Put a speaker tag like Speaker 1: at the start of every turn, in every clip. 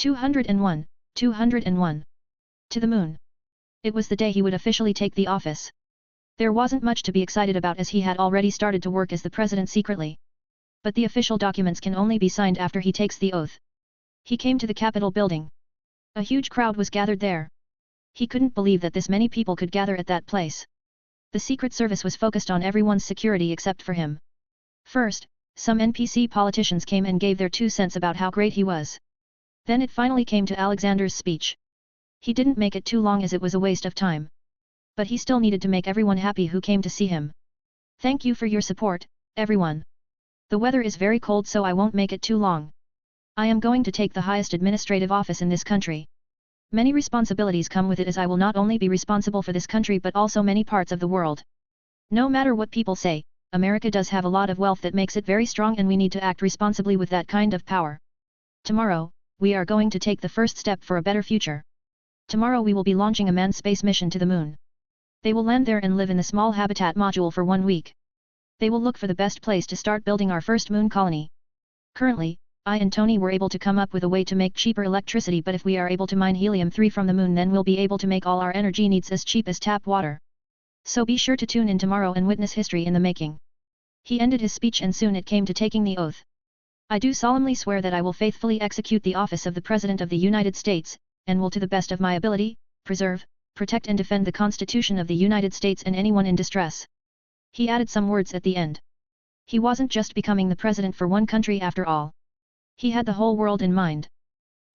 Speaker 1: 201, 201. To the moon. It was the day he would officially take the office. There wasn't much to be excited about as he had already started to work as the president secretly. But the official documents can only be signed after he takes the oath. He came to the Capitol building. A huge crowd was gathered there. He couldn't believe that this many people could gather at that place. The Secret Service was focused on everyone's security except for him. First, some NPC politicians came and gave their 2 cents about how great he was. Then it finally came to Alexander's speech. He didn't make it too long as it was a waste of time. But he still needed to make everyone happy who came to see him. Thank you for your support, everyone. The weather is very cold so I won't make it too long. I am going to take the highest administrative office in this country. Many responsibilities come with it as I will not only be responsible for this country but also many parts of the world. No matter what people say, America does have a lot of wealth that makes it very strong and we need to act responsibly with that kind of power. Tomorrow, we are going to take the first step for a better future. Tomorrow we will be launching a manned space mission to the moon. They will land there and live in the small habitat module for 1 week. They will look for the best place to start building our first moon colony. Currently, I and Tony were able to come up with a way to make cheaper electricity, but if we are able to mine helium-3 from the moon then we'll be able to make all our energy needs as cheap as tap water. So be sure to tune in tomorrow and witness history in the making. He ended his speech and soon it came to taking the oath. I do solemnly swear that I will faithfully execute the office of the President of the United States, and will to the best of my ability, preserve, protect and defend the Constitution of the United States and anyone in distress. He added some words at the end. He wasn't just becoming the president for one country after all. He had the whole world in mind.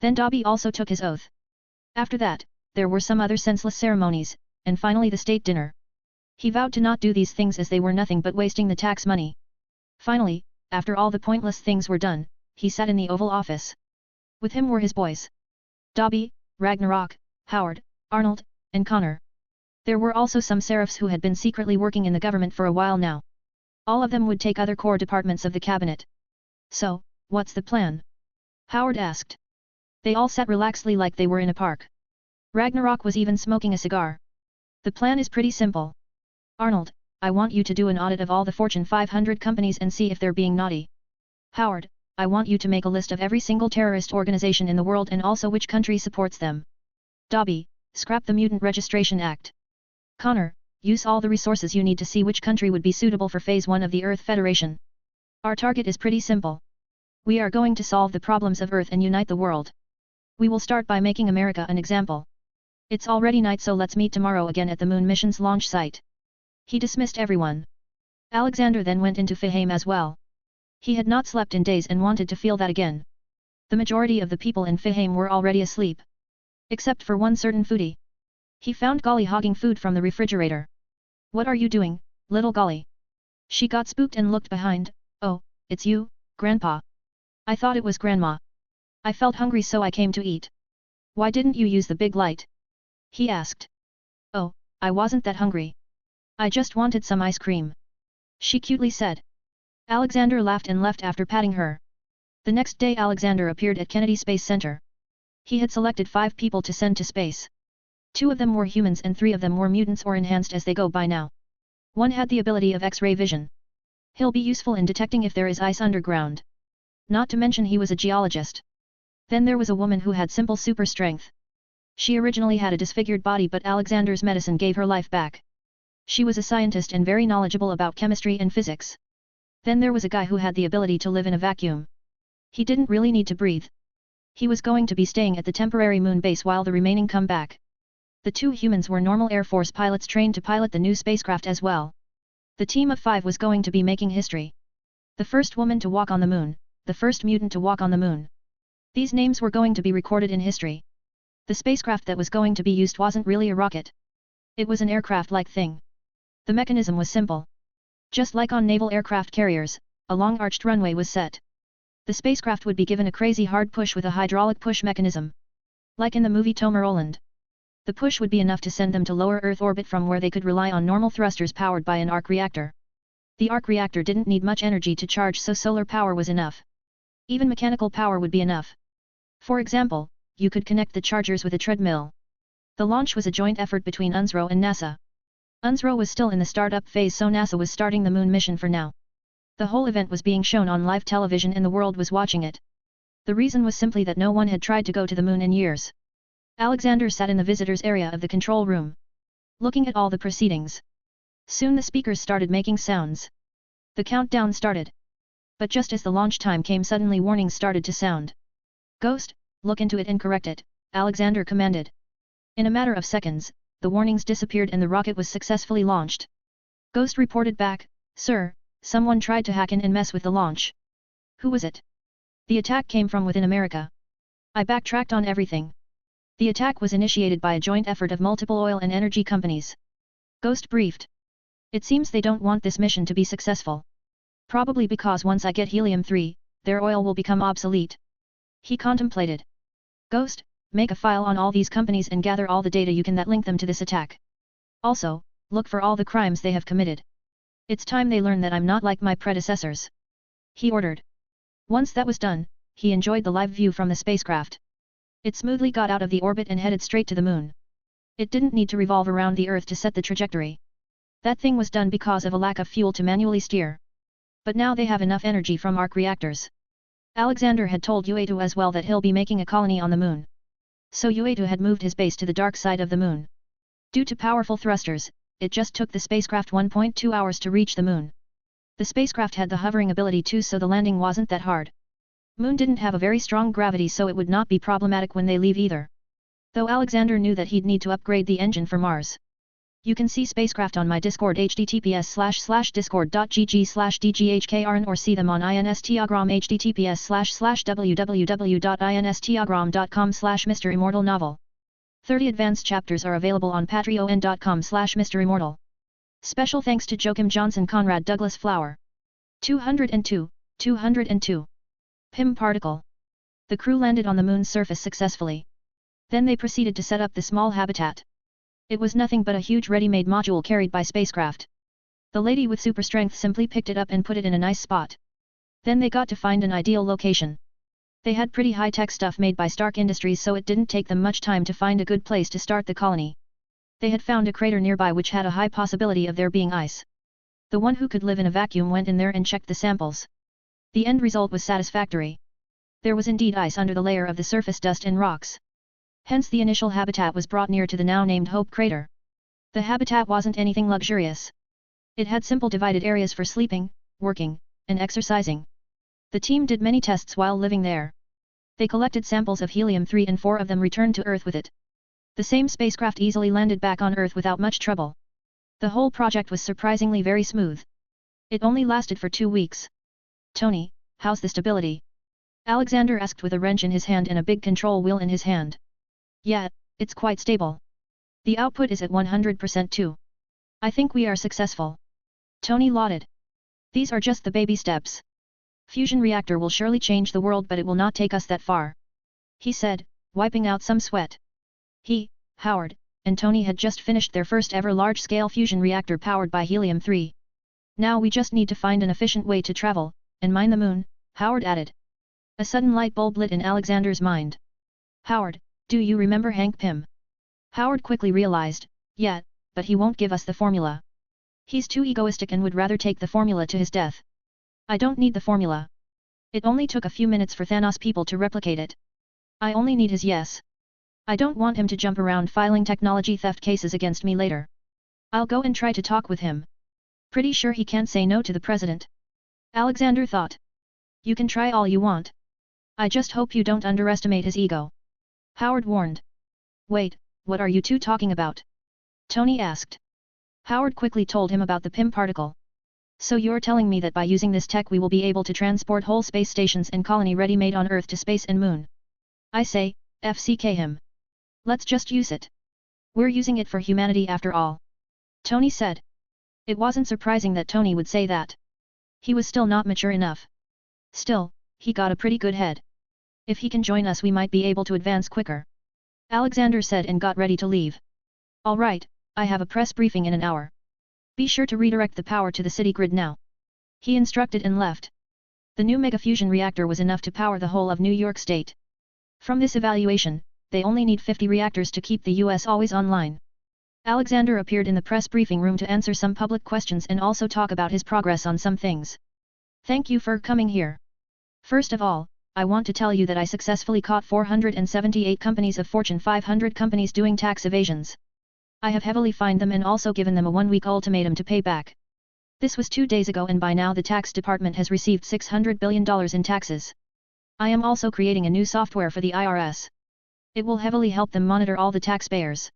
Speaker 1: Then Dobby also took his oath. After that, there were some other senseless ceremonies, and finally the state dinner. He vowed to not do these things as they were nothing but wasting the tax money. Finally, after all the pointless things were done, he sat in the Oval Office. With him were his boys. Dobby, Ragnarok, Howard, Arnold, and Connor. There were also some serifs who had been secretly working in the government for a while now. All of them would take other core departments of the cabinet. So, what's the plan? Howard asked. They all sat relaxedly like they were in a park. Ragnarok was even smoking a cigar. The plan is pretty simple. Arnold, I want you to do an audit of all the Fortune 500 companies and see if they're being naughty. Howard, I want you to make a list of every single terrorist organization in the world and also which country supports them. Dobby, scrap the Mutant Registration Act. Connor, use all the resources you need to see which country would be suitable for Phase 1 of the Earth Federation. Our target is pretty simple. We are going to solve the problems of Earth and unite the world. We will start by making America an example. It's already night so let's meet tomorrow again at the moon mission's launch site. He dismissed everyone. Alexander then went into Fahim as well. He had not slept in days and wanted to feel that again. The majority of the people in Fahim were already asleep. Except for one certain foodie. He found Golly hogging food from the refrigerator. What are you doing, little Golly? She got spooked and looked behind. Oh, it's you, Grandpa. I thought it was Grandma. I felt hungry so I came to eat. Why didn't you use the big light? He asked. Oh, I wasn't that hungry. I just wanted some ice cream. She cutely said. Alexander laughed and left after patting her. The next day Alexander appeared at Kennedy Space Center. He had selected 5 people to send to space. 2 of them were humans and 3 of them were mutants or enhanced as they go by now. One had the ability of X-ray vision. He'll be useful in detecting if there is ice underground. Not to mention he was a geologist. Then there was a woman who had simple super strength. She originally had a disfigured body but Alexander's medicine gave her life back. She was a scientist and very knowledgeable about chemistry and physics. Then there was a guy who had the ability to live in a vacuum. He didn't really need to breathe. He was going to be staying at the temporary moon base while the remaining come back. The 2 humans were normal Air Force pilots trained to pilot the new spacecraft as well. The team of 5 was going to be making history. The first woman to walk on the moon, the first mutant to walk on the moon. These names were going to be recorded in history. The spacecraft that was going to be used wasn't really a rocket. It was an aircraft-like thing. The mechanism was simple. Just like on naval aircraft carriers, a long arched runway was set. The spacecraft would be given a crazy hard push with a hydraulic push mechanism. Like in the movie Tomorrowland. The push would be enough to send them to lower Earth orbit from where they could rely on normal thrusters powered by an arc reactor. The arc reactor didn't need much energy to charge so solar power was enough. Even mechanical power would be enough. For example, you could connect the chargers with a treadmill. The launch was a joint effort between UNSRO and NASA. UNSRO was still in the startup phase so NASA was starting the moon mission for now. The whole event was being shown on live television and the world was watching it. The reason was simply that no one had tried to go to the moon in years. Alexander sat in the visitors' area of the control room, looking at all the proceedings. Soon the speakers started making sounds. The countdown started. But just as the launch time came, suddenly warnings started to sound. "Ghost, look into it and correct it," Alexander commanded. In a matter of seconds, the warnings disappeared and the rocket was successfully launched. Ghost reported back, "Sir, someone tried to hack in and mess with the launch." "Who was it?" "The attack came from within America. I backtracked on everything. The attack was initiated by a joint effort of multiple oil and energy companies." Ghost briefed. "It seems they don't want this mission to be successful. Probably because once I get helium-3, their oil will become obsolete." He contemplated. "Ghost, make a file on all these companies and gather all the data you can that link them to this attack. Also, look for all the crimes they have committed. It's time they learn that I'm not like my predecessors," he ordered. Once that was done, he enjoyed the live view from the spacecraft. It smoothly got out of the orbit and headed straight to the moon. It didn't need to revolve around the Earth to set the trajectory. That thing was done because of a lack of fuel to manually steer. But now they have enough energy from arc reactors. Alexander had told Uatu as well that he'll be making a colony on the moon. So Uatu had moved his base to the dark side of the moon. Due to powerful thrusters, it just took the spacecraft 1.2 hours to reach the moon. The spacecraft had the hovering ability too, so the landing wasn't that hard. Moon didn't have a very strong gravity, so it would not be problematic when they leave either. Though Alexander knew that he'd need to upgrade the engine for Mars. You can see spacecraft on my Discord https://discord.gg/dghkrn or see them on Instagram https://www.instagram.com/MisterImmortal novel. 30 advanced chapters are available on patreon.com/MisterImmortal. Special thanks to Joachim Johnson, Conrad Douglas Flower. 202. PIM particle. The crew landed on the moon's surface successfully. Then they proceeded to set up the small habitat. It was nothing but a huge ready-made module carried by spacecraft. The lady with super strength simply picked it up and put it in a nice spot. Then they got to find an ideal location. They had pretty high-tech stuff made by Stark Industries, so it didn't take them much time to find a good place to start the colony. They had found a crater nearby which had a high possibility of there being ice. The one who could live in a vacuum went in there and checked the samples. The end result was satisfactory. There was indeed ice under the layer of the surface dust and rocks. Hence the initial habitat was brought near to the now named Hope Crater. The habitat wasn't anything luxurious. It had simple divided areas for sleeping, working, and exercising. The team did many tests while living there. They collected samples of helium-3 and 4 of them returned to Earth with it. The same spacecraft easily landed back on Earth without much trouble. The whole project was surprisingly very smooth. It only lasted for 2 weeks. "Tony, how's the stability?" Alexander asked with a wrench in his hand and a big control wheel in his hand. "Yeah, it's quite stable. The output is at 100% too. I think we are successful," Tony lauded. "These are just the baby steps. Fusion reactor will surely change the world, but it will not take us that far," he said, wiping out some sweat. He, Howard, and Tony had just finished their first ever large-scale fusion reactor powered by helium-3. "Now we just need to find an efficient way to travel, and mine the moon," Howard added. A sudden light bulb lit in Alexander's mind. "Howard, do you remember Hank Pym?" Howard quickly realized, "Yeah, but he won't give us the formula. He's too egoistic and would rather take the formula to his death." "I don't need the formula. It only took a few minutes for Thanos people to replicate it. I only need his yes. I don't want him to jump around filing technology theft cases against me later. I'll go and try to talk with him. Pretty sure he can't say no to the president." Alexander thought. "You can try all you want. I just hope you don't underestimate his ego," Howard warned. "Wait, what are you two talking about?" Tony asked. Howard quickly told him about the PIM particle. "So you're telling me that by using this tech we will be able to transport whole space stations and colony ready-made on Earth to space and moon? I say, FCK him. Let's just use it. We're using it for humanity after all," Tony said. It wasn't surprising that Tony would say that. He was still not mature enough. Still, he got a pretty good head. "If he can join us we might be able to advance quicker," Alexander said and got ready to leave. "All right, I have a press briefing in an hour. Be sure to redirect the power to the city grid now," he instructed and left. The new mega-fusion reactor was enough to power the whole of New York State. From this evaluation, they only need 50 reactors to keep the US always online. Alexander appeared in the press briefing room to answer some public questions and also talk about his progress on some things. "Thank you for coming here. First of all, I want to tell you that I successfully caught 478 companies of Fortune 500 companies doing tax evasions. I have heavily fined them and also given them a 1-week ultimatum to pay back. This was 2 days ago and by now the tax department has received $600 billion in taxes. I am also creating a new software for the IRS. It will heavily help them monitor all the taxpayers.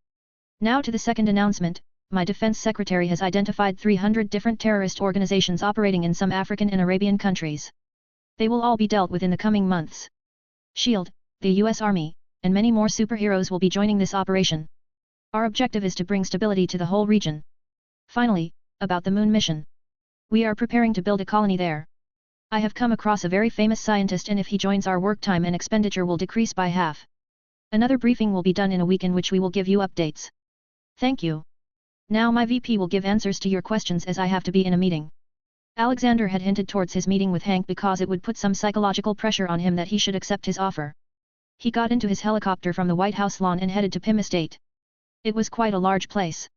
Speaker 1: Now to the second announcement, my defense secretary has identified 300 different terrorist organizations operating in some African and Arabian countries. They will all be dealt with in the coming months. SHIELD, the US Army, and many more superheroes will be joining this operation. Our objective is to bring stability to the whole region. Finally, about the moon mission. We are preparing to build a colony there. I have come across a very famous scientist and if he joins our work time and expenditure will decrease by half. Another briefing will be done in a week in which we will give you updates. Thank you. Now my VP will give answers to your questions as I have to be in a meeting. Alexander had hinted towards his meeting with Hank because it would put some psychological pressure on him that he should accept his offer. He got into his helicopter from the White House lawn and headed to Pym Estate. It was quite a large place.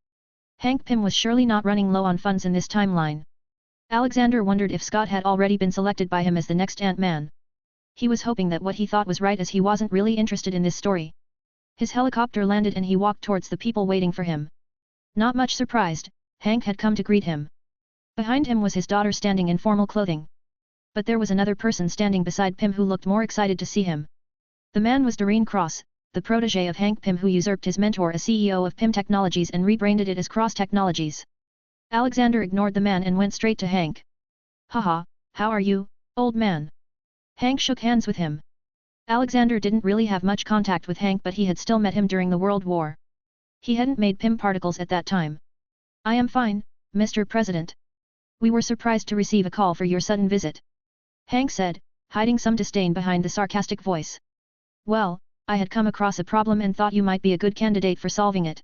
Speaker 1: Hank Pym was surely not running low on funds in this timeline. Alexander wondered if Scott had already been selected by him as the next Ant-Man. He was hoping that what he thought was right as he wasn't really interested in this story. His helicopter landed and he walked towards the people waiting for him. Not much surprised, Hank had come to greet him. Behind him was his daughter standing in formal clothing. But there was another person standing beside Pym who looked more excited to see him. The man was Doreen Cross, the protege of Hank Pym who usurped his mentor as CEO of Pym Technologies and rebranded it as Cross Technologies. Alexander ignored the man and went straight to Hank. Haha, how are you, old man? Hank shook hands with him. Alexander didn't really have much contact with Hank but he had still met him during the World War. He hadn't made Pym particles at that time. I am fine, Mr. President. We were surprised to receive a call for your sudden visit. Hank said, hiding some disdain behind the sarcastic voice. Well, I had come across a problem and thought you might be a good candidate for solving it.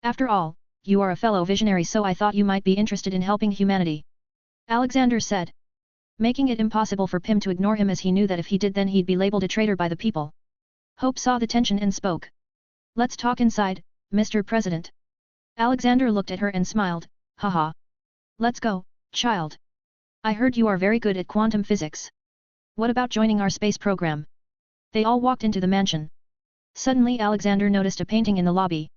Speaker 1: After all, you are a fellow visionary so I thought you might be interested in helping humanity. Alexander said. Making it impossible for Pym to ignore him as he knew that if he did then he'd be labeled a traitor by the people. Hope saw the tension and spoke. Let's talk inside, Mr. President. Alexander looked at her and smiled, haha. Let's go, child. I heard you are very good at quantum physics. What about joining our space program? They all walked into the mansion. Suddenly Alexander noticed a painting in the lobby.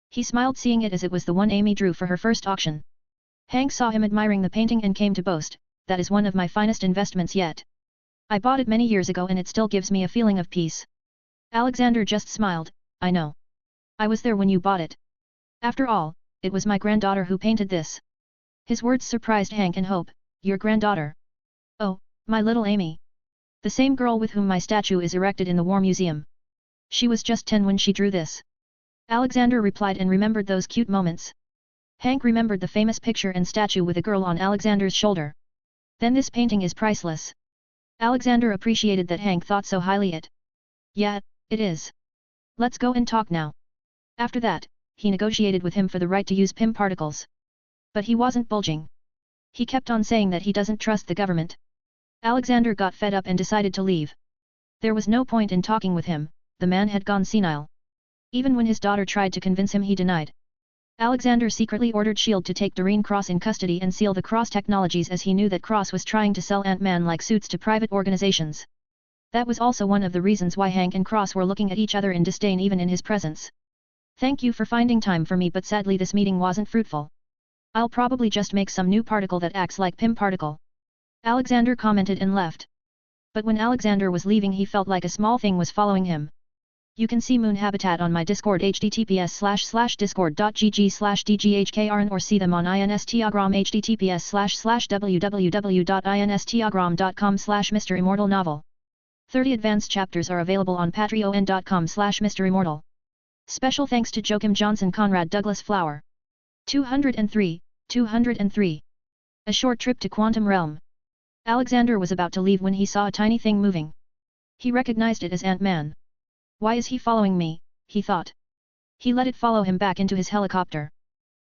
Speaker 1: He smiled seeing it as it was the one Amy drew for her first auction. Hank saw him admiring the painting and came to boast, that is one of my finest investments yet. I bought it many years ago and it still gives me a feeling of peace. Alexander just smiled, I know. I was there when you bought it. After all, it was my granddaughter who painted this. His words surprised Hank and Hope, your granddaughter. Oh, my little Amy. The same girl with whom my statue is erected in the War Museum. She was just 10 when she drew this. Alexander replied and remembered those cute moments. Hank remembered the famous picture and statue with a girl on Alexander's shoulder. Then this painting is priceless. Alexander appreciated that Hank thought so highly it. Yeah, it is. Let's go and talk now. After that, he negotiated with him for the right to use Pym particles. But he wasn't bulging. He kept on saying that he doesn't trust the government. Alexander got fed up and decided to leave. There was no point in talking with him, the man had gone senile. Even when his daughter tried to convince him he denied. Alexander secretly ordered SHIELD to take Doreen Cross in custody and seal the Cross Technologies as he knew that Cross was trying to sell Ant-Man-like suits to private organizations. That was also one of the reasons why Hank and Cross were looking at each other in disdain even in his presence. Thank you for finding time for me but sadly this meeting wasn't fruitful. I'll probably just make some new particle that acts like Pym particle. Alexander commented and left. But when Alexander was leaving he felt like a small thing was following him. You can see Moon Habitat on my Discord https://discord.gg/dghkrn or see them on Instagram https://www.instagram.com/MisterImmortal novel. 30 advanced chapters are available on patreon.com/MisterImmortal. Special thanks to Joachim Johnson Conrad Douglas Flower. 203. A short trip to Quantum Realm. Alexander was about to leave when he saw a tiny thing moving. He recognized it as Ant-Man. Why is he following me, he thought. He let it follow him back into his helicopter.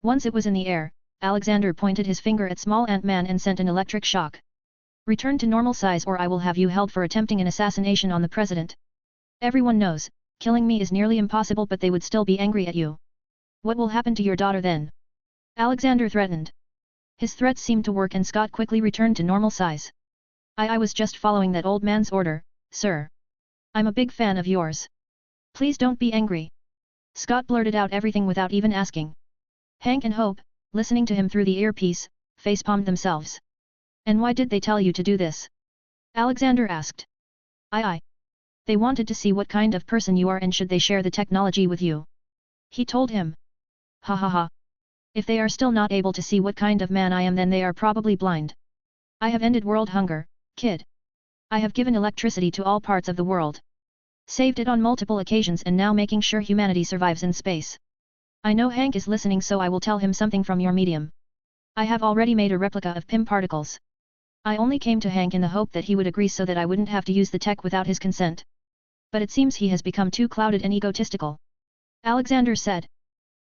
Speaker 1: Once it was in the air, Alexander pointed his finger at small Ant-Man and sent an electric shock. Return to normal size or I will have you held for attempting an assassination on the president. Everyone knows, killing me is nearly impossible but they would still be angry at you. What will happen to your daughter then? Alexander threatened. His threats seemed to work and Scott quickly returned to normal size. I was just following that old man's order, Sir. I'm a big fan of yours. Please don't be angry. Scott blurted out everything without even asking. Hank and Hope, listening to him through the earpiece, facepalmed themselves. And why did they tell you to do this? Alexander asked. I. They wanted to see what kind of person you are and should they share the technology with you. He told him. Ha ha ha. If they are still not able to see what kind of man I am, then they are probably blind. I have ended world hunger, kid. I have given electricity to all parts of the world. Saved it on multiple occasions and now making sure humanity survives in space. I know Hank is listening, so I will tell him something from your medium. I have already made a replica of PIM particles. I only came to Hank in the hope that he would agree so that I wouldn't have to use the tech without his consent. But it seems he has become too clouded and egotistical. Alexander said.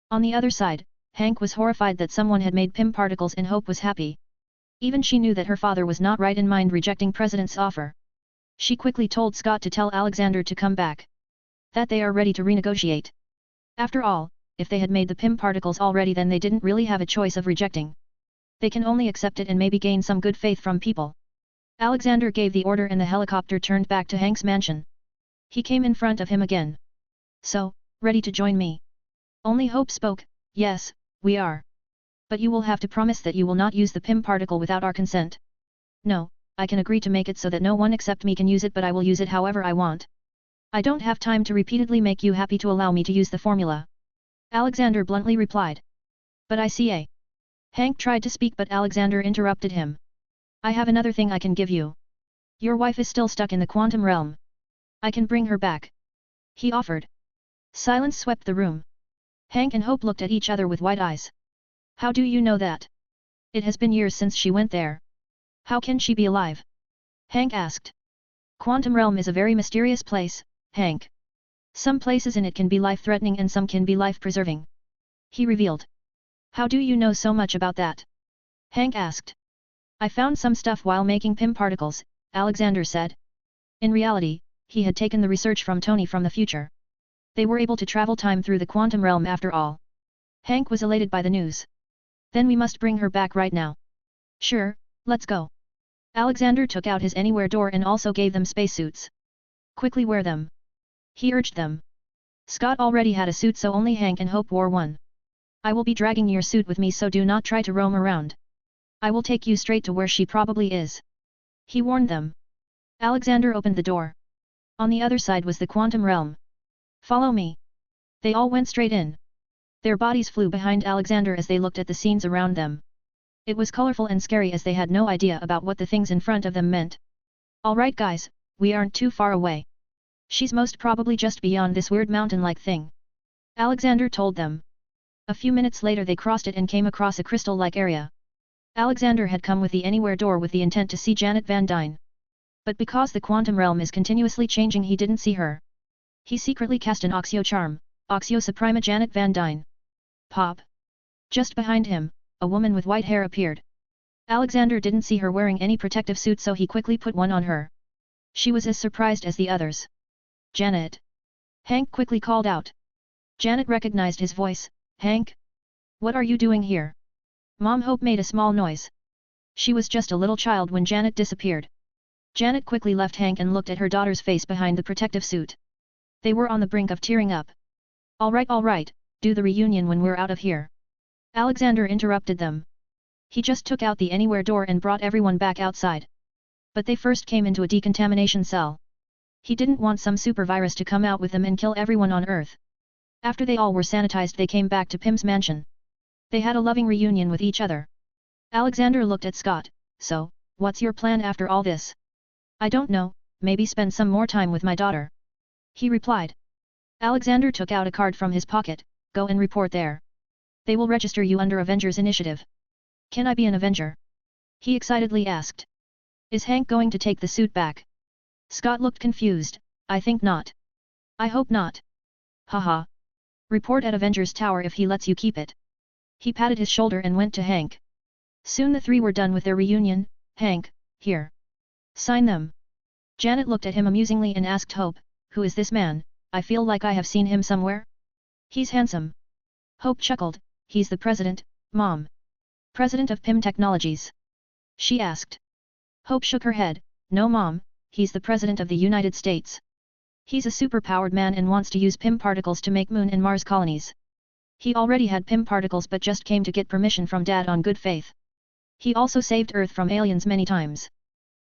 Speaker 1: On the other side, Hank was horrified that someone had made PIM particles and Hope was happy. Even she knew that her father was not right in mind rejecting President's offer. She quickly told Scott to tell Alexander to come back. That they are ready to renegotiate. After all, if they had made the PIM particles already, then they didn't really have a choice of rejecting. They can only accept it and maybe gain some good faith from people. Alexander gave the order and the helicopter turned back to Hank's mansion. He came in front of him again. So, ready to join me? Only Hope spoke. Yes, we are. But you will have to promise that you will not use the PIM particle without our consent. No, I can agree to make it so that no one except me can use it, but I will use it however I want. I don't have time to repeatedly make you happy to allow me to use the formula. Alexander bluntly replied. But I see. Hank tried to speak, but Alexander interrupted him. I have another thing I can give you. Your wife is still stuck in the quantum realm. I can bring her back. He offered. Silence swept the room. Hank and Hope looked at each other with wide eyes. How do you know that? It has been years since she went there. How can she be alive? Hank asked. Quantum realm is a very mysterious place, Hank. Some places in it can be life-threatening and some can be life-preserving. He revealed. How do you know so much about that? Hank asked. I found some stuff while making PIM particles, Alexander said. In reality, he had taken the research from Tony from the future. They were able to travel time through the quantum realm after all. Hank was elated by the news. Then we must bring her back right now. Sure, let's go. Alexander took out his anywhere door and also gave them spacesuits. Quickly wear them. He urged them. Scott already had a suit, so only Hank and Hope wore one. I will be dragging your suit with me, so do not try to roam around. I will take you straight to where she probably is. He warned them. Alexander opened the door. On the other side was the quantum realm. Follow me. They all went straight in. Their bodies flew behind Alexander as they looked at the scenes around them. It was colorful and scary as they had no idea about what the things in front of them meant. Alright guys, we aren't too far away. She's most probably just beyond this weird mountain-like thing. Alexander told them. A few minutes later they crossed it and came across a crystal-like area. Alexander had come with the anywhere door with the intent to see Janet Van Dyne. But because the quantum realm is continuously changing, he didn't see her. He secretly cast an Oxio charm, Oxio Suprema Janet Van Dyne. Pop. Just behind him, a woman with white hair appeared. Alexander didn't see her wearing any protective suit, so he quickly put one on her. She was as surprised as the others. Janet. Hank quickly called out. Janet recognized his voice. Hank? What are you doing here? Mom Hope made a small noise. She was just a little child when Janet disappeared. Janet quickly left Hank and looked at her daughter's face behind the protective suit. They were on the brink of tearing up. Alright, do the reunion when we're out of here. Alexander interrupted them. He just took out the anywhere door and brought everyone back outside. But they first came into a decontamination cell. He didn't want some super virus to come out with them and kill everyone on Earth. After they all were sanitized, they came back to Pim's mansion. They had a loving reunion with each other. Alexander looked at Scott. So, what's your plan after all this? I don't know, maybe spend some more time with my daughter. He replied. Alexander took out a card from his pocket. Go and report there. They will register you under Avengers Initiative. Can I be an Avenger? He excitedly asked. Is Hank going to take the suit back? Scott looked confused. I think not. I hope not. Haha. Report at Avengers Tower if he lets you keep it. He patted his shoulder and went to Hank. Soon the three were done with their reunion. Hank, here. Sign them. Janet looked at him amusingly and asked Hope, who is this man? I feel like I have seen him somewhere. He's handsome. Hope chuckled. He's the president, Mom. President of PIM Technologies. She asked. Hope shook her head. No Mom, he's the President of the United States. He's a superpowered man and wants to use PIM particles to make Moon and Mars colonies. He already had PIM particles but just came to get permission from Dad on good faith. He also saved Earth from aliens many times.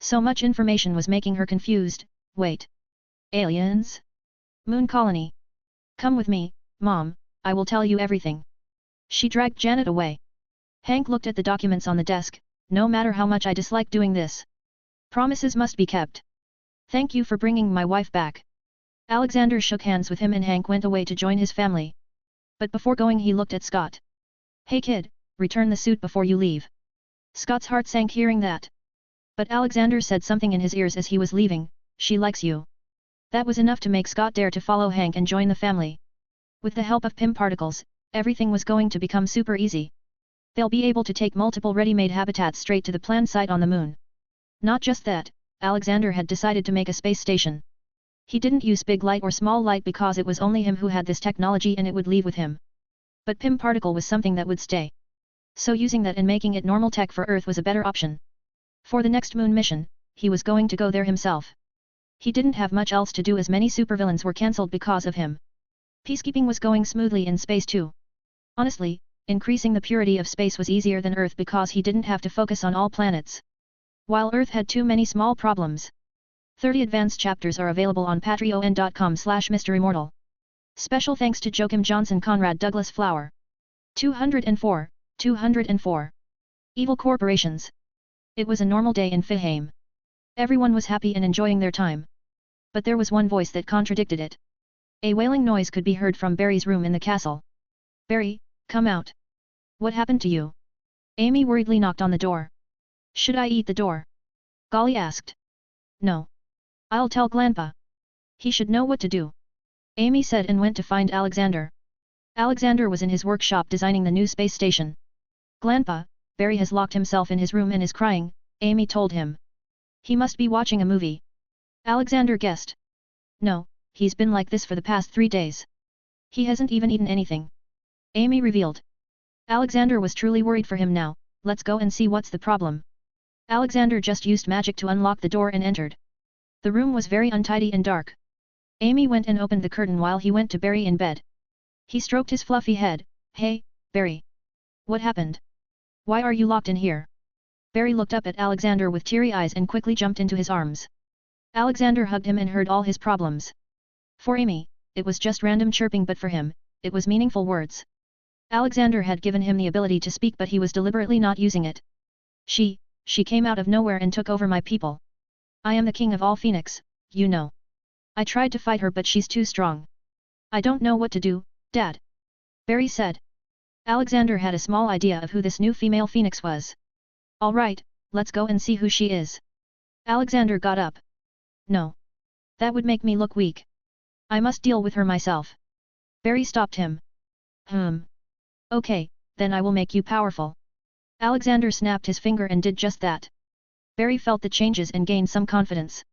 Speaker 1: So much information was making her confused. Wait. Aliens? Moon colony. Come with me, Mom, I will tell you everything. She dragged Janet away. Hank looked at the documents on the desk. No matter how much I dislike doing this. Promises must be kept. Thank you for bringing my wife back. Alexander shook hands with him and Hank went away to join his family. But before going he looked at Scott. Hey kid, return the suit before you leave. Scott's heart sank hearing that. But Alexander said something in his ears as he was leaving, she likes you. That was enough to make Scott dare to follow Hank and join the family. With the help of PIM particles, everything was going to become super easy. They'll be able to take multiple ready-made habitats straight to the planned site on the moon. Not just that, Alexander had decided to make a space station. He didn't use big light or small light because it was only him who had this technology and it would leave with him. But PIM particle was something that would stay. So using that and making it normal tech for Earth was a better option. For the next moon mission, he was going to go there himself. He didn't have much else to do as many supervillains were cancelled because of him. Peacekeeping was going smoothly in space too. Honestly, increasing the purity of space was easier than Earth because he didn't have to focus on all planets. While Earth had too many small problems. 30 advanced chapters are available on patreon.com/MisterImmortal. Special thanks to Joachim Johnson Conrad Douglas Flower. 204. Evil corporations. It was a normal day in Fihame. Everyone was happy and enjoying their time. But there was one voice that contradicted it. A wailing noise could be heard from Barry's room in the castle. Barry, come out. What happened to you? Amy worriedly knocked on the door. Should I eat the door? Golly asked. No. I'll tell Glanpa. He should know what to do. Amy said and went to find Alexander. Alexander was in his workshop designing the new space station. Glanpa, Barry has locked himself in his room and is crying, Amy told him. He must be watching a movie. Alexander guessed. No, he's been like this for the past 3 days. He hasn't even eaten anything. Amy revealed. Alexander was truly worried for him now, let's go and see what's the problem. Alexander just used magic to unlock the door and entered. The room was very untidy and dark. Amy went and opened the curtain while he went to Barry in bed. He stroked his fluffy head, Hey, Barry. What happened? Why are you locked in here? Barry looked up at Alexander with teary eyes and quickly jumped into his arms. Alexander hugged him and heard all his problems. For Amy, it was just random chirping but for him, it was meaningful words. Alexander had given him the ability to speak but he was deliberately not using it. She came out of nowhere and took over my people. I am the king of all Phoenix, you know. I tried to fight her but she's too strong. I don't know what to do, Dad. Barry said. Alexander had a small idea of who this new female Phoenix was. Alright, let's go and see who she is. Alexander got up. No. That would make me look weak. I must deal with her myself. Barry stopped him. Okay, then I will make you powerful. Alexander snapped his finger and did just that. Barry felt the changes and gained some confidence.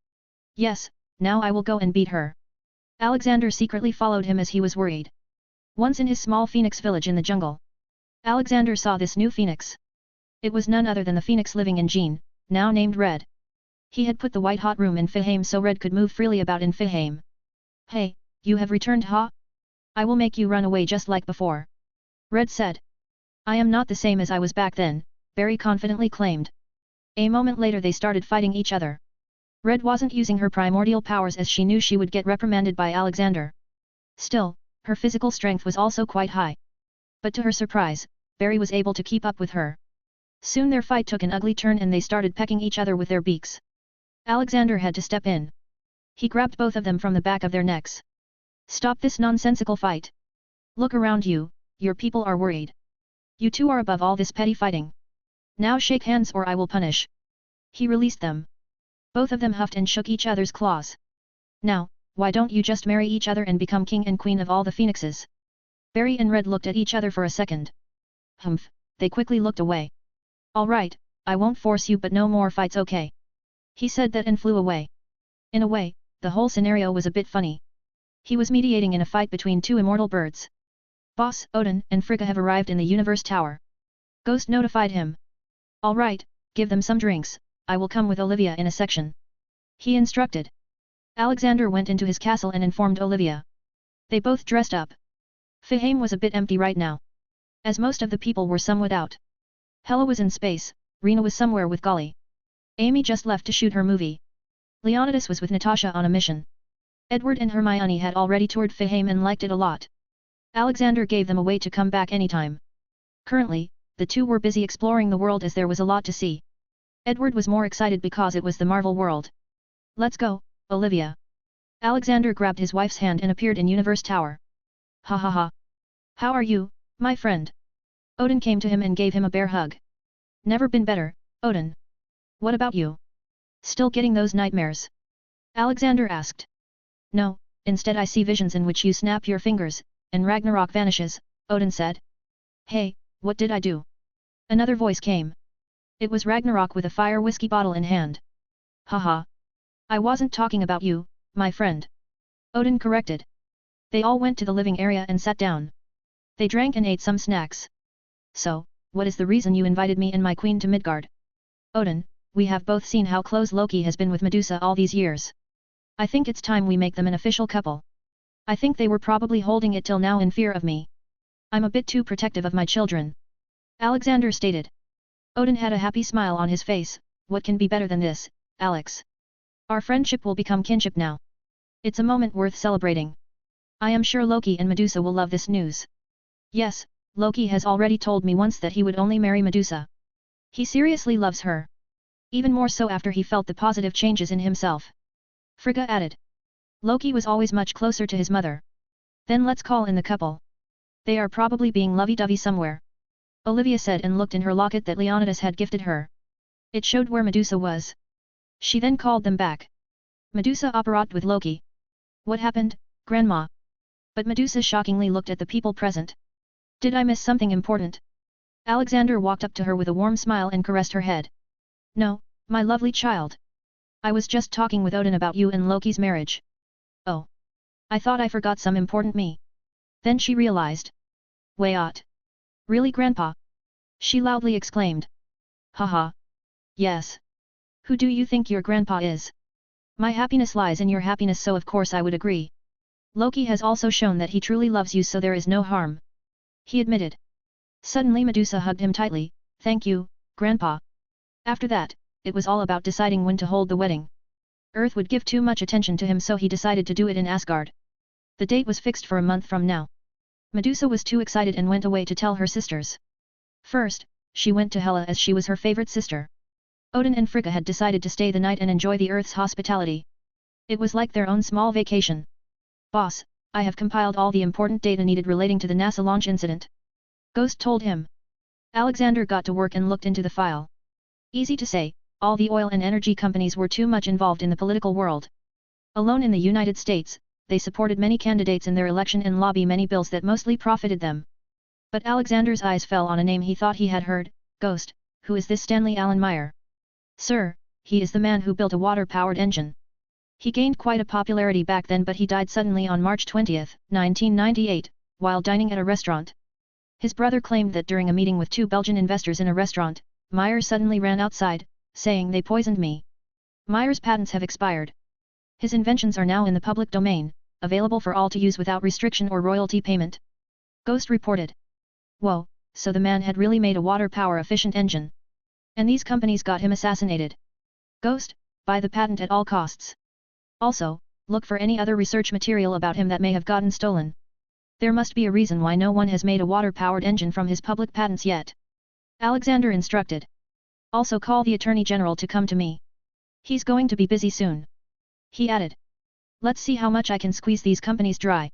Speaker 1: Yes, now I will go and beat her. Alexander secretly followed him as he was worried. Once in his small phoenix village in the jungle, Alexander saw this new phoenix. It was none other than the phoenix living in Jean, now named Red. He had put the white hot room in Fihame so Red could move freely about in Fihame. Hey, you have returned, huh? I will make you run away just like before. Red said. I am not the same as I was back then, Barry confidently claimed. A moment later they started fighting each other. Red wasn't using her primordial powers as she knew she would get reprimanded by Alexander. Still, her physical strength was also quite high. But to her surprise, Barry was able to keep up with her. Soon their fight took an ugly turn and they started pecking each other with their beaks. Alexander had to step in. He grabbed both of them from the back of their necks. Stop this nonsensical fight. Look around you, your people are worried. You two are above all this petty fighting. Now shake hands or I will punish. He released them. Both of them huffed and shook each other's claws. Now, why don't you just marry each other and become king and queen of all the phoenixes? Barry and Red looked at each other for a second. Humph, they quickly looked away. Alright, I won't force you but no more fights, okay? He said that and flew away. In a way, the whole scenario was a bit funny. He was mediating in a fight between two immortal birds. Boss, Odin, and Frigga have arrived in the Universe Tower. Ghost notified him. Alright, give them some drinks, I will come with Olivia in a section. He instructed. Alexander went into his castle and informed Olivia. They both dressed up. Fahim was a bit empty right now, as most of the people were somewhat out. Hella was in space, Rena was somewhere with Golly. Amy just left to shoot her movie. Leonidas was with Natasha on a mission. Edward and Hermione had already toured Fahim and liked it a lot. Alexander gave them a way to come back anytime. Currently, the two were busy exploring the world as there was a lot to see. Edward was more excited because it was the Marvel world. Let's go, Olivia. Alexander grabbed his wife's hand and appeared in Universe Tower. Ha ha ha. How are you, my friend? Odin came to him and gave him a bear hug. Never been better, Odin. What about you? Still getting those nightmares? Alexander asked. No, instead I see visions in which you snap your fingers, and Ragnarok vanishes, Odin said. Hey, what did I do? Another voice came. It was Ragnarok with a fire whiskey bottle in hand. Haha. I wasn't talking about you, my friend. Odin corrected. They all went to the living area and sat down. They drank and ate some snacks. So, what is the reason you invited me and my queen to Midgard? Odin, we have both seen how close Loki has been with Medusa all these years. I think it's time we make them an official couple. I think they were probably holding it till now in fear of me. I'm a bit too protective of my children. Alexander stated. Odin had a happy smile on his face. What can be better than this, Alex? Our friendship will become kinship now. It's a moment worth celebrating. I am sure Loki and Medusa will love this news. Yes, Loki has already told me once that he would only marry Medusa. He seriously loves her. Even more so after he felt the positive changes in himself. Frigga added. Loki was always much closer to his mother. Then let's call in the couple. They are probably being lovey-dovey somewhere. Olivia said and looked in her locket that Leonidas had gifted her. It showed where Medusa was. She then called them back. Medusa apparat with Loki. What happened, Grandma? But Medusa shockingly looked at the people present. Did I miss something important? Alexander walked up to her with a warm smile and caressed her head. No, my lovely child. I was just talking with Odin about you and Loki's marriage. Oh. I thought I forgot some important me. Then she realized. Wait. Really, Grandpa? She loudly exclaimed. Haha. Yes. Who do you think your grandpa is? My happiness lies in your happiness, so of course I would agree. Loki has also shown that he truly loves you, so there is no harm. He admitted. Suddenly Medusa hugged him tightly. Thank you, Grandpa. After that, it was all about deciding when to hold the wedding. Earth would give too much attention to him, so he decided to do it in Asgard. The date was fixed for a month from now. Medusa was too excited and went away to tell her sisters. First, she went to Hela as she was her favorite sister. Odin and Frigga had decided to stay the night and enjoy the Earth's hospitality. It was like their own small vacation. Boss, I have compiled all the important data needed relating to the NASA launch incident. Ghost told him. Alexander got to work and looked into the file. Easy to say, all the oil and energy companies were too much involved in the political world. Alone in the United States, they supported many candidates in their election and lobby many bills that mostly profited them. But Alexander's eyes fell on a name he thought he had heard, Ghost. Who is this Stanley Allen Meyer? Sir, he is the man who built a water-powered engine. He gained quite a popularity back then, but he died suddenly on March 20, 1998, while dining at a restaurant. His brother claimed that during a meeting with two Belgian investors in a restaurant, Meyer suddenly ran outside, saying they poisoned me. Meyer's patents have expired. His inventions are now in the public domain, available for all to use without restriction or royalty payment. Ghost reported. Whoa, so the man had really made a water power efficient engine. And these companies got him assassinated. Ghost, buy the patent at all costs. Also, look for any other research material about him that may have gotten stolen. There must be a reason why no one has made a water-powered engine from his public patents yet. Alexander instructed. Also call the Attorney General to come to me. He's going to be busy soon. He added. Let's see how much I can squeeze these companies dry.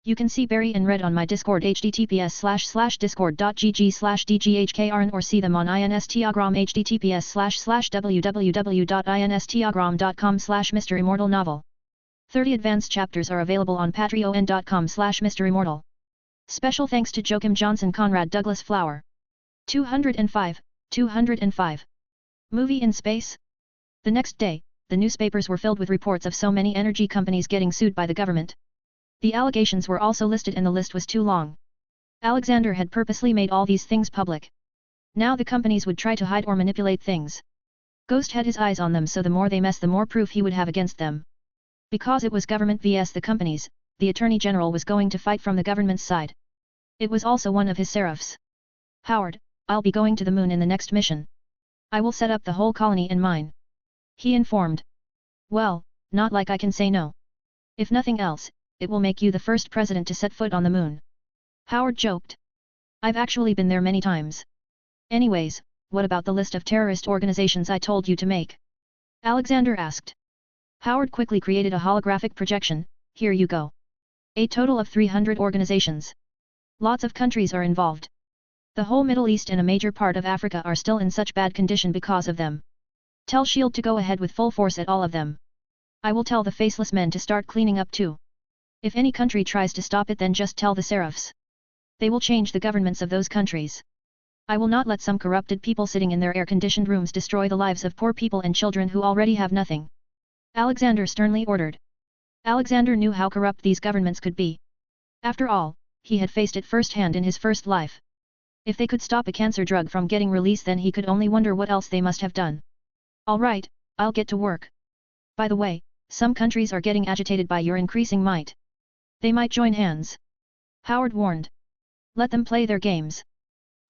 Speaker 1: You can see Barry and Red on my Discord https://discord.gg/dghkrn or see them on Instagram https://www.instagram.com/MisterImmortal novel. 30 advanced chapters are available on patreon.com/MisterImmortal. Special thanks to Joachim Johnson, Conrad Douglas Flower. 205. Movie in space? The next day, the newspapers were filled with reports of so many energy companies getting sued by the government. The allegations were also listed and the list was too long. Alexander had purposely made all these things public. Now the companies would try to hide or manipulate things. Ghost had his eyes on them, so the more they mess the more proof he would have against them. Because it was government vs the companies, the Attorney General was going to fight from the government's side. It was also one of his seraphs. Howard, I'll be going to the moon in the next mission. I will set up the whole colony in mine. He informed. Well, not like I can say no. If nothing else, it will make you the first president to set foot on the moon. Howard joked. I've actually been there many times. Anyways, what about the list of terrorist organizations I told you to make? Alexander asked. Howard quickly created a holographic projection. Here you go. A total of 300 organizations. Lots of countries are involved. The whole Middle East and a major part of Africa are still in such bad condition because of them. Tell S.H.I.E.L.D. to go ahead with full force at all of them. I will tell the faceless men to start cleaning up too. If any country tries to stop it, then just tell the seraphs. They will change the governments of those countries. I will not let some corrupted people sitting in their air-conditioned rooms destroy the lives of poor people and children who already have nothing. Alexander sternly ordered. Alexander knew how corrupt these governments could be. After all, he had faced it firsthand in his first life. If they could stop a cancer drug from getting released, then he could only wonder what else they must have done. All right, I'll get to work. By the way, some countries are getting agitated by your increasing might. They might join hands. Howard warned. Let them play their games.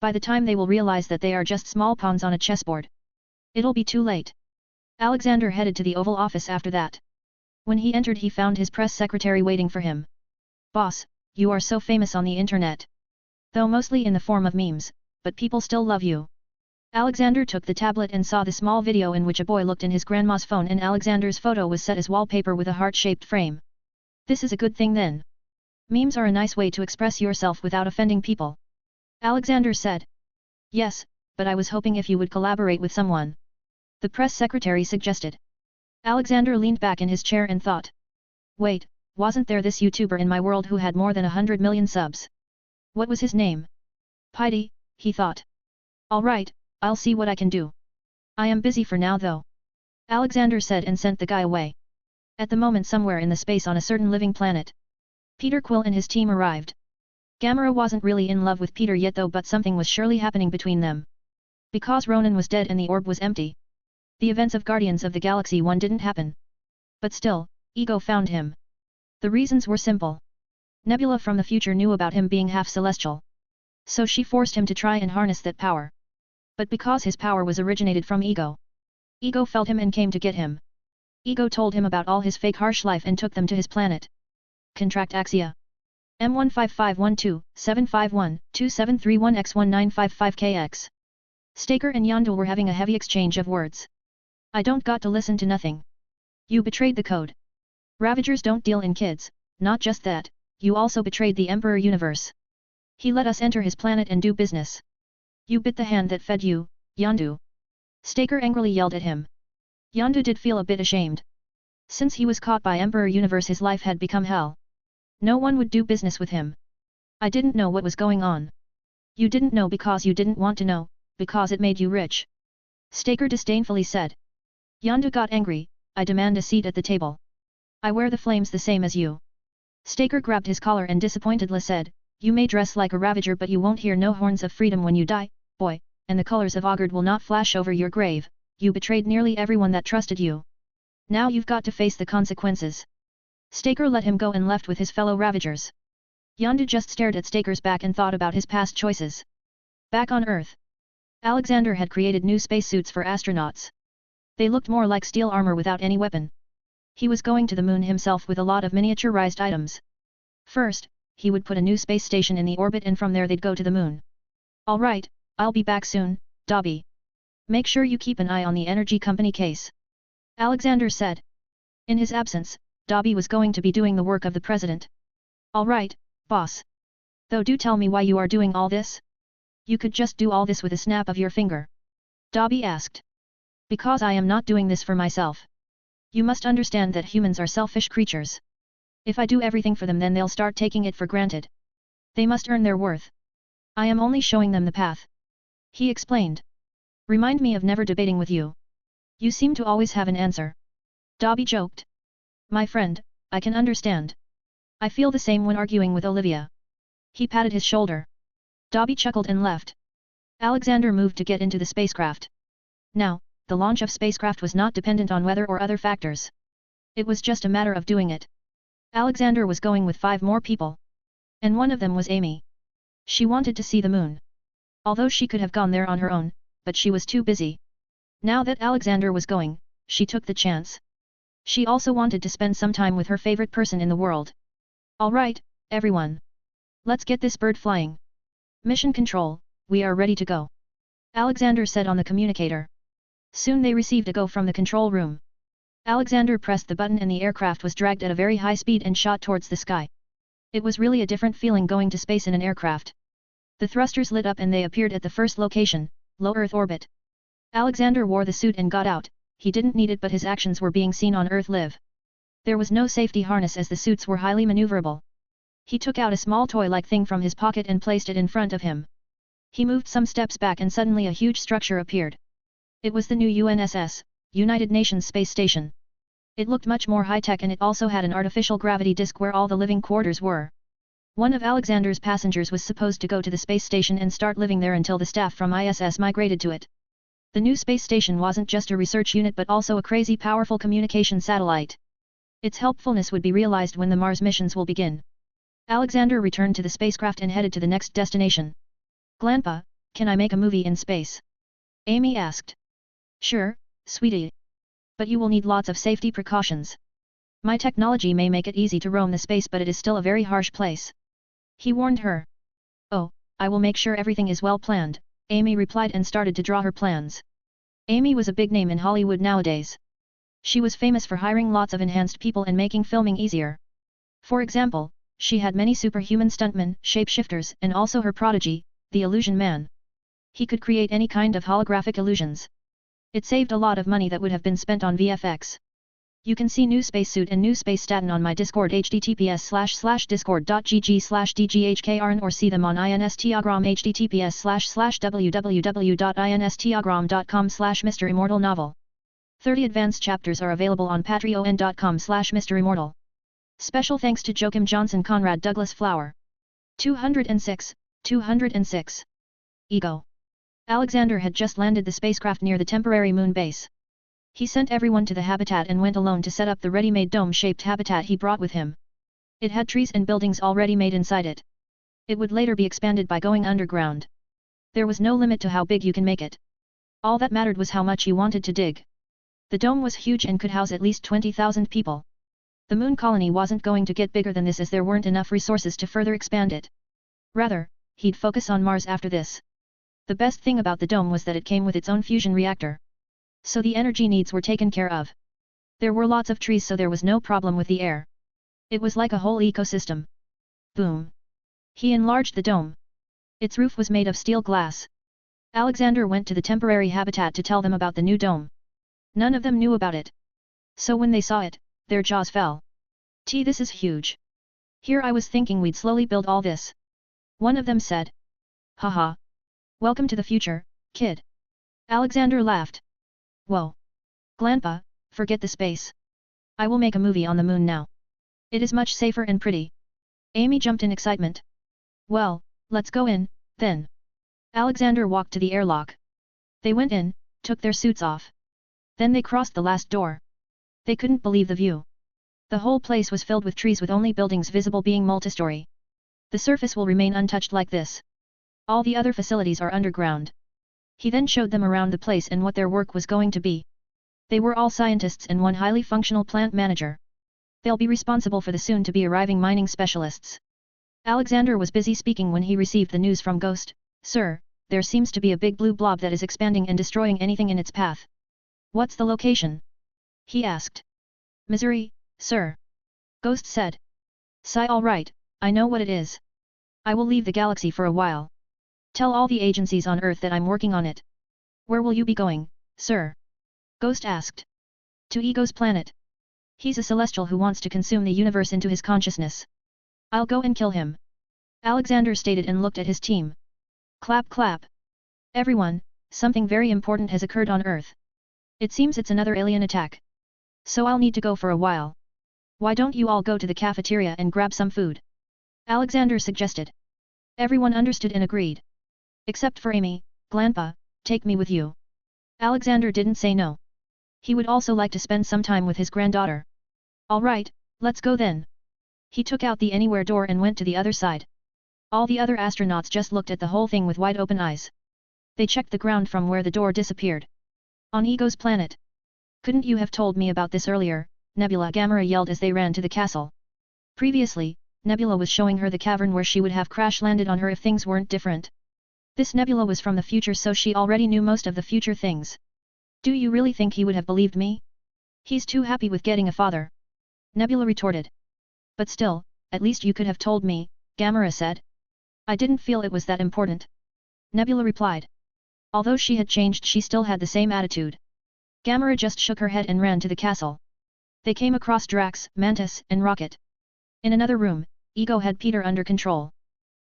Speaker 1: By the time they will realize that they are just small pawns on a chessboard, it'll be too late. Alexander headed to the Oval Office after that. When he entered, he found his press secretary waiting for him. Boss, you are so famous on the internet. Though mostly in the form of memes, but people still love you. Alexander took the tablet and saw the small video in which a boy looked in his grandma's phone, and Alexander's photo was set as wallpaper with a heart-shaped frame. This is a good thing then. Memes are a nice way to express yourself without offending people. Alexander said. Yes, but I was hoping if you would collaborate with someone. The press secretary suggested. Alexander leaned back in his chair and thought. Wait, wasn't there this YouTuber in my world who had more than 100 million subs? What was his name? Piety, he thought. Alright, I'll see what I can do. I am busy for now though. Alexander said and sent the guy away. At the moment, somewhere in the space on a certain living planet, Peter Quill and his team arrived. Gamera wasn't really in love with Peter yet though, but something was surely happening between them. Because Ronan was dead and the orb was empty, the events of Guardians of the Galaxy 1 didn't happen. But still, Ego found him. The reasons were simple. Nebula from the future knew about him being half celestial. So she forced him to try and harness that power. But because his power was originated from Ego, Ego felt him and came to get him. Ego told him about all his fake harsh life and took them to his planet. Contract Axia. M15512-751-2731X1955KX. Staker and Yondu were having a heavy exchange of words. I don't got to listen to nothing. You betrayed the code. Ravagers don't deal in kids, not just that, you also betrayed the Emperor Universe. He let us enter his planet and do business. You bit the hand that fed you, Yondu. Staker angrily yelled at him. Yondu did feel a bit ashamed. Since he was caught by Emperor Universe, his life had become hell. No one would do business with him. I didn't know what was going on. You didn't know because you didn't want to know, because it made you rich. Staker disdainfully said. Yondu got angry. I demand a seat at the table. I wear the flames the same as you. Staker grabbed his collar and disappointedly said, you may dress like a ravager, but you won't hear no horns of freedom when you die, boy, and the colors of Augurd will not flash over your grave. You betrayed nearly everyone that trusted you. Now you've got to face the consequences. Staker let him go and left with his fellow ravagers. Yondu just stared at Staker's back and thought about his past choices. Back on Earth, Alexander had created new spacesuits for astronauts. They looked more like steel armor without any weapon. He was going to the moon himself with a lot of miniaturized items. First, he would put a new space station in the orbit, and from there they'd go to the moon. Alright, I'll be back soon, Dobby. Make sure you keep an eye on the energy company case. Alexander said. In his absence, Dobby was going to be doing the work of the president. Alright, boss. Though do tell me why you are doing all this? You could just do all this with a snap of your finger. Dobby asked. Because I am not doing this for myself. You must understand that humans are selfish creatures. If I do everything for them, then they'll start taking it for granted. They must earn their worth. I am only showing them the path. He explained. Remind me of never debating with you. You seem to always have an answer. Dobby joked. My friend, I can understand. I feel the same when arguing with Olivia. He patted his shoulder. Dobby chuckled and left. Alexander moved to get into the spacecraft. Now, the launch of spacecraft was not dependent on weather or other factors. It was just a matter of doing it. Alexander was going with 5 more people. And one of them was Amy. She wanted to see the moon. Although she could have gone there on her own, but she was too busy. Now that Alexander was going, she took the chance. She also wanted to spend some time with her favorite person in the world. Alright, everyone. Let's get this bird flying. Mission Control, we are ready to go. Alexander said on the communicator. Soon they received a go from the control room. Alexander pressed the button and the aircraft was dragged at a very high speed and shot towards the sky. It was really a different feeling going to space in an aircraft. The thrusters lit up and they appeared at the first location, low Earth orbit. Alexander wore the suit and got out. He didn't need it, but his actions were being seen on Earth live. There was no safety harness as the suits were highly maneuverable. He took out a small toy-like thing from his pocket and placed it in front of him. He moved some steps back and suddenly a huge structure appeared. It was the new UNSS, United Nations Space Station. It looked much more high-tech and it also had an artificial gravity disk where all the living quarters were. One of Alexander's passengers was supposed to go to the space station and start living there until the staff from ISS migrated to it. The new space station wasn't just a research unit but also a crazy powerful communication satellite. Its helpfulness would be realized when the Mars missions will begin. Alexander returned to the spacecraft and headed to the next destination. Grandpa, can I make a movie in space? Amy asked. Sure, sweetie. But you will need lots of safety precautions. My technology may make it easy to roam the space, but it is still a very harsh place. He warned her. Oh, I will make sure everything is well planned, Amy replied and started to draw her plans. Amy was a big name in Hollywood nowadays. She was famous for hiring lots of enhanced people and making filming easier. For example, she had many superhuman stuntmen, shapeshifters, and also her prodigy, the Illusion Man. He could create any kind of holographic illusions. It saved a lot of money that would have been spent on VFX. You can see new spacesuit and new space statin on my Discord https://discord.gg/dghkrn or see them on Instagram https://www.instagram.com/MisterImmortal novel. 30 advanced chapters are available on patreon.com/MisterImmortal. Special thanks to Joachim Johnson Conrad Douglas Flower. 206. Ego. Alexander had just landed the spacecraft near the temporary moon base. He sent everyone to the habitat and went alone to set up the ready-made dome-shaped habitat he brought with him. It had trees and buildings already made inside it. It would later be expanded by going underground. There was no limit to how big you can make it. All that mattered was how much you wanted to dig. The dome was huge and could house at least 20,000 people. The moon colony wasn't going to get bigger than this as there weren't enough resources to further expand it. Rather, he'd focus on Mars after this. The best thing about the dome was that it came with its own fusion reactor. So the energy needs were taken care of. There were lots of trees, so there was no problem with the air. It was like a whole ecosystem. Boom. He enlarged the dome. Its roof was made of steel glass. Alexander went to the temporary habitat to tell them about the new dome. None of them knew about it. So when they saw it, their jaws fell. This is huge. Here I was thinking we'd slowly build all this. One of them said. Haha. Welcome to the future, kid. Alexander laughed. Whoa. Grandpa, forget the space. I will make a movie on the moon now. It is much safer and pretty. Amy jumped in excitement. Well, let's go in, then. Alexander walked to the airlock. They went in, took their suits off. Then they crossed the last door. They couldn't believe the view. The whole place was filled with trees with only buildings visible being multi-story. The surface will remain untouched like this. All the other facilities are underground. He then showed them around the place and what their work was going to be. They were all scientists and one highly functional plant manager. They'll be responsible for the soon-to-be arriving mining specialists. Alexander was busy speaking when he received the news from Ghost. Sir, there seems to be a big blue blob that is expanding and destroying anything in its path. What's the location? He asked. Missouri, sir. Ghost said. Sigh, all right, I know what it is. I will leave the galaxy for a while. Tell all the agencies on Earth that I'm working on it. Where will you be going, sir? Ghost asked. To Ego's planet. He's a celestial who wants to consume the universe into his consciousness. I'll go and kill him. Alexander stated and looked at his team. Clap clap. Everyone, something very important has occurred on Earth. It seems it's another alien attack. So I'll need to go for a while. Why don't you all go to the cafeteria and grab some food? Alexander suggested. Everyone understood and agreed. Except for Amy. Grandpa, take me with you. Alexander didn't say no. He would also like to spend some time with his granddaughter. Alright, let's go then. He took out the anywhere door and went to the other side. All the other astronauts just looked at the whole thing with wide open eyes. They checked the ground from where the door disappeared. On Ego's planet. Couldn't you have told me about this earlier, Nebula? Gamera yelled as they ran to the castle. Previously, Nebula was showing her the cavern where she would have crash-landed on her if things weren't different. This Nebula was from the future, so she already knew most of the future things. Do you really think he would have believed me? He's too happy with getting a father. Nebula retorted. But still, at least you could have told me, Gamera said. I didn't feel it was that important. Nebula replied. Although she had changed, she still had the same attitude. Gamera just shook her head and ran to the castle. They came across Drax, Mantis, and Rocket. In another room, Ego had Peter under control.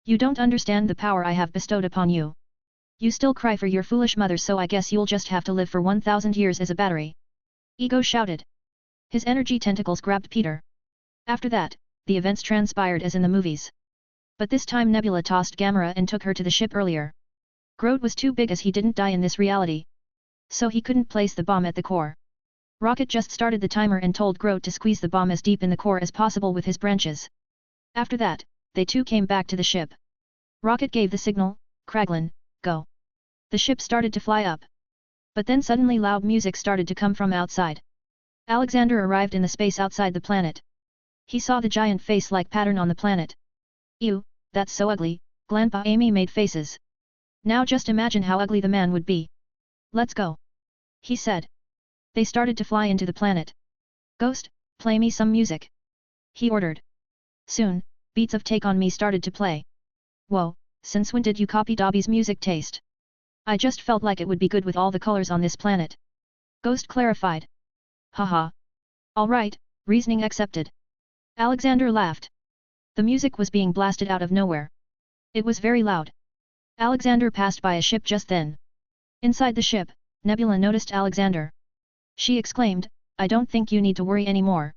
Speaker 1: You don't understand the power I have bestowed upon you. You still cry for your foolish mother, so I guess you'll just have to live for 1,000 years as a battery. Ego shouted. His energy tentacles grabbed Peter. After that, the events transpired as in the movies. But this time Nebula tossed Gamera and took her to the ship earlier. Groot was too big as he didn't die in this reality. So he couldn't place the bomb at the core. Rocket just started the timer and told Groot to squeeze the bomb as deep in the core as possible with his branches. After that, they too came back to the ship. Rocket gave the signal, Kraglin, go. The ship started to fly up. But then suddenly loud music started to come from outside. Alexander arrived in the space outside the planet. He saw the giant face-like pattern on the planet. Ew, that's so ugly, Grandpa Amy made faces. Now just imagine how ugly the man would be. Let's go. He said. They started to fly into the planet. Ghost, play me some music. He ordered. Soon, beats of Take On Me started to play. Whoa, since when did you copy Dobby's music taste? I just felt like it would be good with all the colors on this planet. Ghost clarified. Haha. Alright, reasoning accepted. Alexander laughed. The music was being blasted out of nowhere. It was very loud. Alexander passed by a ship just then. Inside the ship, Nebula noticed Alexander. She exclaimed, I don't think you need to worry anymore.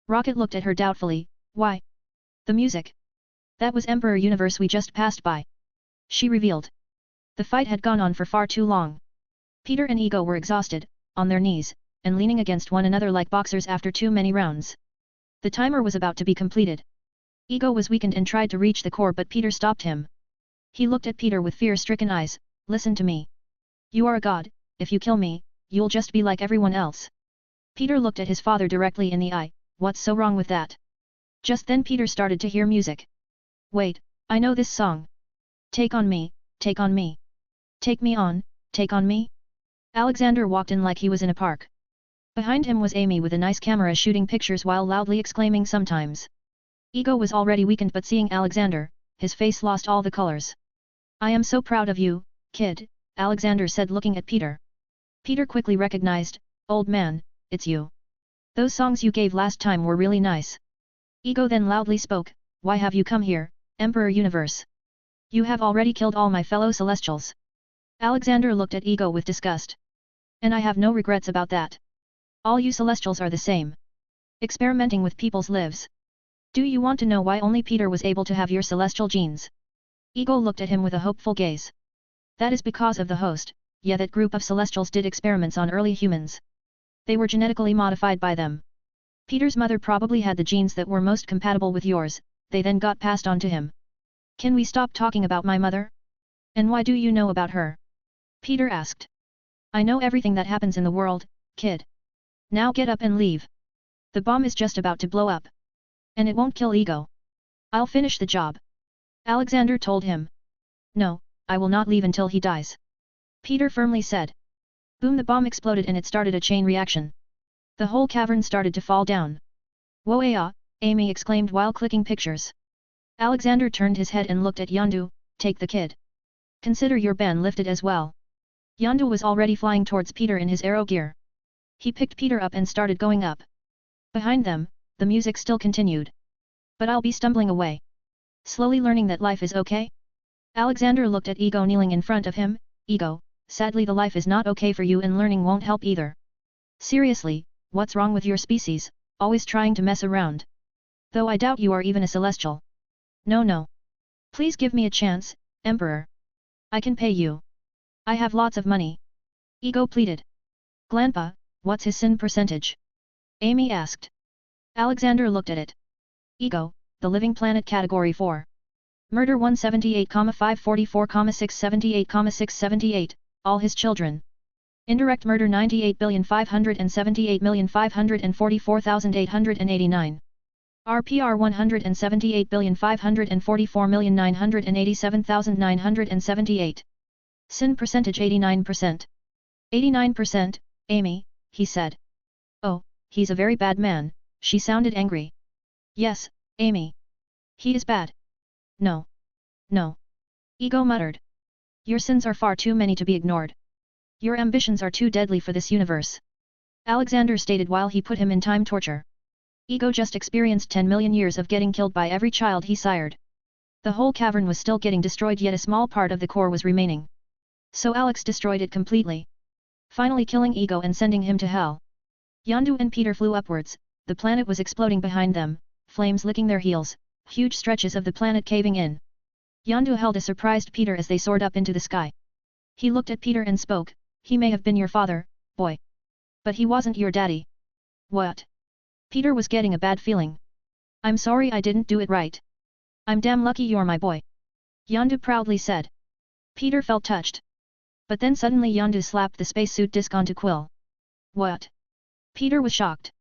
Speaker 1: Rocket looked at her doubtfully, why? The music. That was Emperor Universe we just passed by. She revealed. The fight had gone on for far too long. Peter and Ego were exhausted, on their knees, and leaning against one another like boxers after too many rounds. The timer was about to be completed. Ego was weakened and tried to reach the core, but Peter stopped him. He looked at Peter with fear-stricken eyes, listen to me. You are a god, if you kill me, you'll just be like everyone else. Peter looked at his father directly in the eye, what's so wrong with that? Just then Peter started to hear music. Wait, I know this song. Take on me, take on me. Take me on, take on me. Alexander walked in like he was in a park. Behind him was Amy with a nice camera shooting pictures while loudly exclaiming sometimes. Ego was already weakened, but seeing Alexander, his face lost all the colors. I am so proud of you, kid, Alexander said looking at Peter. Peter quickly recognized, old man, it's you. Those songs you gave last time were really nice. Ego then loudly spoke, why have you come here, Emperor Universe? You have already killed all my fellow Celestials. Alexander looked at Ego with disgust. And I have no regrets about that. All you Celestials are the same. Experimenting with people's lives. Do you want to know why only Peter was able to have your celestial genes? Ego looked at him with a hopeful gaze. That is because of the host, yeah, that group of Celestials did experiments on early humans. They were genetically modified by them. Peter's mother probably had the genes that were most compatible with yours, they then got passed on to him. Can we stop talking about my mother? And why do you know about her? Peter asked. I know everything that happens in the world, kid. Now get up and leave. The bomb is just about to blow up. And it won't kill Ego. I'll finish the job. Alexander told him. No, I will not leave until he dies. Peter firmly said. Boom, the bomb exploded and it started a chain reaction. The whole cavern started to fall down. Whoa-ah, Amy exclaimed while clicking pictures. Alexander turned his head and looked at Yondu, take the kid. Consider your ban lifted as well. Yondu was already flying towards Peter in his arrow gear. He picked Peter up and started going up. Behind them, the music still continued. But I'll be stumbling away. Slowly learning that life is okay? Alexander looked at Ego kneeling in front of him, Ego, sadly the life is not okay for you and learning won't help either. Seriously, what's wrong with your species, always trying to mess around? Though I doubt you are even a celestial. No. Please give me a chance, Emperor. I can pay you. I have lots of money. Ego pleaded. Glanpa, what's his sin percentage? Amy asked. Alexander looked at it. Ego, the living planet category 4. Murder 178,544,678,678, all his children. Indirect murder 98,578,544,889. RPR 178,544,987,978. Sin percentage 89%. 89%, Amy, he said. Oh, he's a very bad man, she sounded angry. Yes, Amy. He is bad. No. No. Ego muttered. Your sins are far too many to be ignored. Your ambitions are too deadly for this universe. Alexander stated while he put him in time torture. Ego just experienced 10 million years of getting killed by every child he sired. The whole cavern was still getting destroyed, yet a small part of the core was remaining. So Alex destroyed it completely, finally killing Ego and sending him to hell. Yondu and Peter flew upwards, the planet was exploding behind them, flames licking their heels, huge stretches of the planet caving in. Yondu held a surprised Peter as they soared up into the sky. He looked at Peter and spoke, he may have been your father, boy. But he wasn't your daddy. What? Peter was getting a bad feeling. I'm sorry I didn't do it right. I'm damn lucky you're my boy. Yondu proudly said. Peter felt touched. But then suddenly Yondu slapped the spacesuit disc onto Quill. What? Peter was shocked.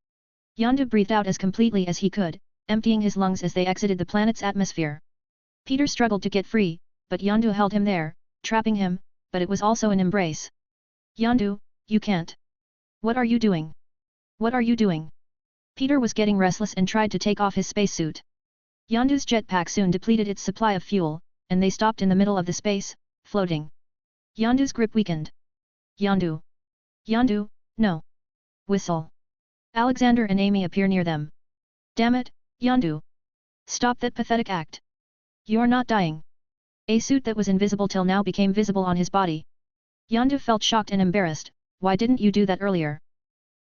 Speaker 1: Yondu breathed out as completely as he could, emptying his lungs as they exited the planet's atmosphere. Peter struggled to get free, but Yondu held him there, trapping him, but it was also an embrace. Yondu, you can't. What are you doing? What are you doing? Peter was getting restless and tried to take off his spacesuit. Yondu's jetpack soon depleted its supply of fuel, and they stopped in the middle of the space, floating. Yondu's grip weakened. Yondu. Yondu, no. Whistle. Alexander and Amy appear near them. Damn it, Yondu. Stop that pathetic act. You're not dying. A suit that was invisible till now became visible on his body. Yondu felt shocked and embarrassed. Why didn't you do that earlier?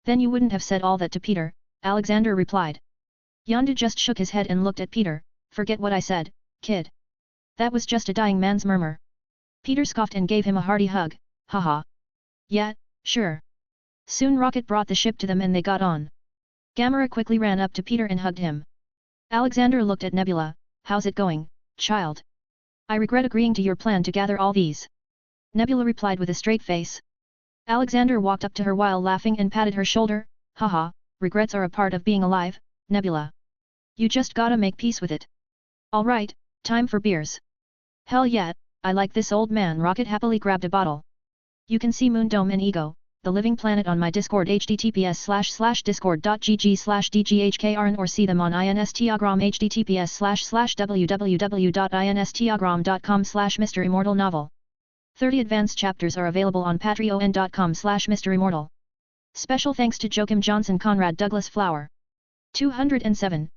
Speaker 1: Then you wouldn't have said all that to Peter, Alexander replied. Yondu just shook his head and looked at Peter. Forget what I said, kid. That was just a dying man's murmur. Peter scoffed and gave him a hearty hug. Haha. Yeah, sure. Soon Rocket brought the ship to them and they got on. Gamera quickly ran up to Peter and hugged him. Alexander looked at Nebula. How's it going, child? I regret agreeing to your plan to gather all these. Nebula replied with a straight face. Alexander walked up to her while laughing and patted her shoulder. Haha, regrets are a part of being alive, Nebula. You just gotta make peace with it. Alright, time for beers. Hell yeah, I like this old man. Rocket happily grabbed a bottle. You can see Moondome and Ego, the living planet on my Discord https://discord.gg/dghkrn or see them on Instagram https://www.instagram.com/MisterImmortal novel. 30 advanced chapters are available on patreon.com/MisterImmortal. Special thanks to Joachim Johnson, Conrad Douglas Flower. 207.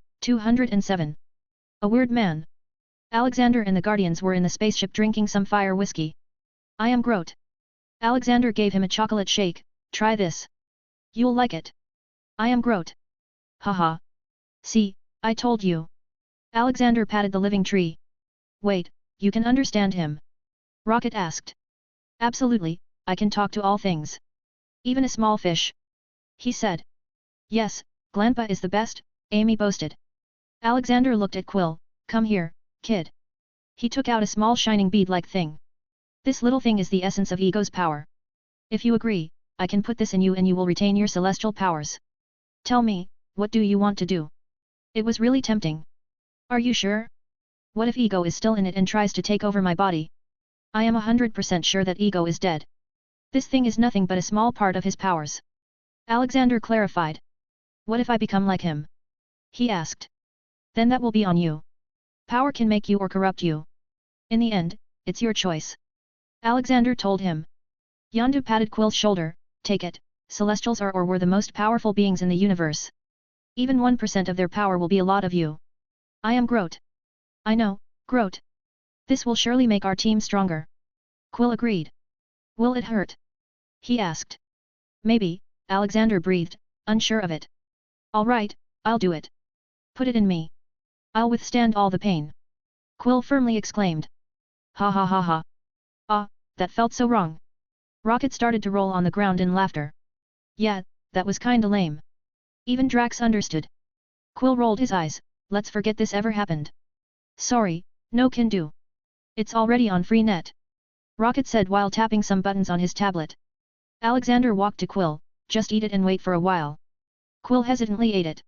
Speaker 1: A weird man. Alexander and the Guardians were in the spaceship drinking some fire whiskey. I am Groot. Alexander gave him a chocolate shake. Try this. You'll like it. I am Groot. Haha. See, I told you. Alexander patted the living tree. Wait, you can understand him? Rocket asked. Absolutely, I can talk to all things. Even a small fish. He said. Yes, Glanpa is the best, Amy boasted. Alexander looked at Quill. Come here, kid. He took out a small shining bead-like thing. This little thing is the essence of Ego's power. If you agree, I can put this in you and you will retain your celestial powers. Tell me, what do you want to do? It was really tempting. Are you sure? What if Ego is still in it and tries to take over my body? I am 100% sure that Ego is dead. This thing is nothing but a small part of his powers. Alexander clarified. What if I become like him? He asked. Then that will be on you. Power can make you or corrupt you. In the end, it's your choice. Alexander told him. Yondu patted Quill's shoulder. Take it, Celestials are or were the most powerful beings in the universe. Even 1% of their power will be a lot of you. I am Groot. I know, Groot. This will surely make our team stronger. Quill agreed. Will it hurt? He asked. Maybe, Alexander breathed, unsure of it. Alright, I'll do it. Put it in me. I'll withstand all the pain. Quill firmly exclaimed. Ha ha ha ha. Ah, that felt so wrong. Rocket started to roll on the ground in laughter. Yeah, that was kinda lame. Even Drax understood. Quill rolled his eyes, let's forget this ever happened. Sorry, no can do. It's already on free net. Rocket said while tapping some buttons on his tablet. Alexander walked to Quill, just eat it and wait for a while. Quill hesitantly ate it.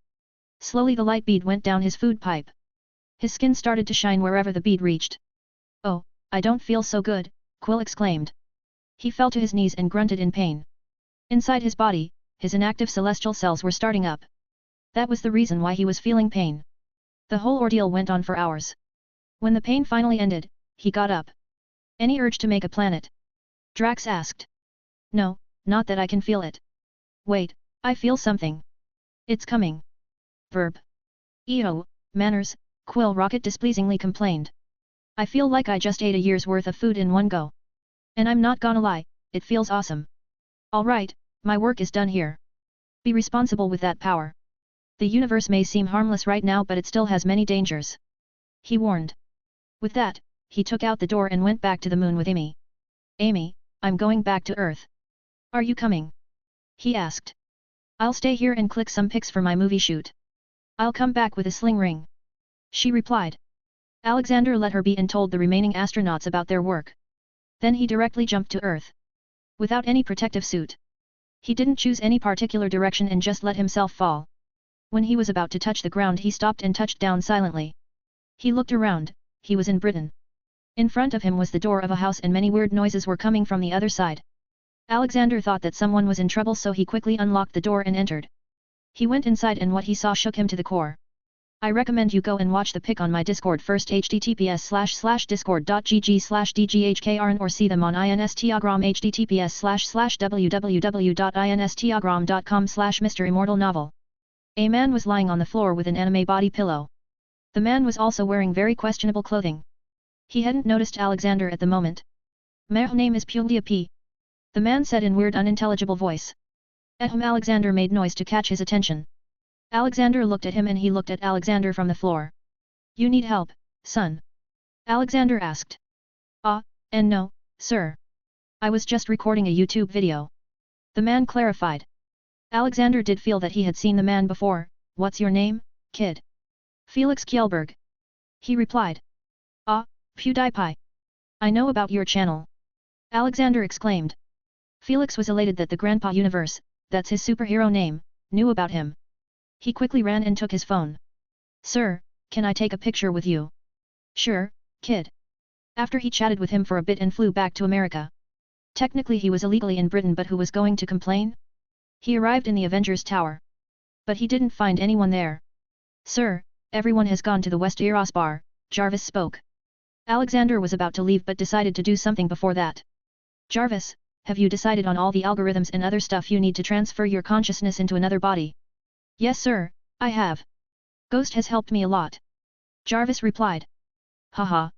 Speaker 1: Slowly the light bead went down his food pipe. His skin started to shine wherever the bead reached. Oh, I don't feel so good, Quill exclaimed. He fell to his knees and grunted in pain. Inside his body, his inactive celestial cells were starting up. That was the reason why he was feeling pain. The whole ordeal went on for hours. When the pain finally ended, he got up. Any urge to make a planet? Drax asked. No, not that I can feel it. Wait, I feel something. It's coming. Verb. Ew, manners, Quill Rocket displeasingly complained. I feel like I just ate a year's worth of food in one go. And I'm not gonna lie, it feels awesome. Alright, my work is done here. Be responsible with that power. The universe may seem harmless right now but it still has many dangers. He warned. With that, he took out the door and went back to the moon with Amy. Amy, I'm going back to Earth. Are you coming? He asked. I'll stay here and click some pics for my movie shoot. I'll come back with a sling ring. She replied. Alexander let her be and told the remaining astronauts about their work. Then he directly jumped to Earth. Without any protective suit. He didn't choose any particular direction and just let himself fall. When he was about to touch the ground he stopped and touched down silently. He looked around, he was in Britain. In front of him was the door of a house and many weird noises were coming from the other side. Alexander thought that someone was in trouble so he quickly unlocked the door and entered. He went inside and what he saw shook him to the core. I recommend you go and watch the pic on my Discord first https://discord.gg/dghkrn or see them on Instagram https://www.instagram.com/MisterImmortal novel. A man was lying on the floor with an anime body pillow. The man was also wearing very questionable clothing. He hadn't noticed Alexander at the moment. My name is Puglia P. The man said in weird unintelligible voice. Alexander made noise to catch his attention. Alexander looked at him and he looked at Alexander from the floor. You need help, son? Alexander asked. And no, sir. I was just recording a YouTube video. The man clarified. Alexander did feel that he had seen the man before. What's your name, kid? Felix Kjellberg. He replied. PewDiePie. I know about your channel. Alexander exclaimed. Felix was elated that the Grandpa Universe, that's his superhero name, knew about him. He quickly ran and took his phone. Sir, can I take a picture with you? Sure, kid. After he chatted with him for a bit and flew back to America. Technically he was illegally in Britain but who was going to complain? He arrived in the Avengers Tower. But he didn't find anyone there. Sir, everyone has gone to the West Eros bar, Jarvis spoke. Alexander was about to leave but decided to do something before that. Jarvis, have you decided on all the algorithms and other stuff you need to transfer your consciousness into another body? Yes sir, I have. Ghost has helped me a lot. Jarvis replied. Haha.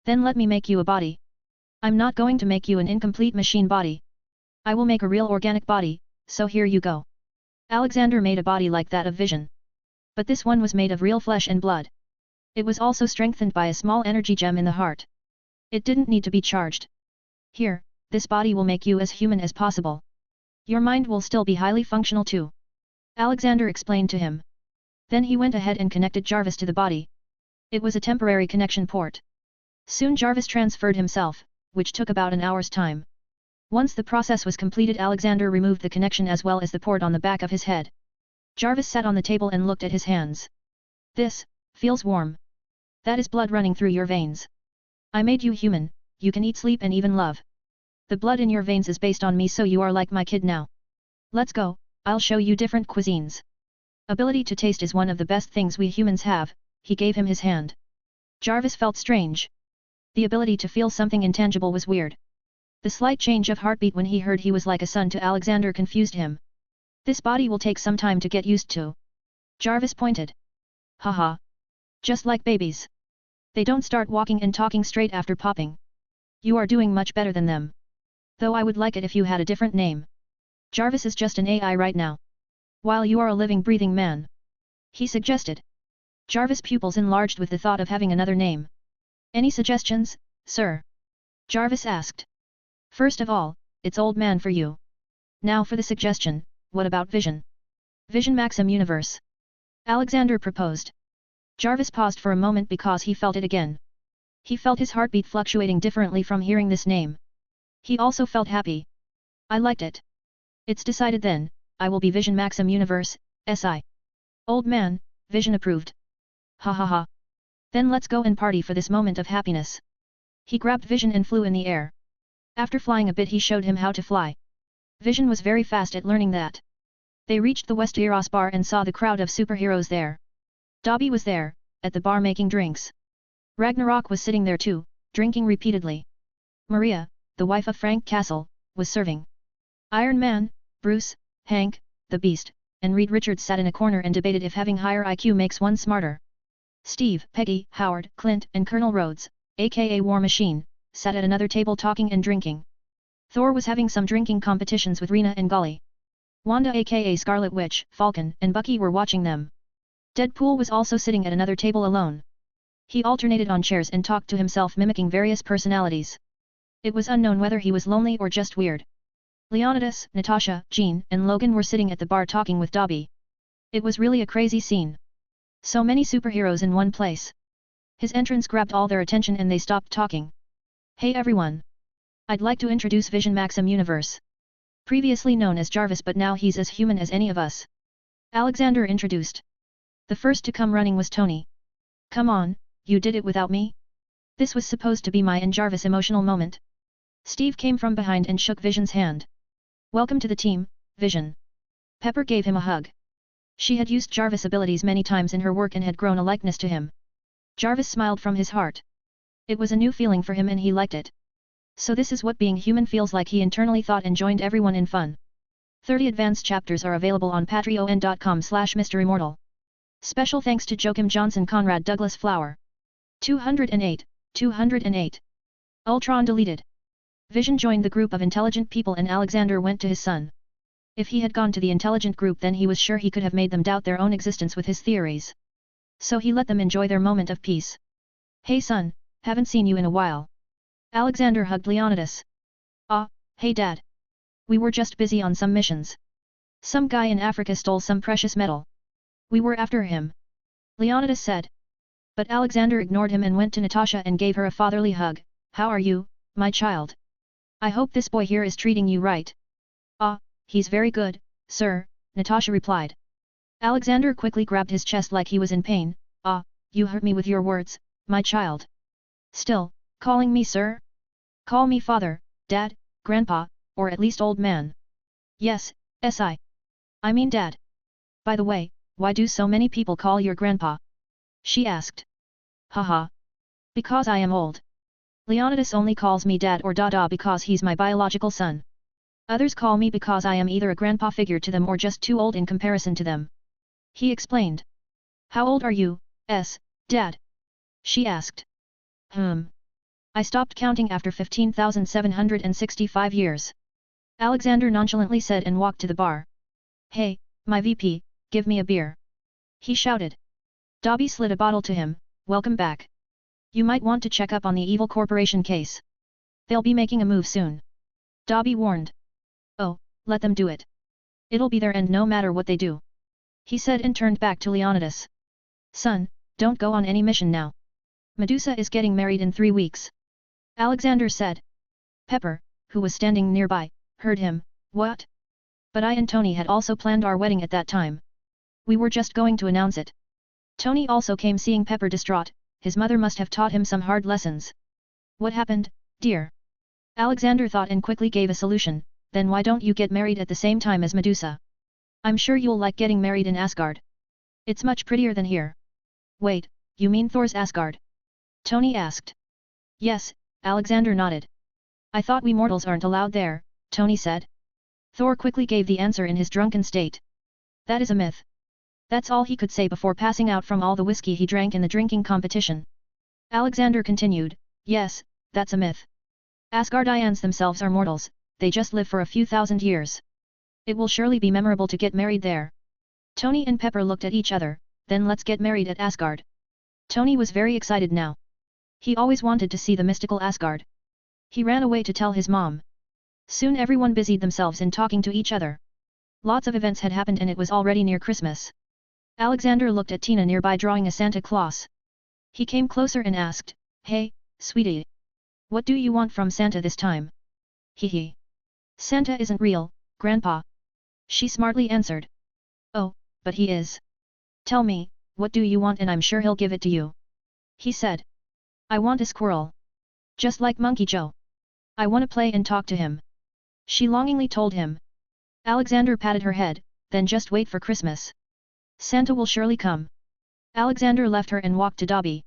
Speaker 1: Then let me make you a body. I'm not going to make you an incomplete machine body. I will make a real organic body, so here you go. Alexander made a body like that of Vision. But this one was made of real flesh and blood. It was also strengthened by a small energy gem in the heart. It didn't need to be charged. Here, this body will make you as human as possible. Your mind will still be highly functional too. Alexander explained to him. Then he went ahead and connected Jarvis to the body. It was a temporary connection port. Soon Jarvis transferred himself, which took about an hour's time. Once the process was completed Alexander removed the connection as well as the port on the back of his head. Jarvis sat on the table and looked at his hands. This, feels warm. That is blood running through your veins. I made you human, you can eat, sleep and even love. The blood in your veins is based on me so you are like my kid now. Let's go, I'll show you different cuisines. Ability to taste is one of the best things we humans have, he gave him his hand. Jarvis felt strange. The ability to feel something intangible was weird. The slight change of heartbeat when he heard he was like a son to Alexander confused him. This body will take some time to get used to. Jarvis pointed. Haha. Just like babies. They don't start walking and talking straight after popping. You are doing much better than them. Though I would like it if you had a different name. Jarvis is just an AI right now. While you are a living breathing man. He suggested. Jarvis' pupils enlarged with the thought of having another name. Any suggestions, sir? Jarvis asked. First of all, it's old man for you. Now for the suggestion, what about vision? Vision Maxim Universe. Alexander proposed. Jarvis paused for a moment because he felt it again. He felt his heartbeat fluctuating differently from hearing this name. He also felt happy. I liked it. It's decided then, I will be Vision Maxim Universe, SI. Old man, Vision approved. Ha ha ha. Then let's go and party for this moment of happiness. He grabbed Vision and flew in the air. After flying a bit he showed him how to fly. Vision was very fast at learning that. They reached the Westeros bar and saw the crowd of superheroes there. Dobby was there, at the bar making drinks. Ragnarok was sitting there too, drinking repeatedly. Maria, the wife of Frank Castle, was serving. Iron Man, Bruce, Hank, the Beast, and Reed Richards sat in a corner and debated if having higher IQ makes one smarter. Steve, Peggy, Howard, Clint, and Colonel Rhodes, aka War Machine, sat at another table talking and drinking. Thor was having some drinking competitions with Rena and Gully. Wanda aka Scarlet Witch, Falcon, and Bucky were watching them. Deadpool was also sitting at another table alone. He alternated on chairs and talked to himself mimicking various personalities. It was unknown whether he was lonely or just weird. Leonidas, Natasha, Jean, and Logan were sitting at the bar talking with Dobby. It was really a crazy scene. So many superheroes in one place. His entrance grabbed all their attention and they stopped talking. Hey everyone! I'd like to introduce Vision Maxim Universe. Previously known as Jarvis but now he's as human as any of us. Alexander introduced. The first to come running was Tony. Come on, you did it without me? This was supposed to be my and Jarvis emotional moment. Steve came from behind and shook Vision's hand. Welcome to the team, Vision. Pepper gave him a hug. She had used Jarvis' abilities many times in her work and had grown a likeness to him. Jarvis smiled from his heart. It was a new feeling for him and he liked it. So this is what being human feels like, he internally thought, and joined everyone in fun. 30 advanced chapters are available on patreon.com/MisterImmortal. Special thanks to Joachim Johnson, Conrad Douglas Flower. 208. Ultron deleted. Vision joined the group of intelligent people and Alexander went to his son. If he had gone to the intelligent group then he was sure he could have made them doubt their own existence with his theories. So he let them enjoy their moment of peace. Hey son, haven't seen you in a while. Alexander hugged Leonidas. Ah, hey dad. We were just busy on some missions. Some guy in Africa stole some precious metal. We were after him. Leonidas said. But Alexander ignored him and went to Natasha and gave her a fatherly hug. How are you, my child? I hope this boy here is treating you right. Ah, he's very good, sir, Natasha replied. Alexander quickly grabbed his chest like he was in pain. Ah, you hurt me with your words, my child. Still, calling me sir? Call me father, dad, grandpa, or at least old man. Yes, SI. I mean dad. By the way, why do so many people call your grandpa? She asked. Haha. Because I am old. Leonidas only calls me dad or dada because he's my biological son. Others call me because I am either a grandpa figure to them or just too old in comparison to them. He explained. How old are you, dad? She asked. I stopped counting after 15,765 years. Alexander nonchalantly said and walked to the bar. Hey, my VP, give me a beer. He shouted. Dobby slid a bottle to him. Welcome back. You might want to check up on the evil corporation case. They'll be making a move soon. Dobby warned. Oh, let them do it. It'll be their end no matter what they do. He said and turned back to Leonidas. Son, don't go on any mission now. Medusa is getting married in 3 weeks. Alexander said. Pepper, who was standing nearby, heard him. What? But I and Tony had also planned our wedding at that time. We were just going to announce it. Tony also came, seeing Pepper distraught. His mother must have taught him some hard lessons. What happened, dear? Alexander thought and quickly gave a solution. Then why don't you get married at the same time as Medusa? I'm sure you'll like getting married in Asgard. It's much prettier than here. Wait, you mean Thor's Asgard? Tony asked. Yes, Alexander nodded. I thought we mortals aren't allowed there, Tony said. Thor quickly gave the answer in his drunken state. That is a myth. That's all he could say before passing out from all the whiskey he drank in the drinking competition. Alexander continued, yes, that's a myth. Asgardians themselves are mortals, they just live for a few thousand years. It will surely be memorable to get married there. Tony and Pepper looked at each other. Then let's get married at Asgard. Tony was very excited now. He always wanted to see the mystical Asgard. He ran away to tell his mom. Soon everyone busied themselves in talking to each other. Lots of events had happened and it was already near Christmas. Alexander looked at Tina nearby drawing a Santa Claus. He came closer and asked, "Hey, sweetie. What do you want from Santa this time?" "Hee. Santa isn't real, Grandpa." She smartly answered. "Oh, but he is. Tell me, what do you want and I'm sure he'll give it to you." He said. "I want a squirrel. Just like Monkey Joe. I want to play and talk to him." She longingly told him. Alexander patted her head, "Then just wait for Christmas. Santa will surely come." Alexander left her and walked to Dobby.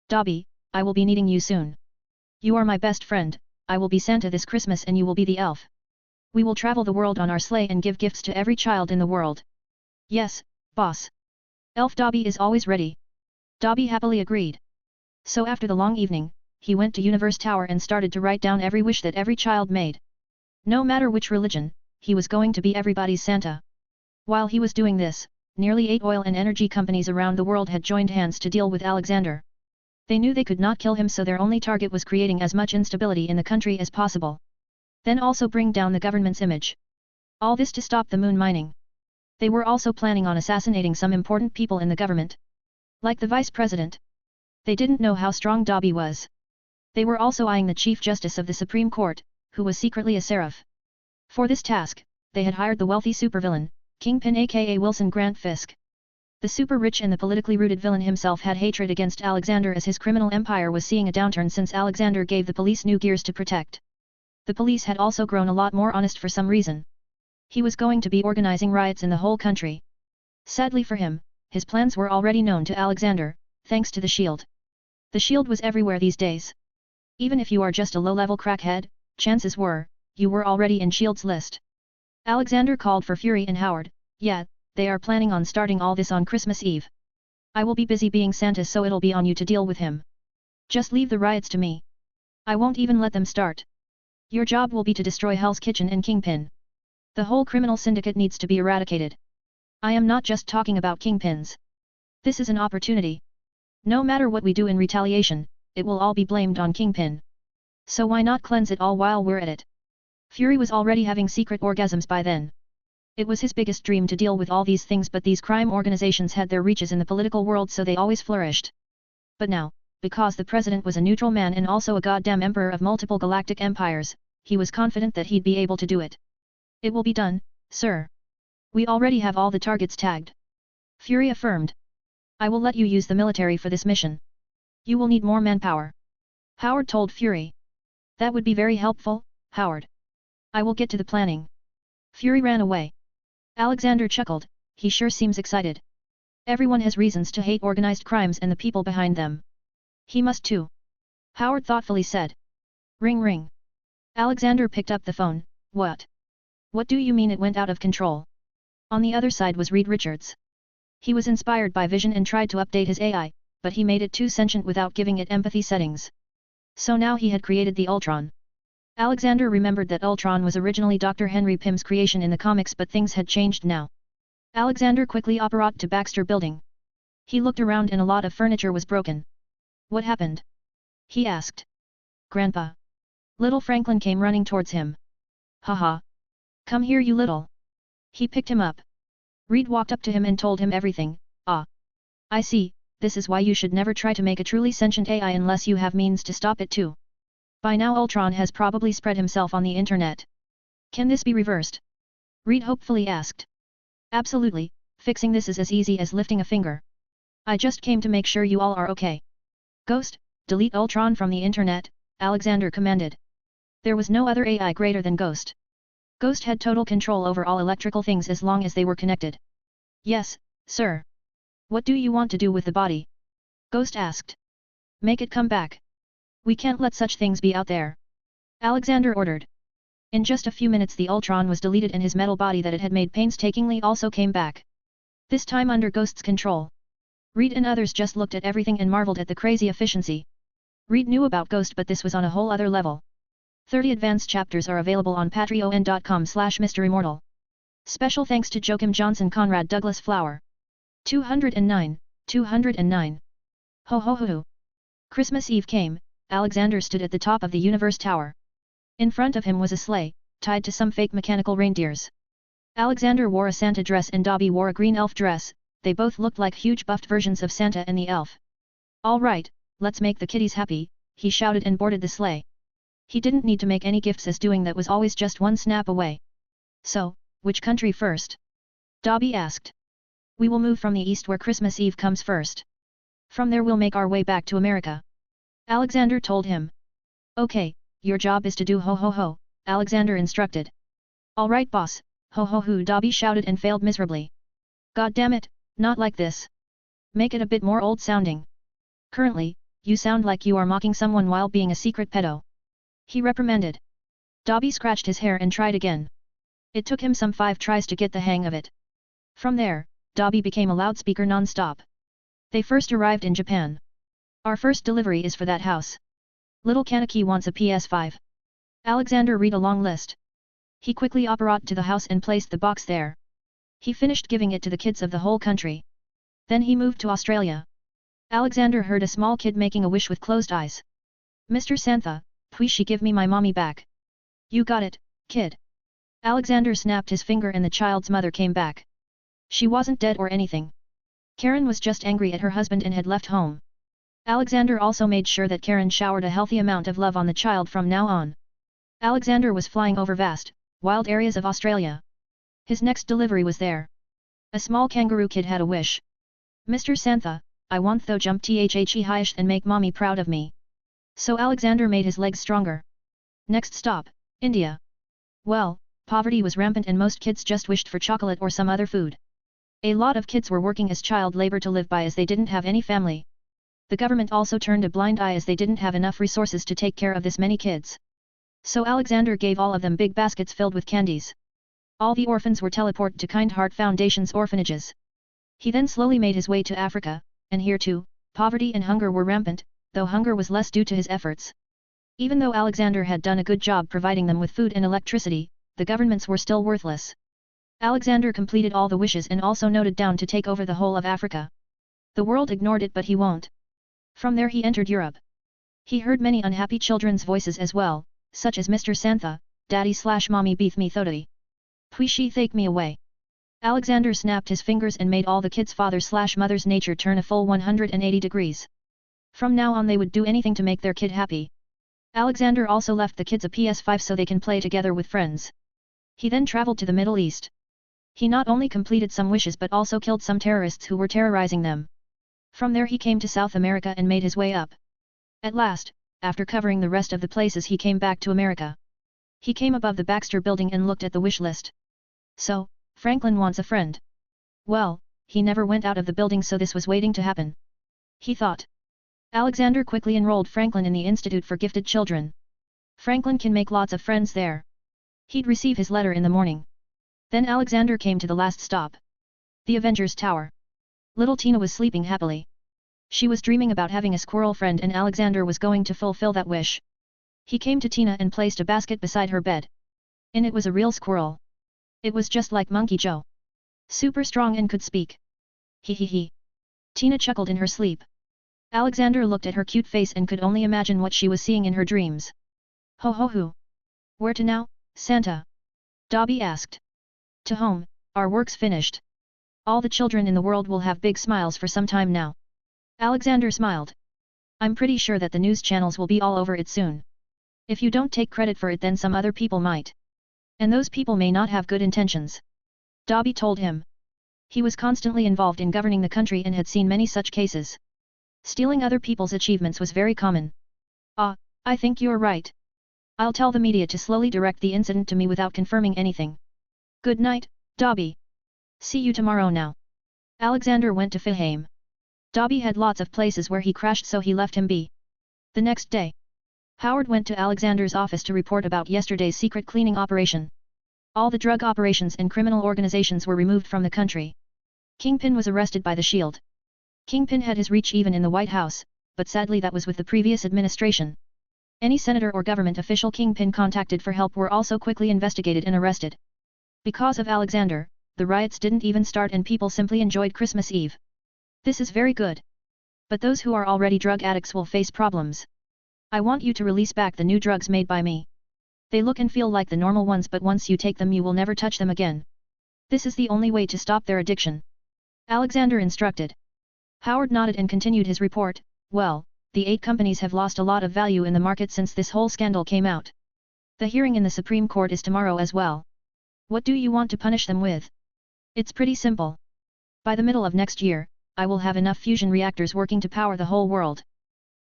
Speaker 1: "Dobby, I will be needing you soon. You are my best friend, I will be Santa this Christmas and you will be the elf. We will travel the world on our sleigh and give gifts to every child in the world." "Yes, boss. Elf Dobby is always ready." Dobby happily agreed. So after the long evening, he went to Universe Tower and started to write down every wish that every child made. No matter which religion, he was going to be everybody's Santa. While he was doing this, nearly 8 oil and energy companies around the world had joined hands to deal with Alexander. They knew they could not kill him, so their only target was creating as much instability in the country as possible. Then also bring down the government's image. All this to stop the moon mining. They were also planning on assassinating some important people in the government. Like the vice president. They didn't know how strong Dobby was. They were also eyeing the Chief Justice of the Supreme Court, who was secretly a seraph. For this task, they had hired the wealthy supervillain, Kingpin aka Wilson Grant Fisk. The super-rich and the politically rooted villain himself had hatred against Alexander as his criminal empire was seeing a downturn since Alexander gave the police new gears to protect. The police had also grown a lot more honest for some reason. He was going to be organizing riots in the whole country. Sadly for him, his plans were already known to Alexander, thanks to the shield. The shield was everywhere these days. Even if you are just a low-level crackhead, chances were, you were already in shield's list. Alexander called for Fury and Howard. "Yeah, they are planning on starting all this on Christmas Eve. I will be busy being Santa, so it'll be on you to deal with him. Just leave the riots to me. I won't even let them start. Your job will be to destroy Hell's Kitchen and Kingpin. The whole criminal syndicate needs to be eradicated. I am not just talking about kingpins. This is an opportunity. No matter what we do in retaliation, it will all be blamed on Kingpin. So why not cleanse it all while we're at it?" Fury was already having secret orgasms by then. It was his biggest dream to deal with all these things, but these crime organizations had their reaches in the political world, so they always flourished. But now, because the president was a neutral man and also a goddamn emperor of multiple galactic empires, he was confident that he'd be able to do it. "It will be done, sir. We already have all the targets tagged," Fury affirmed. "I will let you use the military for this mission. You will need more manpower," Howard told Fury. "That would be very helpful, Howard. I will get to the planning." Fury ran away. Alexander chuckled, he sure seems excited. Everyone has reasons to hate organized crimes and the people behind them. He must too. Howard thoughtfully said. Ring ring. Alexander picked up the phone. "What? What do you mean it went out of control?" On the other side was Reed Richards. He was inspired by Vision and tried to update his AI, but he made it too sentient without giving it empathy settings. So now he had created the Ultron. Alexander remembered that Ultron was originally Dr. Henry Pym's creation in the comics, but things had changed now. Alexander quickly apparat to Baxter Building. He looked around and a lot of furniture was broken. "What happened?" he asked. "Grandpa." Little Franklin came running towards him. "Haha. Come here, you little." He picked him up. Reed walked up to him and told him everything. "Ah. I see, this is why you should never try to make a truly sentient AI unless you have means to stop it too. By now Ultron has probably spread himself on the internet. Can this be reversed?" Reed hopefully asked. "Absolutely, fixing this is as easy as lifting a finger. I just came to make sure you all are okay." "Ghost, delete Ultron from the internet," Alexander commanded. There was no other AI greater than Ghost. Ghost had total control over all electrical things as long as they were connected. "Yes, sir." "What do you want to do with the body?" Ghost asked. "Make it come back. We can't let such things be out there," Alexander ordered. In just a few minutes the Ultron was deleted and his metal body that it had made painstakingly also came back. This time under Ghost's control. Reed and others just looked at everything and marveled at the crazy efficiency. Reed knew about Ghost, but this was on a whole other level. 30 advanced chapters are available on patreon.com/MisterImmortal. Special thanks to Joachim Johnson, Conrad Douglas Flower. 209, 209. Ho ho ho ho. Christmas Eve came. Alexander stood at the top of the Universe Tower. In front of him was a sleigh, tied to some fake mechanical reindeers. Alexander wore a Santa dress and Dobby wore a green elf dress, they both looked like huge buffed versions of Santa and the elf. All right, let's make the kiddies happy, he shouted and boarded the sleigh. He didn't need to make any gifts as doing that was always just one snap away. So, which country first? Dobby asked. We will move from the east where Christmas Eve comes first. From there we'll make our way back to America. Alexander told him. Okay, your job is to do ho ho ho, Alexander instructed. All right boss, ho ho ho, Dobby shouted and failed miserably. God damn it, not like this. Make it a bit more old sounding. Currently, you sound like you are mocking someone while being a secret pedo. He reprimanded. Dobby scratched his hair and tried again. It took him some 5 tries to get the hang of it. From there, Dobby became a loudspeaker non-stop. They first arrived in Japan. Our first delivery is for that house. Little Kaneki wants a PS5. Alexander read a long list. He quickly apparat to the house and placed the box there. He finished giving it to the kids of the whole country. Then he moved to Australia. Alexander heard a small kid making a wish with closed eyes. Mr. Santha, please she give me my mommy back. You got it, kid. Alexander snapped his finger and the child's mother came back. She wasn't dead or anything. Karen was just angry at her husband and had left home. Alexander also made sure that Karen showered a healthy amount of love on the child from now on. Alexander was flying over vast, wild areas of Australia. His next delivery was there. A small kangaroo kid had a wish. Mr. Santha, I want to jump the highest and make mommy proud of me. So Alexander made his legs stronger. Next stop, India. Well, poverty was rampant and most kids just wished for chocolate or some other food. A lot of kids were working as child labor to live by as they didn't have any family. The government also turned a blind eye as they didn't have enough resources to take care of this many kids. So Alexander gave all of them big baskets filled with candies. All the orphans were teleported to Kind Heart Foundation's orphanages. He then slowly made his way to Africa, and here too, poverty and hunger were rampant, though hunger was less due to his efforts. Even though Alexander had done a good job providing them with food and electricity, the governments were still worthless. Alexander completed all the wishes and also noted down to take over the whole of Africa. The world ignored it but he won't. From there he entered Europe. He heard many unhappy children's voices as well, such as Mr. Santha, Daddy/Mommy beat me thotty. Please she take me away. Alexander snapped his fingers and made all the kids' father/mother's nature turn a full 180 degrees. From now on they would do anything to make their kid happy. Alexander also left the kids a PS5 so they can play together with friends. He then traveled to the Middle East. He not only completed some wishes but also killed some terrorists who were terrorizing them. From there he came to South America and made his way up. At last, after covering the rest of the places he came back to America. He came above the Baxter building and looked at the wish list. So, Franklin wants a friend. Well, he never went out of the building so this was waiting to happen. He thought. Alexander quickly enrolled Franklin in the Institute for Gifted Children. Franklin can make lots of friends there. He'd receive his letter in the morning. Then Alexander came to the last stop. The Avengers Tower. Little Tina was sleeping happily. She was dreaming about having a squirrel friend and Alexander was going to fulfill that wish. He came to Tina and placed a basket beside her bed. In it was a real squirrel. It was just like Monkey Joe. Super strong and could speak. He. Tina chuckled in her sleep. Alexander looked at her cute face and could only imagine what she was seeing in her dreams. Ho ho ho. Where to now, Santa? Dobby asked. To home, our work's finished. All the children in the world will have big smiles for some time now. Alexander smiled. I'm pretty sure that the news channels will be all over it soon. If you don't take credit for it then some other people might. And those people may not have good intentions. Dobby told him. He was constantly involved in governing the country and had seen many such cases. Stealing other people's achievements was very common. Ah, I think you're right. I'll tell the media to slowly direct the incident to me without confirming anything. Good night, Dobby. See you tomorrow now. Alexander went to Fulham. Dobby had lots of places where he crashed so he left him be. The next day, Howard went to Alexander's office to report about yesterday's secret cleaning operation. All the drug operations and criminal organizations were removed from the country. Kingpin was arrested by the Shield. Kingpin had his reach even in the White House, but sadly that was with the previous administration. Any senator or government official Kingpin contacted for help were also quickly investigated and arrested. Because of Alexander, the riots didn't even start and people simply enjoyed Christmas Eve. This is very good. But those who are already drug addicts will face problems. I want you to release back the new drugs made by me. They look and feel like the normal ones, but once you take them you will never touch them again. This is the only way to stop their addiction. Alexander instructed. Howard nodded and continued his report. Well, the 8 companies have lost a lot of value in the market since this whole scandal came out. The hearing in the Supreme Court is tomorrow as well. What do you want to punish them with? It's pretty simple. By the middle of next year, I will have enough fusion reactors working to power the whole world.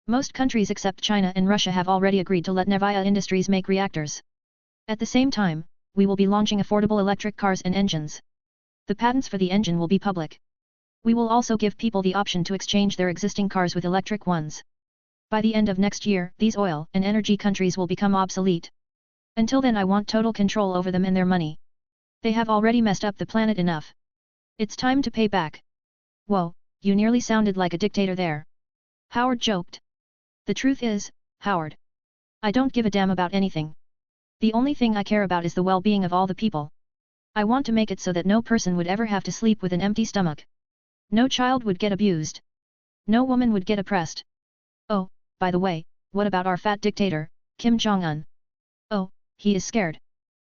Speaker 1: Most countries except China and Russia have already agreed to let Nevia Industries make reactors. At the same time, we will be launching affordable electric cars and engines. The patents for the engine will be public. We will also give people the option to exchange their existing cars with electric ones. By the end of next year, these oil and energy countries will become obsolete. Until then I want total control over them and their money. They have already messed up the planet enough. It's time to pay back. Whoa, you nearly sounded like a dictator there. Howard joked. The truth is, Howard, I don't give a damn about anything. The only thing I care about is the well-being of all the people. I want to make it so that no person would ever have to sleep with an empty stomach. No child would get abused. No woman would get oppressed. Oh, by the way, what about our fat dictator, Kim Jong-un? Oh, he is scared.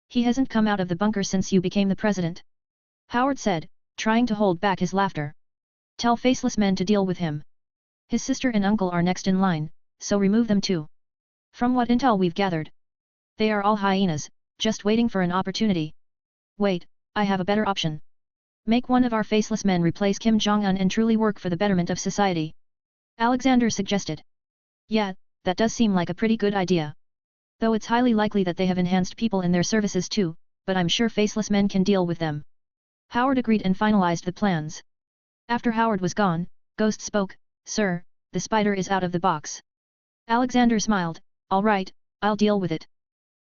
Speaker 1: He hasn't come out of the bunker since you became the president. Howard said, trying to hold back his laughter. Tell faceless men to deal with him. His sister and uncle are next in line, so remove them too. From what intel we've gathered, they are all hyenas, just waiting for an opportunity. Wait, I have a better option. Make one of our faceless men replace Kim Jong-un and truly work for the betterment of society. Alexander suggested. Yeah, that does seem like a pretty good idea. Though it's highly likely that they have enhanced people in their services too, but I'm sure faceless men can deal with them. Howard agreed and finalized the plans. After Howard was gone, Ghost spoke, Sir, the spider is out of the box. Alexander smiled, alright, I'll deal with it.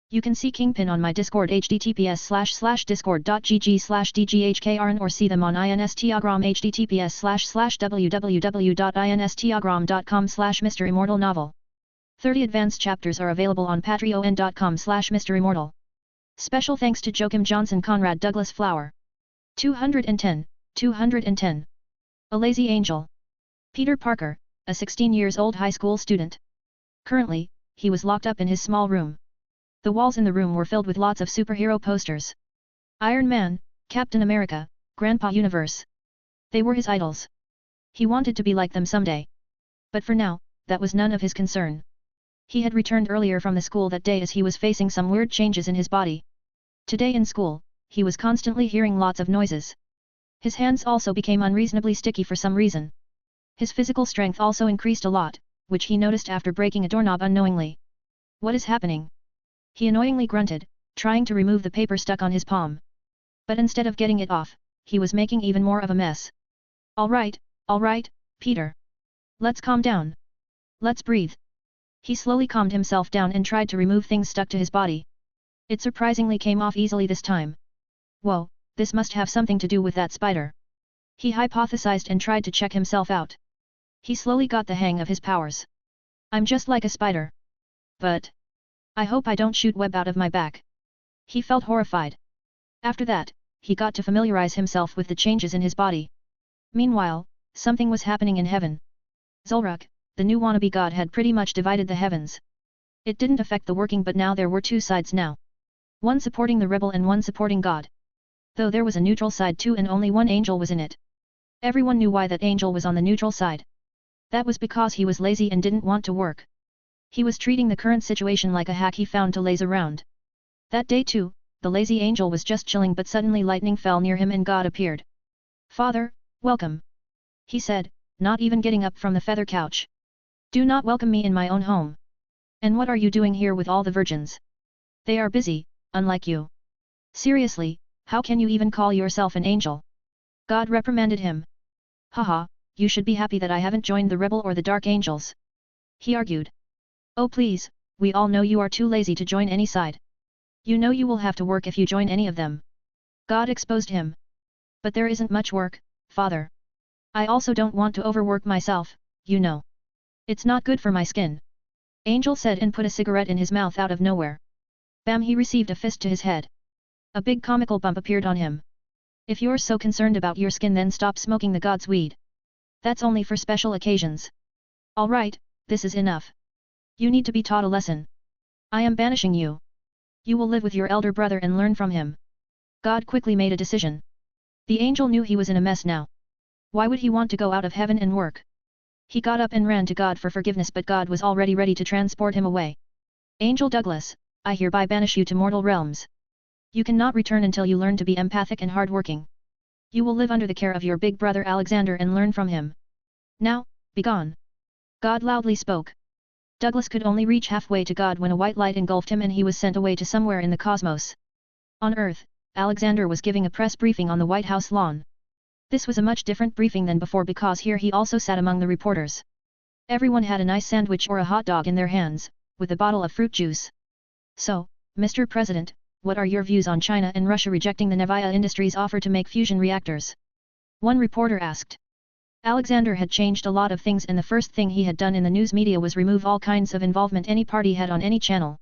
Speaker 1: You can see Kingpin on my Discord https://discord.gg/dghkrn or see them on Instagram https://www.instagram.com/MisterImmortal novel. 30 advanced chapters are available on patreon.com/MisterImmortal. Special thanks to Joachim Johnson Conrad Douglas Flower. 210. A Lazy Angel. Peter Parker, a 16-years-old high school student. Currently, he was locked up in his small room. The walls in the room were filled with lots of superhero posters. Iron Man, Captain America, Grandpa Universe. They were his idols. He wanted to be like them someday. But for now, that was none of his concern. He had returned earlier from the school that day as he was facing some weird changes in his body. Today in school, he was constantly hearing lots of noises. His hands also became unreasonably sticky for some reason. His physical strength also increased a lot, which he noticed after breaking a doorknob unknowingly. What is happening? He annoyingly grunted, trying to remove the paper stuck on his palm. But instead of getting it off, he was making even more of a mess. All right, Peter. Let's calm down. Let's breathe. He slowly calmed himself down and tried to remove things stuck to his body. It surprisingly came off easily this time. Whoa, this must have something to do with that spider. He hypothesized and tried to check himself out. He slowly got the hang of his powers. I'm just like a spider. But I hope I don't shoot web out of my back. He felt horrified. After that, he got to familiarize himself with the changes in his body. Meanwhile, something was happening in heaven. Zulruk, the new wannabe god, had pretty much divided the heavens. It didn't affect the working, but now there were 2 sides now. One supporting the rebel and one supporting God. Though there was a neutral side too, and only one angel was in it. Everyone knew why that angel was on the neutral side. That was because he was lazy and didn't want to work. He was treating the current situation like a hack he found to laze around. That day too, the lazy angel was just chilling, but suddenly lightning fell near him and God appeared. Father, welcome. He said, not even getting up from the feather couch. Do not welcome me in my own home. And what are you doing here with all the virgins? They are busy, unlike you. Seriously, how can you even call yourself an angel? God reprimanded him. Haha, you should be happy that I haven't joined the rebel or the dark angels. He argued. Oh please, we all know you are too lazy to join any side. You know you will have to work if you join any of them. God exposed him. But there isn't much work, Father. I also don't want to overwork myself, you know. It's not good for my skin. Angel said and put a cigarette in his mouth out of nowhere. Bam! He received a fist to his head. A big comical bump appeared on him. If you're so concerned about your skin, then stop smoking the god's weed. That's only for special occasions. Alright, this is enough. You need to be taught a lesson. I am banishing you. You will live with your elder brother and learn from him. God quickly made a decision. The angel knew he was in a mess now. Why would he want to go out of heaven and work? He got up and ran to God for forgiveness, but God was already ready to transport him away. Angel Douglas, I hereby banish you to mortal realms. You cannot return until you learn to be empathic and hardworking. You will live under the care of your big brother Alexander and learn from him. Now, begone. God loudly spoke. Douglas could only reach halfway to God when a white light engulfed him and he was sent away to somewhere in the cosmos. On Earth, Alexander was giving a press briefing on the White House lawn. This was a much different briefing than before because here he also sat among the reporters. Everyone had a nice sandwich or a hot dog in their hands, with a bottle of fruit juice. So, Mr. President, what are your views on China and Russia rejecting the Nevia Industries' offer to make fusion reactors? One reporter asked. Alexander had changed a lot of things and the first thing he had done in the news media was remove all kinds of involvement any party had on any channel.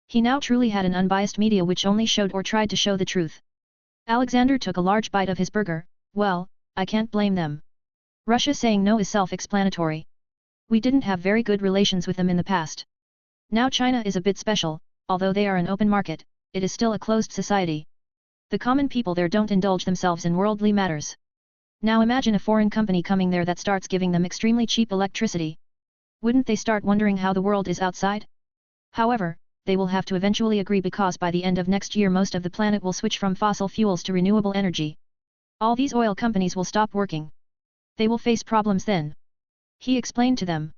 Speaker 1: He now truly had an unbiased media which only showed or tried to show the truth. Alexander took a large bite of his burger. Well, I can't blame them. Russia saying no is self-explanatory. We didn't have very good relations with them in the past. Now China is a bit special, although they are an open market, it is still a closed society. The common people there don't indulge themselves in worldly matters. Now imagine a foreign company coming there that starts giving them extremely cheap electricity. Wouldn't they start wondering how the world is outside? However, they will have to eventually agree because by the end of next year most of the planet will switch from fossil fuels to renewable energy. All these oil companies will stop working. They will face problems then. He explained to them.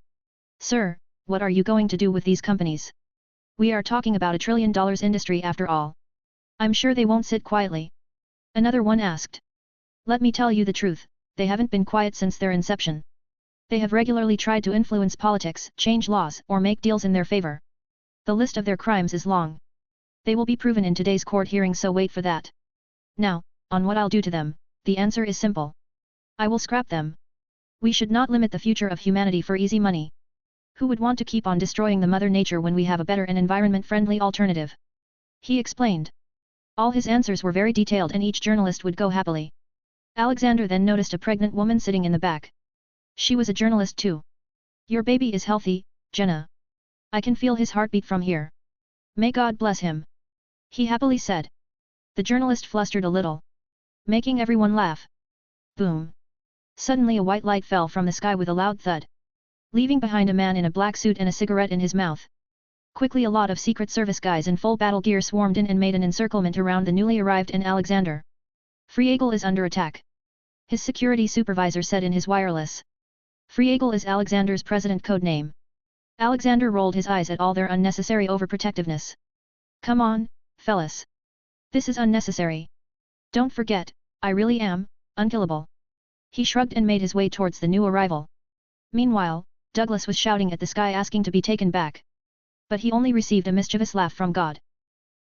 Speaker 1: Sir, what are you going to do with these companies? We are talking about $1 trillion industry after all. I'm sure they won't sit quietly. Another one asked. Let me tell you the truth, they haven't been quiet since their inception. They have regularly tried to influence politics, change laws, or make deals in their favor. The list of their crimes is long. They will be proven in today's court hearing, so wait for that. Now, on what I'll do to them, the answer is simple. I will scrap them. We should not limit the future of humanity for easy money. Who would want to keep on destroying the Mother Nature when we have a better and environment-friendly alternative? He explained. All his answers were very detailed and each journalist would go happily. Alexander then noticed a pregnant woman sitting in the back. She was a journalist too. Your baby is healthy, Jenna. I can feel his heartbeat from here. May God bless him. He happily said. The journalist flustered a little, making everyone laugh. Boom. Suddenly a white light fell from the sky with a loud thud, leaving behind a man in a black suit and a cigarette in his mouth. Quickly a lot of Secret Service guys in full battle gear swarmed in and made an encirclement around the newly arrived in Alexander. Freagle is under attack. His security supervisor said in his wireless. Freagle is Alexander's president code name. Alexander rolled his eyes at all their unnecessary overprotectiveness. Come on, fellas. This is unnecessary. Don't forget, I really am, unkillable. He shrugged and made his way towards the new arrival. Meanwhile, Douglas was shouting at the sky asking to be taken back. But he only received a mischievous laugh from God.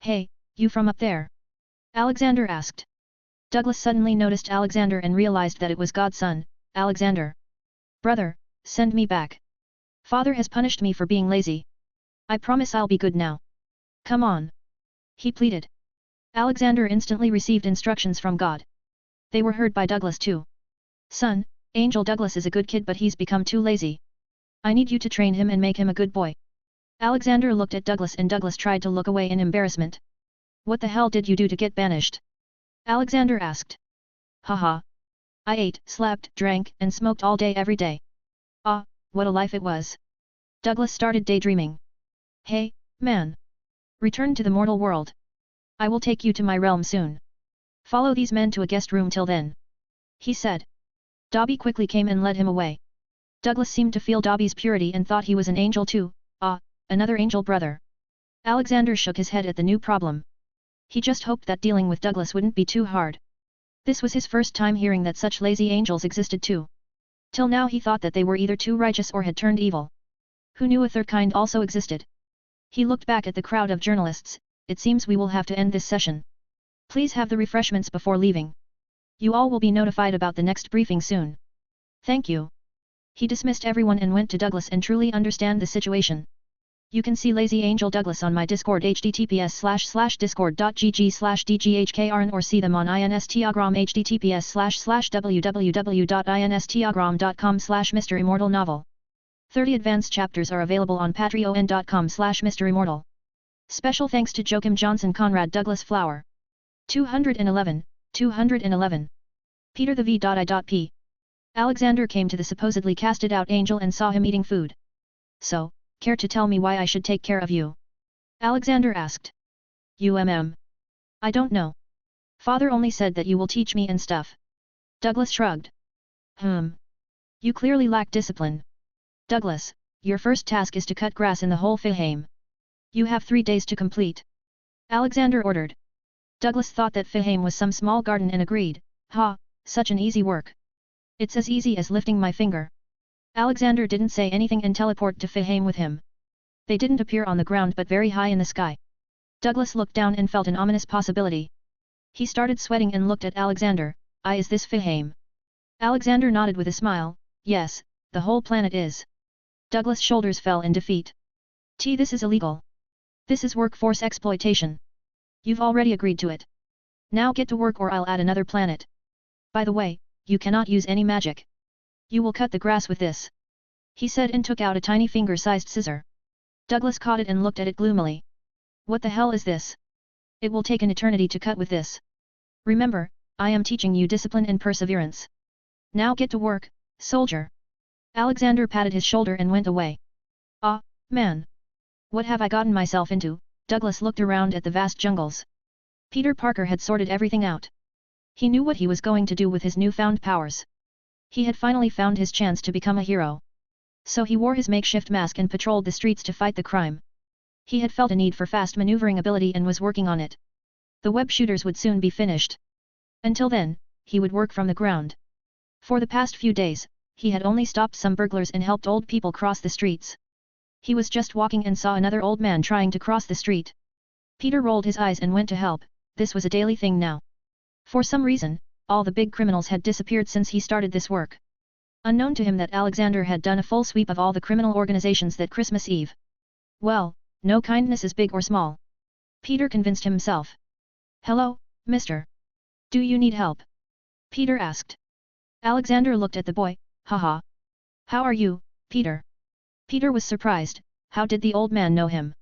Speaker 1: Hey, you from up there? Alexander asked. Douglas suddenly noticed Alexander and realized that it was God's son, Alexander. Brother, send me back. Father has punished me for being lazy. I promise I'll be good now. Come on. He pleaded. Alexander instantly received instructions from God. They were heard by Douglas too. Son, Angel Douglas is a good kid but he's become too lazy. I need you to train him and make him a good boy. Alexander looked at Douglas and Douglas tried to look away in embarrassment. What the hell did you do to get banished? Alexander asked. Haha. I ate, slept, drank, and smoked all day every day. Ah, what a life it was. Douglas started daydreaming. Hey, man. Return to the mortal world. I will take you to my realm soon. Follow these men to a guest room till then. He said. Dobby quickly came and led him away. Douglas seemed to feel Dobby's purity and thought he was an angel too. Ah, another angel brother. Alexander shook his head at the new problem. He just hoped that dealing with Douglas wouldn't be too hard. This was his first time hearing that such lazy angels existed too. Till now he thought that they were either too righteous or had turned evil. Who knew a third kind also existed? He looked back at the crowd of journalists. It seems we will have to end this session. Please have the refreshments before leaving. You all will be notified about the next briefing soon. Thank you. He dismissed everyone and went to Douglas and truly understand the situation. You can see Lazy Angel Douglas on my Discord https://discord.gg/dghkrn or see them on Instagram https://www.instagram.com/MisterImmortal novel. 30 advanced chapters are available on patreon.com/MisterImmortal. Special thanks to Joachim Johnson Conrad Douglas Flower. 211, 211. Peter the V.I.P. Alexander came to the supposedly casted-out angel and saw him eating food. So, care to tell me why I should take care of you? Alexander asked. I don't know. Father only said that you will teach me and stuff. Douglas shrugged. You clearly lack discipline. Douglas, your first task is to cut grass in the whole Fihame. You have 3 days to complete. Alexander ordered. Douglas thought that Fihame was some small garden and agreed, such an easy work. It's as easy as lifting my finger. Alexander didn't say anything and teleport to Fihame with him. They didn't appear on the ground but very high in the sky. Douglas looked down and felt an ominous possibility. He started sweating and looked at Alexander. Is this Fihame? Alexander nodded with a smile. Yes, the whole planet is. Douglas' shoulders fell in defeat. This is illegal. This is workforce exploitation. You've already agreed to it. Now get to work or I'll add another planet. By the way, you cannot use any magic. You will cut the grass with this. He said and took out a tiny finger-sized scissor. Douglas caught it and looked at it gloomily. What the hell is this? It will take an eternity to cut with this. Remember, I am teaching you discipline and perseverance. Now get to work, soldier. Alexander patted his shoulder and went away. Man. What have I gotten myself into? Douglas looked around at the vast jungles. Peter Parker had sorted everything out. He knew what he was going to do with his newfound powers. He had finally found his chance to become a hero. So he wore his makeshift mask and patrolled the streets to fight the crime. He had felt a need for fast maneuvering ability and was working on it. The web shooters would soon be finished. Until then, he would work from the ground. For the past few days, he had only stopped some burglars and helped old people cross the streets. He was just walking and saw another old man trying to cross the street. Peter rolled his eyes and went to help. This was a daily thing now. For some reason, all the big criminals had disappeared since he started this work. Unknown to him that Alexander had done a full sweep of all the criminal organizations that Christmas Eve. Well, no kindness is big or small. Peter convinced himself. Hello, mister. Do you need help? Peter asked. Alexander looked at the boy. Haha. How are you, Peter? Peter was surprised. How did the old man know him?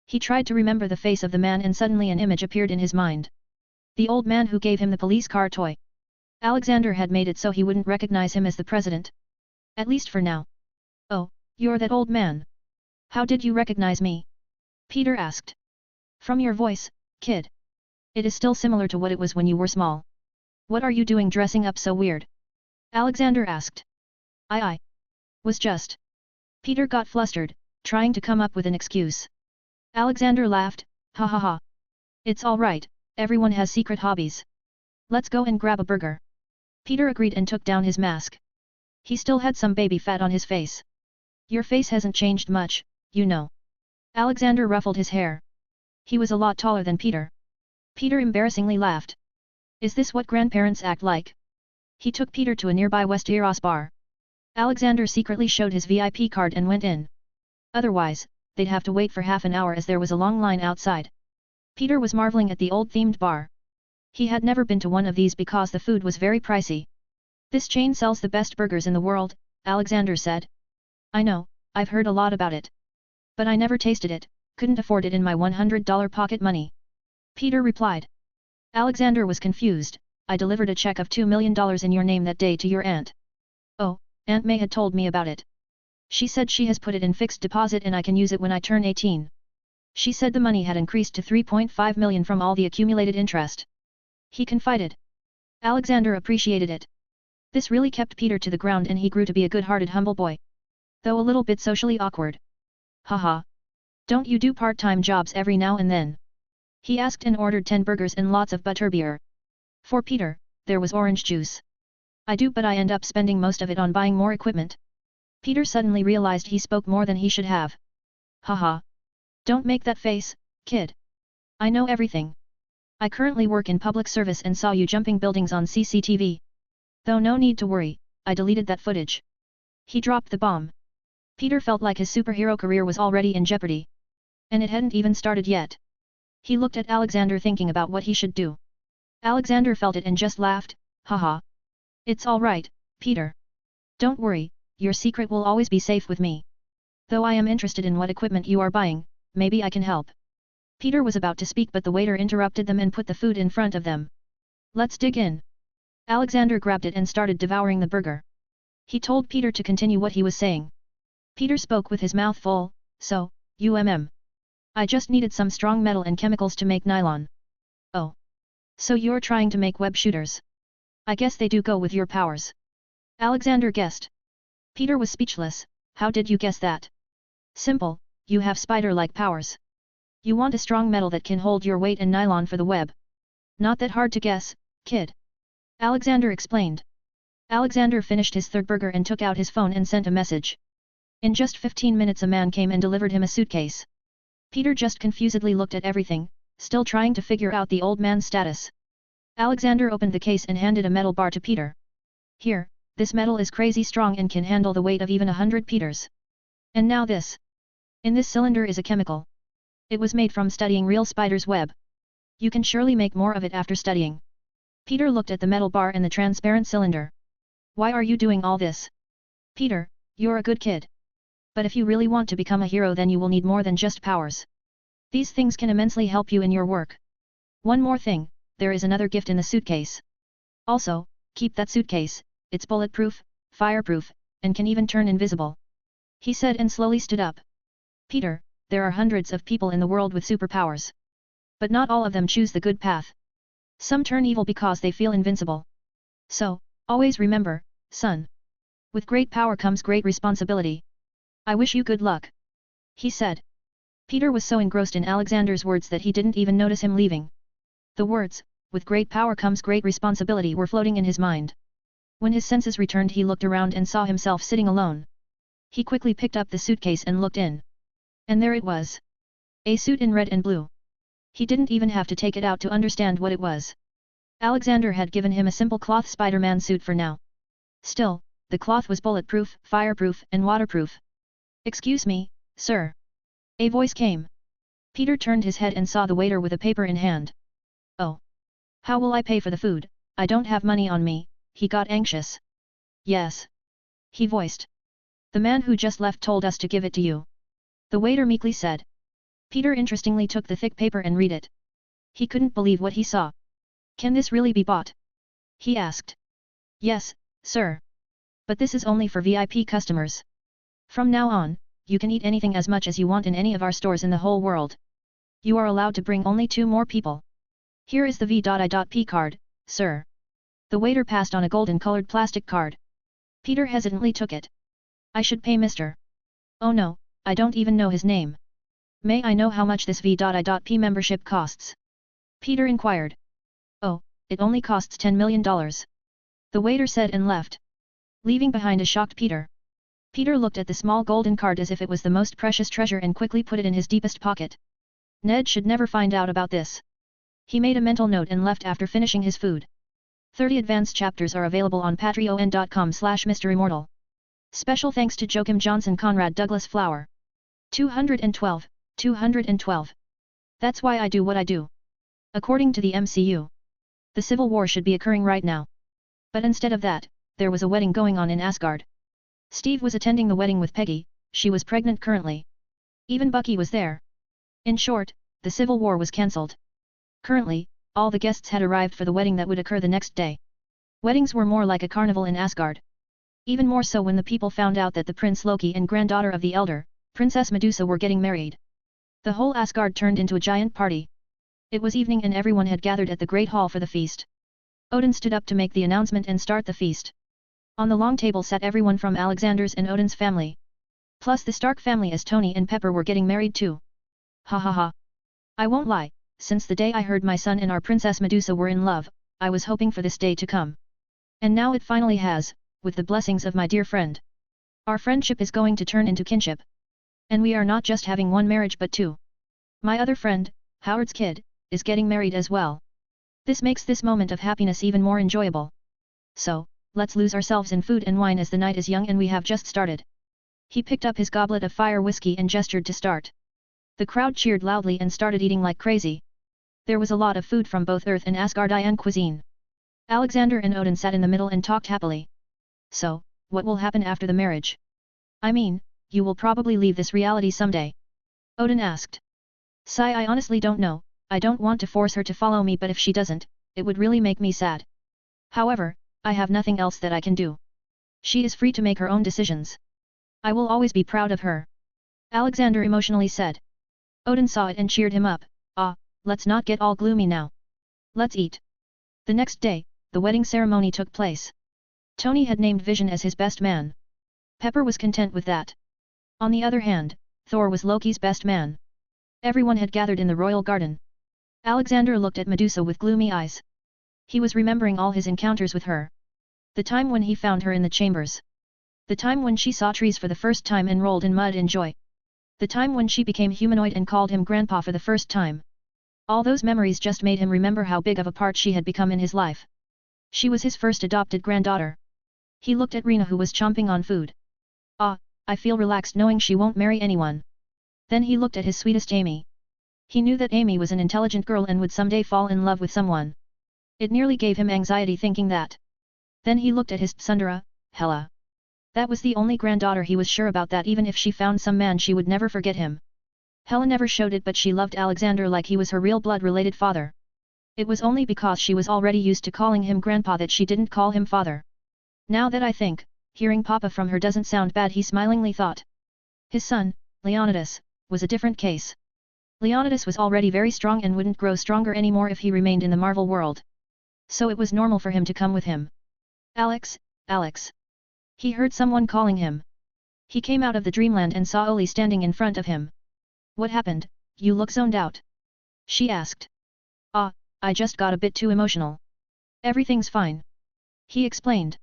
Speaker 1: He tried to remember the face of the man and suddenly an image appeared in his mind. The old man who gave him the police car toy. Alexander had made it so he wouldn't recognize him as the president. At least for now. Oh, you're that old man. How did you recognize me? Peter asked. From your voice, kid. It is still similar to what it was when you were small. What are you doing dressing up so weird? Alexander asked. I was just. Peter got flustered, trying to come up with an excuse. Alexander laughed. Ha ha ha. It's all right, everyone has secret hobbies. Let's go and grab a burger. Peter agreed and took down his mask. He still had some baby fat on his face. Your face hasn't changed much, you know. Alexander ruffled his hair. He was a lot taller than Peter. Peter embarrassingly laughed. Is this what grandparents act like? He took Peter to a nearby West Eros bar. Alexander secretly showed his VIP card and went in. Otherwise, they'd have to wait for half an hour as there was a long line outside. Peter was marveling at the old themed bar. He had never been to one of these because the food was very pricey. This chain sells the best burgers in the world, Alexander said. I know, I've heard a lot about it. But I never tasted it, couldn't afford it in my $100 pocket money. Peter replied. Alexander was confused. I delivered a check of $2 million in your name that day to your aunt. Oh, Aunt May had told me about it. She said she has put it in fixed deposit and I can use it when I turn 18. She said the money had increased to $3.5 million from all the accumulated interest. He confided. Alexander appreciated it. This really kept Peter to the ground and he grew to be a good-hearted humble boy. Though a little bit socially awkward. Haha. Don't you do part-time jobs every now and then? He asked and ordered 10 burgers and lots of butterbeer. For Peter, there was orange juice. I do, but I end up spending most of it on buying more equipment. Peter suddenly realized he spoke more than he should have. Haha. Don't make that face, kid. I know everything. I currently work in public service and saw you jumping buildings on CCTV. Though no need to worry, I deleted that footage. He dropped the bomb. Peter felt like his superhero career was already in jeopardy. And it hadn't even started yet. He looked at Alexander thinking about what he should do. Alexander felt it and just laughed. Haha. It's all right, Peter. Don't worry, your secret will always be safe with me. Though I am interested in what equipment you are buying, maybe I can help. Peter was about to speak but the waiter interrupted them and put the food in front of them. Let's dig in. Alexander grabbed it and started devouring the burger. He told Peter to continue what he was saying. Peter spoke with his mouth full, so, I just needed some strong metal and chemicals to make nylon. Oh. So you're trying to make web shooters? I guess they do go with your powers. Alexander guessed. Peter was speechless. How did you guess that? Simple, you have spider-like powers. You want a strong metal that can hold your weight and nylon for the web. Not that hard to guess, kid. Alexander explained. Alexander finished his third burger and took out his phone and sent a message. In just 15 minutes a man came and delivered him a suitcase. Peter just confusedly looked at everything, still trying to figure out the old man's status. Alexander opened the case and handed a metal bar to Peter. Here, this metal is crazy strong and can handle the weight of even 100 Peters. And now this. In this cylinder is a chemical. It was made from studying real spider's web. You can surely make more of it after studying. Peter looked at the metal bar and the transparent cylinder. Why are you doing all this? Peter, you're a good kid. But if you really want to become a hero then you will need more than just powers. These things can immensely help you in your work. One more thing, there is another gift in the suitcase. Also, keep that suitcase, it's bulletproof, fireproof, and can even turn invisible. He said and slowly stood up. Peter, there are hundreds of people in the world with superpowers. But not all of them choose the good path. Some turn evil because they feel invincible. So, always remember, son. With great power comes great responsibility. I wish you good luck. He said. Peter was so engrossed in Alexander's words that he didn't even notice him leaving. The words, with great power comes great responsibility were floating in his mind. When his senses returned he looked around and saw himself sitting alone. He quickly picked up the suitcase and looked in. And there it was. A suit in red and blue. He didn't even have to take it out to understand what it was. Alexander had given him a simple cloth Spider-Man suit for now. Still, the cloth was bulletproof, fireproof, and waterproof. Excuse me, sir. A voice came. Peter turned his head and saw the waiter with a paper in hand. Oh. How will I pay for the food? I don't have money on me, he got anxious. Yes. He voiced. The man who just left told us to give it to you. The waiter meekly said. Peter interestingly took the thick paper and read it. He couldn't believe what he saw. Can this really be bought? He asked. Yes, sir. But this is only for VIP customers. From now on, you can eat anything as much as you want in any of our stores in the whole world. You are allowed to bring only 2 more people. Here is the V.I.P card, sir. The waiter passed on a golden-colored plastic card. Peter hesitantly took it. I should pay Mr. Oh no, I don't even know his name. May I know how much this V.I.P membership costs? Peter inquired. Oh, it only costs $10 million. The waiter said and left. Leaving behind a shocked Peter. Peter looked at the small golden card as if it was the most precious treasure and quickly put it in his deepest pocket. Ned should never find out about this. He made a mental note and left after finishing his food. 30 advanced chapters are available on patreon.com/MisterImmortal. Special thanks to Joachim Johnson Conrad Douglas Flower. 212. That's why I do what I do. According to the MCU. The Civil War should be occurring right now. But instead of that, there was a wedding going on in Asgard. Steve was attending the wedding with Peggy, she was pregnant currently. Even Bucky was there. In short, the Civil War was cancelled. Currently, all the guests had arrived for the wedding that would occur the next day. Weddings were more like a carnival in Asgard. Even more so when the people found out that the Prince Loki and granddaughter of the elder, Princess Medusa were getting married. The whole Asgard turned into a giant party. It was evening and everyone had gathered at the Great Hall for the feast. Odin stood up to make the announcement and start the feast. On the long table sat everyone from Alexander's and Odin's family. Plus the Stark family as Tony and Pepper were getting married too. Ha ha ha. I won't lie, since the day I heard my son and our Princess Medusa were in love, I was hoping for this day to come. And now it finally has, with the blessings of my dear friend. Our friendship is going to turn into kinship. And we are not just having one marriage but 2. My other friend, Howard's kid, is getting married as well. This makes this moment of happiness even more enjoyable. So, let's lose ourselves in food and wine as the night is young and we have just started. He picked up his goblet of fire whiskey and gestured to start. The crowd cheered loudly and started eating like crazy. There was a lot of food from both Earth and Asgardian cuisine. Alexander and Odin sat in the middle and talked happily. So, what will happen after the marriage? I mean, you will probably leave this reality someday. Odin asked. Sigh, I honestly don't know, I don't want to force her to follow me, but if she doesn't, it would really make me sad. However, I have nothing else that I can do. She is free to make her own decisions. I will always be proud of her. Alexander emotionally said. Odin saw it and cheered him up. Ah, let's not get all gloomy now. Let's eat. The next day, the wedding ceremony took place. Tony had named Vision as his best man. Pepper was content with that. On the other hand, Thor was Loki's best man. Everyone had gathered in the royal garden. Alexander looked at Medusa with gloomy eyes. He was remembering all his encounters with her. The time when he found her in the chambers. The time when she saw trees for the first time and rolled in mud in joy. The time when she became humanoid and called him grandpa for the first time. All those memories just made him remember how big of a part she had become in his life. She was his first adopted granddaughter. He looked at Rena, who was chomping on food. Ah, I feel relaxed knowing she won't marry anyone. Then he looked at his sweetest Amy. He knew that Amy was an intelligent girl and would someday fall in love with someone. It nearly gave him anxiety thinking that. Then he looked at his Tsundere, Hela. That was the only granddaughter he was sure about, that even if she found some man she would never forget him. Hela never showed it, but she loved Alexander like he was her real blood-related father. It was only because she was already used to calling him grandpa that she didn't call him father. Now that I think, hearing papa from her doesn't sound bad, he smilingly thought. His son, Leonidas, was a different case. Leonidas was already very strong and wouldn't grow stronger anymore if he remained in the Marvel world. So it was normal for him to come with him. Alex, Alex. He heard someone calling him. He came out of the dreamland and saw Oli standing in front of him. What happened, you look zoned out? She asked. Ah, I just got a bit too emotional. Everything's fine. He explained.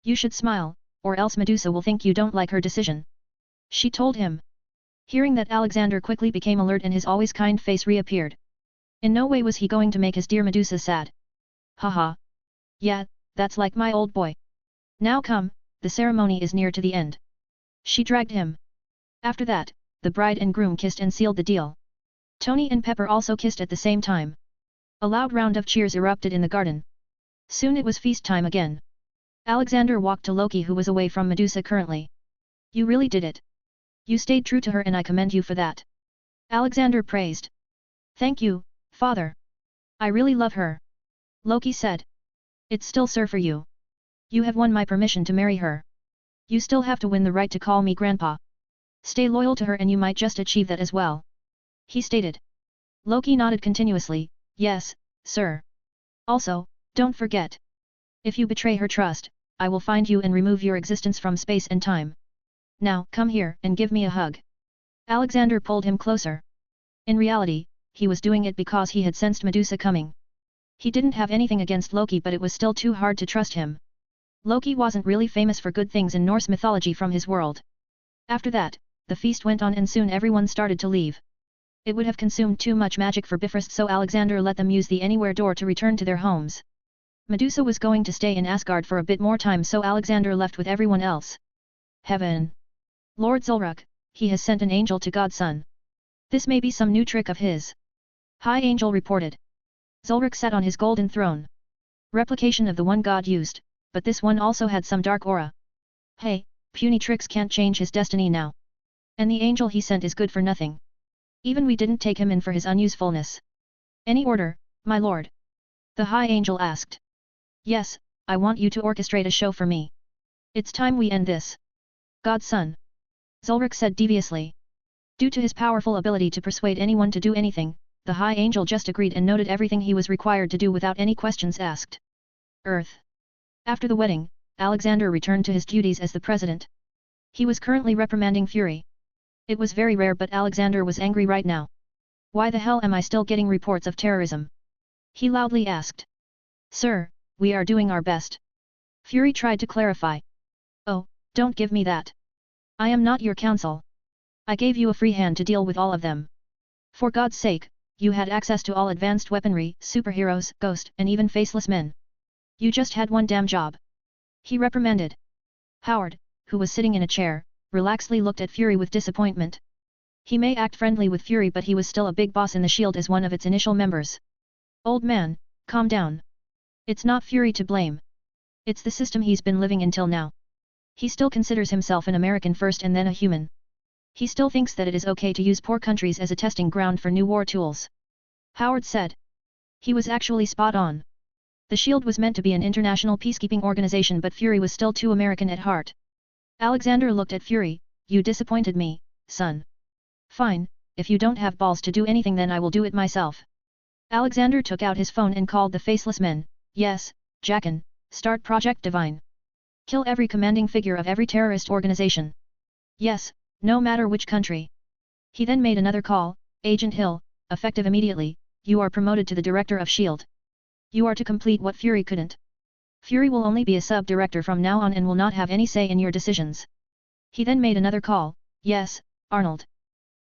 Speaker 1: You should smile, or else Medusa will think you don't like her decision. She told him. Hearing that, Alexander quickly became alert and his always kind face reappeared. In no way was he going to make his dear Medusa sad. Haha. Yeah, that's like my old boy. Now come, the ceremony is near to the end. She dragged him. After that, the bride and groom kissed and sealed the deal. Tony and Pepper also kissed at the same time. A loud round of cheers erupted in the garden. Soon it was feast time again. Alexander walked to Loki, who was away from Medusa currently. You really did it. You stayed true to her and I commend you for that. Alexander praised. Thank you, father. I really love her. Loki said. It's still sir for you. You have won my permission to marry her. You still have to win the right to call me grandpa. Stay loyal to her and you might just achieve that as well. He stated. Loki nodded continuously, yes, sir. Also, don't forget. If you betray her trust, I will find you and remove your existence from space and time. Now, come here and give me a hug. Alexander pulled him closer. In reality, he was doing it because he had sensed Medusa coming. He didn't have anything against Loki, but it was still too hard to trust him. Loki wasn't really famous for good things in Norse mythology from his world. After that, the feast went on and soon everyone started to leave. It would have consumed too much magic for Bifrost, so Alexander let them use the Anywhere door to return to their homes. Medusa was going to stay in Asgard for a bit more time, so Alexander left with everyone else. Heaven! Lord Zulruk, he has sent an angel to God's son. This may be some new trick of his. High Angel reported. Zulruk sat on his golden throne. Replication of the one God used, but this one also had some dark aura. Hey, puny tricks can't change his destiny now. And the angel he sent is good for nothing. Even we didn't take him in for his unusefulness. Any order, my lord? The High Angel asked. Yes, I want you to orchestrate a show for me. It's time we end this. God's son. Zulruk said deviously. Due to his powerful ability to persuade anyone to do anything, the High Angel just agreed and noted everything he was required to do without any questions asked. Earth. After the wedding, Alexander returned to his duties as the president. He was currently reprimanding Fury. It was very rare, but Alexander was angry right now. Why the hell am I still getting reports of terrorism? He loudly asked. Sir, we are doing our best. Fury tried to clarify. Oh, don't give me that. I am not your counsel. I gave you a free hand to deal with all of them. For God's sake, you had access to all advanced weaponry, superheroes, ghost, and even faceless men. You just had one damn job. He reprimanded. Howard, who was sitting in a chair, relaxedly looked at Fury with disappointment. He may act friendly with Fury, but he was still a big boss in the Shield as one of its initial members. Old man, calm down. It's not Fury to blame. It's the system he's been living until now. He still considers himself an American first and then a human. He still thinks that it is okay to use poor countries as a testing ground for new war tools. Howard said. He was actually spot on. The Shield was meant to be an international peacekeeping organization, but Fury was still too American at heart. Alexander looked at Fury. You disappointed me, son. Fine, if you don't have balls to do anything, then I will do it myself. Alexander took out his phone and called the Faceless Men. Yes, Jackin, start Project Divine. Kill every commanding figure of every terrorist organization. Yes, no matter which country. He then made another call. Agent Hill, effective immediately, you are promoted to the Director of S.H.I.E.L.D. You are to complete what Fury couldn't. Fury will only be a sub-director from now on and will not have any say in your decisions. He then made another call. Yes, Arnold.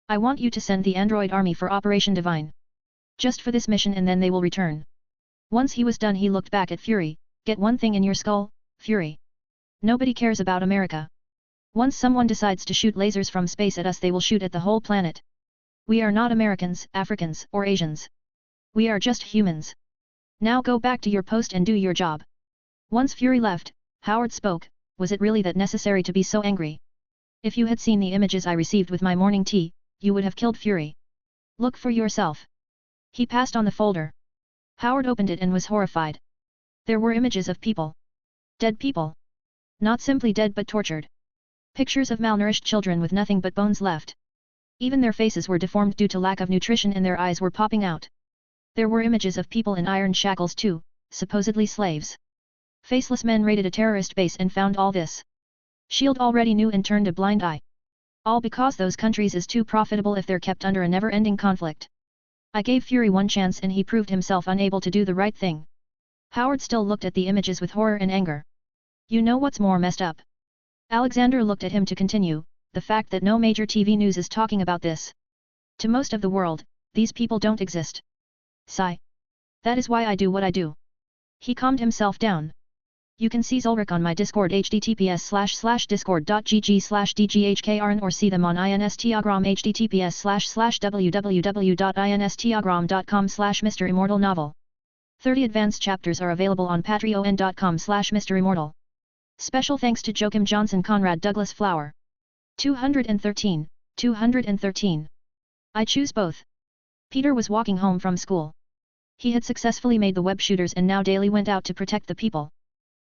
Speaker 1: I want you to send the android army for Operation Divine. Just for this mission, and then they will return. Once he was done, he looked back at Fury. Get one thing in your skull, Fury. Nobody cares about America. Once someone decides to shoot lasers from space at us, they will shoot at the whole planet. We are not Americans, Africans, or Asians. We are just humans. Now go back to your post and do your job. Once Fury left, Howard spoke. Was it really that necessary to be so angry? If you had seen the images I received with my morning tea, you would have killed Fury. Look for yourself. He passed on the folder. Howard opened it and was horrified. There were images of people. Dead people. Not simply dead but tortured. Pictures of malnourished children with nothing but bones left. Even their faces were deformed due to lack of nutrition and their eyes were popping out. There were images of people in iron shackles too, supposedly slaves. Faceless Men raided a terrorist base and found all this. S.H.I.E.L.D. already knew and turned a blind eye. All because those countries is too profitable if they're kept under a never-ending conflict. I gave Fury one chance and he proved himself unable to do the right thing. Howard still looked at the images with horror and anger. You know what's more messed up? Alexander looked at him to continue, the fact that no major TV news is talking about this. To most of the world, these people don't exist. Sigh. That is why I do what I do. He calmed himself down. You can see Zulrich on my Discord https://discord.gg/dghkrn or see them on Instagram https://www.instagram.com/MisterImmortal novel. 30 advanced chapters are available on patreon.com/MisterImmortal. Special thanks to Joachim Johnson, Conrad Douglas Flower. 213. I choose both. Peter was walking home from school. He had successfully made the web shooters and now daily went out to protect the people.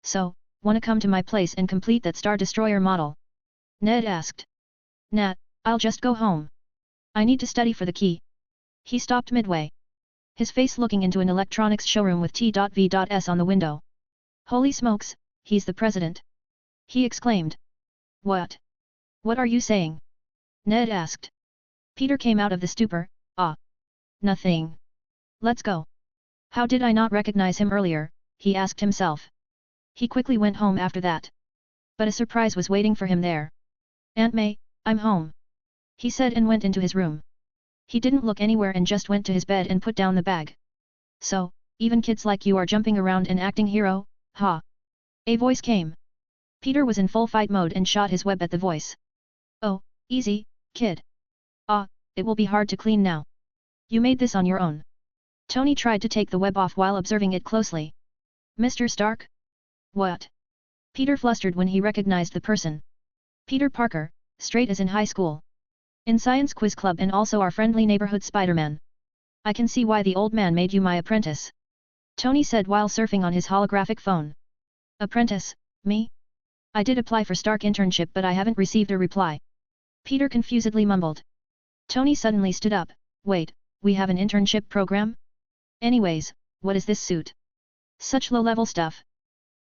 Speaker 1: So, wanna come to my place and complete that Star Destroyer model? Ned asked. Nat, I'll just go home. I need to study for the key. He stopped midway. His face looking into an electronics showroom with T.V.S on the window. Holy smokes, he's the president. He exclaimed. What? What are you saying? Ned asked. Peter came out of the stupor. Nothing. Let's go. How did I not recognize him earlier? He asked himself. He quickly went home after that. But a surprise was waiting for him there. Aunt May, I'm home. He said and went into his room. He didn't look anywhere and just went to his bed and put down the bag. So, even kids like you are jumping around and acting hero, ha? A voice came. Peter was in full fight mode and shot his web at the voice. Oh, easy, kid. It will be hard to clean now. You made this on your own. Tony tried to take the web off while observing it closely. Mr. Stark? What? Peter flustered when he recognized the person. Peter Parker, straight as in high school. In Science Quiz Club and also our friendly neighborhood Spider-Man. I can see why the old man made you my apprentice. Tony said while surfing on his holographic phone. Apprentice, me? I did apply for Stark internship but I haven't received a reply. Peter confusedly mumbled. Tony suddenly stood up. Wait, we have an internship program? Anyways, what is this suit? Such low-level stuff.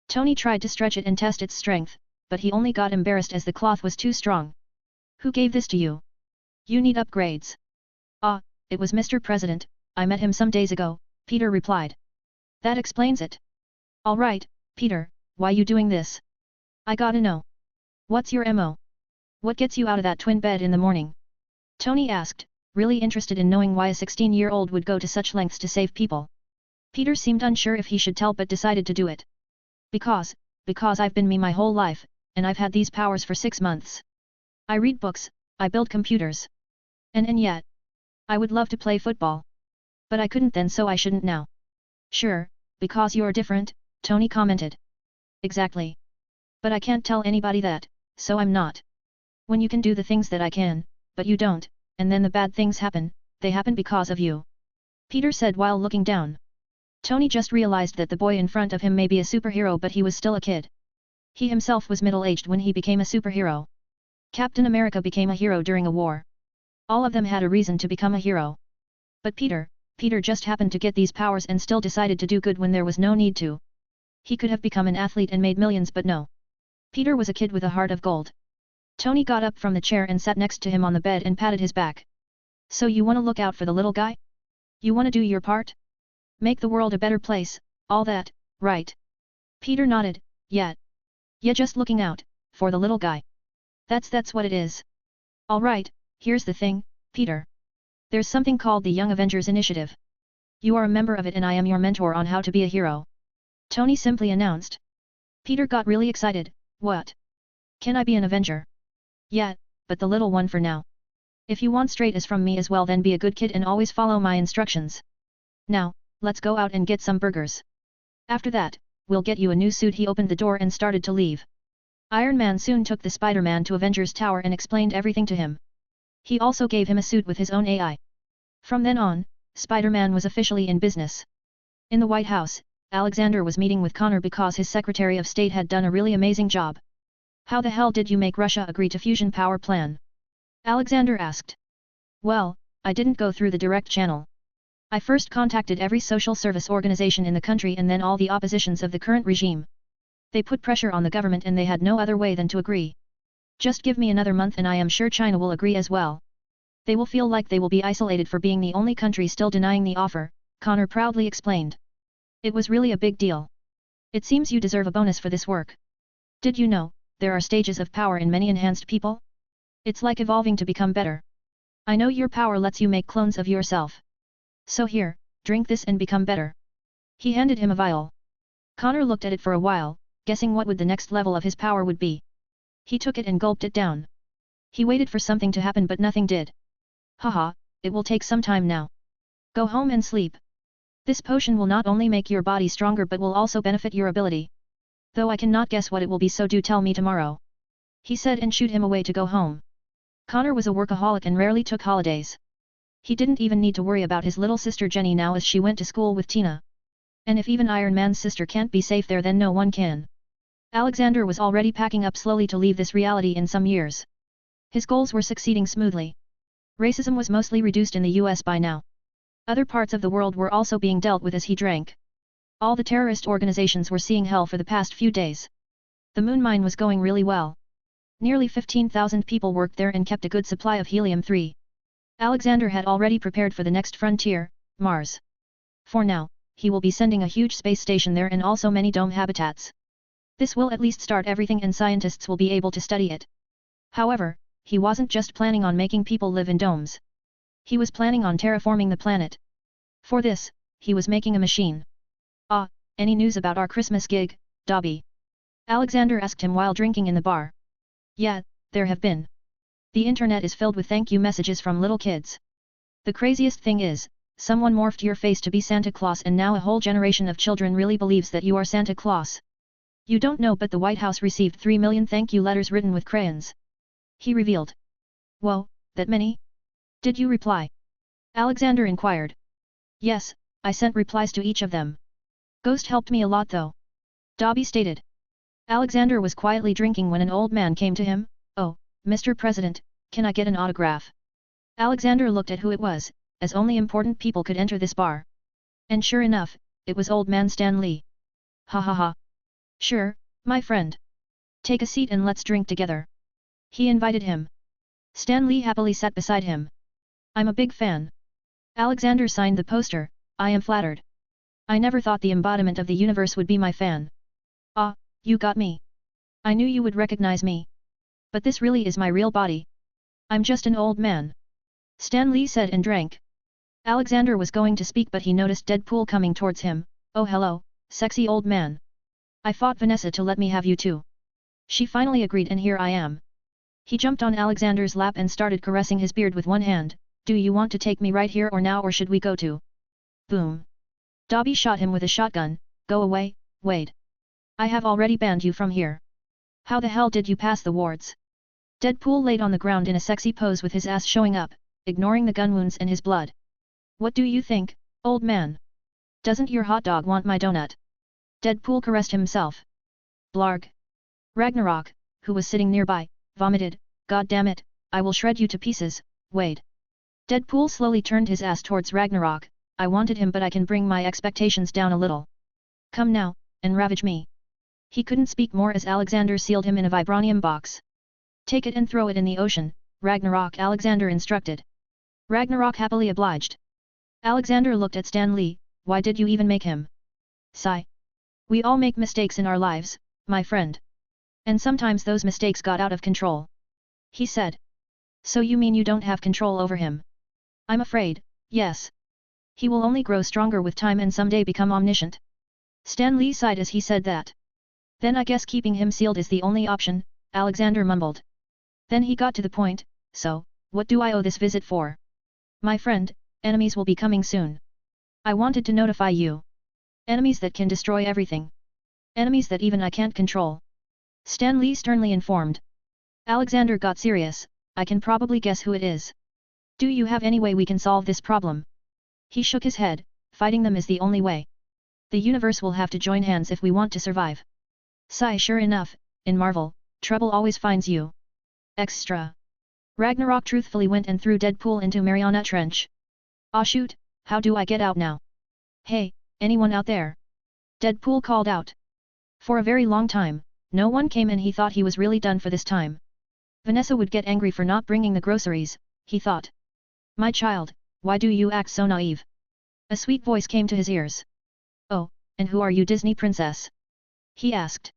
Speaker 1: Tony tried to stretch it and test its strength, but he only got embarrassed as the cloth was too strong. Who gave this to you? You need upgrades. It was Mr. President, I met him some days ago, Peter replied. That explains it. Alright, Peter, why you doing this? I gotta know. What's your MO? What gets you out of that twin bed in the morning? Tony asked, really interested in knowing why a 16-year-old would go to such lengths to save people. Peter seemed unsure if he should tell but decided to do it. Because I've been me my whole life, and I've had these powers for 6 months. I read books, I build computers. And yet, I would love to play football. But I couldn't then, so I shouldn't now. Sure, because you're different, Tony commented. Exactly. But I can't tell anybody that, so I'm not. When you can do the things that I can, but you don't, and then the bad things happen, they happen because of you. Peter said while looking down. Tony just realized that the boy in front of him may be a superhero but he was still a kid. He himself was middle-aged when he became a superhero. Captain America became a hero during a war. All of them had a reason to become a hero. But Peter just happened to get these powers and still decided to do good when there was no need to. He could have become an athlete and made millions but no. Peter was a kid with a heart of gold. Tony got up from the chair and sat next to him on the bed and patted his back. So you want to look out for the little guy? You want to do your part? Make the world a better place, all that, right? Peter nodded, yeah, just looking out, for the little guy. That's what it is. Alright, here's the thing, Peter. There's something called the Young Avengers Initiative. You are a member of it and I am your mentor on how to be a hero. Tony simply announced. Peter got really excited, what? Can I be an Avenger? Yeah, but the little one for now. If you want straight A's from me as well then be a good kid and always follow my instructions. Now, let's go out and get some burgers. After that, we'll get you a new suit. He opened the door and started to leave. Iron Man soon took the Spider-Man to Avengers Tower and explained everything to him. He also gave him a suit with his own AI. From then on, Spider-Man was officially in business. In the White House, Alexander was meeting with Connor because his Secretary of State had done a really amazing job. How the hell did you make Russia agree to fusion power plan? Alexander asked. Well, I didn't go through the direct channel. I first contacted every social service organization in the country and then all the oppositions of the current regime. They put pressure on the government and they had no other way than to agree. Just give me another month and I am sure China will agree as well. They will feel like they will be isolated for being the only country still denying the offer, Connor proudly explained. It was really a big deal. It seems you deserve a bonus for this work. Did you know, there are stages of power in many enhanced people? It's like evolving to become better. I know your power lets you make clones of yourself. So here, drink this and become better. He handed him a vial. Connor looked at it for a while, guessing what would the next level of his power would be. He took it and gulped it down. He waited for something to happen but nothing did. Haha, it will take some time now. Go home and sleep. This potion will not only make your body stronger but will also benefit your ability. Though I cannot guess what it will be, so do tell me tomorrow. He said and shooed him away to go home. Connor was a workaholic and rarely took holidays. He didn't even need to worry about his little sister Jenny now as she went to school with Tina. And if even Iron Man's sister can't be safe there then no one can. Alexander was already packing up slowly to leave this reality in some years. His goals were succeeding smoothly. Racism was mostly reduced in the US by now. Other parts of the world were also being dealt with as he drank. All the terrorist organizations were seeing hell for the past few days. The moon mine was going really well. Nearly 15,000 people worked there and kept a good supply of helium-3. Alexander had already prepared for the next frontier, Mars. For now, he will be sending a huge space station there and also many dome habitats. This will at least start everything and scientists will be able to study it. However, he wasn't just planning on making people live in domes. He was planning on terraforming the planet. For this, he was making a machine. Ah, any news about our Christmas gig, Dobby? Alexander asked him while drinking in the bar. Yeah, there have been. The internet is filled with thank you messages from little kids. The craziest thing is, someone morphed your face to be Santa Claus and now a whole generation of children really believes that you are Santa Claus. You don't know but the White House received 3 million thank you letters written with crayons. He revealed. Whoa, that many? Did you reply? Alexander inquired. Yes, I sent replies to each of them. Ghost helped me a lot though. Dobby stated. Alexander was quietly drinking when an old man came to him. Oh, Mr. President, can I get an autograph? Alexander looked at who it was, as only important people could enter this bar. And sure enough, it was old man Stan Lee. Ha ha ha. Sure, my friend. Take a seat and let's drink together. He invited him. Stan Lee happily sat beside him. I'm a big fan. Alexander signed the poster. I am flattered. I never thought the embodiment of the universe would be my fan. Ah, you got me. I knew you would recognize me. But this really is my real body. I'm just an old man. Stan Lee said and drank. Alexander was going to speak but he noticed Deadpool coming towards him. Oh hello, sexy old man. I fought Vanessa to let me have you too. She finally agreed and here I am. He jumped on Alexander's lap and started caressing his beard with one hand. Do you want to take me right here or now or should we go to? Boom. Dobby shot him with a shotgun. Go away, Wade. I have already banned you from here. How the hell did you pass the wards? Deadpool laid on the ground in a sexy pose with his ass showing up, ignoring the gun wounds and his blood. What do you think, old man? Doesn't your hot dog want my donut? Deadpool caressed himself. Blarg. Ragnarok, who was sitting nearby, vomited, God damn it, I will shred you to pieces, Wade. Deadpool slowly turned his ass towards Ragnarok. I wanted him but I can bring my expectations down a little. Come now, and ravage me. He couldn't speak more as Alexander sealed him in a vibranium box. Take it and throw it in the ocean, Ragnarok, Alexander instructed. Ragnarok happily obliged. Alexander looked at Stan Lee. Why did you even make him? Sigh. We all make mistakes in our lives, my friend. And sometimes those mistakes got out of control. He said. So you mean you don't have control over him? I'm afraid, yes. He will only grow stronger with time and someday become omniscient. Stan Lee sighed as he said that. Then I guess keeping him sealed is the only option, Alexander mumbled. Then he got to the point, so, what do I owe this visit for? My friend, enemies will be coming soon. I wanted to notify you. Enemies that can destroy everything. Enemies that even I can't control. Stan Lee sternly informed. Alexander got serious. I can probably guess who it is. Do you have any way we can solve this problem? He shook his head. Fighting them is the only way. The universe will have to join hands if we want to survive. Sigh. Sure enough, in Marvel, trouble always finds you. Extra. Ragnarok truthfully went and threw Deadpool into Mariana Trench. Aw shoot, how do I get out now? Hey, anyone out there? Deadpool called out. For a very long time, no one came and he thought he was really done for this time. Vanessa would get angry for not bringing the groceries, he thought. My child, why do you act so naive? A sweet voice came to his ears. Oh, and who are you, Disney princess? He asked.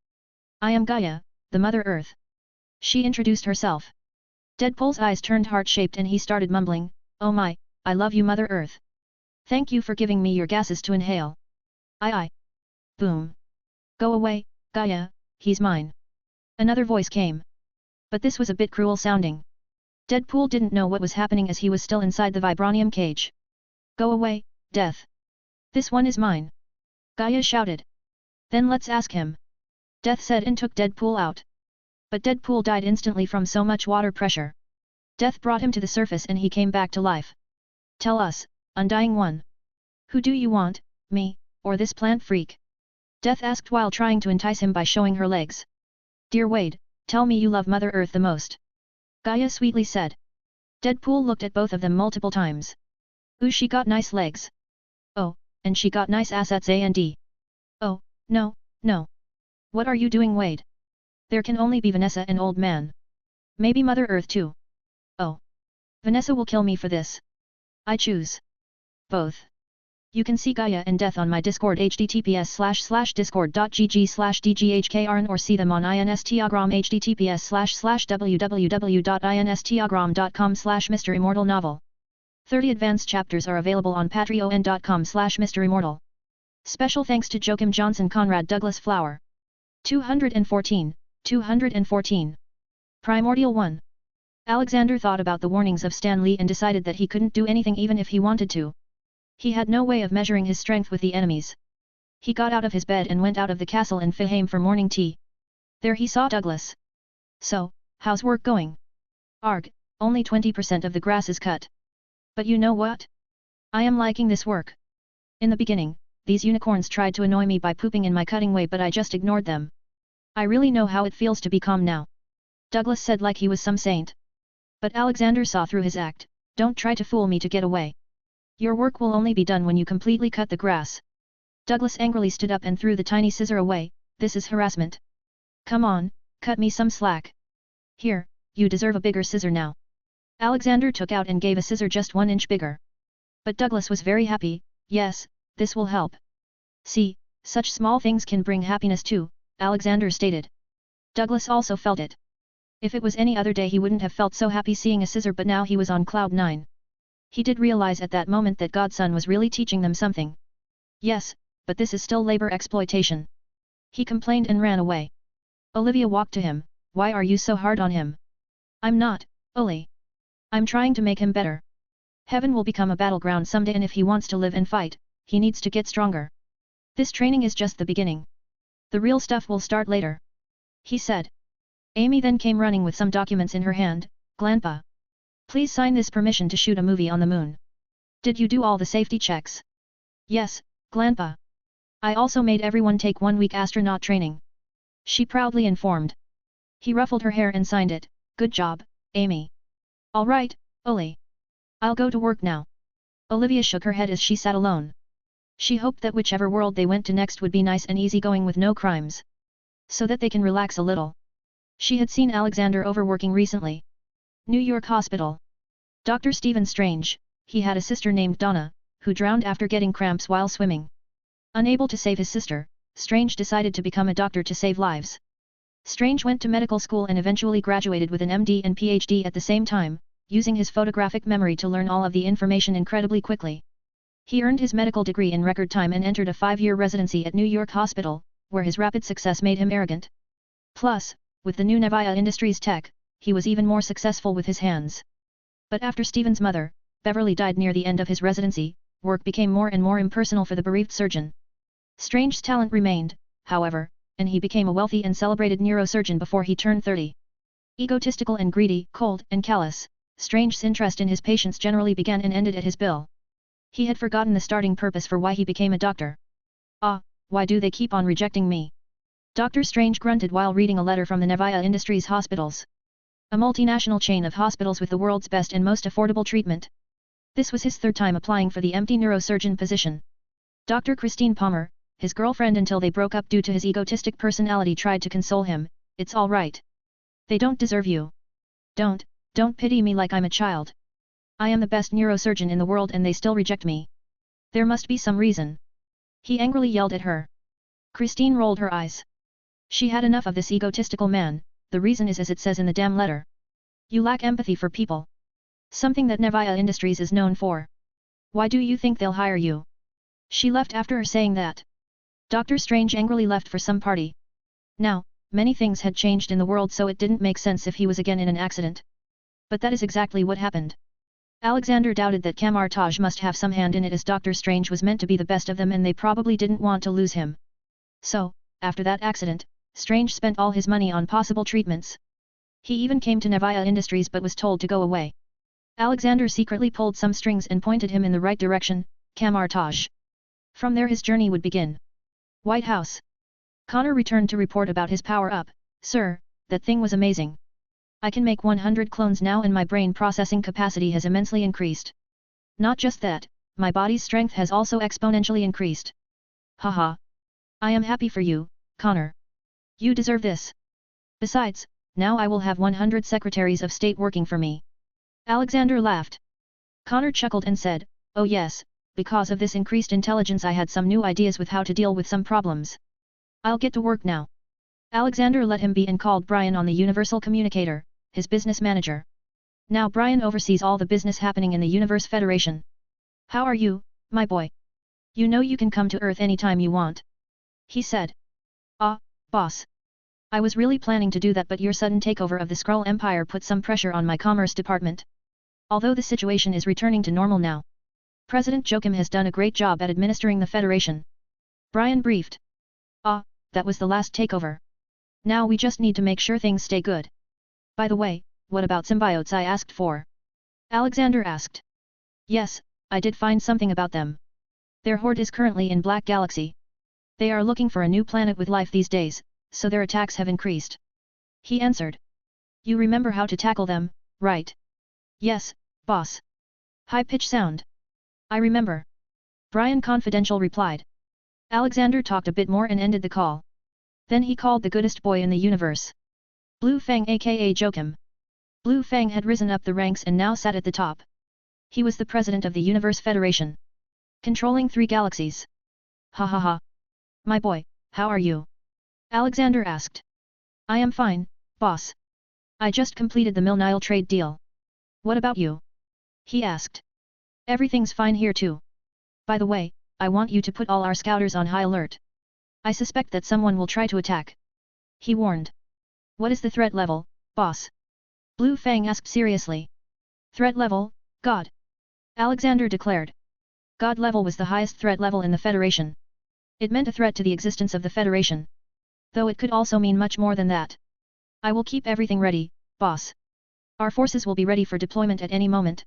Speaker 1: I am Gaia, the Mother Earth. She introduced herself. Deadpool's eyes turned heart-shaped and he started mumbling, oh my, I love you Mother Earth. Thank you for giving me your gases to inhale. Aye. Boom. Go away, Gaia, he's mine. Another voice came. But this was a bit cruel sounding. Deadpool didn't know what was happening as he was still inside the vibranium cage. Go away, Death. This one is mine. Gaia shouted. Then let's ask him. Death said and took Deadpool out. But Deadpool died instantly from so much water pressure. Death brought him to the surface and he came back to life. Tell us, Undying One. Who do you want, me, or this plant freak? Death asked while trying to entice him by showing her legs. Dear Wade, tell me you love Mother Earth the most. Gaia sweetly said. Deadpool looked at both of them multiple times. Ooh, she got nice legs. Oh, and she got nice assets and. Oh, no, no. What are you doing, Wade? There can only be Vanessa and Old Man. Maybe Mother Earth too. Oh. Vanessa will kill me for this. I choose both. You can see Gaia and Death on my Discord https://discord.gg/dghkrn or see them on Instagram https://www.instagram.com/MisterImmortal novel. 30 advanced chapters are available on patreon.com/MisterImmortal. Special thanks to Joachim Johnson, Conrad Douglas Flower. 214. Primordial 1. Alexander thought about the warnings of Stan Lee and decided that he couldn't do anything even if he wanted to. He had no way of measuring his strength with the enemies. He got out of his bed and went out of the castle in Fihame for morning tea. There he saw Douglas. So, how's work going? Arg, only 20% of the grass is cut. But you know what? I am liking this work. In the beginning, these unicorns tried to annoy me by pooping in my cutting way but I just ignored them. I really know how it feels to be calm now. Douglas said like he was some saint. But Alexander saw through his act. Don't try to fool me to get away. Your work will only be done when you completely cut the grass. Douglas angrily stood up and threw the tiny scissor away. This is harassment. Come on, cut me some slack. Here, you deserve a bigger scissor now. Alexander took out and gave a scissor just 1 inch bigger. But Douglas was very happy. Yes, this will help. See, such small things can bring happiness too, Alexander stated. Douglas also felt it. If it was any other day he wouldn't have felt so happy seeing a scissor, but now he was on cloud 9. He did realize at that moment that Godson was really teaching them something. Yes, but this is still labor exploitation. He complained and ran away. Olivia walked to him. Why are you so hard on him? I'm not, Oli. I'm trying to make him better. Heaven will become a battleground someday and if he wants to live and fight, he needs to get stronger. This training is just the beginning. The real stuff will start later. He said. Amy then came running with some documents in her hand. Grandpa, please sign this permission to shoot a movie on the moon. Did you do all the safety checks? Yes, Grandpa. I also made everyone take 1 week astronaut training. She proudly informed. He ruffled her hair and signed it. Good job, Amy. All right, Ollie. I'll go to work now. Olivia shook her head as she sat alone. She hoped that whichever world they went to next would be nice and easygoing with no crimes. So that they can relax a little. She had seen Alexander overworking recently. New York Hospital. Dr. Stephen Strange, he had a sister named Donna, who drowned after getting cramps while swimming. Unable to save his sister, Strange decided to become a doctor to save lives. Strange went to medical school and eventually graduated with an MD and PhD at the same time, using his photographic memory to learn all of the information incredibly quickly. He earned his medical degree in record time and entered a 5-year residency at New York Hospital, where his rapid success made him arrogant. Plus, with the new Nevia Industries tech, he was even more successful with his hands. But after Stephen's mother, Beverly, died near the end of his residency, work became more and more impersonal for the bereaved surgeon. Strange's talent remained, however, and he became a wealthy and celebrated neurosurgeon before he turned 30. Egotistical and greedy, cold and callous, Strange's interest in his patients generally began and ended at his bill. He had forgotten the starting purpose for why he became a doctor. Ah, why do they keep on rejecting me? Dr. Strange grunted while reading a letter from the Nevia Industries Hospitals. A multinational chain of hospitals with the world's best and most affordable treatment. This was his 3rd time applying for the empty neurosurgeon position. Dr. Christine Palmer, his girlfriend until they broke up due to his egotistic personality, tried to console him. It's all right. They don't deserve you. Don't pity me like I'm a child. I am the best neurosurgeon in the world and they still reject me. There must be some reason. He angrily yelled at her. Christine rolled her eyes. She had enough of this egotistical man. The reason is as it says in the damn letter. You lack empathy for people. Something that Nevia Industries is known for. Why do you think they'll hire you? She left after her saying that. Dr. Strange angrily left for some party. Now, many things had changed in the world, so it didn't make sense if he was again in an accident. But that is exactly what happened. Alexander doubted that Kamar-Taj must have some hand in it, as Dr. Strange was meant to be the best of them and they probably didn't want to lose him. So, after that accident, Strange spent all his money on possible treatments. He even came to Nevia Industries but was told to go away. Alexander secretly pulled some strings and pointed him in the right direction, Kamar-Taj. From there his journey would begin. White House. Connor returned to report about his power-up. Sir, that thing was amazing. I can make 100 clones now and my brain processing capacity has immensely increased. Not just that, my body's strength has also exponentially increased. Haha. I am happy for you, Connor. You deserve this. Besides, now I will have 100 secretaries of state working for me. Alexander laughed. Connor chuckled and said, oh yes, because of this increased intelligence I had some new ideas with how to deal with some problems. I'll get to work now. Alexander let him be and called Brian on the Universal Communicator, his business manager. Now Brian oversees all the business happening in the Universe Federation. How are you, my boy? You know you can come to Earth anytime you want. He said. Ah, boss. I was really planning to do that, but your sudden takeover of the Skrull Empire put some pressure on my commerce department. Although the situation is returning to normal now. President Joachim has done a great job at administering the Federation. Brian briefed. Ah, that was the last takeover. Now we just need to make sure things stay good. By the way, what about symbiotes I asked for? Alexander asked. Yes, I did find something about them. Their horde is currently in Black Galaxy. They are looking for a new planet with life these days, so their attacks have increased. He answered. You remember how to tackle them, right? Yes, boss. High-pitched sound. I remember. Brian Confidential replied. Alexander talked a bit more and ended the call. Then he called the goodest boy in the universe. Blue Fang aka Joachim. Blue Fang had risen up the ranks and now sat at the top. He was the president of the Universe Federation. Controlling 3 galaxies. Ha ha ha. My boy, how are you? Alexander asked. I am fine, boss. I just completed the Mil-Nile trade deal. What about you? He asked. Everything's fine here too. By the way, I want you to put all our scouters on high alert. I suspect that someone will try to attack. He warned. What is the threat level, boss? Blue Fang asked seriously. Threat level, God. Alexander declared. God level was the highest threat level in the Federation. It meant a threat to the existence of the Federation. Though it could also mean much more than that. I will keep everything ready, boss. Our forces will be ready for deployment at any moment.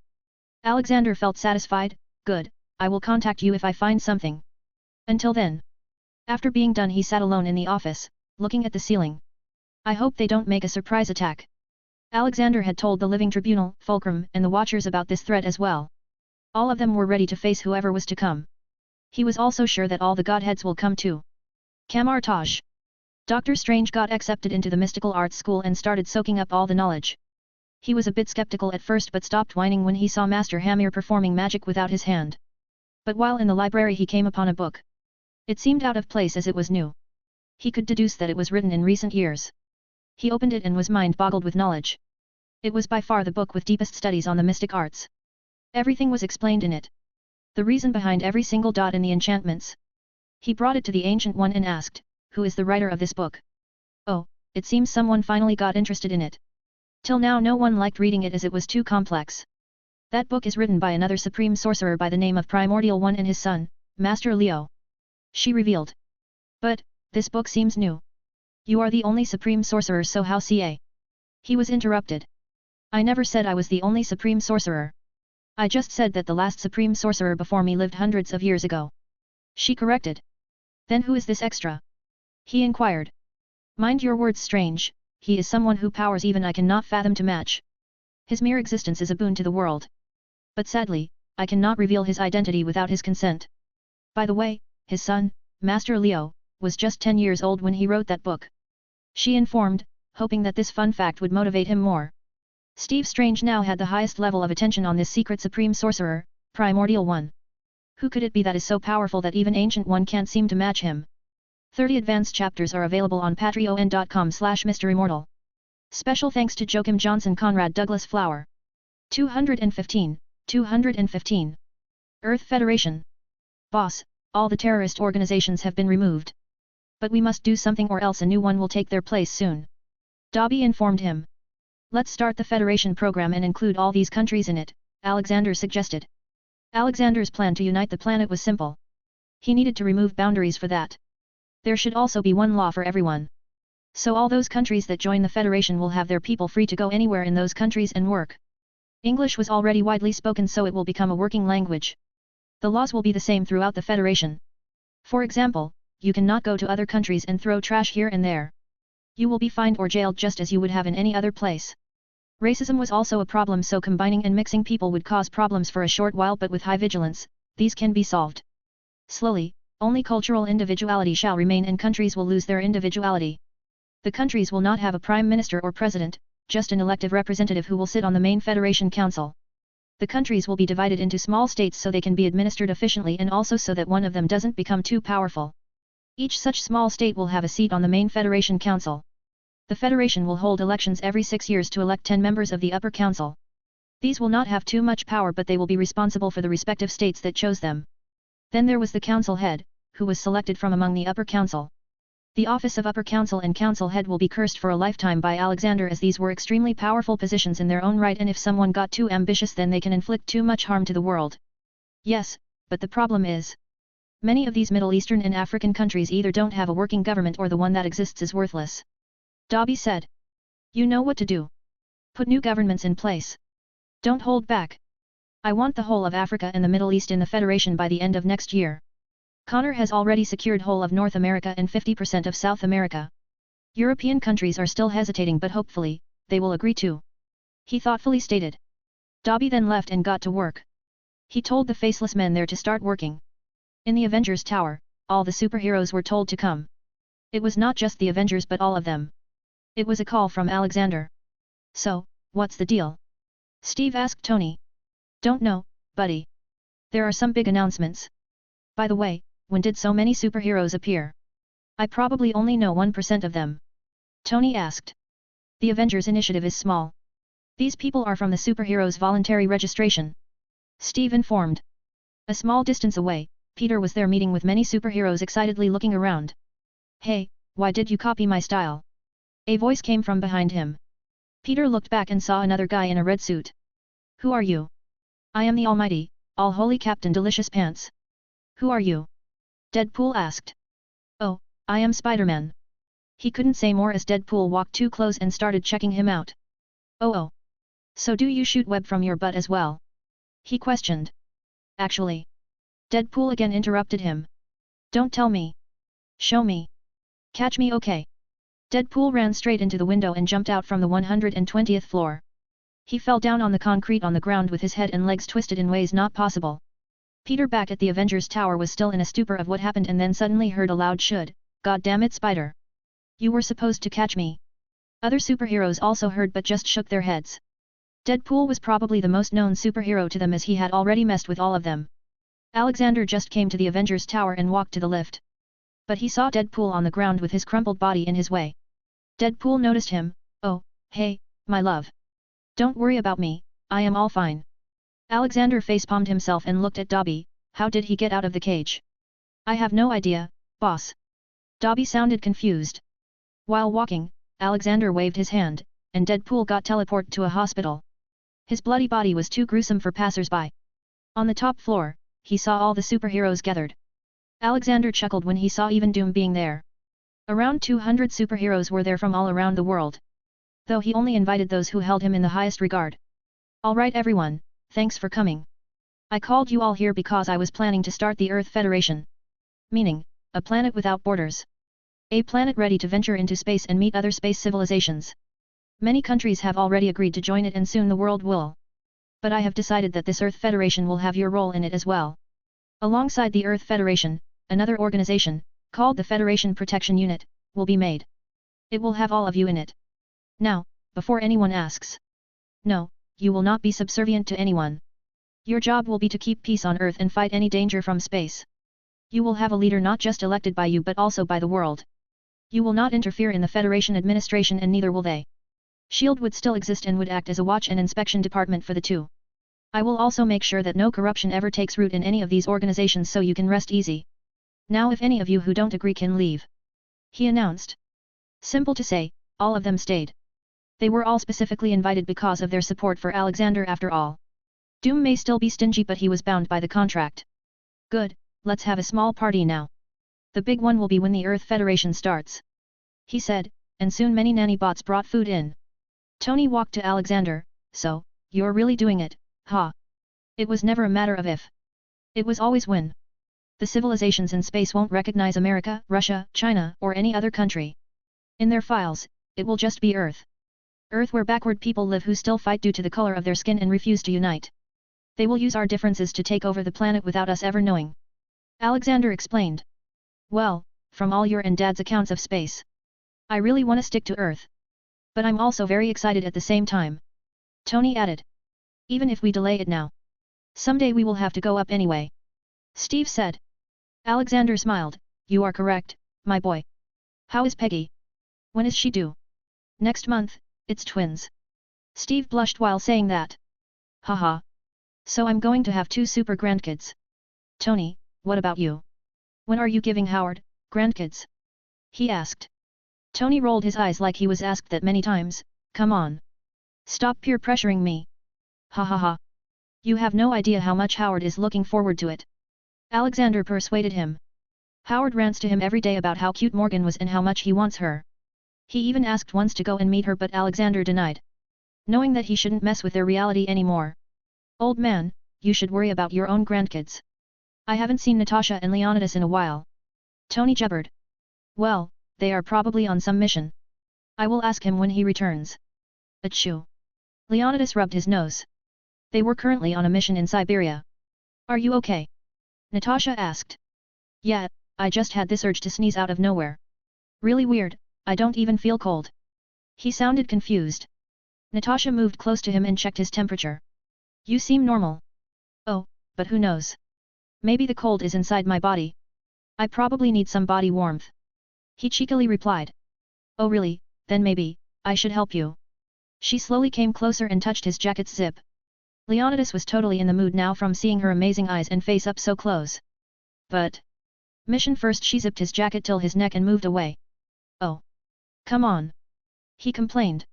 Speaker 1: Alexander felt satisfied. Good, I will contact you if I find something. Until then. After being done he sat alone in the office, looking at the ceiling. I hope they don't make a surprise attack. Alexander had told the Living Tribunal, Fulcrum, and the Watchers about this threat as well. All of them were ready to face whoever was to come. He was also sure that all the godheads will come too. Kamar-Taj. Dr. Strange got accepted into the mystical arts school and started soaking up all the knowledge. He was a bit skeptical at first but stopped whining when he saw Master Hamir performing magic without his hand. But while in the library he came upon a book. It seemed out of place as it was new. He could deduce that it was written in recent years. He opened it and was mind-boggled with knowledge. It was by far the book with deepest studies on the mystic arts. Everything was explained in it. The reason behind every single dot in the enchantments. He brought it to the Ancient One and asked, "Who is the writer of this book?" Oh, it seems someone finally got interested in it. Till now no one liked reading it as it was too complex. That book is written by another supreme sorcerer by the name of Primordial One and his son, Master Leo. She revealed. But, this book seems new. You are the only supreme sorcerer, so how ca? He was interrupted. I never said I was the only supreme sorcerer. I just said that the last supreme sorcerer before me lived hundreds of years ago. She corrected. Then who is this extra? He inquired. Mind your words, Strange, he is someone whose powers even I cannot fathom to match. His mere existence is a boon to the world. But sadly, I cannot reveal his identity without his consent. By the way, his son, Master Leo, was just 10 years old when he wrote that book. She informed, hoping that this fun fact would motivate him more. Steve Strange now had the highest level of attention on this secret supreme sorcerer, Primordial One. Who could it be that is so powerful that even Ancient One can't seem to match him? 30 advanced chapters are available on patreon.com/MisterImmortal. Special thanks to Joachim Johnson, Conrad Douglas Flower. 215. Earth Federation. Boss, all the terrorist organizations have been removed. But we must do something or else a new one will take their place soon. Dobby informed him. Let's start the Federation program and include all these countries in it, Alexander suggested. Alexander's plan to unite the planet was simple. He needed to remove boundaries for that. There should also be one law for everyone. So all those countries that join the Federation will have their people free to go anywhere in those countries and work. English was already widely spoken, so it will become a working language. The laws will be the same throughout the Federation. For example, you cannot go to other countries and throw trash here and there. You will be fined or jailed just as you would have in any other place. Racism was also a problem, so combining and mixing people would cause problems for a short while, but with high vigilance, these can be solved. Slowly, only cultural individuality shall remain and countries will lose their individuality. The countries will not have a prime minister or president, just an elective representative who will sit on the main Federation Council. The countries will be divided into small states so they can be administered efficiently and also so that one of them doesn't become too powerful. Each such small state will have a seat on the main Federation Council. The Federation will hold elections every 6 years to elect 10 members of the Upper Council. These will not have too much power, but they will be responsible for the respective states that chose them. Then there was the Council Head, who was selected from among the Upper Council. The office of Upper Council and Council Head will be cursed for a lifetime by Alexander, as these were extremely powerful positions in their own right, and if someone got too ambitious then they can inflict too much harm to the world. Yes, but the problem is, many of these Middle Eastern and African countries either don't have a working government or the one that exists is worthless. Dobby said. You know what to do. Put new governments in place. Don't hold back. I want the whole of Africa and the Middle East in the Federation by the end of next year. Connor has already secured whole of North America and 50% of South America. European countries are still hesitating, but hopefully, they will agree too. He thoughtfully stated. Dobby then left and got to work. He told the faceless men there to start working. In the Avengers Tower, all the superheroes were told to come. It was not just the Avengers but all of them. It was a call from Alexander. So, what's the deal? Steve asked Tony. Don't know, buddy. There are some big announcements. By the way, when did so many superheroes appear? I probably only know 1% of them. Tony asked. The Avengers Initiative is small. These people are from the superheroes' voluntary registration. Steve informed. A small distance away, Peter was there meeting with many superheroes, excitedly looking around. Hey, why did you copy my style? A voice came from behind him. Peter looked back and saw another guy in a red suit. Who are you? I am the almighty, all-holy Captain Delicious Pants. Who are you? Deadpool asked. Oh, I am Spider-Man. He couldn't say more as Deadpool walked too close and started checking him out. Oh. So do you shoot web from your butt as well? He questioned. Actually. Deadpool again interrupted him. Don't tell me. Show me. Catch me, okay. Deadpool ran straight into the window and jumped out from the 120th floor. He fell down on the concrete on the ground with his head and legs twisted in ways not possible. Peter back at the Avengers Tower was still in a stupor of what happened and then suddenly heard a loud "Should, God damn it, Spider. You were supposed to catch me." Other superheroes also heard but just shook their heads. Deadpool was probably the most known superhero to them as he had already messed with all of them. Alexander just came to the Avengers Tower and walked to the lift. But he saw Deadpool on the ground with his crumpled body in his way. Deadpool noticed him. "Oh, hey, my love. Don't worry about me, I am all fine." Alexander facepalmed himself and looked at Dobby. "How did he get out of the cage?" "I have no idea, boss." Dobby sounded confused. While walking, Alexander waved his hand, and Deadpool got teleported to a hospital. His bloody body was too gruesome for passers-by. On the top floor, he saw all the superheroes gathered. Alexander chuckled when he saw even Doom being there. Around 200 superheroes were there from all around the world. Though he only invited those who held him in the highest regard. "Alright everyone, thanks for coming. I called you all here because I was planning to start the Earth Federation. Meaning, a planet without borders. A planet ready to venture into space and meet other space civilizations. Many countries have already agreed to join it and soon the world will. But I have decided that this Earth Federation will have your role in it as well. Alongside the Earth Federation, another organization, called the Federation Protection Unit, will be made. It will have all of you in it. Now, before anyone asks. No, you will not be subservient to anyone. Your job will be to keep peace on Earth and fight any danger from space. You will have a leader not just elected by you but also by the world. You will not interfere in the Federation administration and neither will they. SHIELD would still exist and would act as a watch and inspection department for the two. I will also make sure that no corruption ever takes root in any of these organizations so you can rest easy. Now if any of you who don't agree can leave," he announced. Simple to say, all of them stayed. They were all specifically invited because of their support for Alexander after all. Doom may still be stingy but he was bound by the contract. "Good, let's have a small party now. The big one will be when the Earth Federation starts," he said, and soon many nanny bots brought food in. Tony walked to Alexander. "So, you're really doing it, huh?" It was never a matter of if. It was always when. The civilizations in space won't recognize America, Russia, China, or any other country. In their files, it will just be Earth. Earth where backward people live who still fight due to the color of their skin and refuse to unite. They will use our differences to take over the planet without us ever knowing. Alexander explained. "Well, from all your and Dad's accounts of space, I really want to stick to Earth. But I'm also very excited at the same time," Tony added. "Even if we delay it now. Someday we will have to go up anyway," Steve said. Alexander smiled. "You are correct, my boy. How is Peggy? When is she due?" "Next month, it's twins." Steve blushed while saying that. "Haha. So I'm going to have 2 super grandkids. Tony, what about you? When are you giving Howard grandkids?" he asked. Tony rolled his eyes like he was asked that many times. "Come on. Stop peer pressuring me. Ha ha ha. You have no idea how much Howard is looking forward to it." Alexander persuaded him. Howard rants to him every day about how cute Morgan was and how much he wants her. He even asked once to go and meet her but Alexander denied. Knowing that he shouldn't mess with their reality anymore. "Old man, you should worry about your own grandkids. I haven't seen Natasha and Leonidas in a while." Tony jabbered. "Well, they are probably on some mission. I will ask him when he returns." "Achoo." Leonidas rubbed his nose. They were currently on a mission in Siberia. "Are you okay?" Natasha asked. "Yeah, I just had this urge to sneeze out of nowhere. Really weird, I don't even feel cold." He sounded confused. Natasha moved close to him and checked his temperature. "You seem normal." "Oh, but who knows? Maybe the cold is inside my body. I probably need some body warmth." He cheekily replied. "Oh really, then maybe, I should help you." She slowly came closer and touched his jacket's zip. Leonidas was totally in the mood now from seeing her amazing eyes and face up so close. But mission first, she zipped his jacket till his neck and moved away. "Oh. Come on," he complained.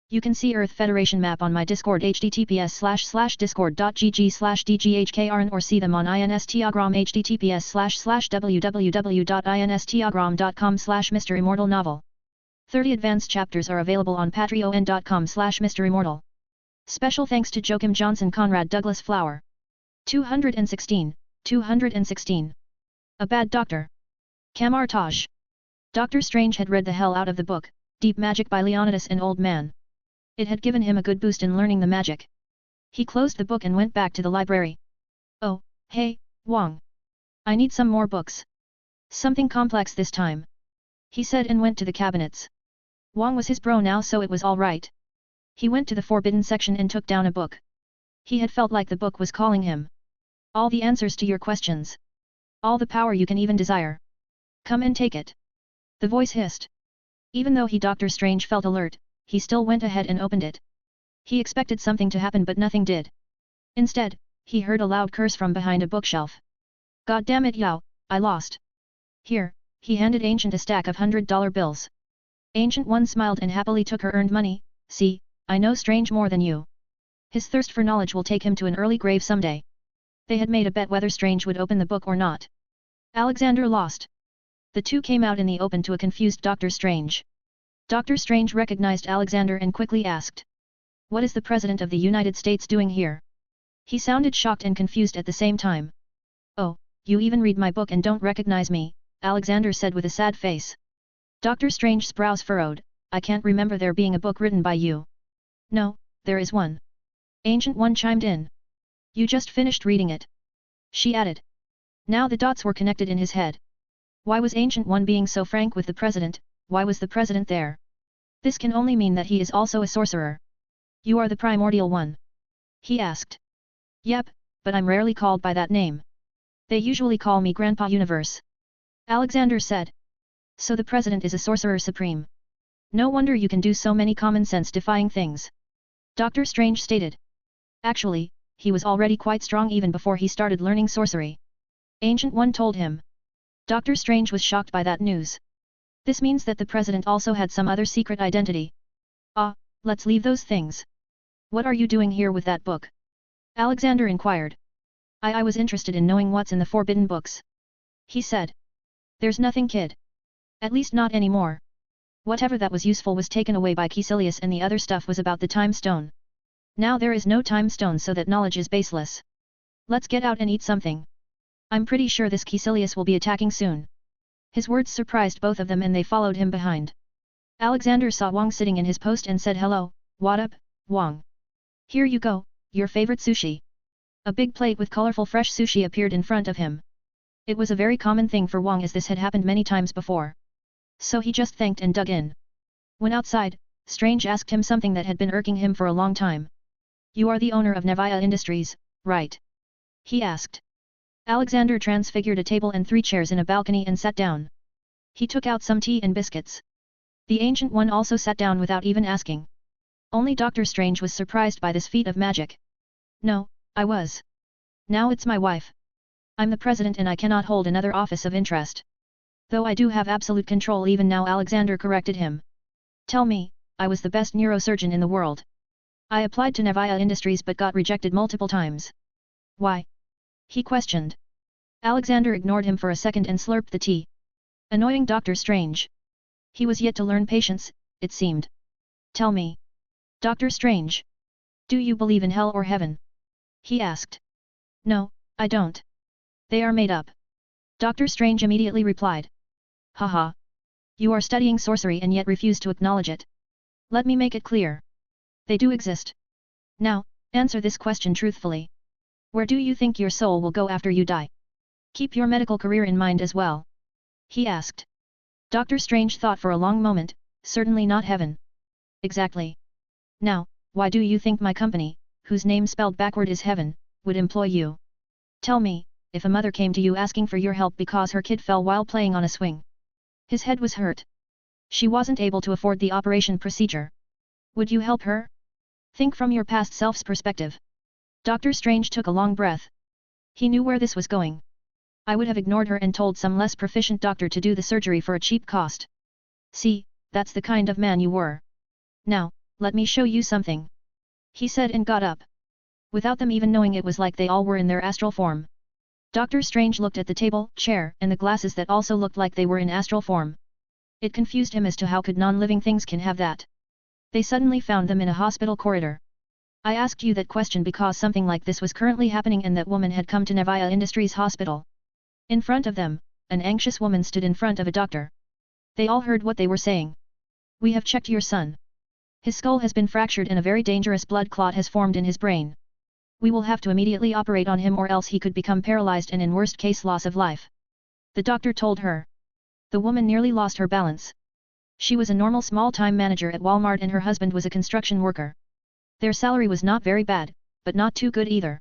Speaker 1: "You can see Earth Federation map on my Discord https://discord.gg/dghkrn or see them on Instagram https://www.instagram.com/MisterImmortal novel. 30 advanced chapters are available on patreon.com/MisterImmortal. Special thanks to Joachim Johnson Conrad Douglas Flower. 216. 216. A Bad Doctor. Kamar Taj. Doctor Strange had read the hell out of the book, Deep Magic by Leonidas and Old Man. It had given him a good boost in learning the magic. He closed the book and went back to the library. Oh, hey, Wong. I need some more books. Something complex this time. He said and went to the cabinets. Wong was his bro now, so it was all right. He went to the forbidden section and took down a book. He had felt like the book was calling him. All the answers to your questions. All the power you can even desire. Come and take it. The voice hissed. Even though Doctor Strange felt alert, he still went ahead and opened it. He expected something to happen but nothing did. Instead, he heard a loud curse from behind a bookshelf. God damn it, Yao, I lost. Here, he handed Ancient a stack of $100 bills. Ancient One smiled and happily took her earned money. See, I know Strange more than you. His thirst for knowledge will take him to an early grave someday. They had made a bet whether Strange would open the book or not. Alexander lost. The two came out in the open to a confused Doctor Strange. Doctor Strange recognized Alexander and quickly asked. What is the President of the United States doing here? He sounded shocked and confused at the same time. Oh, you even read my book and don't recognize me, Alexander said with a sad face. Doctor Strange's brows furrowed. I can't remember there being a book written by you. No, there is one. Ancient One chimed in. You just finished reading it. She added. Now the dots were connected in his head. Why was Ancient One being so frank with the President? Why was the President there? This can only mean that he is also a sorcerer. You are the Primordial One? He asked. Yep, but I'm rarely called by that name. They usually call me Grandpa Universe. Alexander said. So the President is a sorcerer supreme. No wonder you can do so many common sense defying things. Doctor Strange stated. Actually, he was already quite strong even before he started learning sorcery. Ancient One told him. Doctor Strange was shocked by that news. This means that the President also had some other secret identity. Ah, let's leave those things. What are you doing here with that book? Alexander inquired. I was interested in knowing what's in the forbidden books. He said. There's nothing, kid. At least not anymore. Whatever that was useful was taken away by Caecilius and the other stuff was about the time stone. Now there is no time stone so that knowledge is baseless. Let's get out and eat something. I'm pretty sure this Caecilius will be attacking soon. His words surprised both of them and they followed him behind. Alexander saw Wong sitting in his post and said hello, what up, Wong? Here you go, your favorite sushi. A big plate with colorful fresh sushi appeared in front of him. It was a very common thing for Wong as this had happened many times before. So he just thanked and dug in. When outside, Strange asked him something that had been irking him for a long time. You are the owner of Nevia Industries, right? He asked. Alexander transfigured a table and 3 chairs in a balcony and sat down. He took out some tea and biscuits. The Ancient One also sat down without even asking. Only Doctor Strange was surprised by this feat of magic. No, I was. Now it's my wife. I'm the President and I cannot hold another office of interest. Though I do have absolute control even now, Alexander corrected him. Tell me, I was the best neurosurgeon in the world. I applied to Nevia Industries but got rejected multiple times. Why? He questioned. Alexander ignored him for a second and slurped the tea. Annoying Doctor Strange. He was yet to learn patience, it seemed. Tell me. Doctor Strange. Do you believe in hell or heaven? He asked. No, I don't. They are made up. Doctor Strange immediately replied. Haha. You are studying sorcery and yet refuse to acknowledge it. Let me make it clear. They do exist. Now, answer this question truthfully. Where do you think your soul will go after you die? Keep your medical career in mind as well. He asked. Doctor Strange thought for a long moment, certainly not heaven. Exactly. Now, why do you think my company, whose name spelled backward is heaven, would employ you? Tell me, if a mother came to you asking for your help because her kid fell while playing on a swing. His head was hurt. She wasn't able to afford the operation procedure. Would you help her? Think from your past self's perspective. Doctor Strange took a long breath. He knew where this was going. I would have ignored her and told some less proficient doctor to do the surgery for a cheap cost. See, that's the kind of man you were. Now, let me show you something. He said and got up. Without them even knowing, it was like they all were in their astral form. Doctor Strange looked at the table, chair, and the glasses that also looked like they were in astral form. It confused him as to how could non-living things can have that. They suddenly found them in a hospital corridor. I asked you that question because something like this was currently happening and that woman had come to Navia Industries Hospital. In front of them, an anxious woman stood in front of a doctor. They all heard what they were saying. We have checked your son. His skull has been fractured and a very dangerous blood clot has formed in his brain. We will have to immediately operate on him or else he could become paralyzed and in worst case loss of life. The doctor told her. The woman nearly lost her balance. She was a normal small-time manager at Walmart and her husband was a construction worker. Their salary was not very bad, but not too good either.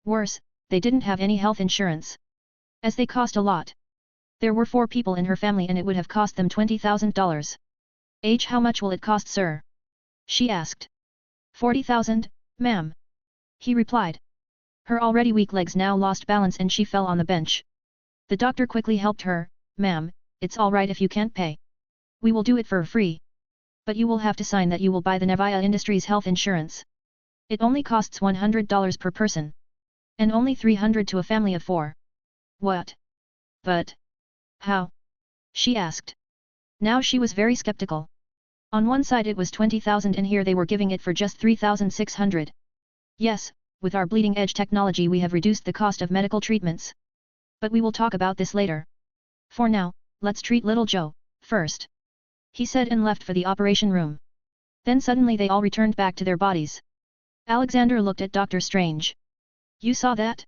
Speaker 1: Worse, they didn't have any health insurance. As they cost a lot. There were 4 people in her family and it would have cost them $20,000. How much will it cost, sir? She asked. 40,000, ma'am. He replied. Her already weak legs now lost balance and she fell on the bench. The doctor quickly helped her. Ma'am, it's alright if you can't pay. We will do it for free. But you will have to sign that you will buy the Navia Industries health insurance. It only costs $100 per person. And only $300 to a family of 4. What? But... how? She asked. Now she was very skeptical. On one side it was 20,000 and here they were giving it for just 3,600. Yes, with our bleeding edge technology we have reduced the cost of medical treatments. But we will talk about this later. For now, let's treat little Joe, first. He said and left for the operation room. Then suddenly they all returned back to their bodies. Alexander looked at Dr. Strange. You saw that?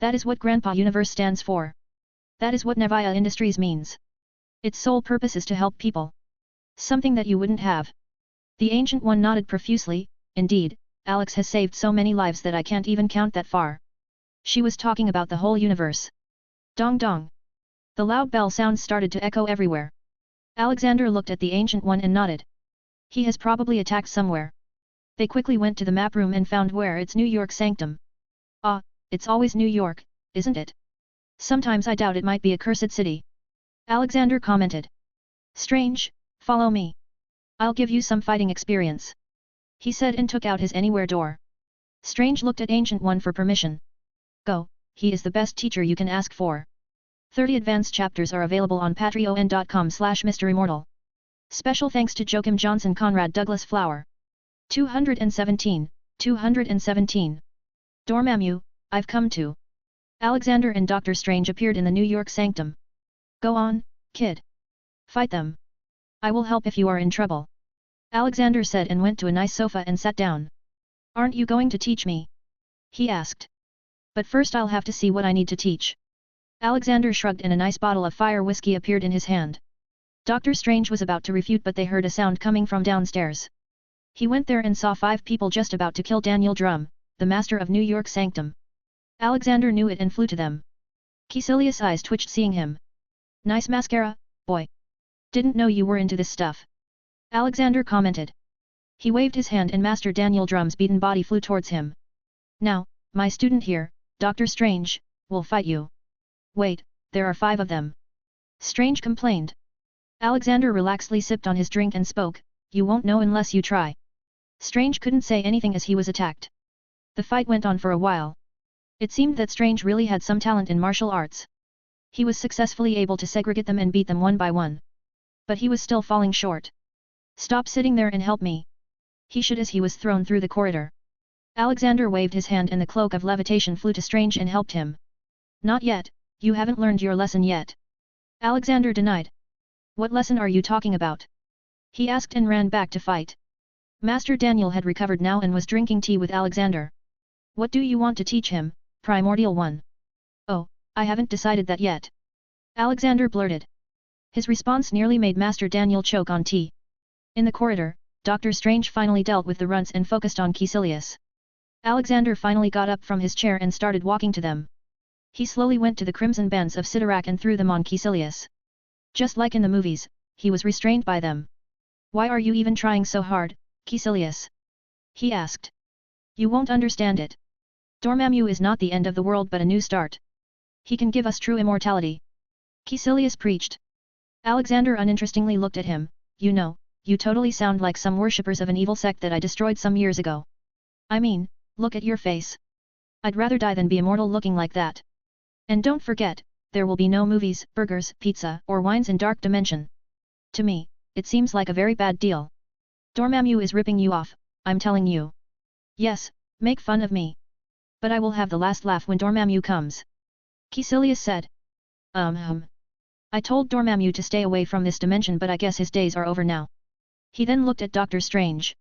Speaker 1: That is what Grandpa Universe stands for. That is what Navia Industries means. Its sole purpose is to help people. Something that you wouldn't have. The Ancient One nodded profusely. Indeed, Alex has saved so many lives that I can't even count that far. She was talking about the whole universe. Dong dong. The loud bell sounds started to echo everywhere. Alexander looked at the Ancient One and nodded. He has probably attacked somewhere. They quickly went to the map room and found where it's New York Sanctum. Ah, it's always New York, isn't it? Sometimes I doubt it might be a cursed city. Alexander commented. Strange, follow me. I'll give you some fighting experience. He said and took out his anywhere door. Strange looked at Ancient One for permission. Go, he is the best teacher you can ask for. 30 advanced chapters are available on patreon.com/MisterImmortal. Special thanks to Joachim Johnson Conrad Douglas Flower. 217. Dormammu, I've come to. Alexander and Dr. Strange appeared in the New York Sanctum. Go on, kid. Fight them. I will help if you are in trouble. Alexander said and went to a nice sofa and sat down. Aren't you going to teach me? He asked. But first I'll have to see what I need to teach. Alexander shrugged and a nice bottle of fire whiskey appeared in his hand. Dr. Strange was about to refute but they heard a sound coming from downstairs. He went there and saw 5 people just about to kill Daniel Drum, the master of New York Sanctum. Alexander knew it and flew to them. Caecilius' eyes twitched seeing him. Nice mascara, boy. Didn't know you were into this stuff. Alexander commented. He waved his hand and Master Daniel Drum's beaten body flew towards him. Now, my student here, Dr. Strange, will fight you. Wait, there are 5 of them. Strange complained. Alexander relaxedly sipped on his drink and spoke, you won't know unless you try. Strange couldn't say anything as he was attacked. The fight went on for a while. It seemed that Strange really had some talent in martial arts. He was successfully able to segregate them and beat them one by one. But he was still falling short. Stop sitting there and help me. He should as he was thrown through the corridor. Alexander waved his hand and the cloak of levitation flew to Strange and helped him. Not yet, you haven't learned your lesson yet. Alexander denied. What lesson are you talking about? He asked and ran back to fight. Master Daniel had recovered now and was drinking tea with Alexander. What do you want to teach him, Primordial One? Oh, I haven't decided that yet. Alexander blurted. His response nearly made Master Daniel choke on tea. In the corridor, Dr. Strange finally dealt with the runts and focused on Caecilius. Alexander finally got up from his chair and started walking to them. He slowly went to the crimson bands of Sidorak and threw them on Caecilius. Just like in the movies, he was restrained by them. Why are you even trying so hard, Caecilius? He asked. You won't understand it. Dormammu is not the end of the world but a new start. He can give us true immortality. Caecilius preached. Alexander uninterestingly looked at him. You know, you totally sound like some worshippers of an evil sect that I destroyed some years ago. I mean, look at your face. I'd rather die than be immortal looking like that. And don't forget, there will be no movies, burgers, pizza, or wines in Dark Dimension. To me, it seems like a very bad deal. Dormammu is ripping you off, I'm telling you. Yes, make fun of me. But I will have the last laugh when Dormammu comes. Caecilius said. I told Dormammu to stay away from this dimension, but I guess his days are over now. He then looked at Doctor Strange.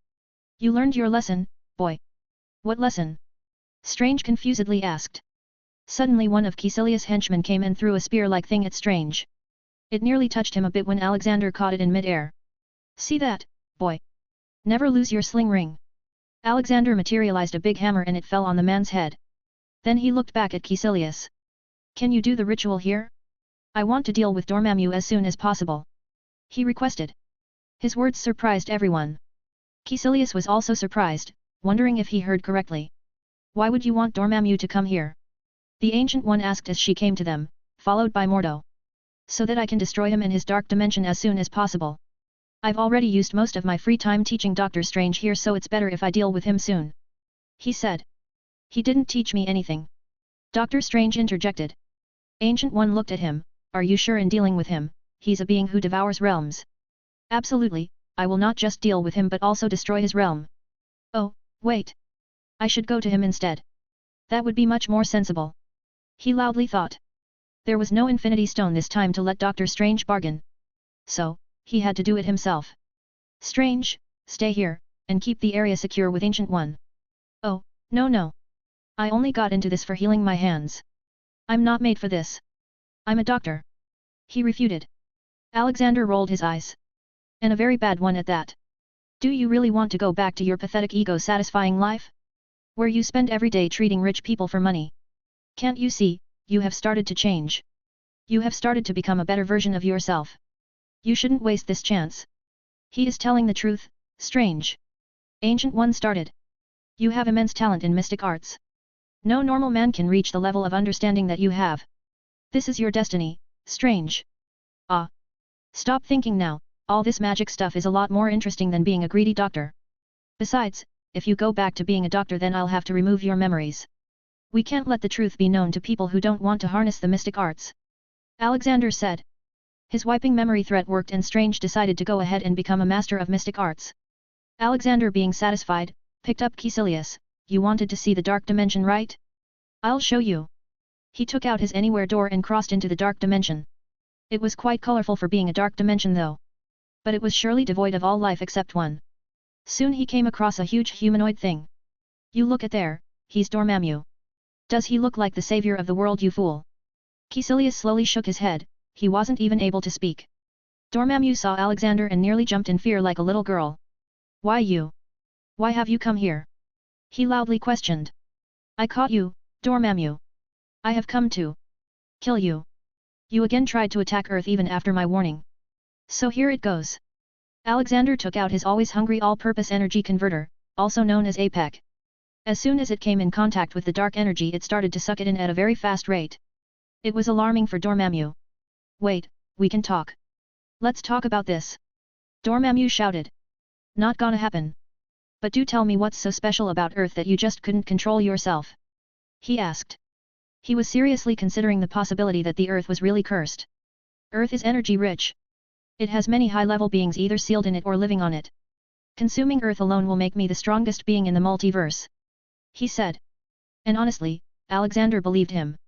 Speaker 1: You learned your lesson, boy. What lesson? Strange confusedly asked. Suddenly one of Caecilius' henchmen came and threw a spear-like thing at Strange. It nearly touched him a bit when Alexander caught it in mid-air. See that, boy? Never lose your sling ring. Alexander materialized a big hammer and it fell on the man's head. Then he looked back at Caecilius. Can you do the ritual here? I want to deal with Dormammu as soon as possible. He requested. His words surprised everyone. Caecilius was also surprised, wondering if he heard correctly. Why would you want Dormammu to come here? The Ancient One asked as she came to them, followed by Mordo. So that I can destroy him in his dark dimension as soon as possible. I've already used most of my free time teaching Doctor Strange here, so it's better if I deal with him soon. He said. He didn't teach me anything. Doctor Strange interjected. Ancient One looked at him. Are you sure in dealing with him? He's a being who devours realms. Absolutely, I will not just deal with him but also destroy his realm. Oh, wait. I should go to him instead. That would be much more sensible. He loudly thought. There was no Infinity Stone this time to let Doctor Strange bargain. So, he had to do it himself. Strange, stay here, and keep the area secure with Ancient One. Oh, no. I only got into this for healing my hands. I'm not made for this. I'm a doctor. He refuted. Alexander rolled his eyes. And a very bad one at that. Do you really want to go back to your pathetic ego-satisfying life? Where you spend every day treating rich people for money? Can't you see, you have started to change? You have started to become a better version of yourself. You shouldn't waste this chance. He is telling the truth, Strange. Ancient One started. You have immense talent in mystic arts. No normal man can reach the level of understanding that you have. This is your destiny, Strange. Ah. Stop thinking now, all this magic stuff is a lot more interesting than being a greedy doctor. Besides, if you go back to being a doctor then I'll have to remove your memories. We can't let the truth be known to people who don't want to harness the mystic arts. Alexander said. His wiping memory threat worked and Strange decided to go ahead and become a master of mystic arts. Alexander, being satisfied, picked up Caecilius. You wanted to see the dark dimension, right? I'll show you. He took out his anywhere door and crossed into the dark dimension. It was quite colorful for being a dark dimension though. But it was surely devoid of all life except one. Soon he came across a huge humanoid thing. You look at there, he's Dormammu. Does he look like the savior of the world, you fool? Caecilius slowly shook his head, he wasn't even able to speak. Dormammu saw Alexander and nearly jumped in fear like a little girl. Why you? Why have you come here? He loudly questioned. I caught you, Dormammu. I have come to kill you. You again tried to attack Earth even after my warning. So here it goes. Alexander took out his always hungry all-purpose energy converter, also known as APEC. As soon as it came in contact with the dark energy it started to suck it in at a very fast rate. It was alarming for Dormammu. Wait, we can talk. Let's talk about this. Dormammu shouted. Not gonna happen. But do tell me what's so special about Earth that you just couldn't control yourself? He asked. He was seriously considering the possibility that the Earth was really cursed. Earth is energy-rich. It has many high-level beings either sealed in it or living on it. Consuming Earth alone will make me the strongest being in the multiverse. He said. And honestly, Alexander believed him.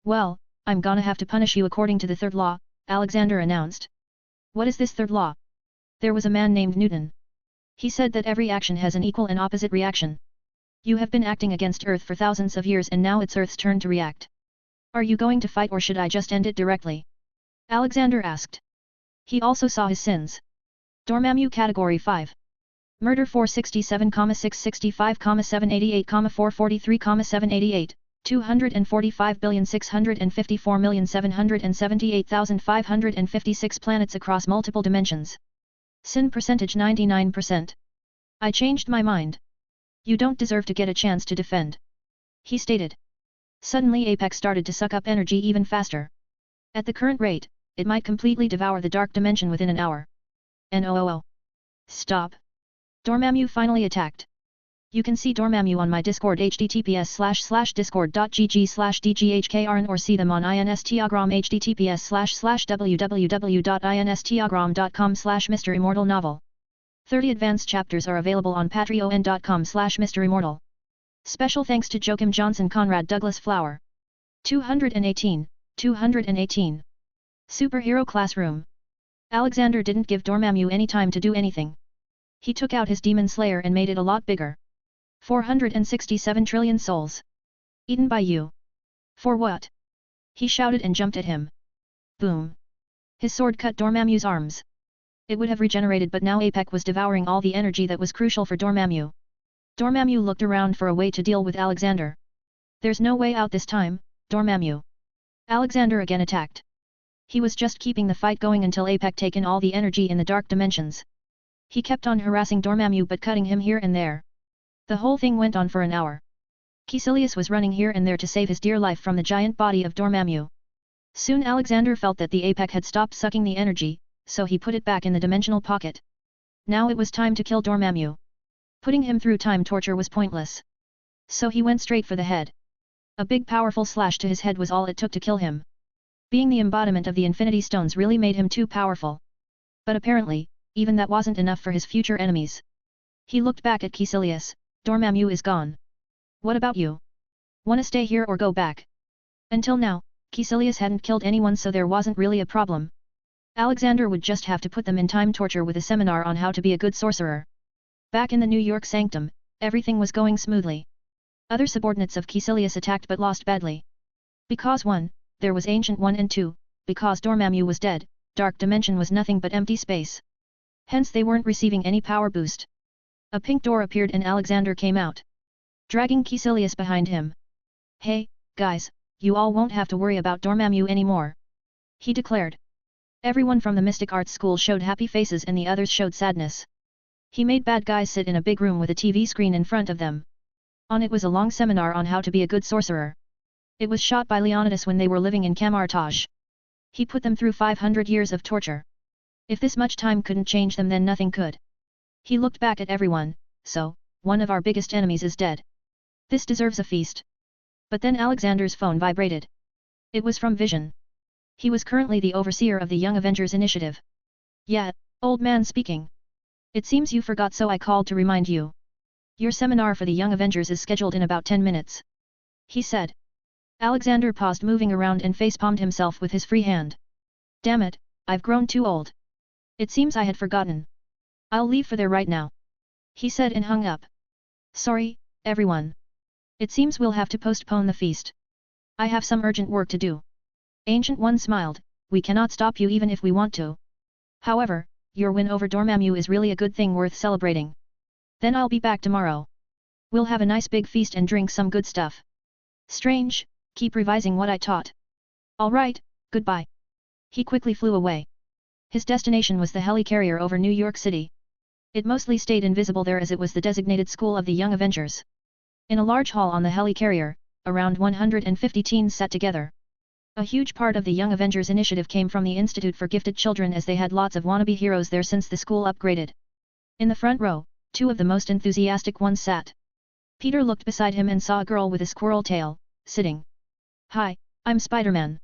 Speaker 1: Well, I'm gonna have to punish you according to the third law, Alexander announced. What is this third law? There was a man named Newton. He said that every action has an equal and opposite reaction. You have been acting against Earth for thousands of years and now it's Earth's turn to react. Are you going to fight or should I just end it directly? Alexander asked. He also saw his sins. Dormammu Category 5. Murder 467, 665, 788, 443, 788, 245,654,778,556 planets across multiple dimensions. Sin percentage 99%. I changed my mind. You don't deserve to get a chance to defend. He stated. Suddenly Apex started to suck up energy even faster. At the current rate, it might completely devour the dark dimension within an hour. NOOO. Stop. Dormammu finally attacked. You can see Dormammu on my Discord https://discord.gg/dghkrn or see them on Instagram https://www.instagram.com/MisterImmortal novel. 30 advanced chapters are available on patreon.com/MisterImmortal. Special thanks to Joachim Johnson Conrad Douglas Flower. 218. Superhero Classroom. Alexander didn't give Dormammu any time to do anything. He took out his Demon Slayer and made it a lot bigger. 467 trillion souls. Eaten by you. For what? He shouted and jumped at him. Boom. His sword cut Dormammu's arms. It would have regenerated, but now APEC was devouring all the energy that was crucial for Dormammu. Dormammu looked around for a way to deal with Alexander. There's no way out this time, Dormammu. Alexander again attacked. He was just keeping the fight going until APEC taken all the energy in the dark dimensions. He kept on harassing Dormammu but cutting him here and there. The whole thing went on for an hour. Caecilius was running here and there to save his dear life from the giant body of Dormammu. Soon Alexander felt that the APEC had stopped sucking the energy, so he put it back in the dimensional pocket. Now it was time to kill Dormammu. Putting him through time torture was pointless. So he went straight for the head. A big powerful slash to his head was all it took to kill him. Being the embodiment of the Infinity Stones really made him too powerful. But apparently, even that wasn't enough for his future enemies. He looked back at Caecilius. Dormammu is gone. What about you? Wanna stay here or go back? Until now, Caecilius hadn't killed anyone, so there wasn't really a problem. Alexander would just have to put them in time torture with a seminar on how to be a good sorcerer. Back in the New York sanctum, everything was going smoothly. Other subordinates of Caecilius attacked but lost badly. Because 1, there was Ancient 1 and 2, because Dormammu was dead, Dark Dimension was nothing but empty space. Hence they weren't receiving any power boost. A pink door appeared and Alexander came out, dragging Caecilius behind him. Hey, guys, you all won't have to worry about Dormammu anymore, he declared. Everyone from the Mystic Arts School showed happy faces and the others showed sadness. He made bad guys sit in a big room with a TV screen in front of them. On it was a long seminar on how to be a good sorcerer. It was shot by Leonidas when they were living in Camartage. He put them through 500 years of torture. If this much time couldn't change them, then nothing could. He looked back at everyone. So, one of our biggest enemies is dead. This deserves a feast. But then Alexander's phone vibrated. It was from Vision. He was currently the overseer of the Young Avengers initiative. Yeah, old man speaking. It seems you forgot, so I called to remind you. Your seminar for the Young Avengers is scheduled in about 10 minutes. He said. Alexander paused, moving around, and facepalmed himself with his free hand. Damn it, I've grown too old. It seems I had forgotten. I'll leave for there right now, he said and hung up. Sorry, everyone. It seems we'll have to postpone the feast. I have some urgent work to do. Ancient One smiled. We cannot stop you even if we want to. However, your win over Dormammu is really a good thing worth celebrating. Then I'll be back tomorrow. We'll have a nice big feast and drink some good stuff. Strange, keep revising what I taught. All right, goodbye. He quickly flew away. His destination was the helicarrier over New York City. It mostly stayed invisible there as it was the designated school of the Young Avengers. In a large hall on the helicarrier, around 150 teens sat together. A huge part of the Young Avengers initiative came from the Institute for Gifted Children, as they had lots of wannabe heroes there since the school upgraded. In the front row, 2 of the most enthusiastic ones sat. Peter looked beside him and saw a girl with a squirrel tail, sitting. Hi, I'm Spider-Man.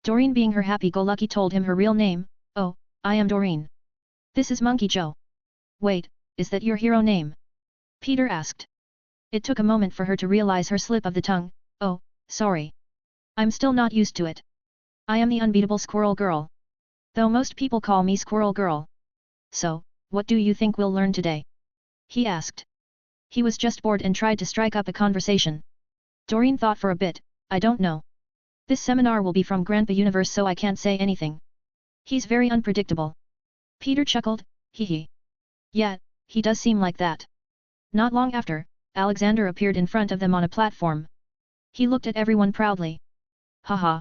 Speaker 1: Doreen, being her happy-go-lucky, told him her real name. Oh, I am Doreen. This is Monkey Joe. Wait, is that your hero name? Peter asked. It took a moment for her to realize her slip of the tongue. Oh, sorry. I'm still not used to it. I am the unbeatable Squirrel Girl. Though most people call me Squirrel Girl. So, what do you think we'll learn today? He asked. He was just bored and tried to strike up a conversation. Doreen thought for a bit. I don't know. This seminar will be from Grandpa Universe, so I can't say anything. He's very unpredictable. Peter chuckled. Hee hee. Yeah, he does seem like that. Not long after, Alexander appeared in front of them on a platform. He looked at everyone proudly. Haha.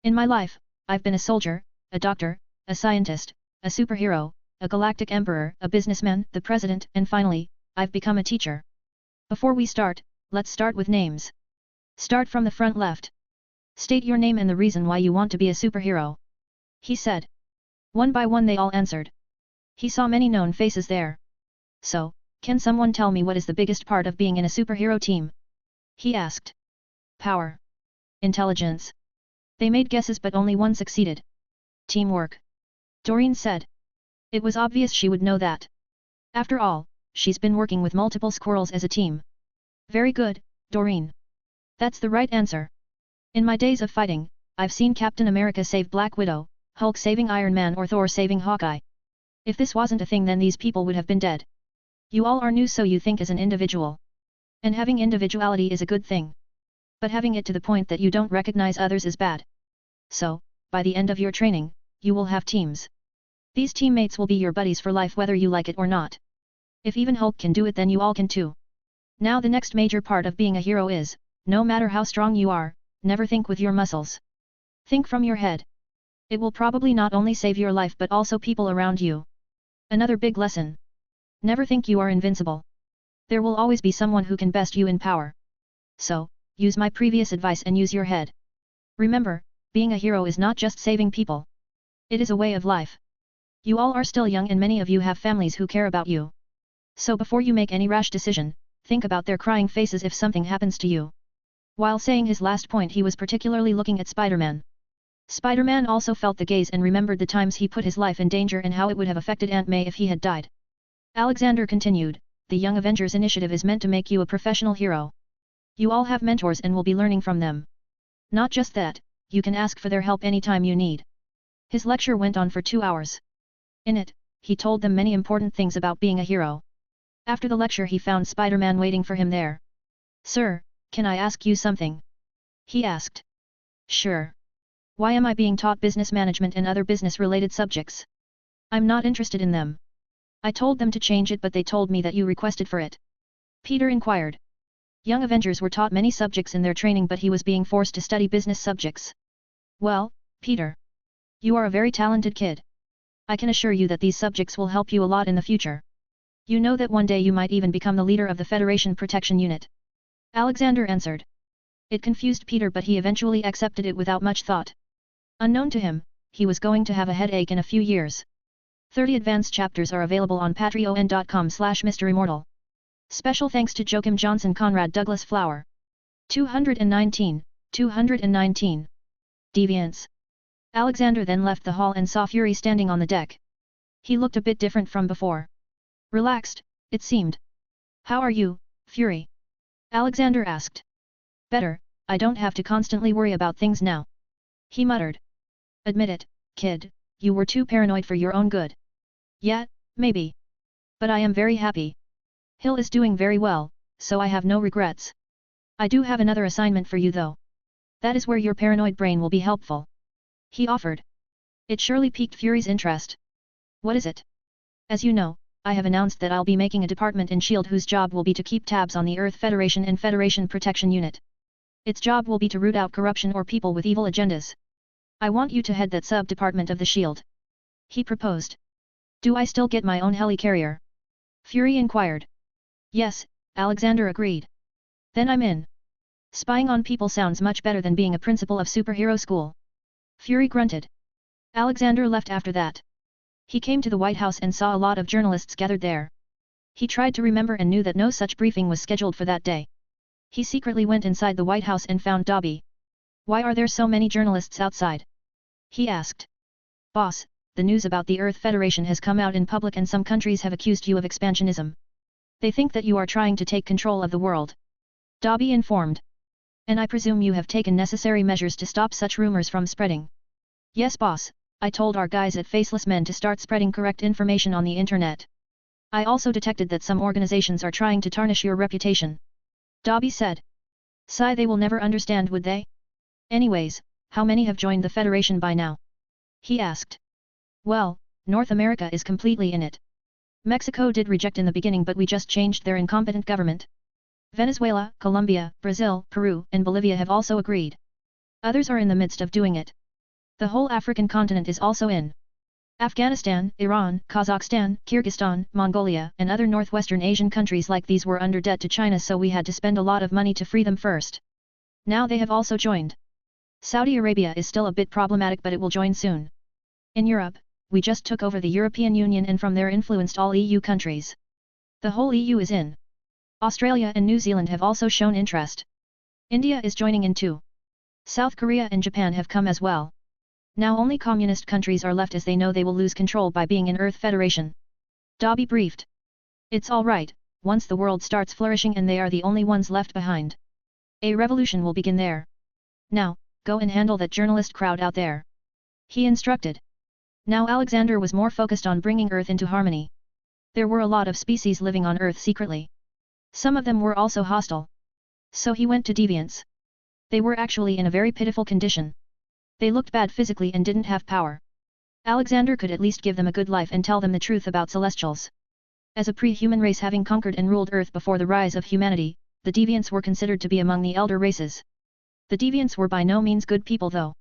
Speaker 1: In my life, I've been a soldier, a doctor, a scientist, a superhero, a galactic emperor, a businessman, the president, and finally, I've become a teacher. Before we start, let's start with names. Start from the front left. State your name and the reason why you want to be a superhero, he said. One by one they all answered. He saw many known faces there. So, Can someone tell me what is the biggest part of being in a superhero team? He asked. Power. Intelligence. They made guesses but only one succeeded. Teamwork. Doreen said. It was obvious she would know that. After all, she's been working with multiple squirrels as a team. Very good, Doreen. That's the right answer. In my days of fighting, I've seen Captain America save Black Widow, Hulk saving Iron Man or Thor saving Hawkeye. If this wasn't a thing then these people would have been dead. You all are new so you think as an individual. And having individuality is a good thing. But having it to the point that you don't recognize others is bad. So, by the end of your training, you will have teams. These teammates will be your buddies for life whether you like it or not. If even Hulk can do it then you all can too. Now the next major part of being a hero is, no matter how strong you are, never think with your muscles. Think from your head. It will probably not only save your life but also people around you. Another big lesson. Never think you are invincible. There will always be someone who can best you in power. So, use my previous advice and use your head. Remember, being a hero is not just saving people. It is a way of life. You all are still young and many of you have families who care about you. So before you make any rash decision, think about their crying faces if something happens to you. While saying his last point he was particularly looking at Spider-Man. Spider-Man also felt the gaze and remembered the times he put his life in danger and how it would have affected Aunt May if he had died. Alexander continued, the Young Avengers initiative is meant to make you a professional hero. You all have mentors and will be learning from them. Not just that, you can ask for their help anytime you need. His lecture went on for 2 hours. In it, he told them many important things about being a hero. After the lecture he found Spider-Man waiting for him there. Sir, can I ask you something? He asked. Sure. Why am I being taught business management and other business-related subjects? I'm not interested in them. I told them to change it but they told me that you requested for it. Peter inquired. Young Avengers were taught many subjects in their training but he was being forced to study business subjects. Well, Peter. You are a very talented kid. I can assure you that these subjects will help you a lot in the future. You know that one day you might even become the leader of the Federation Protection Unit. Alexander answered. It confused Peter but he eventually accepted it without much thought. Unknown to him, he was going to have a headache in a few years. 30 advanced chapters are available on patreon.com/MisterImmortal. Special thanks to Joachim Johnson Conrad Douglas Flower. 219. Deviance. Alexander then left the hall and saw Fury standing on the deck. He looked a bit different from before. Relaxed, it seemed. How are you, Fury? Alexander asked. Better, I don't have to constantly worry about things now. He muttered. Admit it, kid, you were too paranoid for your own good. Yeah, maybe. But I am very happy. Hill is doing very well, so I have no regrets. I do have another assignment for you though. That is where your paranoid brain will be helpful. He offered. It surely piqued Fury's interest. What is it? As you know, I have announced that I'll be making a department in S.H.I.E.L.D. whose job will be to keep tabs on the Earth Federation and Federation Protection Unit. Its job will be to root out corruption or people with evil agendas. I want you to head that sub-department of the S.H.I.E.L.D. He proposed. Do I still get my own helicarrier? Fury inquired. Yes, Alexander agreed. Then I'm in. Spying on people sounds much better than being a principal of superhero school. Fury grunted. Alexander left after that. He came to the White House and saw a lot of journalists gathered there. He tried to remember and knew that no such briefing was scheduled for that day. He secretly went inside the White House and found Dobby. Why are there so many journalists outside? He asked. Boss, the news about the Earth Federation has come out in public and some countries have accused you of expansionism. They think that you are trying to take control of the world. Dobby informed. And I presume you have taken necessary measures to stop such rumors from spreading. Yes boss, I told our guys at Faceless Men to start spreading correct information on the internet. I also detected that some organizations are trying to tarnish your reputation. Dobby said. Sigh, they will never understand, would they? Anyways, how many have joined the Federation by now? He asked. Well, North America is completely in it. Mexico did reject in the beginning but we just changed their incompetent government. Venezuela, Colombia, Brazil, Peru, and Bolivia have also agreed. Others are in the midst of doing it. The whole African continent is also in. Afghanistan, Iran, Kazakhstan, Kyrgyzstan, Mongolia, and other northwestern Asian countries like these were under debt to China so we had to spend a lot of money to free them first. Now they have also joined. Saudi Arabia is still a bit problematic but it will join soon. In Europe, we just took over the European Union and from there influenced all EU countries. The whole EU is in. Australia and New Zealand have also shown interest. India is joining in too. South Korea and Japan have come as well. Now only communist countries are left as they know they will lose control by being in Earth Federation. Dobby briefed. It's alright, once the world starts flourishing and they are the only ones left behind. A revolution will begin there. Now, go and handle that journalist crowd out there. He instructed. Now Alexander was more focused on bringing Earth into harmony. There were a lot of species living on Earth secretly. Some of them were also hostile. So he went to deviants. They were actually in a very pitiful condition. They looked bad physically and didn't have power. Alexander could at least give them a good life and tell them the truth about Celestials. As a pre-human race having conquered and ruled Earth before the rise of humanity, the deviants were considered to be among the elder races. The deviants were by no means good people though.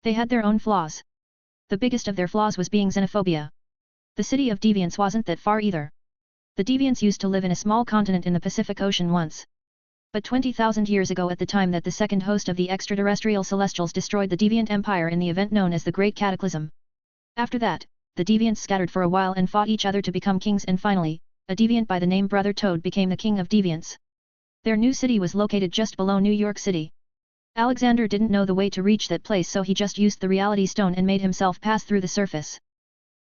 Speaker 1: They had their own flaws. The biggest of their flaws was being xenophobia. The city of deviants wasn't that far either. The deviants used to live in a small continent in the Pacific Ocean once. But 20,000 years ago at the time that the second host of the extraterrestrial Celestials destroyed the deviant empire in the event known as the Great Cataclysm. After that, the deviants scattered for a while and fought each other to become kings and finally, a deviant by the name Brother Toad became the king of deviants. Their new city was located just below New York City. Alexander didn't know the way to reach that place so he just used the reality stone and made himself pass through the surface.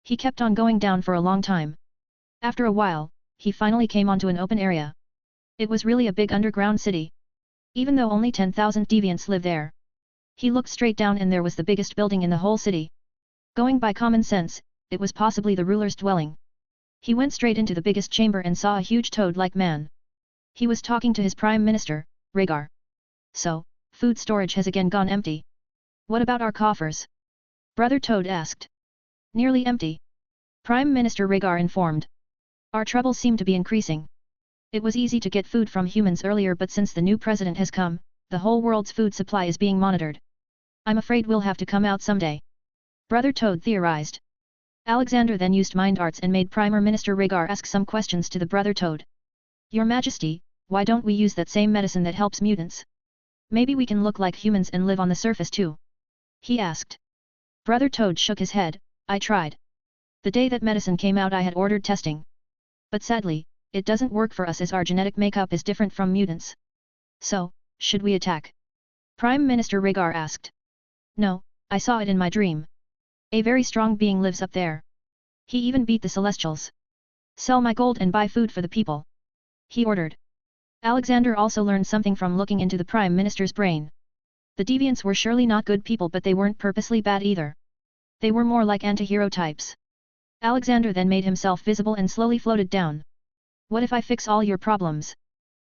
Speaker 1: He kept on going down for a long time. After a while, he finally came onto an open area. It was really a big underground city. Even though only 10,000 deviants live there. He looked straight down and there was the biggest building in the whole city. Going by common sense, it was possibly the ruler's dwelling. He went straight into the biggest chamber and saw a huge toad-like man. He was talking to his Prime Minister, Rhaegar. So, food storage has again gone empty. What about our coffers? Brother Toad asked. Nearly empty. Prime Minister Rhaegar informed. Our troubles seem to be increasing. It was easy to get food from humans earlier but since the new president has come, the whole world's food supply is being monitored. I'm afraid we'll have to come out someday. Brother Toad theorized. Alexander then used mind arts and made Prime Minister Rhaegar ask some questions to the Brother Toad. Your Majesty, why don't we use that same medicine that helps mutants? Maybe we can look like humans and live on the surface too. He asked. Brother Toad shook his head. I tried. The day that medicine came out I had ordered testing. But sadly, it doesn't work for us as our genetic makeup is different from mutants. So, should we attack? Prime Minister Rhaegar asked. No, I saw it in my dream. A very strong being lives up there. He even beat the Celestials. Sell my gold and buy food for the people. He ordered. Alexander also learned something from looking into the Prime Minister's brain. The deviants were surely not good people but they weren't purposely bad either. They were more like anti-hero types. Alexander then made himself visible and slowly floated down. What if I fix all your problems?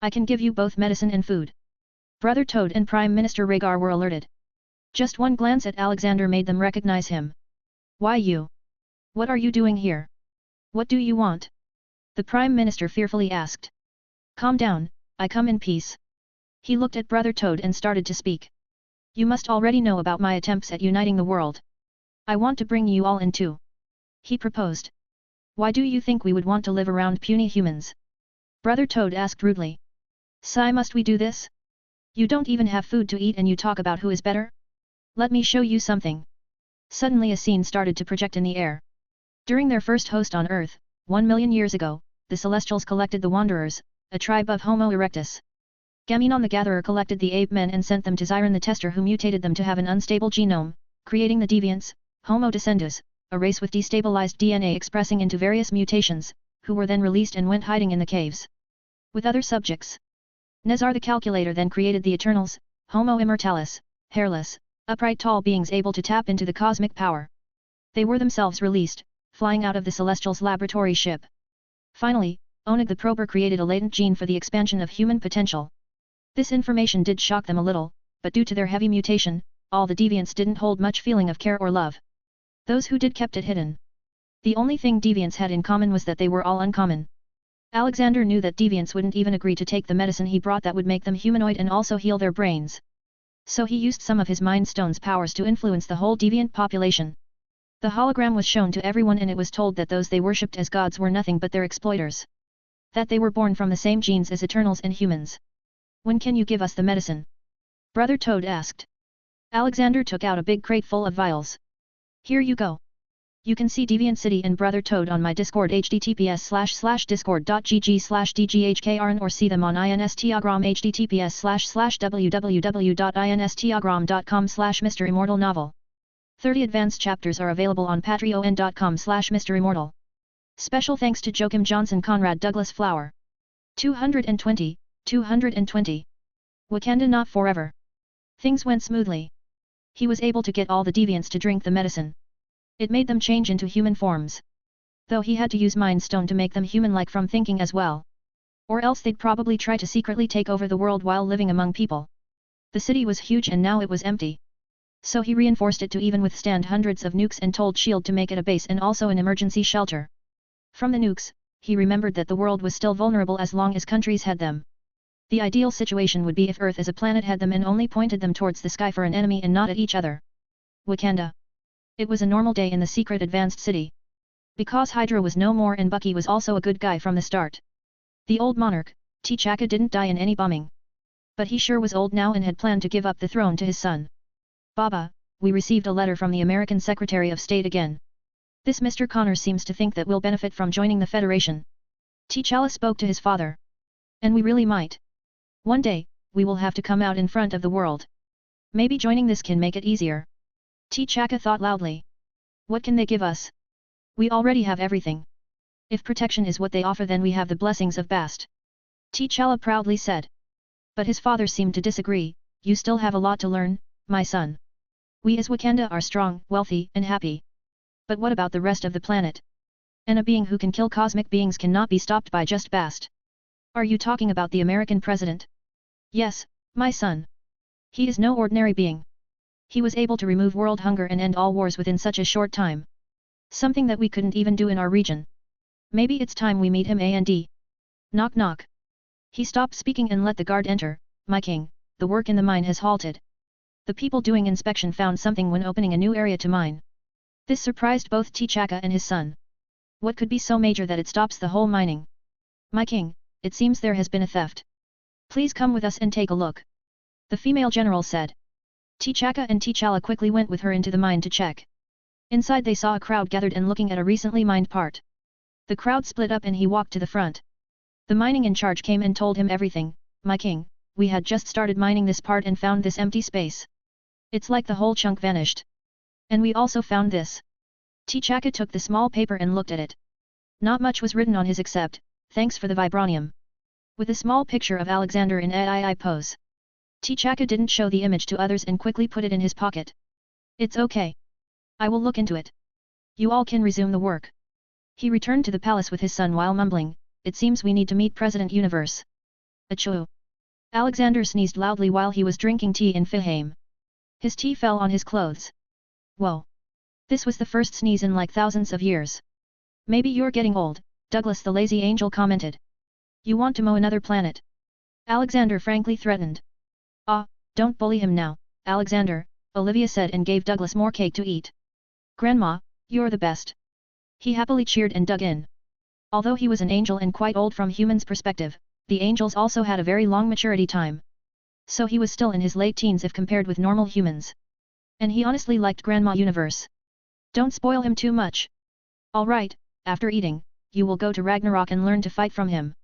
Speaker 1: I can give you both medicine and food. Brother Toad and Prime Minister Rhaegar were alerted. Just one glance at Alexander made them recognize him. Why you? What are you doing here? What do you want? The Prime Minister fearfully asked. Calm down, I come in peace. He looked at Brother Toad and started to speak. You must already know about my attempts at uniting the world. I want to bring you all in too. He proposed. Why do you think we would want to live around puny humans? Brother Toad asked rudely. Sigh, must we do this? You don't even have food to eat and you talk about who is better? Let me show you something. Suddenly a scene started to project in the air. During their first host on Earth, 1 million years ago, the Celestials collected the Wanderers, a tribe of Homo erectus. Gaminon the Gatherer collected the ape men and sent them to Xiron the Tester who mutated them to have an unstable genome, creating the deviants, Homo descendus, a race with destabilized DNA expressing into various mutations, who were then released and went hiding in the caves. With other subjects. Nezar the Calculator then created the Eternals, Homo immortalis, hairless, upright tall beings able to tap into the cosmic power. They were themselves released, flying out of the Celestials' laboratory ship. Finally, Oneg the Prober created a latent gene for the expansion of human potential. This information did shock them a little, but due to their heavy mutation, all the deviants didn't hold much feeling of care or love. Those who did kept it hidden. The only thing deviants had in common was that they were all uncommon. Alexander knew that deviants wouldn't even agree to take the medicine he brought that would make them humanoid and also heal their brains. So he used some of his Mind Stone's powers to influence the whole deviant population. The hologram was shown to everyone and it was told that those they worshipped as gods were nothing but their exploiters. That they were born from the same genes as Eternals and humans. When can you give us the medicine? Brother Toad asked. Alexander took out a big crate full of vials. Here you go.
Speaker 2: You can see Deviant City and Brother Toad on my Discord https://discord.gg/dghkrn or see them on Instagram https://www.instagram.com/MisterImmortal novel. 30 advanced chapters are available on patreon.com/MisterImmortal. Special thanks to Joachim Johnson Conrad Douglas Flower. 220. Wakanda not forever. Things went smoothly. He was able to get all the deviants to drink the medicine. It made them change into human forms. Though he had to use Mind Stone to make them human-like from thinking as well. Or else they'd probably try to secretly take over the world while living among people. The city was huge and now it was empty. So he reinforced it to even withstand hundreds of nukes and told S.H.I.E.L.D. to make it a base and also an emergency shelter. From the nukes, he remembered that the world was still vulnerable as long as countries had them. The ideal situation would be if Earth as a planet had them and only pointed them towards the sky for an enemy and not at each other. Wakanda. It was a normal day in the secret advanced city. Because Hydra was no more and Bucky was also a good guy from the start. The old monarch, T'Chaka didn't die in any bombing. But he sure was old now and had planned to give up the throne to his son. Baba, we received a letter from the American Secretary of State again. This Mr. Connor seems to think that we'll benefit from joining the Federation. T'Challa spoke to his father. And we really might. One day, we will have to come out in front of the world. Maybe joining this can make it easier. T'Chaka thought loudly. What can they give us? We already have everything. If protection is what they offer then we have the blessings of Bast. T'Challa proudly said. But his father seemed to disagree. You still have a lot to learn, my son. We as Wakanda are strong, wealthy, and happy. But what about the rest of the planet? And a being who can kill cosmic beings cannot be stopped by just Bast. Are you talking about the American president? Yes, my son. He is no ordinary being. He was able to remove world hunger and end all wars within such a short time. Something that we couldn't even do in our region. Maybe it's time we meet him and... Knock knock. He stopped speaking and let the guard enter. My king, the work in the mine has halted. The people doing inspection found something when opening a new area to mine. This surprised both T'Chaka and his son. What could be so major that it stops the whole mining? My king, it seems there has been a theft. Please come with us and take a look. The female general said. T'Chaka and T'Challa quickly went with her into the mine to check. Inside they saw a crowd gathered and looking at a recently mined part. The crowd split up and he walked to the front. The mining in charge came and told him everything. My king, we had just started mining this part and found this empty space. It's like the whole chunk vanished. And we also found this. T'Chaka took the small paper and looked at it. Not much was written on his except, thanks for the vibranium. With a small picture of Alexander in a pose. T'Chaka didn't show the image to others and quickly put it in his pocket. It's okay. I will look into it. You all can resume the work. He returned to the palace with his son while mumbling, it seems we need to meet President Universe. Achoo. Alexander sneezed loudly while he was drinking tea in Fihame. His tea fell on his clothes. Whoa. This was the first sneeze in like thousands of years. Maybe you're getting old, Douglas the lazy angel commented. You want to mow another planet? Alexander frankly threatened. Don't bully him now, Alexander, Olivia said and gave Douglas more cake to eat. Grandma, you're the best. He happily cheered and dug in. Although he was an angel and quite old from humans' perspective, the angels also had a very long maturity time. So he was still in his late teens if compared with normal humans. And he honestly liked Grandma Universe. Don't spoil him too much. Alright, after eating, you will go to Ragnarok and learn to fight from him.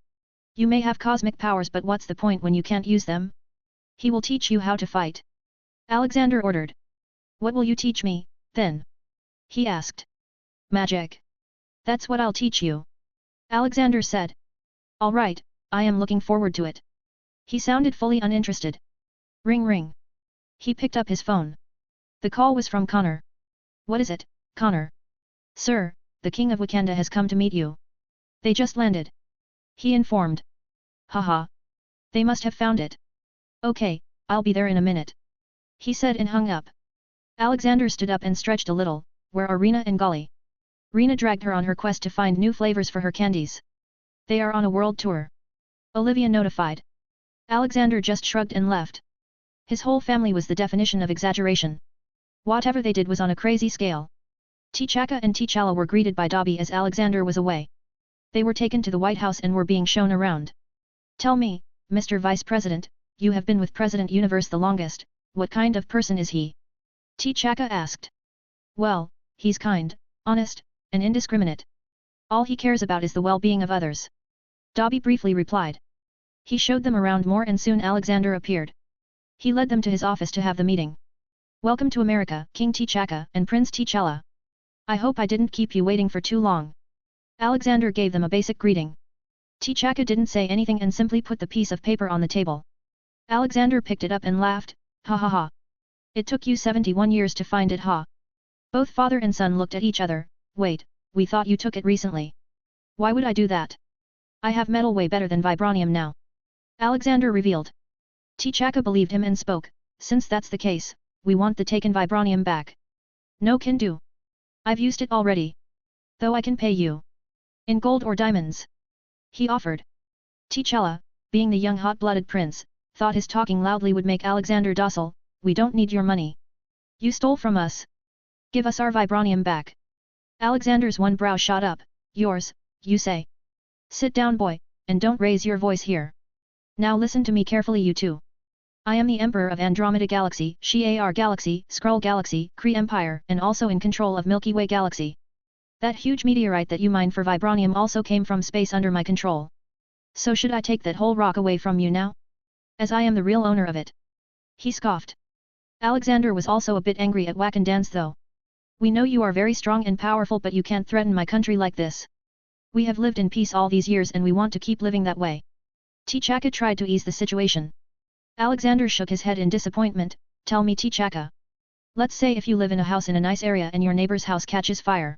Speaker 2: You may have cosmic powers but what's the point when you can't use them? He will teach you how to fight. Alexander ordered. What will you teach me, then? He asked. Magic. That's what I'll teach you. Alexander said. Alright, I am looking forward to it. He sounded fully uninterested. Ring ring. He picked up his phone. The call was from Connor. What is it, Connor? Sir, the King of Wakanda has come to meet you. They just landed. He informed. Haha. They must have found it. Okay, I'll be there in a minute. He said and hung up. Alexander stood up and stretched a little. Where are Rena and Golly? Rena dragged her on her quest to find new flavors for her candies. They are on a world tour. Olivia notified. Alexander just shrugged and left. His whole family was the definition of exaggeration. Whatever they did was on a crazy scale. T'Chaka and T'Challa were greeted by Dobby as Alexander was away. They were taken to the White House and were being shown around. Tell me, Mr. Vice President, you have been with President Universe the longest, what kind of person is he? T'Chaka asked. Well, he's kind,
Speaker 1: honest, and indiscriminate. All he cares about is the well-being of others. Dobby briefly replied. He showed them around more and soon Alexander appeared. He led them to his office to have the meeting. Welcome to America, King T'Chaka and Prince T'Challa. I hope I didn't keep you waiting for too long. Alexander gave them a basic greeting. T'Chaka didn't say anything and simply put the piece of paper on the table. Alexander picked it up and laughed, ha ha ha. It took you 71 years to find it, ha. Both father and son looked at each other. Wait, we thought you took it recently. Why would I do that? I have metal way better than vibranium now. Alexander revealed. T'Chaka believed him and spoke, since that's the case, we want the taken vibranium back. No can do. I've used it already. Though I can pay you. In gold or diamonds. He offered. T'Challa, being the young hot-blooded prince, thought his talking loudly would make Alexander docile. We don't need your money. You stole from us. Give us our vibranium back. Alexander's one brow shot up. Yours, you say. Sit down, boy, and don't raise your voice here. Now listen to me carefully, you two. I am the Emperor of Andromeda Galaxy, Shi'ar Galaxy, Skrull Galaxy, Kree Empire, and also in control of Milky Way Galaxy. That huge meteorite that you mined for vibranium also came from space under my control. So should I take that whole rock away from you now? As I am the real owner of it. He scoffed. Alexander was also a bit angry at Wakandans though. We know you are very strong and powerful, but you can't threaten my country like this. We have lived in peace all these years and we want to keep living that way. T'Chaka tried to ease the situation. Alexander shook his head in disappointment. Tell me, T'Chaka. Let's say if you live in a house in a nice area and your neighbor's house catches fire.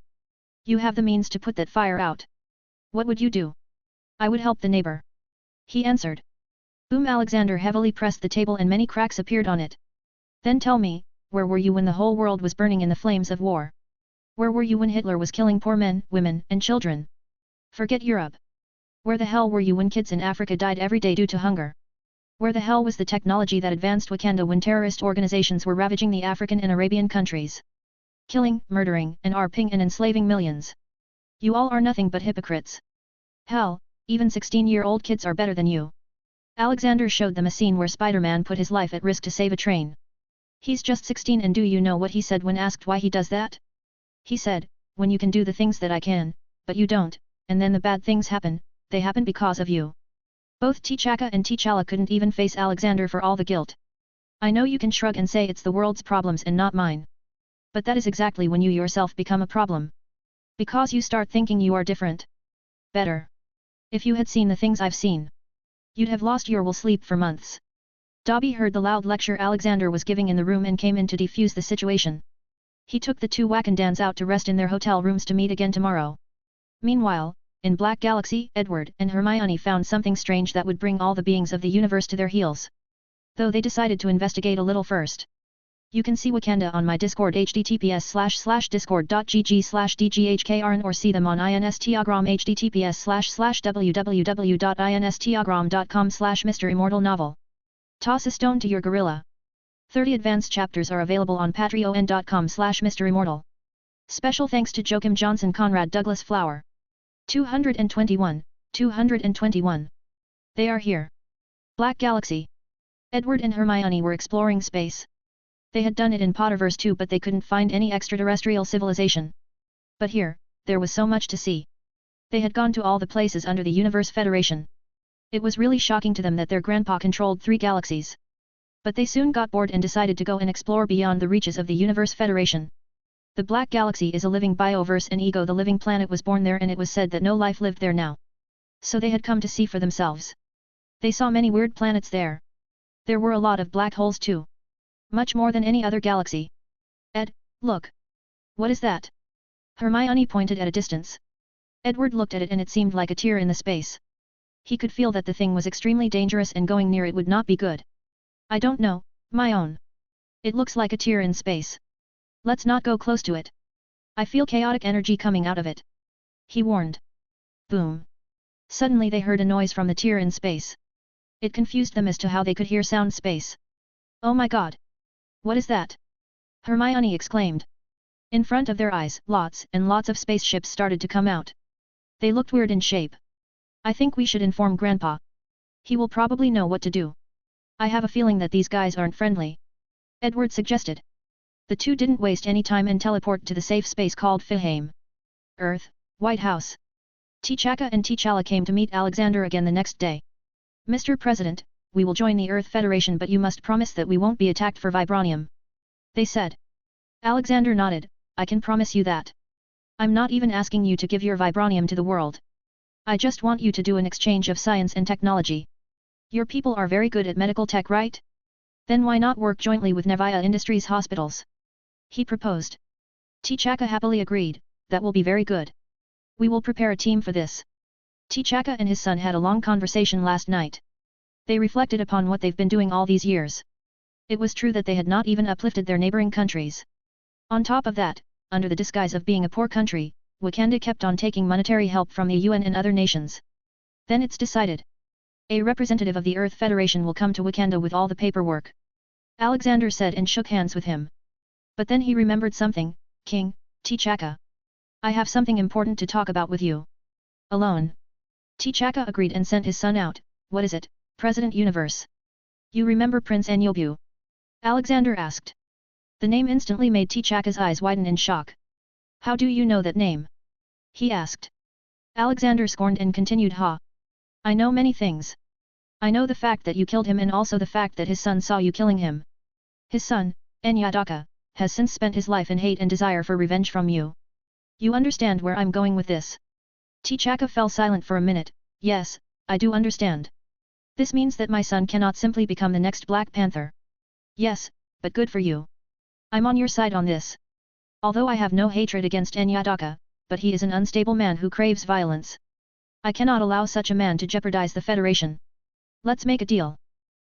Speaker 1: You have the means to put that fire out. What would you do? I would help the neighbor. He answered. Boom! Alexander heavily pressed the table and many cracks appeared on it. Then tell me, where were you when the whole world was burning in the flames of war? Where were you when Hitler was killing poor men, women, and children? Forget Europe. Where the hell were you when kids in Africa died every day due to hunger? Where the hell was the technology that advanced Wakanda when terrorist organizations were ravaging the African and Arabian countries? Killing, murdering, and raping and enslaving millions. You all are nothing but hypocrites. Hell, even 16-year-old kids are better than you. Alexander showed them a scene where Spider-Man put his life at risk to save a train. He's just 16 and do you know what he said when asked why he does that? He said, when you can do the things that I can, but you don't, and then the bad things happen, they happen because of you. Both T'Chaka and T'Challa couldn't even face Alexander for all the guilt. I know you can shrug and say it's the world's problems and not mine. But that is exactly when you yourself become a problem. Because you start thinking you are different. Better. If you had seen the things I've seen. You'd have lost your will sleep for months. Dobby heard the loud lecture Alexander was giving in the room and came in to defuse the situation. He took the two Wakandans out to rest in their hotel rooms to meet again tomorrow. Meanwhile, in Black Galaxy, Edward and Hermione found something strange that would bring all the beings of the universe to their heels. Though they decided to investigate a little first. You can see Wakanda on my Discord https://discord.gg/dghkrn or see them on Instagram https://www.instagram.com/MisterImmortal novel. Toss a stone to your gorilla. 30 advanced chapters are available on patreon.com/MisterImmortal. Special thanks to Joachim Johnson, Conrad Douglas Flower. 221. They are here. Black Galaxy. Edward and Hermione were exploring space. They had done it in Potterverse too, but they couldn't find any extraterrestrial civilization. But here, there was so much to see. They had gone to all the places under the Universe Federation. It was really shocking to them that their grandpa controlled 3 galaxies. But they soon got bored and decided to go and explore beyond the reaches of the Universe Federation. The Black Galaxy is a living bioverse and Ego the living planet was born there, and it was said that no life lived there now. So they had come to see for themselves. They saw many weird planets there. There were a lot of black holes too. Much more than any other galaxy. Ed, look. What is that? Hermione pointed at a distance. Edward looked at it and it seemed like a tear in the space. He could feel that the thing was extremely dangerous and going near it would not be good. I don't know, my own. It looks like a tear in space. Let's not go close to it. I feel chaotic energy coming out of it. He warned. Boom. Suddenly they heard a noise from the tear in space. It confused them as to how they could hear sound space. Oh my god. What is that? Hermione exclaimed. In front of their eyes, lots and lots of spaceships started to come out. They looked weird in shape. I think we should inform Grandpa. He will probably know what to do. I have a feeling that these guys aren't friendly. Edward suggested. The two didn't waste any time and teleported to the safe space called Fihame.
Speaker 2: Earth, White House. T'Chaka and T'Challa came to meet Alexander again the next day. Mr. President, we will join the Earth Federation, but you must promise that we won't be attacked for vibranium. They said. Alexander nodded, I can promise you that. I'm not even asking you to give your vibranium to the world. I just want you to do an exchange of science and technology. Your people are very good at medical tech, right? Then why not work jointly with Nevia Industries hospitals? He proposed. T'Chaka happily agreed, that will be very good. We will prepare a team for this. T'Chaka and his son had a long conversation last night. They reflected upon what they've been doing all these years. It was true that they had not even uplifted their neighboring countries. On top of that, under the disguise of being a poor country, Wakanda kept on taking monetary help from the UN and other nations. Then it's decided. A representative of the Earth Federation will come to Wakanda with all the paperwork. Alexander said and shook hands with him. But then he remembered something, King, T'Chaka. I have something important to talk about with you. Alone. T'Chaka agreed and sent his son out. What is it, President Universe? You remember Prince Anyobu? Alexander asked. The name instantly made T'Chaka's eyes widen in shock. How do you know that name? He asked. Alexander scorned and continued, I know many things. I know the fact that you killed him and also the fact that his son saw you killing him. His son, Enyadaka, has since spent his life in hate and desire for revenge from you. You understand where I'm going with this? T'Chaka fell silent for a minute. Yes, I do understand. This means that my son cannot simply become the next Black Panther. Yes, but good for you. I'm on your side on this. Although I have no hatred against Enyadaka, but he is an unstable man who craves violence. I cannot allow such a man to jeopardize the Federation. Let's make a deal.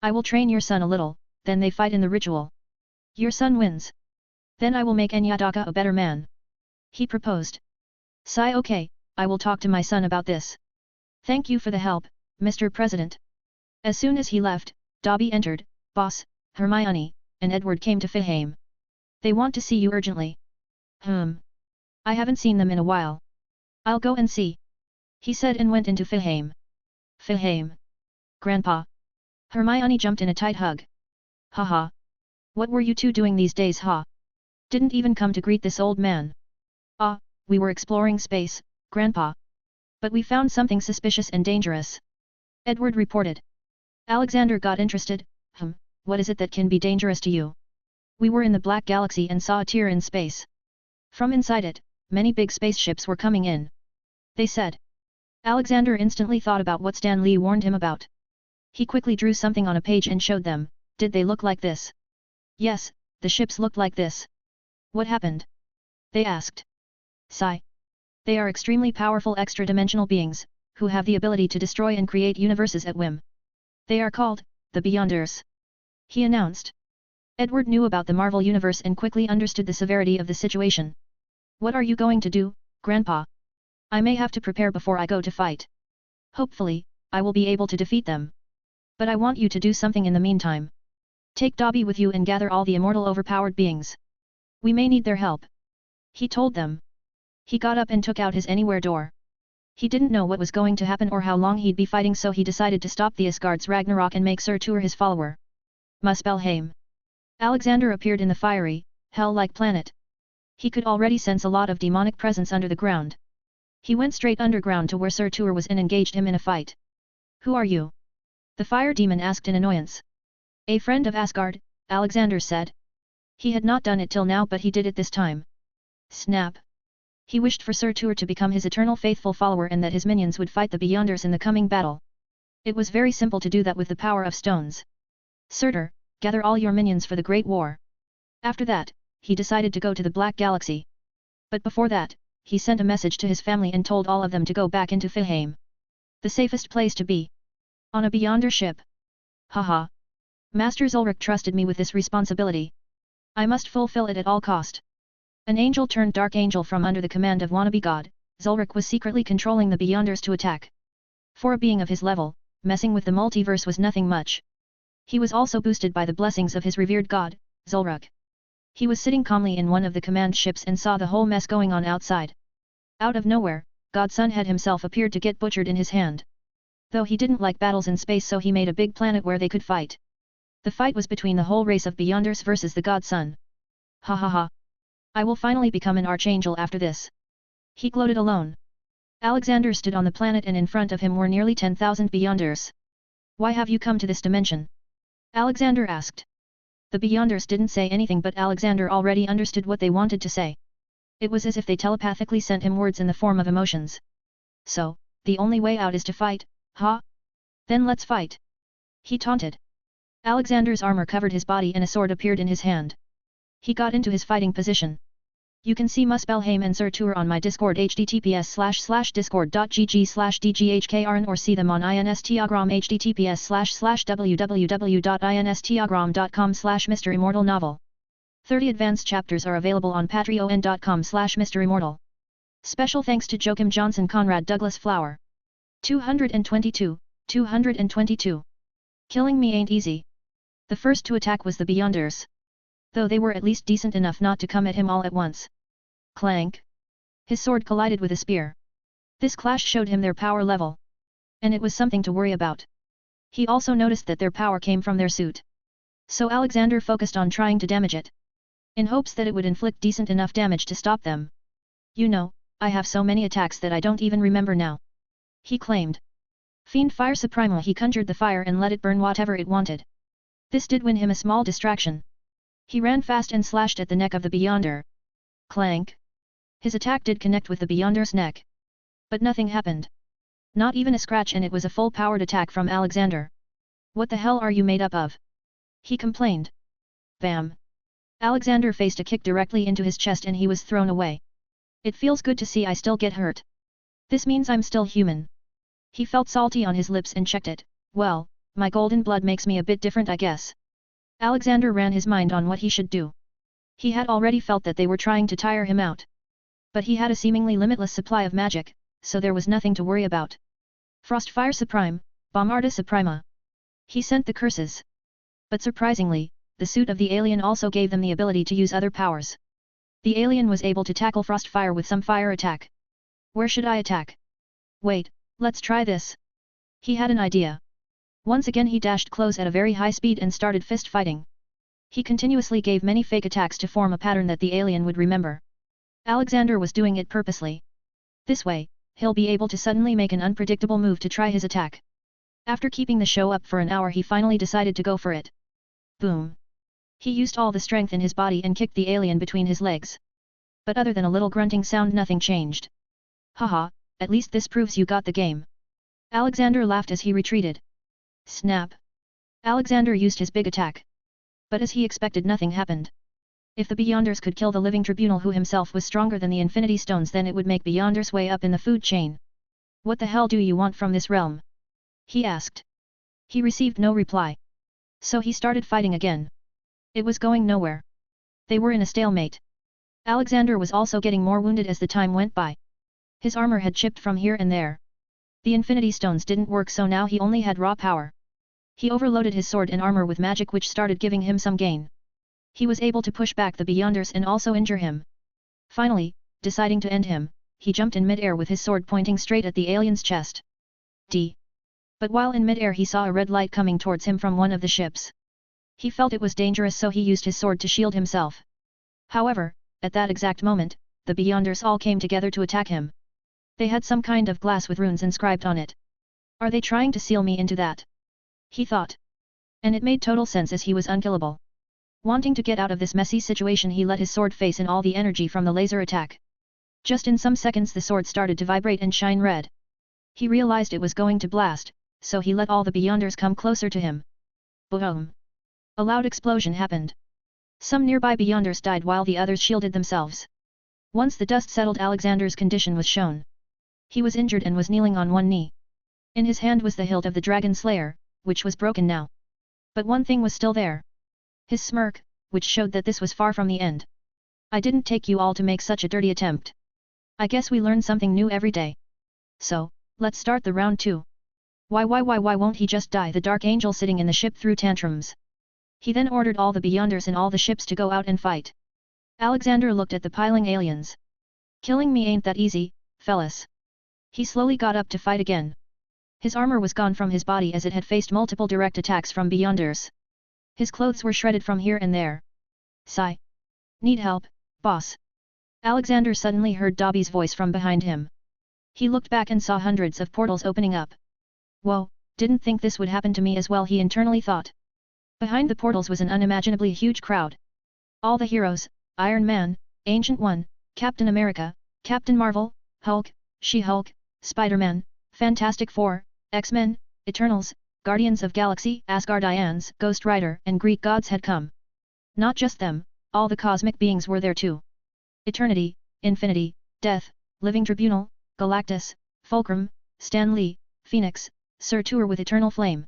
Speaker 2: I will train your son a little, then they fight in the ritual. Your son wins. Then I will make Enyadaka a better man. He proposed. Sigh, okay, I will talk to my son about this. Thank you for the help, Mr. President. As soon as he left, Dobby entered, Boss, Hermione, and Edward came to Fihame. They want to see you urgently. I haven't seen them in a while. I'll go and see. He said and went into Fihame. Fihame. Grandpa. Hermione jumped in a tight hug. Haha. What were you two doing these days, Didn't even come to greet this old man. We were exploring space, Grandpa. But we found something suspicious and dangerous. Edward reported. Alexander got interested. What is it that can be dangerous to you? We were in the Black Galaxy and saw a tear in space. From inside it, many big spaceships were coming in. They said. Alexander instantly thought about what Stan Lee warned him about. He quickly drew something on a page and showed them. Did they look like this? Yes, the ships looked like this. What happened? They asked. Sigh. They are extremely powerful extra-dimensional beings, who have the ability to destroy and create universes at whim. They are called, the Beyonders. He announced. Edward knew about the Marvel Universe and quickly understood the severity of the situation. What are you going to do, Grandpa? I may have to prepare before I go to fight. Hopefully, I will be able to defeat them. But I want you to do something in the meantime. Take Dobby with you and gather all the immortal overpowered beings. We may need their help. He told them. He got up and took out his anywhere door. He didn't know what was going to happen or how long he'd be fighting, so he decided to stop the Asgard's Ragnarok and make Surtur his follower. Muspelheim. Alexander appeared in the fiery, hell-like planet. He could already sense a lot of demonic presence under the ground. He went straight underground to where Surtur was and engaged him in a fight. Who are you? The fire demon asked in annoyance. A friend of Asgard, Alexander said. He had not done it till now, but he did it this time. Snap. He wished for Surtur to become his eternal faithful follower and that his minions would fight the Beyonders in the coming battle. It was very simple to do that with the power of stones. Surtur, gather all your minions for the Great War. After that, he decided to go to the Black Galaxy. But before that, he sent a message to his family and told all of them to go back into Fihame. The safest place to be. On a Beyonder ship. Haha. Master Zulrich trusted me with this responsibility. I must fulfill it at all cost. An angel turned dark angel from under the command of wannabe god, Zulrich was secretly controlling the Beyonders to attack. For a being of his level, messing with the multiverse was nothing much. He was also boosted by the blessings of his revered god, Zulrich. He was sitting calmly in one of the command ships and saw the whole mess going on outside. Out of nowhere, Godson Head himself appeared to get butchered in his hand. Though he didn't like battles in space, so he made a big planet where they could fight. The fight was between the whole race of Beyonders versus the Godson. Ha ha ha. I will finally become an archangel after this. He gloated alone. Alexander stood on the planet and in front of him were nearly 10,000 Beyonders. Why have you come to this dimension? Alexander asked. The Beyonders didn't say anything but Alexander already understood what they wanted to say. It was as if they telepathically sent him words in the form of emotions. So, the only way out is to fight, huh? Then let's fight. He taunted. Alexander's armor covered his body and a sword appeared in his hand. He got into his fighting position. You can see Muspelheim and Sir Tour on my Discord https://discord.gg/dghkrn or see them on Instagram https://www.instagram.com/MisterImmortal novel. 30 advanced chapters are available on patreon.com/MisterImmortal. Special thanks to Joachim Johnson Conrad Douglas Flower. 222. Killing me ain't easy. The first to attack was the Beyonders. Though they were at least decent enough not to come at him all at once. Clank. His sword collided with a spear. This clash showed him their power level. And it was something to worry about. He also noticed that their power came from their suit. So Alexander focused on trying to damage it. In hopes that it would inflict decent enough damage to stop them. You know, I have so many attacks that I don't even remember now. He claimed. Fiend Fire Supremo. He conjured the fire and let it burn whatever it wanted. This did win him a small distraction. He ran fast and slashed at the neck of the Beyonder. Clank. His attack did connect with the Beyonder's neck. But nothing happened. Not even a scratch, and it was a full-powered attack from Alexander. What the hell are you made up of? He complained. Bam. Alexander faced a kick directly into his chest and he was thrown away. It feels good to see I still get hurt. This means I'm still human. He felt salty on his lips and checked it. Well, my golden blood makes me a bit different, I guess. Alexander ran his mind on what he should do. He had already felt that they were trying to tire him out. But he had a seemingly limitless supply of magic, so there was nothing to worry about. Frostfire Supreme, Bombarda Suprema. He sent the curses. But surprisingly, the suit of the alien also gave them the ability to use other powers. The alien was able to tackle Frostfire with some fire attack. Where should I attack? Wait, let's try this. He had an idea. Once again he dashed close at a very high speed and started fist fighting. He continuously gave many fake attacks to form a pattern that the alien would remember. Alexander was doing it purposely. This way, he'll be able to suddenly make an unpredictable move to try his attack. After keeping the show up for an hour, he finally decided to go for it. Boom. He used all the strength in his body and kicked the alien between his legs. But other than a little grunting sound, nothing changed. Haha, at least this proves you got the game. Alexander laughed as he retreated. Snap. Alexander used his big attack. But as he expected, nothing happened. If the Beyonders could kill the living tribunal who himself was stronger than the Infinity Stones, then it would make Beyonders way up in the food chain. What the hell do you want from this realm? He asked. He received no reply. So he started fighting again. It was going nowhere. They were in a stalemate. Alexander was also getting more wounded as the time went by. His armor had chipped from here and there. The Infinity Stones didn't work, so now he only had raw power. He overloaded his sword and armor with magic, which started giving him some gain. He was able to push back the Beyonders and also injure him. Finally, deciding to end him, he jumped in mid-air with his sword pointing straight at the alien's chest. But while in mid-air he saw a red light coming towards him from one of the ships. He felt it was dangerous, so he used his sword to shield himself. However, at that exact moment, the Beyonders all came together to attack him. They had some kind of glass with runes inscribed on it. Are they trying to seal me into that? He thought. And it made total sense, as he was unkillable. Wanting to get out of this messy situation, he let his sword face in all the energy from the laser attack. Just in some seconds the sword started to vibrate and shine red. He realized it was going to blast, so he let all the Beyonders come closer to him. Boom! A loud explosion happened. Some nearby Beyonders died while the others shielded themselves. Once the dust settled, Alexander's condition was shown. He was injured and was kneeling on one knee. In his hand was the hilt of the Dragon Slayer, which was broken now. But one thing was still there. His smirk, which showed that this was far from the end. I didn't take you all to make such a dirty attempt. I guess we learn something new every day. So, let's start the round 2. Why won't he just die? The Dark Angel sitting in the ship threw tantrums. He then ordered all the Beyonders and all the ships to go out and fight. Alexander looked at the piling aliens. Killing me ain't that easy, fellas. He slowly got up to fight again. His armor was gone from his body as it had faced multiple direct attacks from Beyonders. His clothes were shredded from here and there. Sigh. Need help, boss?
Speaker 1: Alexander suddenly heard Dobby's voice from behind him. He looked back and saw hundreds of portals opening up. Whoa, didn't think this would happen to me as well, he internally thought. Behind the portals was an unimaginably huge crowd. All the heroes, Iron Man, Ancient One, Captain America, Captain Marvel, Hulk, She-Hulk, Spider-Man, Fantastic Four, X-Men, Eternals, Guardians of Galaxy, Asgardians, Ghost Rider and Greek gods had come. Not just them, all the cosmic beings were there too. Eternity, Infinity, Death, Living Tribunal, Galactus, Fulcrum, Stan Lee, Phoenix, Sir Tour with Eternal Flame.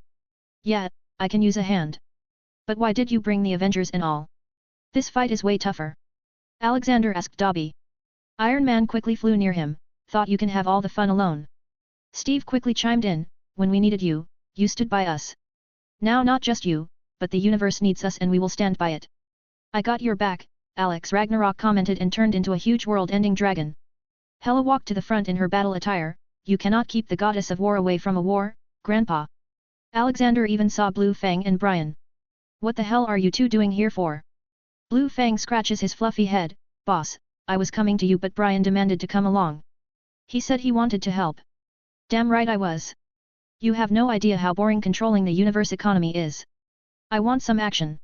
Speaker 1: Yeah, I can use a hand. But why did you bring the Avengers and all? This fight is way tougher. Alexander asked Dobby. Iron Man quickly flew near him, thought you can have all the fun alone. Steve quickly chimed in, when we needed you, you stood by us. Now not just you, but the universe needs us and we will stand by it. I got your back, Alex Ragnarok commented and turned into a huge world-ending dragon. Hela walked to the front in her battle attire, you cannot keep the goddess of war away from a war, Grandpa. Alexander even saw Blue Fang and Brian. What the hell are you two doing here for? Blue Fang scratches his fluffy head, boss, I was coming to you but Brian demanded to come along. He said he wanted to help. Damn right I was. You have no idea how boring controlling the universe economy is. I want some action.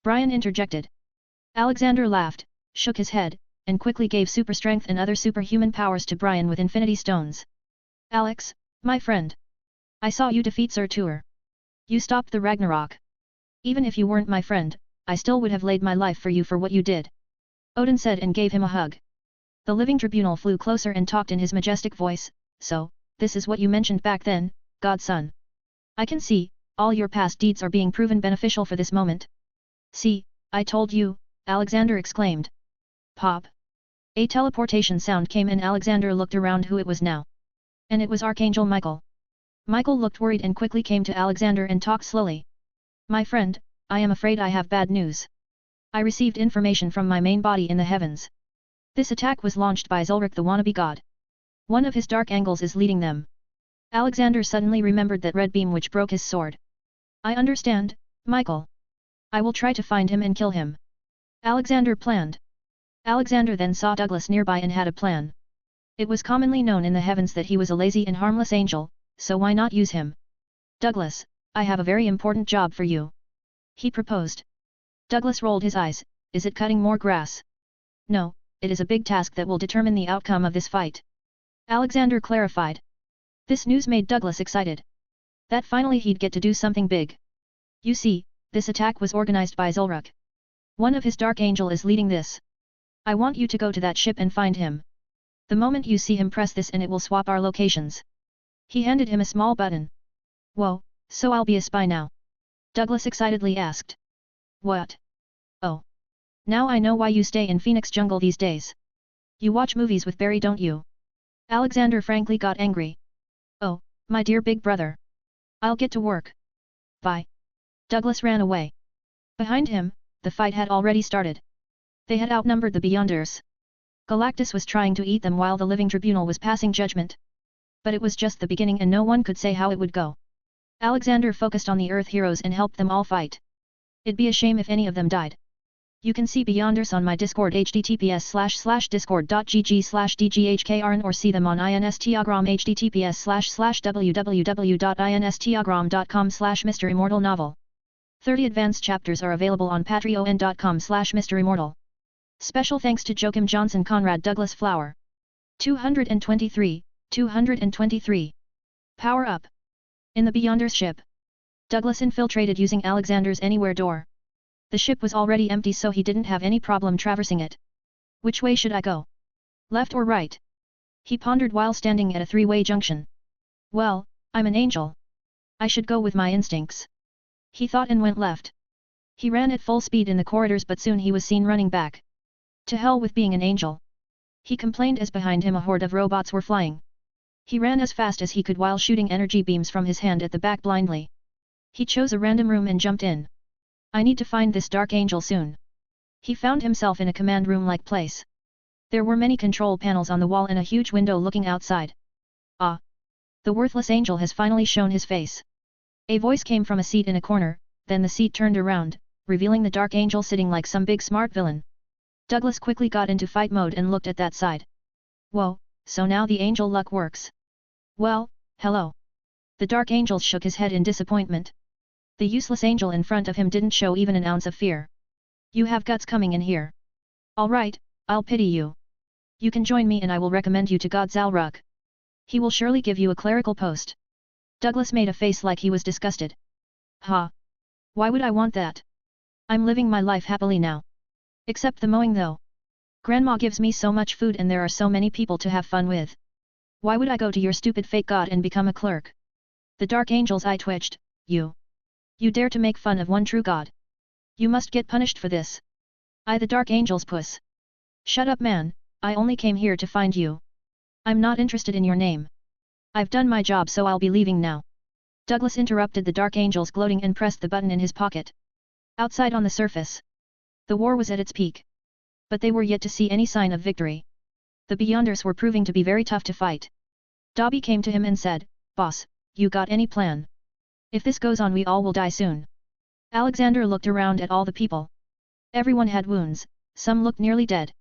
Speaker 1: Brian interjected. Alexander laughed, shook his head, and quickly gave super strength and other superhuman powers to Brian with infinity stones. Alex, my friend. I saw you defeat Sir Tour. You stopped the Ragnarok. Even if you weren't my friend, I still would have laid my life for you for what you did. Odin said and gave him a hug. The living tribunal flew closer and talked in his majestic voice, so, this is what you mentioned back then, Godson. I can see, all your past deeds are being proven beneficial for this moment. See, I told you, Alexander exclaimed. Pop. A teleportation sound came and Alexander looked around who it was now. And it was Archangel Michael. Michael looked worried and quickly came to Alexander and talked slowly. My friend, I am afraid I have bad news. I received information from my main body in the heavens. This attack was launched by Zulrich the wannabe god. One of his dark angels is leading them. Alexander suddenly remembered that red beam which broke his sword. I understand, Michael. I will try to find him and kill him. Alexander planned. Alexander then saw Douglas nearby and had a plan. It was commonly known in the heavens that he was a lazy and harmless angel, so why not use him? Douglas, I have a very important job for you. He proposed. Douglas rolled his eyes, is it cutting more grass? No, it is a big task that will determine the outcome of this fight. Alexander clarified. This news made Douglas excited. That finally he'd get to do something big. You see, this attack was organized by Zulrich. One of his dark angel is leading this. I want you to go to that ship and find him. The moment you see him press this and it will swap our locations. He handed him a small button. Whoa, so I'll be a spy now? Douglas excitedly asked. What? Oh. Now I know why you stay in Phoenix Jungle these days. You watch movies with Barry, don't you? Alexander frankly got angry. Oh, my dear big brother. I'll get to work. Bye. Douglas ran away. Behind him, the fight had already started. They had outnumbered the Beyonders. Galactus was trying to eat them while the Living Tribunal was passing judgment. But it was just the beginning and no one could say how it would go. Alexander focused on the Earth heroes and helped them all fight. It'd be a shame if any of them died. You can see Beyonders on my Discord https://discord.gg/dghkrn or see them on Instagram https://www.instagram.com/MisterImmortal novel. 30 advanced chapters are available on patreon.com/MisterImmortal. Special thanks to Joachim Johnson Conrad Douglas Flower. 223. Power up. In the Beyonders ship. Douglas infiltrated using Alexander's Anywhere door. The ship was already empty so he didn't have any problem traversing it. Which way should I go? Left or right? He pondered while standing at a three-way junction. Well, I'm an angel. I should go with my instincts. He thought and went left. He ran at full speed in the corridors but soon he was seen running back. To hell with being an angel. He complained as behind him a horde of robots were flying. He ran as fast as he could while shooting energy beams from his hand at the back blindly. He chose a random room and jumped in. I need to find this dark angel soon. He found himself in a command room-like place. There were many control panels on the wall and a huge window looking outside. Ah! The worthless angel has finally shown his face. A voice came from a seat in a corner, then the seat turned around, revealing the dark angel sitting like some big smart villain.
Speaker 2: Douglas quickly got into fight mode and looked at that side. Whoa, so now the angel luck works. Well, hello. The Dark Angel shook his head in disappointment. The useless angel in front of him didn't show even an ounce of fear. You have guts coming in here. Alright, I'll pity you. You can join me and I will recommend you to God Zalruk. He will surely give you a clerical post. Douglas made a face like he was disgusted. Ha! Why would I want that? I'm living my life happily now. Except the mowing though. Grandma gives me so much food and there are so many people to have fun with. Why would I go to your stupid fake god and become a clerk? The Dark Angel's eye twitched. You dare to make fun of one true god. You must get punished for this. I the Dark Angel's puss. Shut up man, I only came here to find you. I'm not interested in your name. I've done my job so I'll be leaving now. Douglas interrupted the Dark Angel's gloating and pressed the button in his pocket. Outside on the surface, the war was at its peak. But they were yet to see any sign of victory. The Beyonders were proving to be very tough to fight. Dobby came to him and said, Boss, you got any plan? If this goes on we all will die soon. Alexander looked around at all the people. Everyone had wounds, some looked nearly dead.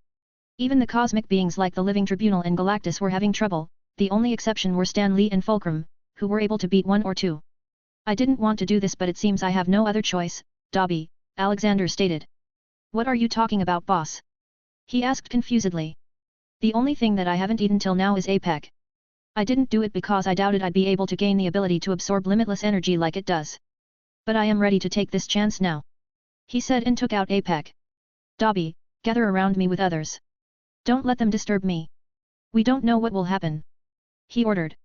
Speaker 2: Even the cosmic beings like the Living Tribunal and Galactus were having trouble, the only exception were Stan Lee and Fulcrum, who were able to beat one or two. I didn't want to do this but it seems I have no other choice, Dobby, Alexander stated. What are you talking about boss? He asked confusedly. The only thing that I haven't eaten till now is APEC. I didn't do it because I doubted I'd be able to gain the ability to absorb limitless energy like it does. But I am ready to take this chance now. He said and took out APEC. Dobby, gather around me with others. Don't let them disturb me. We don't know what will happen. He ordered.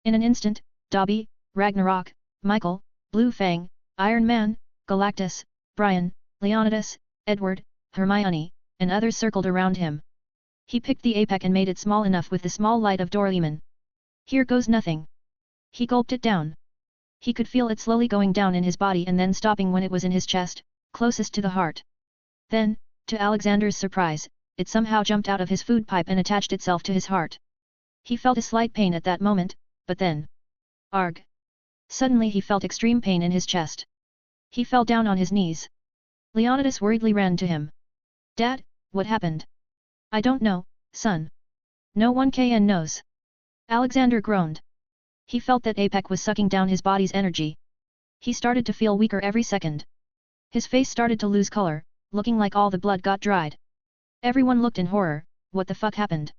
Speaker 2: In an instant, Dobby, Ragnarok, Michael, Blue Fang, Iron Man, Galactus, Brian, Leonidas, Edward, Hermione, and others circled around him. He picked the APEC and made it small enough with the small light of Doraemon. Here goes nothing. He gulped it down. He could feel it slowly going down in his body and then stopping when it was in his chest, closest to the heart. Then, to Alexander's surprise, it somehow jumped out of his food pipe and attached itself to his heart. He felt a slight pain at that moment, but then... Arg! Suddenly he felt extreme pain in his chest. He fell down on his knees. Leonidas worriedly ran to him. Dad, what happened? I don't know, son. No one can knows. Alexander groaned. He felt that APEC was sucking down his body's energy. He started to feel weaker every second. His face started to lose color, looking like all the blood got dried. Everyone looked in horror. What the fuck happened?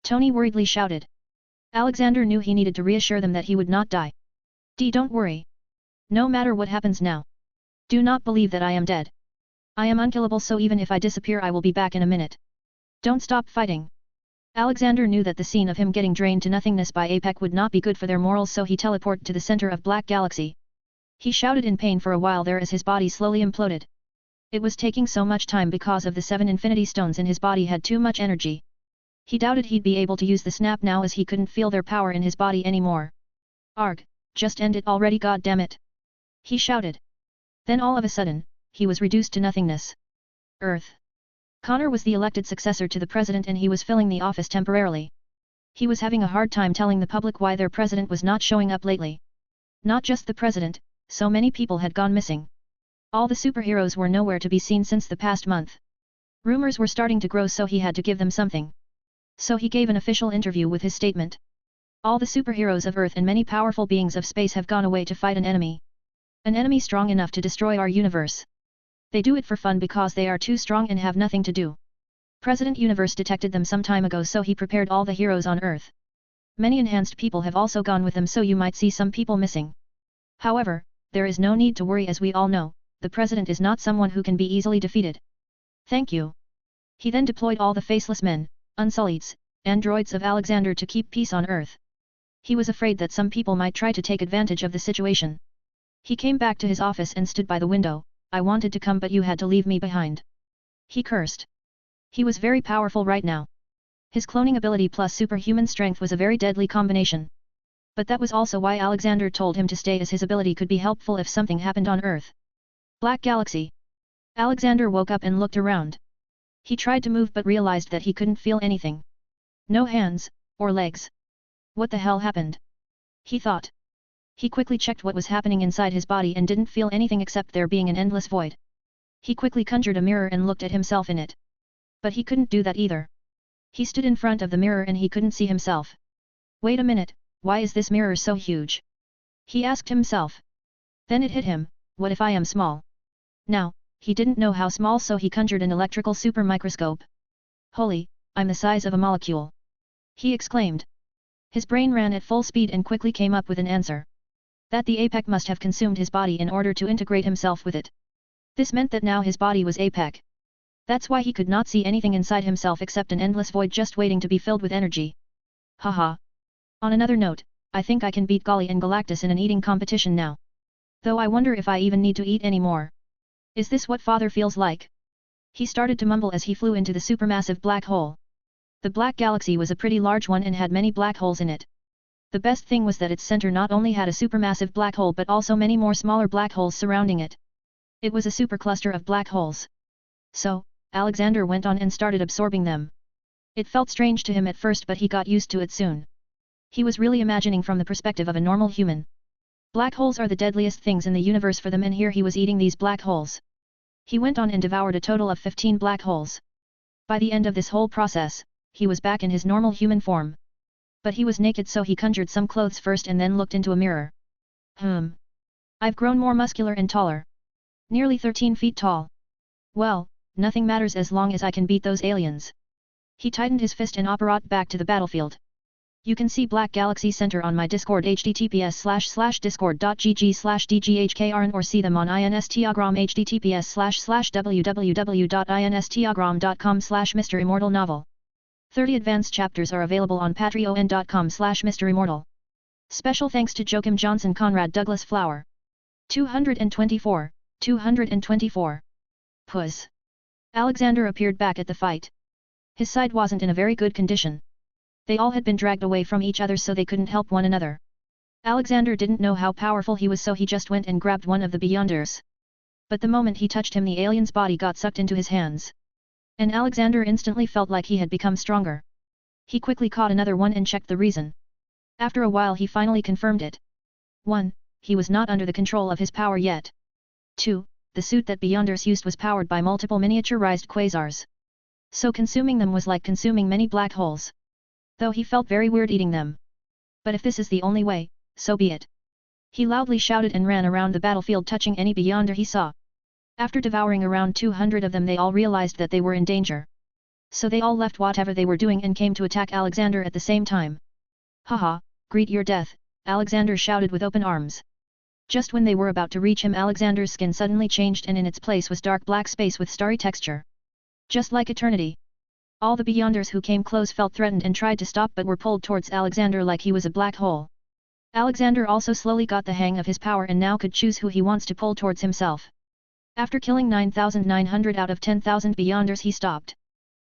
Speaker 2: Tony worriedly shouted. Alexander knew he needed to reassure them that he would not die. Don't worry. No matter what happens now. Do not believe that I am dead. I am unkillable so even if I disappear I will be back in a minute. Don't stop fighting. Alexander knew that the scene of him getting drained to nothingness by APEC would not be good for their morals so he teleported to the center of Black Galaxy. He shouted in pain for a while there as his body slowly imploded. It was taking so much time because of the 7 Infinity Stones in his body had too much energy. He doubted he'd be able to use the snap now as he couldn't feel their power in his body anymore. Arg, just end it already goddammit! He shouted. Then all of a sudden, he was reduced to nothingness. Earth. Connor was the elected successor to the president and he was filling the office temporarily. He was having a hard time telling the public why their president was not showing up lately. Not just the president, so many people had gone missing. All the superheroes were nowhere to be seen since the past month. Rumors were starting to grow so he had to give them something. So he gave an official interview with his statement. All the superheroes of Earth and many powerful beings of space have gone away to fight an enemy. An enemy strong enough to destroy our universe. They do it for fun because they are too strong and have nothing to do. President Universe detected them some time ago so he prepared all the heroes on Earth. Many enhanced people have also gone with them so you might see some people missing. However, there is no need to worry as we all know, the president is not someone who can be easily defeated. Thank you. He then deployed all the faceless men, Unsullieds, androids of Alexander to keep peace on Earth. He was afraid that some people might try to take advantage of the situation. He came back to his office and stood by the window. I wanted to come but you had to leave me behind. He cursed. He was very powerful right now. His cloning ability plus superhuman strength was a very deadly combination. But that was also why Alexander told him to stay as his ability could be helpful if something happened on Earth. Black Galaxy. Alexander woke up and looked around. He tried to move but realized that he couldn't feel anything. No hands, or legs. What the hell happened? He thought. He quickly checked what was happening inside his body and didn't feel anything except there being an endless void. He quickly conjured a mirror and looked at himself in it.
Speaker 1: But he couldn't do that either. He stood in front of the mirror and he couldn't see himself. Wait a minute, why is this mirror so huge? He asked himself. Then it hit him, what if I am small? Now, he didn't know how small, so he conjured an electrical super microscope. Holy, I'm the size of a molecule! He exclaimed. His brain ran at full speed and quickly came up with an answer. That the APEC must have consumed his body in order to integrate himself with it. This meant that now his body was APEC. That's why he could not see anything inside himself except an endless void just waiting to be filled with energy. Haha. On another note, I think I can beat Golly and Galactus in an eating competition now. Though I wonder if I even need to eat anymore. Is this what father feels like? He started to mumble as he flew into the supermassive black hole. The black galaxy was a pretty large one and had many black holes in it. The best thing was that its center not only had a supermassive black hole but also many more smaller black holes surrounding it. It was a supercluster of black holes. So, Alexander went on and started absorbing them. It felt strange to him at first, but he got used to it soon. He was really imagining from the perspective of a normal human. Black holes are the deadliest things in the universe for them, and here he was eating these black holes. He went on and devoured a total of 15 black holes. By the end of this whole process, he was back in his normal human form. But he was naked, so he conjured some clothes first and then looked into a mirror. I've grown more muscular and taller. Nearly 13 feet tall. Well, nothing matters as long as I can beat those aliens. He tightened his fist and operated back to the battlefield. You can see Black Galaxy Center on my Discord, https://discord.gg/dghkrn, or see them on Instagram, https://www.instagram.com/MisterImmortal novel. 30 advanced chapters are available on patreon.com/MisterImmortal. Special thanks to Joachim Johnson, Conrad Douglas Flower. 224. Puss. Alexander appeared back at the fight. His side wasn't in a very good condition. They all had been dragged away from each other so they couldn't help one another. Alexander didn't know how powerful he was, so he just went and grabbed one of the Beyonders. But the moment he touched him, the alien's body got sucked into his hands. And Alexander instantly felt like he had become stronger. He quickly caught another one and checked the reason. After a while he finally confirmed it. 1. He was not under the control of his power yet. 2. The suit that Beyonders used was powered by multiple miniaturized quasars. So consuming them was like consuming many black holes. Though he felt very weird eating them. But if this is the only way, so be it. He loudly shouted and ran around the battlefield, touching any Beyonder he saw. After devouring around 200 of them, they all realized that they were in danger. So they all left whatever they were doing and came to attack Alexander at the same time. Haha, greet your death, Alexander shouted with open arms. Just when they were about to reach him, Alexander's skin suddenly changed and in its place was dark black space with starry texture. Just like eternity. All the Beyonders who came close felt threatened and tried to stop, but were pulled towards Alexander like he was a black hole. Alexander also slowly got the hang of his power and now could choose who he wants to pull towards himself. After killing 9,900 out of 10,000 Beyonders, he stopped.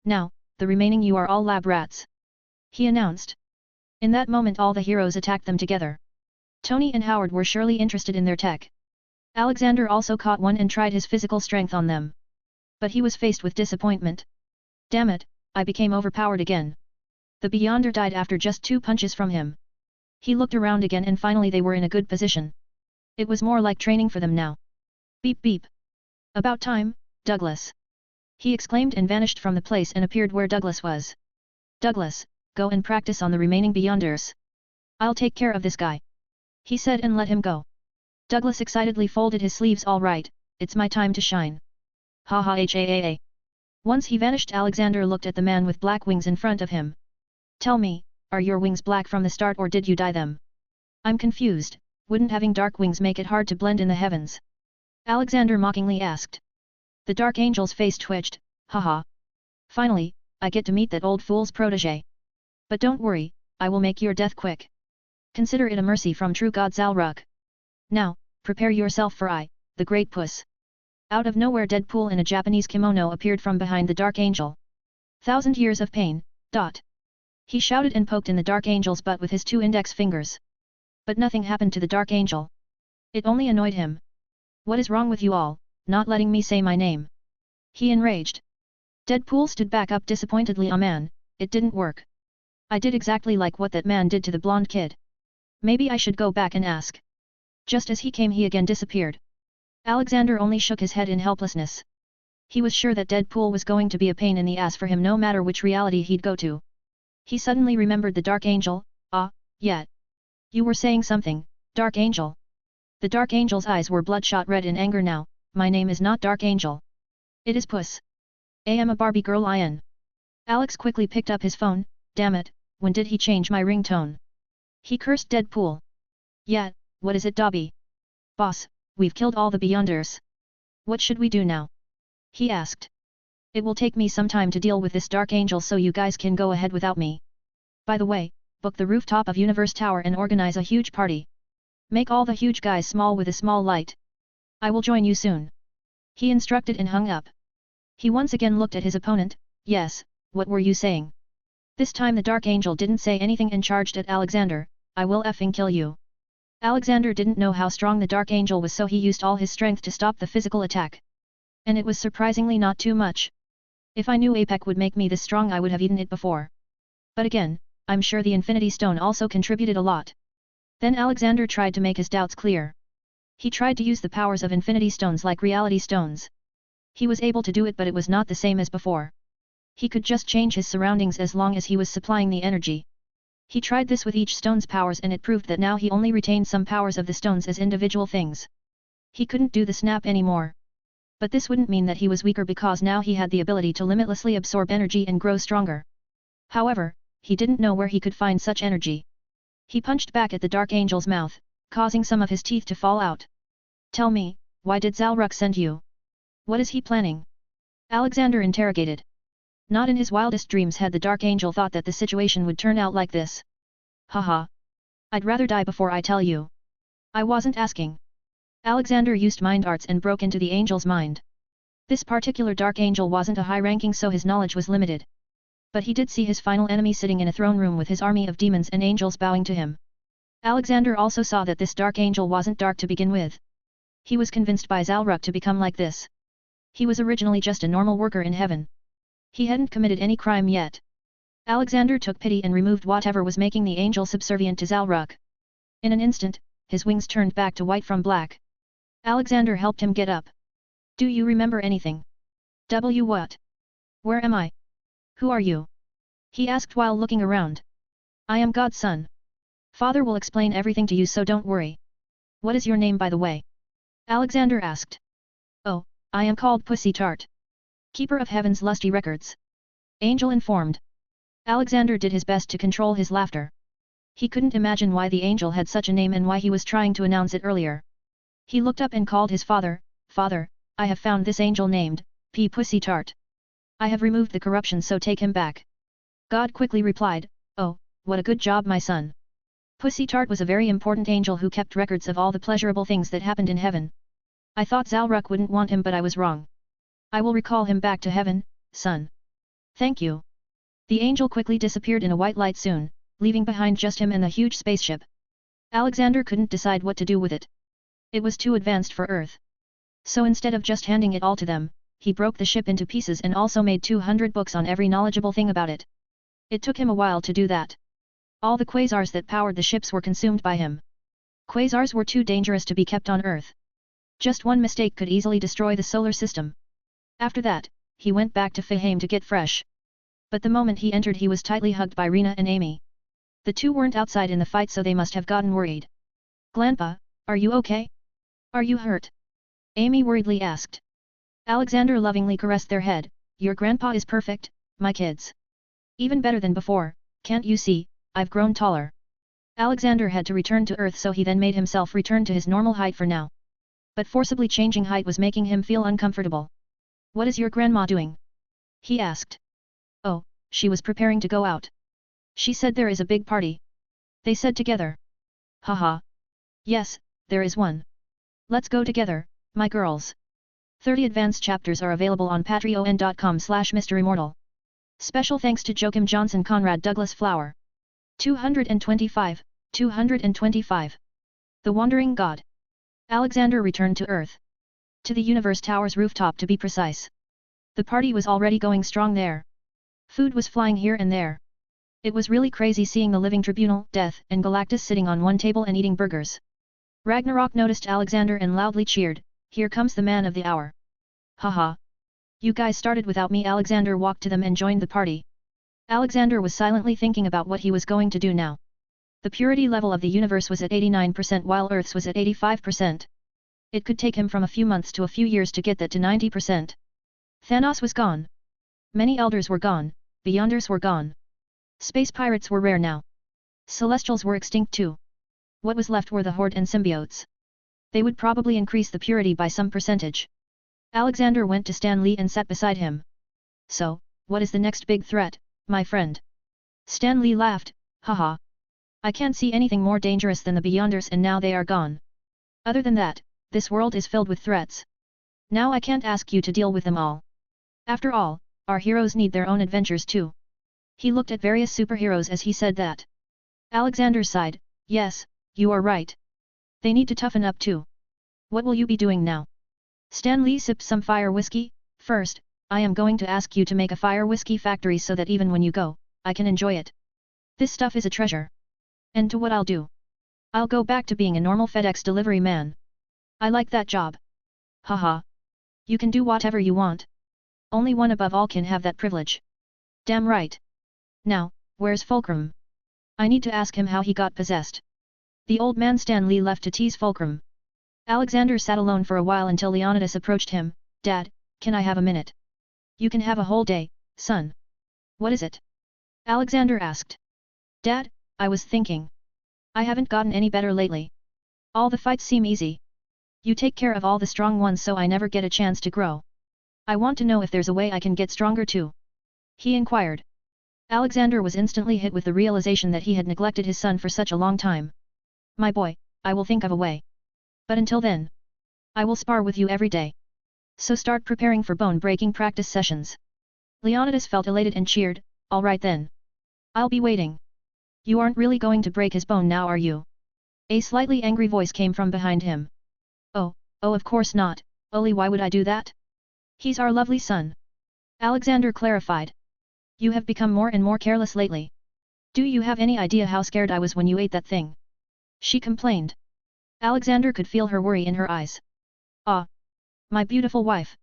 Speaker 1: Now, the remaining you are all lab rats. He announced. In that moment all the heroes attacked them together. Tony and Howard were surely interested in their tech. Alexander also caught one and tried his physical strength on them. But he was faced with disappointment. Damn it, I became overpowered again. The Beyonder died after just 2 punches from him. He looked around again and finally they were in a good position. It was more like training for them now. Beep beep. About time, Douglas. He exclaimed and vanished from the place and appeared where Douglas was. Douglas, go and practice on the remaining Beyonders. I'll take care of this guy. He said and let him go. Douglas excitedly folded his sleeves. All right, it's my time to shine. Haha ha. Once he vanished, Alexander looked at the man with black wings in front of him. Tell me, are your wings black from the start or did you dye them? I'm confused, wouldn't having dark wings make it hard to blend in the heavens? Alexander mockingly asked. The Dark Angel's face twitched, haha. Finally, I get to meet that old fool's protege. But don't worry, I will make your death quick. Consider it a mercy from true God Zalruk. Now, prepare yourself for the Great Puss. Out of nowhere, Deadpool in a Japanese kimono appeared from behind the Dark Angel. 1,000 years of pain, ... He shouted and poked in the Dark Angel's butt with his 2 index fingers. But nothing happened to the Dark Angel. It only annoyed him. What is wrong with you all, not letting me say my name? He enraged. Deadpool stood back up disappointedly. Oh man, it didn't work. I did exactly like what that man did to the blonde kid. Maybe I should go back and ask. Just as he came, he again disappeared. Alexander only shook his head in helplessness. He was sure that Deadpool was going to be a pain in the ass for him no matter which reality he'd go to. He suddenly remembered the Dark Angel. Yeah. You were saying something, Dark Angel. The Dark Angel's eyes were bloodshot red in anger now. My name is not Dark Angel. It is Puss. I am a Barbie girl lion. Alex quickly picked up his phone. Damn it, when did he change my ringtone? He cursed Deadpool. Yeah, what is it, Dobby? Boss, we've killed all the Beyonders. What should we do now? He asked. It will take me some time to deal with this Dark Angel so you guys can go ahead without me. By the way, book the rooftop of Universe Tower and organize a huge party. Make all the huge guys small with a small light. I will join you soon. He instructed and hung up. He once again looked at his opponent. Yes, what were you saying? This time the Dark Angel didn't say anything and charged at Alexander. I will effing kill you. Alexander didn't know how strong the Dark Angel was, so he used all his strength to stop the physical attack. And it was surprisingly not too much. If I knew Apex would make me this strong, I would have eaten it before. But again, I'm sure the Infinity Stone also contributed a lot. Then Alexander tried to make his doubts clear. He tried to use the powers of Infinity Stones like Reality Stones. He was able to do it, but it was not the same as before. He could just change his surroundings as long as he was supplying the energy. He tried this with each stone's powers and it proved that now he only retained some powers of the stones as individual things. He couldn't do the snap anymore. But this wouldn't mean that he was weaker, because now he had the ability to limitlessly absorb energy and grow stronger. However, he didn't know where he could find such energy. He punched back at the Dark Angel's mouth, causing some of his teeth to fall out. Tell me, why did Zalruk send you? What is he planning? Alexander interrogated. Not in his wildest dreams had the Dark Angel thought that the situation would turn out like this. Haha. I'd rather die before I tell you. I wasn't asking. Alexander used mind arts and broke into the angel's mind. This particular Dark Angel wasn't a high-ranking, so his knowledge was limited. But he did see his final enemy sitting in a throne room with his army of demons and angels bowing to him. Alexander also saw that this Dark Angel wasn't dark to begin with. He was convinced by Zalruk to become like this. He was originally just a normal worker in heaven. He hadn't committed any crime yet. Alexander took pity and removed whatever was making the angel subservient to Zalruk. In an instant, his wings turned back to white from black. Alexander helped him get up. Do you remember anything? What? Where am I? Who are you? He asked while looking around. I am God's son. Father will explain everything to you, so don't worry. What is your name, by the way? Alexander asked. Oh, I am called Pussy Tart. Keeper of Heaven's lusty records. Angel informed. Alexander did his best to control his laughter. He couldn't imagine why the angel had such a name and why he was trying to announce it earlier. He looked up and called his father. Father, I have found this angel named Pussy Tart. I have removed the corruption, so take him back. God quickly replied, oh, what a good job, my son. Pussy Tart was a very important angel who kept records of all the pleasurable things that happened in heaven. I thought Zalruk wouldn't want him, but I was wrong. I will recall him back to heaven, son. Thank you. The angel quickly disappeared in a white light soon, leaving behind just him and the huge spaceship. Alexander couldn't decide what to do with it. It was too advanced for Earth. So instead of just handing it all to them, he broke the ship into pieces and also made 200 books on every knowledgeable thing about it. It took him a while to do that. All the quasars that powered the ships were consumed by him. Quasars were too dangerous to be kept on Earth. Just one mistake could easily destroy the solar system. After that, he went back to Faheim to get fresh. But the moment he entered, he was tightly hugged by Rena and Amy. The two weren't outside in the fight, so they must have gotten worried. Grandpa, are you okay? Are you hurt? Amy worriedly asked. Alexander lovingly caressed their head. Your grandpa is perfect, my kids. Even better than before, can't you see, I've grown taller. Alexander had to return to Earth, so he then made himself return to his normal height for now. But forcibly changing height was making him feel uncomfortable. What is your grandma doing? He asked. Oh, she was preparing to go out. She said there is a big party. They said together. Haha. Yes, there is one. Let's go together, my girls. 30 advanced chapters are available on patreon.com/MisterImmortal. Special thanks to Joachim Johnson, Conrad Douglas Flower. 225. The Wandering God. Alexander returned to Earth. To the Universe Tower's rooftop, to be precise. The party was already going strong there. Food was flying here and there. It was really crazy seeing the Living Tribunal, Death, and Galactus sitting on one table and eating burgers. Ragnarok noticed Alexander and loudly cheered, here comes the man of the hour. Haha. You guys started without me. Alexander walked to them and joined the party. Alexander was silently thinking about what he was going to do now. The purity level of the universe was at 89% while Earth's was at 85%. It could take him from a few months to a few years to get that to 90%. Thanos was gone. Many elders were gone, beyonders were gone. Space pirates were rare now. Celestials were extinct too. What was left were the Horde and symbiotes. They would probably increase the purity by some percentage. Alexander went to Stan Lee and sat beside him. So, what is the next big threat, my friend? Stan Lee laughed, haha. I can't see anything more dangerous than the Beyonders and now they are gone. Other than that, this world is filled with threats. Now I can't ask you to deal with them all. After all, our heroes need their own adventures too. He looked at various superheroes as he said that. Alexander sighed, yes, you are right. They need to toughen up too. What will you be doing now? Stan Lee sipped some fire whiskey. First, I am going to ask you to make a fire whiskey factory so that even when you go, I can enjoy it. This stuff is a treasure. And to what I'll do? I'll go back to being a normal FedEx delivery man. I like that job. Haha. You can do whatever you want. Only one above all can have that privilege. Damn right. Now, where's Fulcrum? I need to ask him how he got possessed. The old man Stan Lee left to tease Fulcrum. Alexander sat alone for a while until Leonidas approached him. Dad, can I have a minute? You can have a whole day, son. What is it? Alexander asked. Dad, I was thinking. I haven't gotten any better lately. All the fights seem easy. You take care of all the strong ones so I never get a chance to grow. I want to know if there's a way I can get stronger too. He inquired. Alexander was instantly hit with the realization that he had neglected his son for such a long time. My boy, I will think of a way. But until then, I will spar with you every day. So start preparing for bone-breaking practice sessions. Leonidas felt elated and cheered, all right then. I'll be waiting. You aren't really going to break his bone now, are you? A slightly angry voice came from behind him. Oh, of course not, Oli, why would I do that? He's our lovely son. Alexander clarified. You have become more and more careless lately. Do you have any idea how scared I was when you ate that thing? She complained. Alexander could feel her worry in her eyes. Ah! My beautiful wife.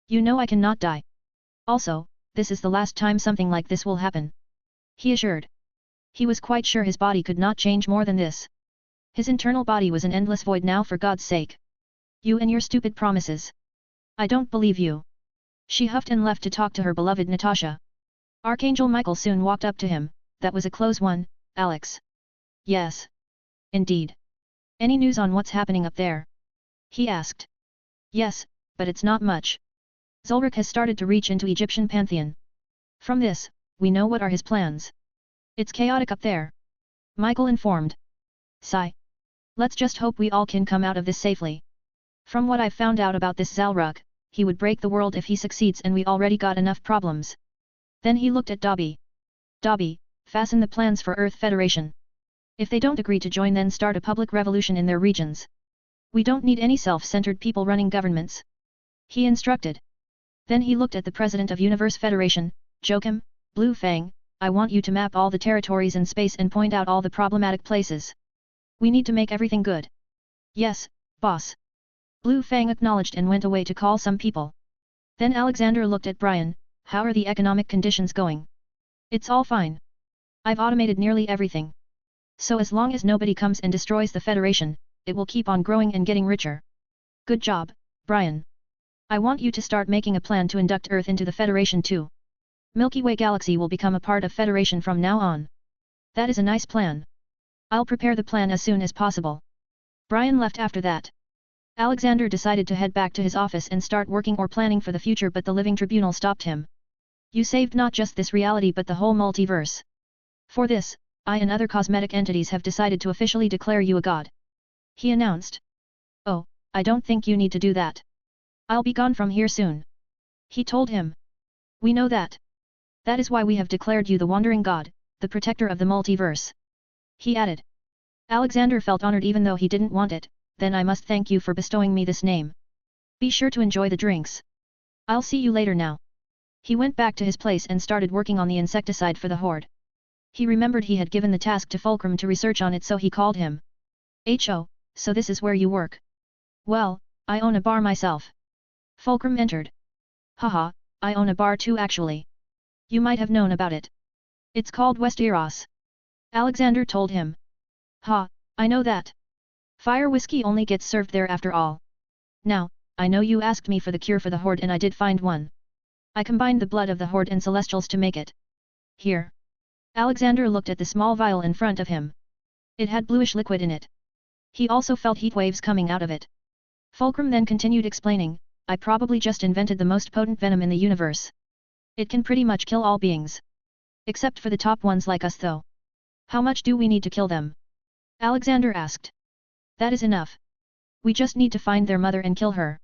Speaker 1: You know I cannot die. Also, this is the last time something like this will happen. He assured. He was quite sure his body could not change more than this. His internal body was an endless void now, for God's sake. You and your stupid promises. I don't believe you. She huffed and left to talk to her beloved Natasha. Archangel Michael soon walked up to him. That was a close one, Alex. Yes. Indeed. Any news on what's happening up there? He asked. Yes, but it's not much. Zulrich has started to reach into Egyptian pantheon. From this, we know what are his plans. It's chaotic up there. Michael informed. Sigh. Let's just hope we all can come out of this safely. From what I've found out about this Zulrich, he would break the world if he succeeds, and we already got enough problems. Then he looked at Dobby. Dobby, fasten the plans for Earth Federation. If they don't agree to join, then start a public revolution in their regions. We don't need any self-centered people running governments. He instructed. Then he looked at the president of Universe Federation, Joachim, Blue Fang. I want you to map all the territories in space and point out all the problematic places. We need to make everything good. Yes, boss. Blue Fang acknowledged and went away to call some people. Then Alexander looked at Brian. How are the economic conditions going? It's all fine. I've automated nearly everything. So as long as nobody comes and destroys the Federation, it will keep on growing and getting richer. Good job, Brian. I want you to start making a plan to induct Earth into the Federation too. Milky Way Galaxy will become a part of Federation from now on. That is a nice plan. I'll prepare the plan as soon as possible. Brian left after that. Alexander decided to head back to his office and start working or planning for the future, but the Living Tribunal stopped him. You saved not just this reality but the whole multiverse. For this, I and other cosmetic entities have decided to officially declare you a god. He announced. Oh, I don't think you need to do that. I'll be gone from here soon. He told him. We know that. That is why we have declared you the wandering god, the protector of the multiverse. He added. Alexander felt honored even though he didn't want it. Then I must thank you for bestowing me this name. Be sure to enjoy the drinks. I'll see you later now. He went back to his place and started working on the insecticide for the Horde. He remembered he had given the task to Fulcrum to research on it, so he called him. Ho, so this is where you work. Well, I own a bar myself. Fulcrum entered. Haha, I own a bar too actually. You might have known about it. It's called West Eros. Alexander told him. Ha, I know that. Fire whiskey only gets served there after all. Now, I know you asked me for the cure for the Horde and I did find one. I combined the blood of the Horde and Celestials to make it. Here. Alexander looked at the small vial in front of him. It had bluish liquid in it. He also felt heat waves coming out of it. Fulcrum then continued explaining, I probably just invented the most potent venom in the universe. It can pretty much kill all beings. Except for the top ones like us though. How much do we need to kill them? Alexander asked. That is enough. We just need to find their mother and kill her.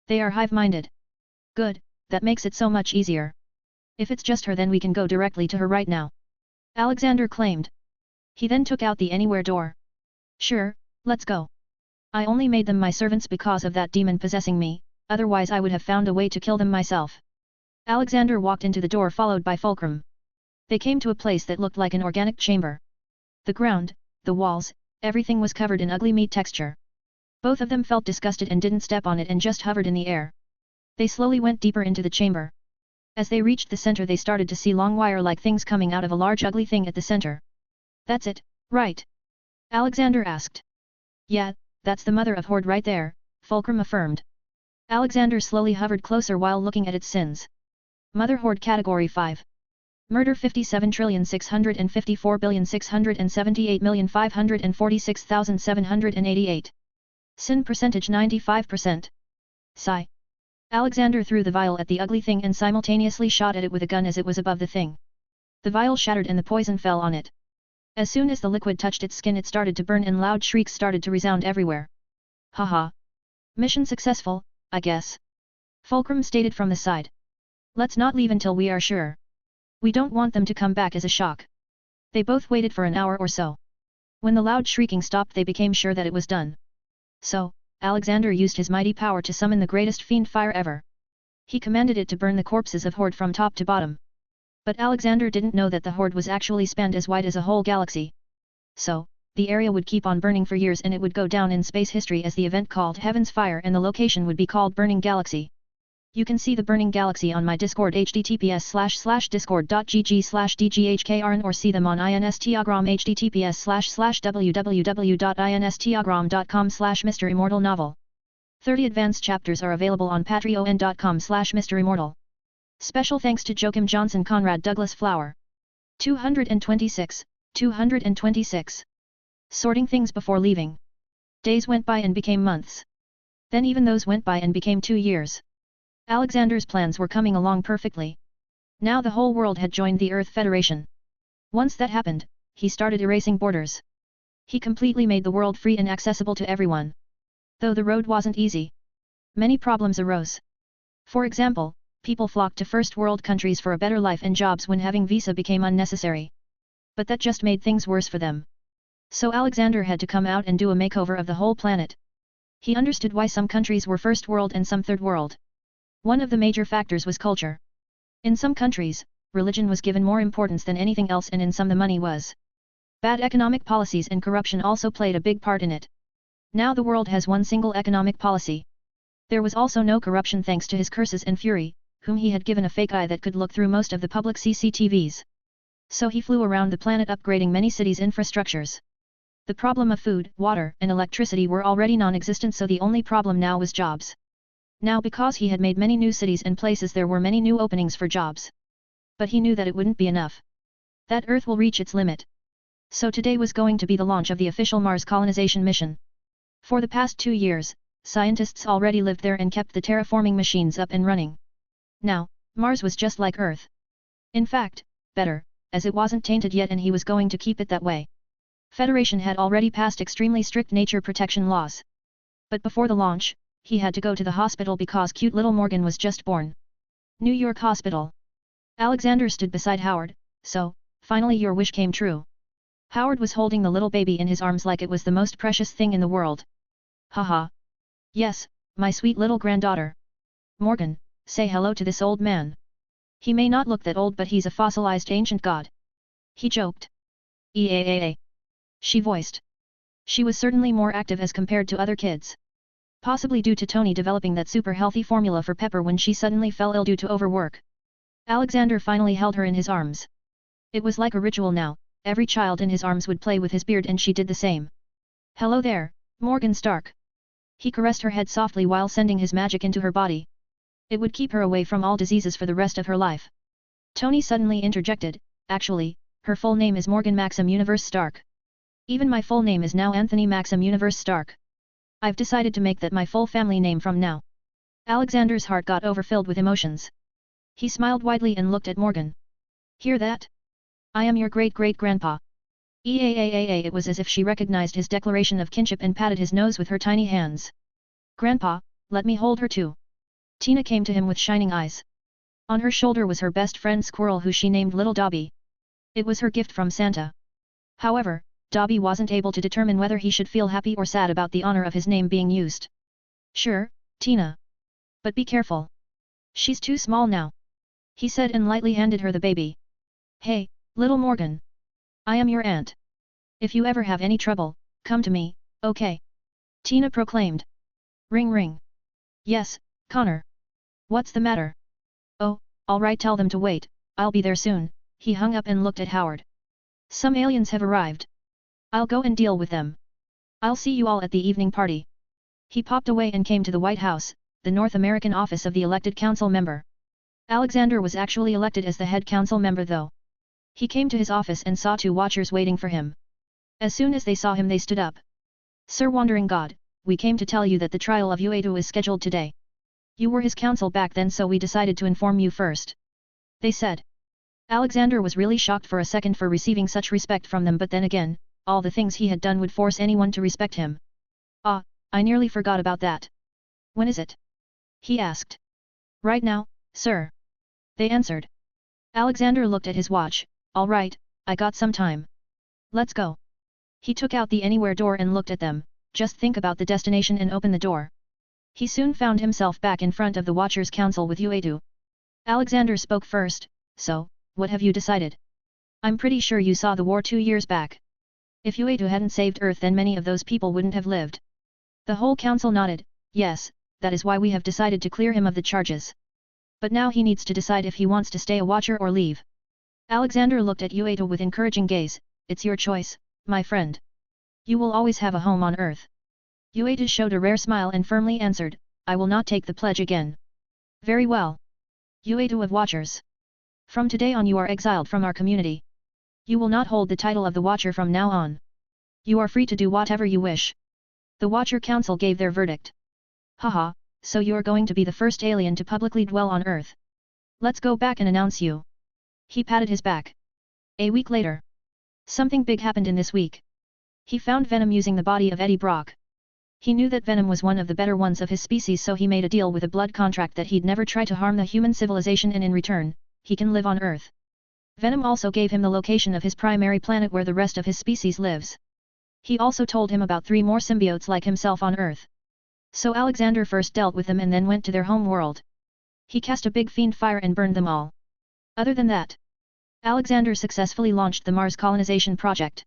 Speaker 1: They are hive-minded. Good, that makes it so much easier. If it's just her then we can go directly to her right now. Alexander claimed. He then took out the anywhere door. Sure, let's go. I only made them my servants because of that demon possessing me, otherwise I would have found a way to kill them myself. Alexander walked into the door followed by Fulcrum. They came to a place that looked like an organic chamber. The ground, the walls, everything was covered in ugly meat texture. Both of them felt disgusted and didn't step on it and just hovered in the air. They slowly went deeper into the chamber. As they reached the center they started to see long wire-like things coming out of a large ugly thing at the center. That's it, right? Alexander asked. Yeah, that's the mother of Horde right there, Fulcrum affirmed. Alexander slowly hovered closer while looking at its sins. Mother Horde Category 5. Murder 57,654,678,546,788. Sin percentage 95%. Sigh. Alexander threw the vial at the ugly thing and simultaneously shot at it with a gun as it was above the thing. The vial shattered and the poison fell on it. As soon as the liquid touched its skin it started to burn and loud shrieks started to resound everywhere. Haha. Mission successful, I guess. Fulcrum stated from the side. Let's not leave until we are sure. We don't want them to come back as a shock. They both waited for an hour or so. When the loud shrieking stopped they became sure that it was done. So, Alexander used his mighty power to summon the greatest fiend fire ever. He commanded it to burn the corpses of Horde from top to bottom. But Alexander didn't know that the Horde was actually spanned as wide as a whole galaxy. So, the area would keep on burning for years and it would go down in space history as the event called Heaven's Fire and the location would be called Burning Galaxy. You can see the Burning Galaxy on my Discord https://discord.gg/dghkrn or see them on Instagram https://www.instagram.com/MisterImmortal novel. 30 advanced chapters are available on patreon.com/MisterImmortal. Special thanks to Joachim Johnson Conrad Douglas Flower. 226. Sorting things before leaving. Days went by and became months. Then even those went by and became 2 years. Alexander's plans were coming along perfectly. Now the whole world had joined the Earth Federation. Once that happened, he started erasing borders. He completely made the world free and accessible to everyone. Though the road wasn't easy. Many problems arose. For example, people flocked to first world countries for a better life and jobs when having visa became unnecessary. But that just made things worse for them. So Alexander had to come out and do a makeover of the whole planet. He understood why some countries were first world and some third world. One of the major factors was culture. In some countries, religion was given more importance than anything else and in some the money was. Bad economic policies and corruption also played a big part in it. Now the world has one single economic policy. There was also no corruption thanks to his curses and fury, whom he had given a fake eye that could look through most of the public CCTVs. So he flew around the planet upgrading many cities' infrastructures. The problem of food, water, and electricity were already non-existent, so the only problem now was jobs. Now because he had made many new cities and places there were many new openings for jobs. But he knew that it wouldn't be enough. That Earth will reach its limit. So today was going to be the launch of the official Mars colonization mission. For the past 2 years, scientists already lived there and kept the terraforming machines up and running. Now, Mars was just like Earth. In fact, better, as it wasn't tainted yet and he was going to keep it that way. Federation had already passed extremely strict nature protection laws. But before the launch, he had to go to the hospital because cute little Morgan was just born. New York Hospital. Alexander stood beside Howard, so, finally your wish came true. Howard was holding the little baby in his arms like it was the most precious thing in the world. Haha. Yes, my sweet little granddaughter. Morgan, say hello to this old man. He may not look that old but he's a fossilized ancient god. He joked. Eaaa. She voiced. She was certainly more active as compared to other kids. Possibly due to Tony developing that super healthy formula for Pepper when she suddenly fell ill due to overwork. Alexander finally held her in his arms. It was like a ritual now, every child in his arms would play with his beard and she did the same. Hello there, Morgan Stark. He caressed her head softly while sending his magic into her body. It would keep her away from all diseases for the rest of her life. Tony suddenly interjected, actually, her full name is Morgan Maxim Universe Stark. Even my full name is now Anthony Maxim Universe Stark. I've decided to make that my full family name from now. Alexander's heart got overfilled with emotions. He smiled widely and looked at Morgan. Hear that? I am your great-great-grandpa. It was as if she recognized his declaration of kinship and patted his nose with her tiny hands. Grandpa, let me hold her too. Tina came to him with shining eyes. On her shoulder was her best friend Squirrel who she named Little Dobby. It was her gift from Santa. However, Dobby wasn't able to determine whether he should feel happy or sad about the honor of his name being used. Sure, Tina. But be careful. She's too small now. He said and lightly handed her the baby. Hey, little Morgan. I am your aunt. If you ever have any trouble, come to me, okay? Tina proclaimed. Ring ring. Yes, Connor. What's the matter? Oh, alright, tell them to wait, I'll be there soon. He hung up and looked at Howard. Some aliens have arrived. I'll go and deal with them. I'll see you all at the evening party. He popped away and came to the White House, the North American office of the elected council member. Alexander was actually elected as the head council member though. He came to his office and saw two watchers waiting for him. As soon as they saw him they stood up. Sir Wandering God, we came to tell you that the trial of Uedo is scheduled today. You were his counsel back then so we decided to inform you first. They said. Alexander was really shocked for a second for receiving such respect from them but then again, all the things he had done would force anyone to respect him. Ah, I nearly forgot about that. When is it? He asked. Right now, sir. They answered. Alexander looked at his watch. All right, I got some time. Let's go. He took out the anywhere door and looked at them. Just think about the destination and open the door. He soon found himself back in front of the Watchers' Council with Uedo. Alexander spoke first. So, what have you decided? I'm pretty sure you saw the war 2 years back. If Uedo hadn't saved Earth then many of those people wouldn't have lived. The whole council nodded. Yes, that is why we have decided to clear him of the charges. But now he needs to decide if he wants to stay a watcher or leave. Alexander looked at Uedo with encouraging gaze. It's your choice, my friend. You will always have a home on Earth. Uedo showed a rare smile and firmly answered, I will not take the pledge again. Very well. Uedo of Watchers. From today on you are exiled from our community. You will not hold the title of the Watcher from now on. You are free to do whatever you wish. The Watcher Council gave their verdict. Haha, so you are going to be the first alien to publicly dwell on Earth. Let's go back and announce you. He patted his back. A week later. Something big happened in this week. He found Venom using the body of Eddie Brock. He knew that Venom was one of the better ones of his species so he made a deal with a blood contract that he'd never try to harm the human civilization and in return, he can live on Earth. Venom also gave him the location of his primary planet where the rest of his species lives. He also told him about 3 more symbiotes like himself on Earth. So Alexander first dealt with them and then went to their home world. He cast a big fiend fire and burned them all. Other than that, Alexander successfully launched the Mars colonization project.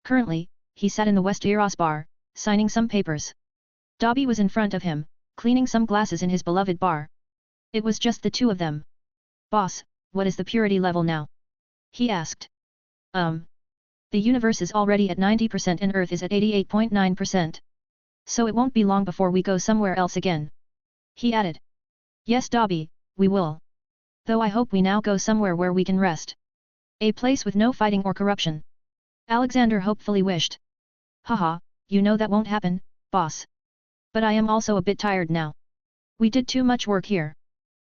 Speaker 1: Currently, he sat in the West Eros bar, signing some papers. Dobby was in front of him, cleaning some glasses in his beloved bar. It was just the two of them. Boss, what is the purity level now? He asked. The universe is already at 90% and Earth is at 88.9%. So it won't be long before we go somewhere else again. He added. Yes Dobby, we will. Though I hope we now go somewhere where we can rest. A place with no fighting or corruption. Alexander hopefully wished. Haha, you know that won't happen, boss. But I am also a bit tired now. We did too much work here.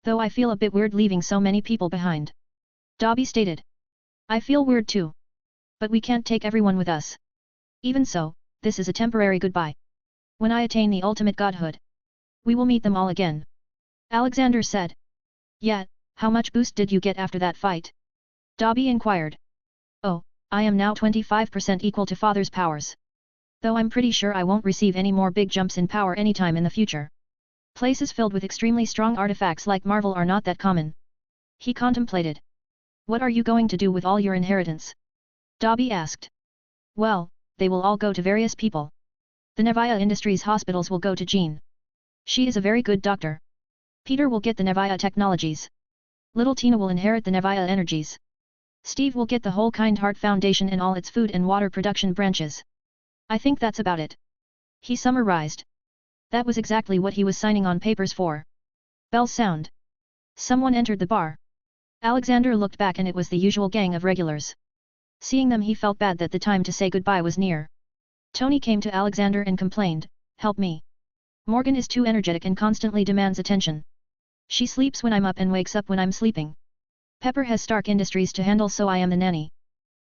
Speaker 1: Though I feel a bit weird leaving so many people behind. Dobby stated. I feel weird too. But we can't take everyone with us. Even so, this is a temporary goodbye. When I attain the ultimate godhood, we will meet them all again. Alexander said. Yeah, how much boost did you get after that fight? Dobby inquired. Oh, I am now 25% equal to Father's powers. Though I'm pretty sure I won't receive any more big jumps in power anytime in the future. Places filled with extremely strong artifacts like Marvel are not that common. He contemplated. What are you going to do with all your inheritance? Dobby asked. Well, they will all go to various people. The Nevia Industries hospitals will go to Jean. She is a very good doctor. Peter will get the Nevia technologies. Little Tina will inherit the Nevia energies. Steve will get the whole Kind Heart Foundation and all its food and water production branches. I think that's about it. He summarized. That was exactly what he was signing on papers for. Bells sound. Someone entered the bar. Alexander looked back and it was the usual gang of regulars. Seeing them he felt bad that the time to say goodbye was near. Tony came to Alexander and complained, "Help me. Morgan is too energetic and constantly demands attention. She sleeps when I'm up and wakes up when I'm sleeping. Pepper has Stark Industries to handle, so I am the nanny.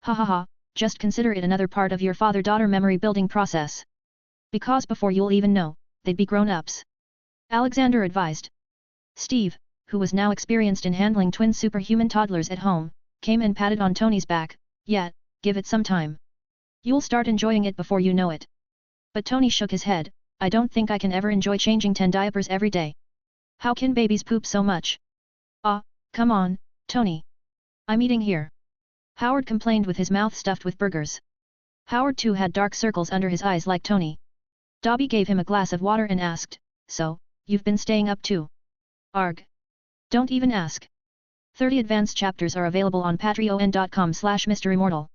Speaker 1: Ha ha ha, just consider it another part of your father-daughter memory building process. Because before you'll even know, they'd be grown-ups," Alexander advised. Steve, who was now experienced in handling twin superhuman toddlers at home, came and patted on Tony's back. "Yeah, give it some time. You'll start enjoying it before you know it." But Tony shook his head. "I don't think I can ever enjoy changing 10 diapers every day. How can babies poop so much?" "Ah, come on, Tony. I'm eating here." Howard complained with his mouth stuffed with burgers. Howard too had dark circles under his eyes like Tony. Dobby gave him a glass of water and asked, "So, you've been staying up too?" "Arg. Don't even ask." 30 advanced chapters are available on patreon.com/MisterImmortal.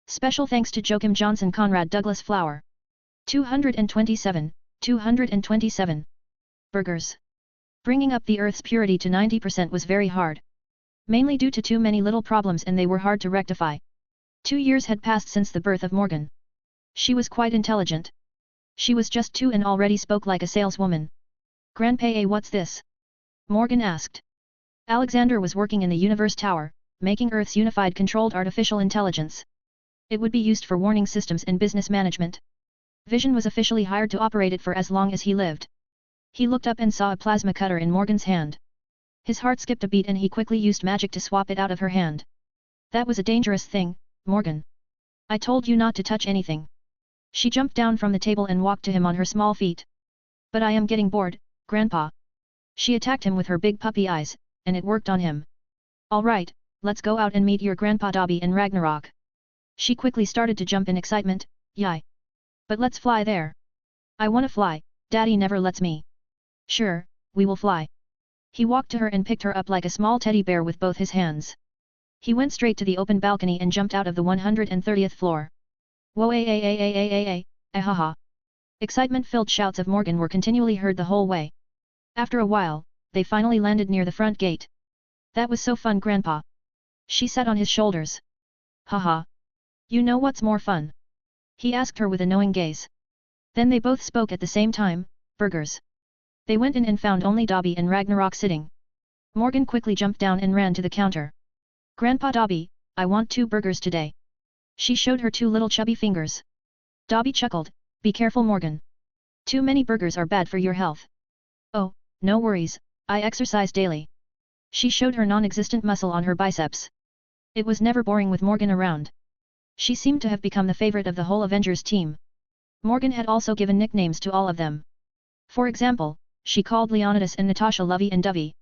Speaker 1: Special thanks to Joachim Johnson, Conrad Douglas Flower. 227. Burgers. Bringing up the Earth's purity to 90% was very hard. Mainly due to too many little problems, and they were hard to rectify. 2 years had passed since the birth of Morgan. She was quite intelligent. She was just 2 and already spoke like a saleswoman. "Grandpa, what's this?" Morgan asked. Alexander was working in the Universe Tower, making Earth's unified controlled artificial intelligence. It would be used for warning systems and business management. Vision was officially hired to operate it for as long as he lived. He looked up and saw a plasma cutter in Morgan's hand. His heart skipped a beat and he quickly used magic to swap it out of her hand. "That was a dangerous thing, Morgan. I told you not to touch anything." She jumped down from the table and walked to him on her small feet. "But I am getting bored, Grandpa." She attacked him with her big puppy eyes, and it worked on him. "All right, let's go out and meet your Grandpa Dobby and Ragnarok." She quickly started to jump in excitement. "Yay! But let's fly there. I wanna fly, Daddy never lets me." "Sure, we will fly." He walked to her and picked her up like a small teddy bear with both his hands. He went straight to the open balcony and jumped out of the 130th floor. "Whoa, haha." Excitement-filled shouts of Morgan were continually heard the whole way. After a while, they finally landed near the front gate. "That was so fun, Grandpa." She sat on his shoulders. "Haha. You know what's more fun?" he asked her with a knowing gaze. Then they both spoke at the same time, "Burgers." They went in and found only Dobby and Ragnarok sitting. Morgan quickly jumped down and ran to the counter. "Grandpa Dobby, I want 2 burgers today." She showed her 2 little chubby fingers. Dobby chuckled, "Be careful, Morgan. Too many burgers are bad for your health." "Oh, no worries, I exercise daily." She showed her non-existent muscle on her biceps. It was never boring with Morgan around. She seemed to have become the favorite of the whole Avengers team. Morgan had also given nicknames to all of them. For example, she called Leonidas and Natasha Lovey and Dovey.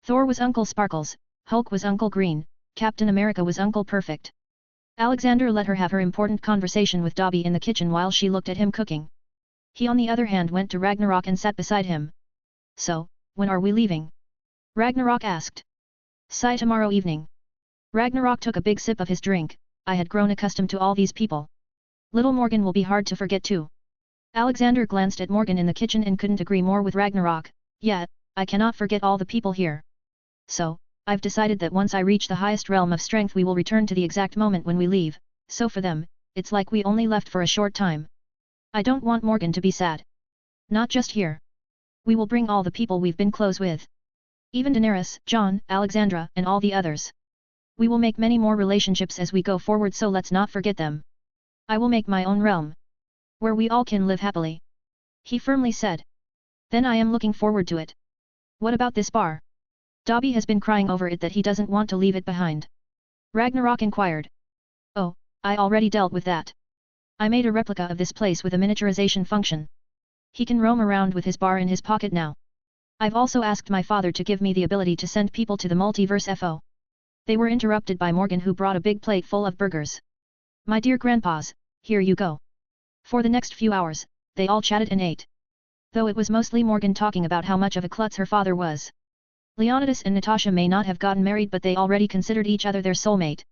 Speaker 1: Thor was Uncle Sparkles, Hulk was Uncle Green, Captain America was Uncle Perfect. Alexander let her have her important conversation with Dobby in the kitchen while she looked at him cooking. He on the other hand went to Ragnarok and sat beside him. "So, when are we leaving?" Ragnarok asked. "Say tomorrow evening." Ragnarok took a big sip of his drink. "I had grown accustomed to all these people. Little Morgan will be hard to forget too." Alexander glanced at Morgan in the kitchen and couldn't agree more with Ragnarok. "Yeah, I cannot forget all the people here. So, I've decided that once I reach the highest realm of strength we will return to the exact moment when we leave, so for them, it's like we only left for a short time. I don't want Morgan to be sad. Not just here. We will bring all the people we've been close with. Even Daenerys, Jon, Alexandra, and all the others. We will make many more relationships as we go forward, so let's not forget them. I will make my own realm, where we all can live happily," he firmly said. "Then I am looking forward to it. What about this bar? Dobby has been crying over it that he doesn't want to leave it behind." Ragnarok inquired. "Oh, I already dealt with that. I made a replica of this place with a miniaturization function. He can roam around with his bar in his pocket now. I've also asked my father to give me the ability to send people to the Multiverse FO." They were interrupted by Morgan, who brought a big plate full of burgers. "My dear grandpas, here you go." For the next few hours, they all chatted and ate. though it was mostly Morgan talking about how much of a klutz her father was. Leonidas and Natasha may not have gotten married, but they already considered each other their soulmate.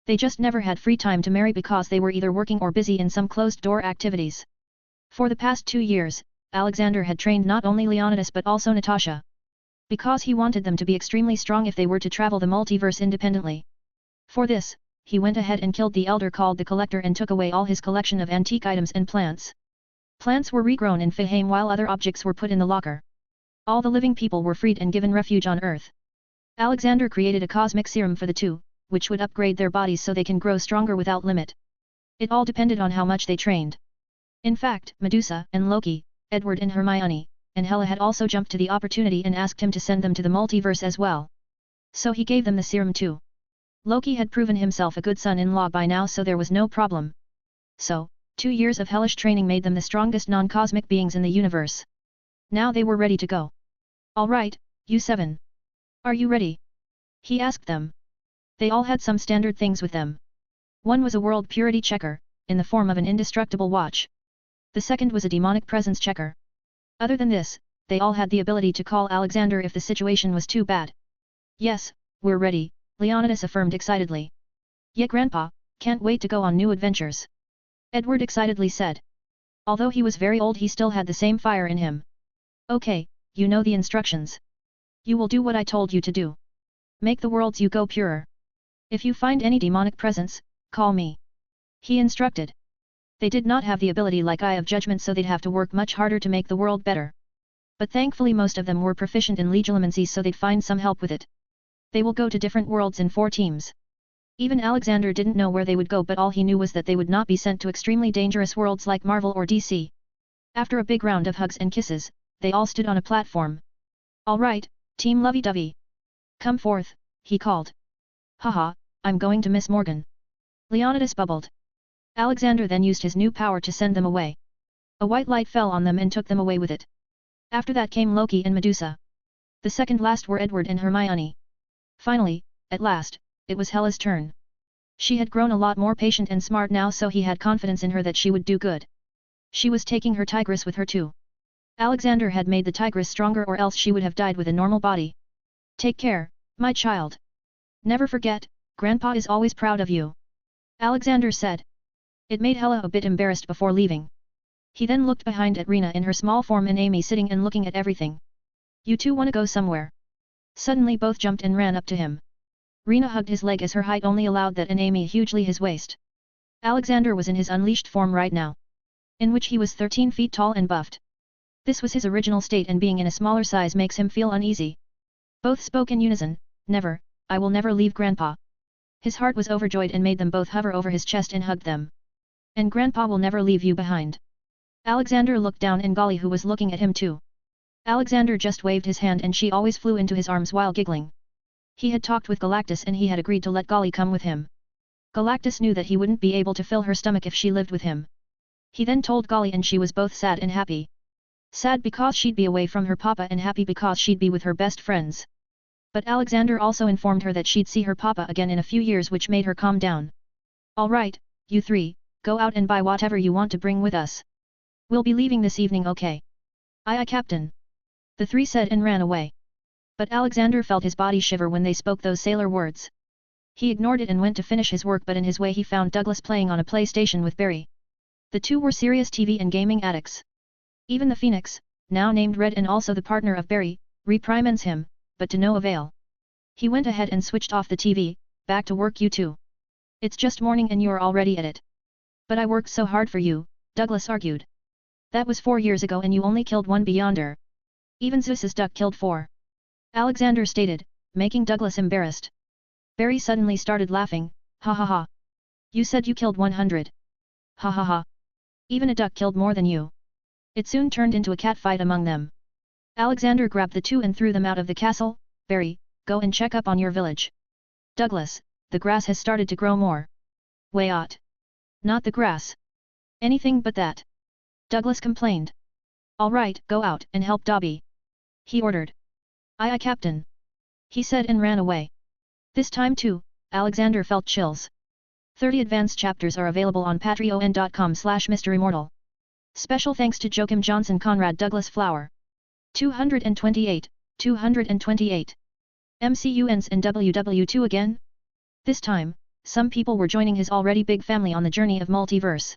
Speaker 1: They just never had free time to marry because they were either working or busy in some closed-door activities. For the past 2 years, Alexander had trained not only Leonidas but also Natasha. Because he wanted them to be extremely strong if they were to travel the multiverse independently. For this, he went ahead and killed the elder called the Collector and took away all his collection of antique items and plants. Plants were regrown in Faheim while other objects were put in the locker. All the living people were freed and given refuge on Earth. Alexander created a cosmic serum for the two, which would upgrade their bodies so they can grow stronger without limit. It all depended on how much they trained. In fact, Medusa and Loki, Edward and Hermione, and Hela had also jumped to the opportunity and asked him to send them to the multiverse as well. So he gave them the serum too. Loki had proven himself a good son-in-law by now, so there was no problem. So, 2 years of hellish training made them the strongest non-cosmic beings in the universe. Now they were ready to go. Alright, you 7. Are you ready? He asked them. They all had some standard things with them. One was a world purity checker, in the form of an indestructible watch. The second was a demonic presence checker. Other than this, they all had the ability to call Alexander if the situation was too bad. Yes, we're ready, Leonidas affirmed excitedly. Yeah, Grandpa, can't wait to go on new adventures. Edward excitedly said. Although he was very old, he still had the same fire in him. Okay, you know the instructions. You will do what I told you to do. Make the worlds you go purer. If you find any demonic presence, call me. He instructed. They did not have the ability like Eye of Judgment, so they'd have to work much harder to make the world better. But thankfully most of them were proficient in legilimency, so they'd find some help with it. They will go to different worlds in 4 teams. Even Alexander didn't know where they would go, but all he knew was that they would not be sent to extremely dangerous worlds like Marvel or DC. After a big round of hugs and kisses, they all stood on a platform. Alright, Team Lovey-Dovey. Come forth, he called. Haha, I'm going to miss Morgan. Leonidas bubbled. Alexander then used his new power to send them away. A white light fell on them and took them away with it. After that came Loki and Medusa. The second last were Edward and Hermione. Finally, at last, it was Hela's turn. She had grown a lot more patient and smart now, so he had confidence in her that she would do good. She was taking her tigress with her too. Alexander had made the tigress stronger, or else she would have died with a normal body. Take care, my child. Never forget, Grandpa is always proud of you. Alexander said. It made Hela a bit embarrassed before leaving. He then looked behind at Rena in her small form and Amy sitting and looking at everything. You two wanna go somewhere? Suddenly both jumped and ran up to him. Rena hugged his leg as her height only allowed that, and Amy hugely his waist. Alexander was in his unleashed form right now, in which he was 13 feet tall and buffed. This was his original state, and being in a smaller size makes him feel uneasy. Both spoke in unison, never, I will never leave Grandpa. His heart was overjoyed and made them both hover over his chest and hugged them. And Grandpa will never leave you behind. Alexander looked down and Golly, who was looking at him too. Alexander just waved his hand and she always flew into his arms while giggling. He had talked with Galactus and he had agreed to let Golly come with him. Galactus knew that he wouldn't be able to fill her stomach if she lived with him. He then told Golly, and she was both sad and happy. Sad because she'd be away from her papa, and happy because she'd be with her best friends. But Alexander also informed her that she'd see her papa again in a few years, which made her calm down. Alright, you 3, go out and buy whatever you want to bring with us. We'll be leaving this evening, okay? Aye, Captain. The 3 said and ran away. But Alexander felt his body shiver when they spoke those sailor words. He ignored it and went to finish his work, but in his way he found Douglas playing on a PlayStation with Barry. The two were serious TV and gaming addicts. Even the Phoenix, now named Red and also the partner of Barry, reprimands him, but to no avail. He went ahead and switched off the TV. Back to work, you two. It's just morning and you're already at it. But I worked so hard for you, Douglas argued. That was 4 years ago and you only killed 1 Beyonder. Even Zeus's duck killed 4. Alexander stated, making Douglas embarrassed. Barry suddenly started laughing, ha ha ha. You said you killed 100. Ha ha ha. Even a duck killed more than you. It soon turned into a catfight among them. Alexander grabbed the two and threw them out of the castle. Barry, go and check up on your village. Douglas, the grass has started to grow more. Wait. Not the grass. Anything but that. Douglas complained. Alright, go out and help Dobby. He ordered. Aye, Captain. He said and ran away. This time too, Alexander felt chills. 30 advanced chapters are available on patreon.com/MisterImmortal. Special thanks to Joachim Johnson Conrad Douglas Flower. 228, 228. MCUNs and WW2 again? This time, some people were joining his already big family on the journey of multiverse.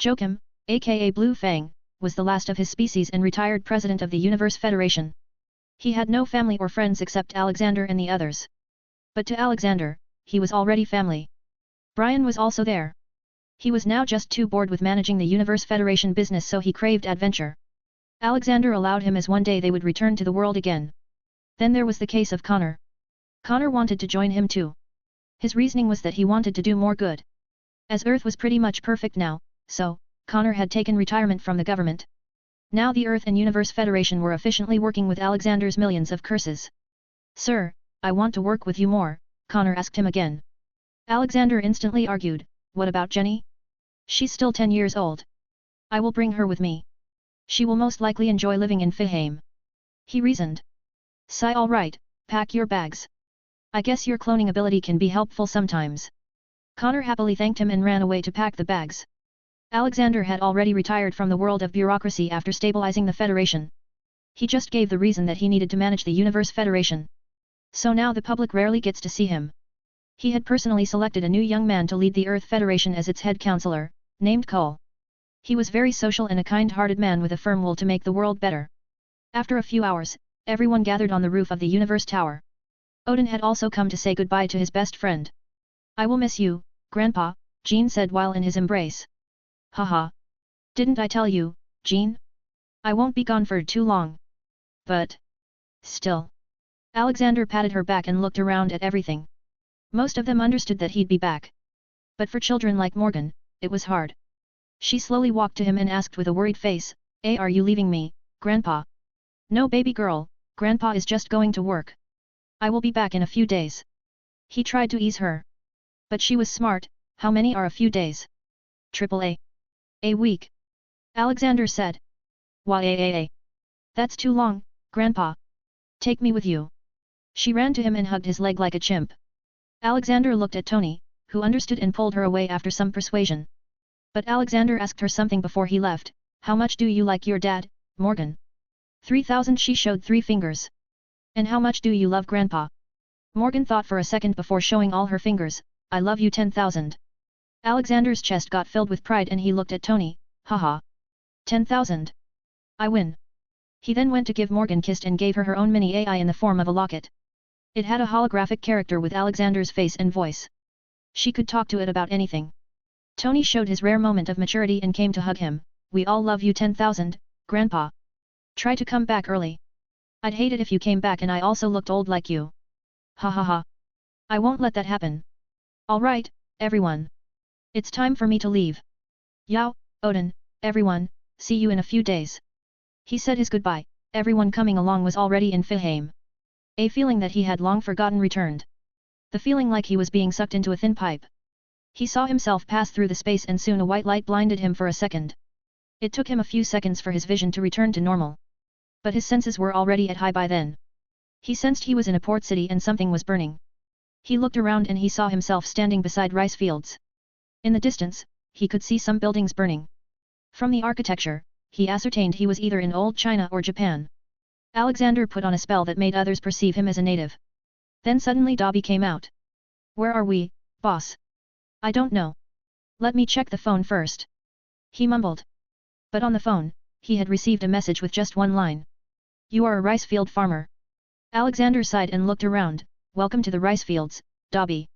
Speaker 1: Joachim, aka Blue Fang, was the last of his species and retired president of the Universe Federation. He had no family or friends except Alexander and the others. But to Alexander, he was already family. Brian was also there. He was now just too bored with managing the Universe Federation business, so he craved adventure. Alexander allowed him, as one day they would return to the world again. Then there was the case of Connor. Connor wanted to join him too. His reasoning was that he wanted to do more good. As Earth was pretty much perfect now, so, Connor had taken retirement from the government. Now the Earth and Universe Federation were efficiently working with Alexander's millions of curses. "Sir, I want to work with you more," Connor asked him again. Alexander instantly argued, "What about Jenny? She's still 10 years old. I will bring her with me. She will most likely enjoy living in Fihame," he reasoned. "Sigh, all right, pack your bags. I guess your cloning ability can be helpful sometimes." Connor happily thanked him and ran away to pack the bags. Alexander had already retired from the world of bureaucracy after stabilizing the Federation. He just gave the reason that he needed to manage the Universe Federation. So now the public rarely gets to see him. He had personally selected a new young man to lead the Earth Federation as its head counselor, named Cole. He was very social and a kind-hearted man with a firm will to make the world better. After a few hours, everyone gathered on the roof of the Universe Tower. Odin had also come to say goodbye to his best friend. "I will miss you, Grandpa," Jean said while in his embrace. "Haha. Didn't I tell you, Jean? I won't be gone for too long." "But... still." Alexander patted her back and looked around at everything. Most of them understood that he'd be back. But for children like Morgan, it was hard. She slowly walked to him and asked with a worried face, "Are you leaving me, Grandpa?" "No, baby girl, Grandpa is just going to work. I will be back in a few days." He tried to ease her. But she was smart. "How many are a few days?" "AAA. A week," Alexander said. "Why, that's too long, Grandpa. Take me with you." She ran to him and hugged his leg like a chimp. Alexander looked at Tony, who understood and pulled her away after some persuasion. But Alexander asked her something before he left. "How much do you like your dad, Morgan?" 3,000. She showed 3 fingers. "And how much do you love Grandpa?" Morgan thought for a second before showing all her fingers. "I love you 10,000. Alexander's chest got filled with pride and he looked at Tony. "Haha. 10,000. I win." He then went to give Morgan kissed and gave her her own mini AI in the form of a locket. It had a holographic character with Alexander's face and voice. She could talk to it about anything. Tony showed his rare moment of maturity and came to hug him. "We all love you 10,000, Grandpa. Try to come back early. I'd hate it if you came back and I also looked old like you." "Ha ha ha. I won't let that happen." "All right, everyone. It's time for me to leave. Yao, Odin, everyone, see you in a few days." He said his goodbye. Everyone coming along was already in Fihame. A feeling that he had long forgotten returned. The feeling like he was being sucked into a thin pipe. He saw himself pass through the space and soon a white light blinded him for a second. It took him a few seconds for his vision to return to normal. But his senses were already at high by then. He sensed he was in a port city and something was burning. He looked around and he saw himself standing beside rice fields. In the distance, he could see some buildings burning. From the architecture, he ascertained he was either in old China or Japan. Alexander put on a spell that made others perceive him as a native. Then suddenly Dobby came out. "Where are we, boss?" "I don't know. Let me check the phone first," he mumbled. But on the phone, he had received a message with just one line. "You are a rice field farmer." Alexander sighed and looked around. "Welcome to the rice fields, Dobby.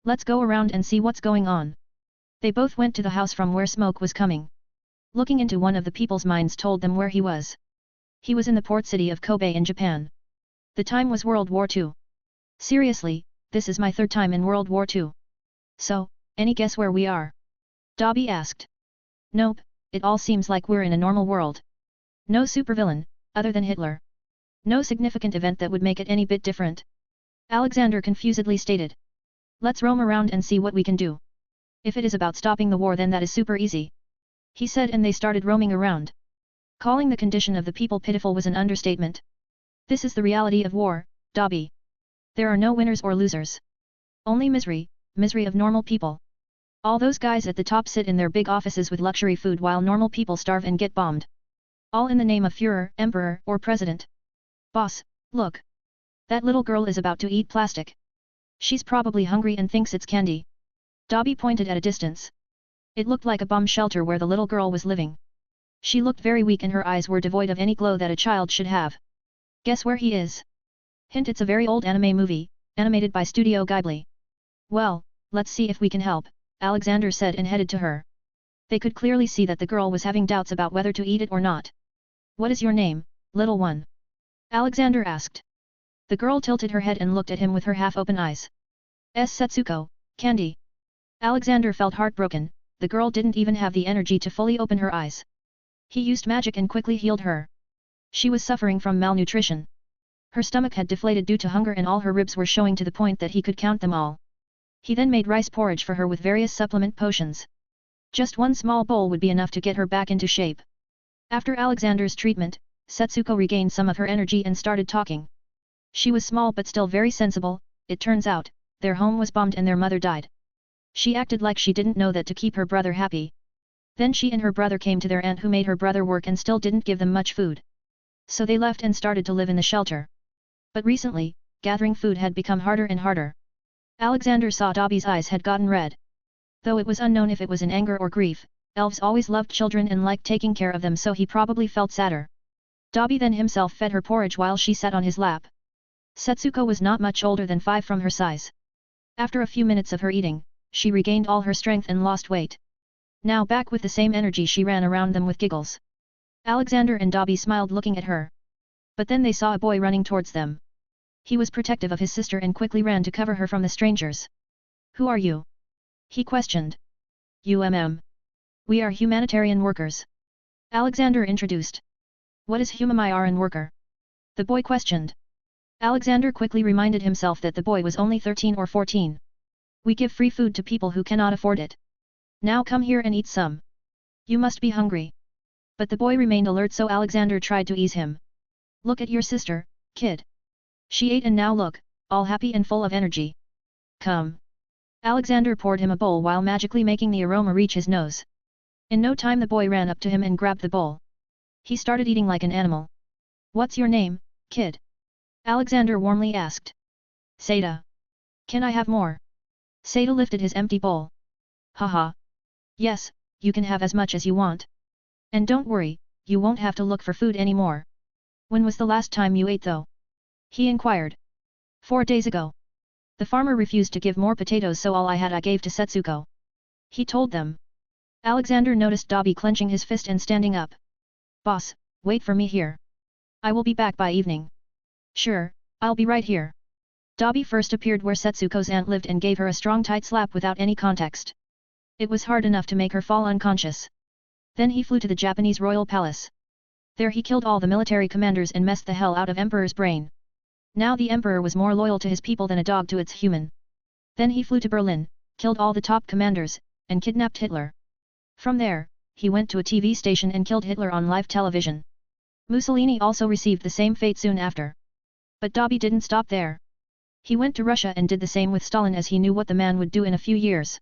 Speaker 1: Let's go around and see what's going on." They both went to the house from where smoke was coming. Looking into one of the people's minds told them where he was. He was in the port city of Kobe in Japan. The time was World War II. "Seriously, this is my 3rd time in World War II. So, any guess where we are?" Dobby asked. "Nope, it all seems like we're in a normal world. No supervillain, other than Hitler. No significant event that would make it any bit different," Alexander confusedly stated. "Let's roam around and see what we can do. If it is about stopping the war, then that is super easy," he said, and they started roaming around. Calling the condition of the people pitiful was an understatement. This is the reality of war, Dobby. There are no winners or losers. Only misery, misery of normal people. All those guys at the top sit in their big offices with luxury food while normal people starve and get bombed. All in the name of Führer, Emperor, or President. Boss, look. That little girl is about to eat plastic. She's probably hungry and thinks it's candy. Dobby pointed at a distance. It looked like a bomb shelter where the little girl was living. She looked very weak and her eyes were devoid of any glow that a child should have. Guess where he is? Hint, it's a very old anime movie, animated by Studio Ghibli. Well, let's see if we can help, Alexander said and headed to her. They could clearly see that the girl was having doubts about whether to eat it or not. What is your name, little one? Alexander asked. The girl tilted her head and looked at him with her half-open eyes. Setsuko, candy. Alexander felt heartbroken, the girl didn't even have the energy to fully open her eyes. He used magic and quickly healed her. She was suffering from malnutrition. Her stomach had deflated due to hunger and all her ribs were showing to the point that he could count them all. He then made rice porridge for her with various supplement potions. Just one small bowl would be enough to get her back into shape. After Alexander's treatment, Setsuko regained some of her energy and started talking. She was small but still very sensible. It turns out, their home was bombed and their mother died. She acted like she didn't know that to keep her brother happy. Then she and her brother came to their aunt who made her brother work and still didn't give them much food. So they left and started to live in the shelter. But recently, gathering food had become harder and harder. Alexander saw Dobby's eyes had gotten red. Though it was unknown if it was in anger or grief, elves always loved children and liked taking care of them, so he probably felt sadder. Dobby then himself fed her porridge while she sat on his lap. Setsuko was not much older than 5 from her size. After a few minutes of her eating, she regained all her strength and lost weight. Now back with the same energy, she ran around them with giggles. Alexander and Dobby smiled looking at her. But then they saw a boy running towards them. He was protective of his sister and quickly ran to cover her from the strangers. Who are you? He questioned. We are humanitarian workers. Alexander introduced. What is humanitarian worker? The boy questioned. Alexander quickly reminded himself that the boy was only 13 or 14. We give free food to people who cannot afford it. Now come here and eat some. You must be hungry. But the boy remained alert, so Alexander tried to ease him. Look at your sister, kid. She ate and now look, all happy and full of energy. Come. Alexander poured him a bowl while magically making the aroma reach his nose. In no time the boy ran up to him and grabbed the bowl. He started eating like an animal. What's your name, kid? Alexander warmly asked. Seda. Can I have more? Seda lifted his empty bowl. Haha. Yes, you can have as much as you want. And don't worry, you won't have to look for food anymore. When was the last time you ate though? He inquired. 4 days ago. The farmer refused to give more potatoes, so all I had I gave to Setsuko. He told them. Alexander noticed Dobby clenching his fist and standing up. Boss, wait for me here. I will be back by evening. Sure, I'll be right here. Dobby first appeared where Setsuko's aunt lived and gave her a strong tight slap without any context. It was hard enough to make her fall unconscious. Then he flew to the Japanese royal palace. There he killed all the military commanders and messed the hell out of Emperor's brain. Now the Emperor was more loyal to his people than a dog to its human. Then he flew to Berlin, killed all the top commanders, and kidnapped Hitler. From there, he went to a TV station and killed Hitler on live television. Mussolini also received the same fate soon after. But Dobby didn't stop there. He went to Russia and did the same with Stalin, as he knew what the man would do in a few years.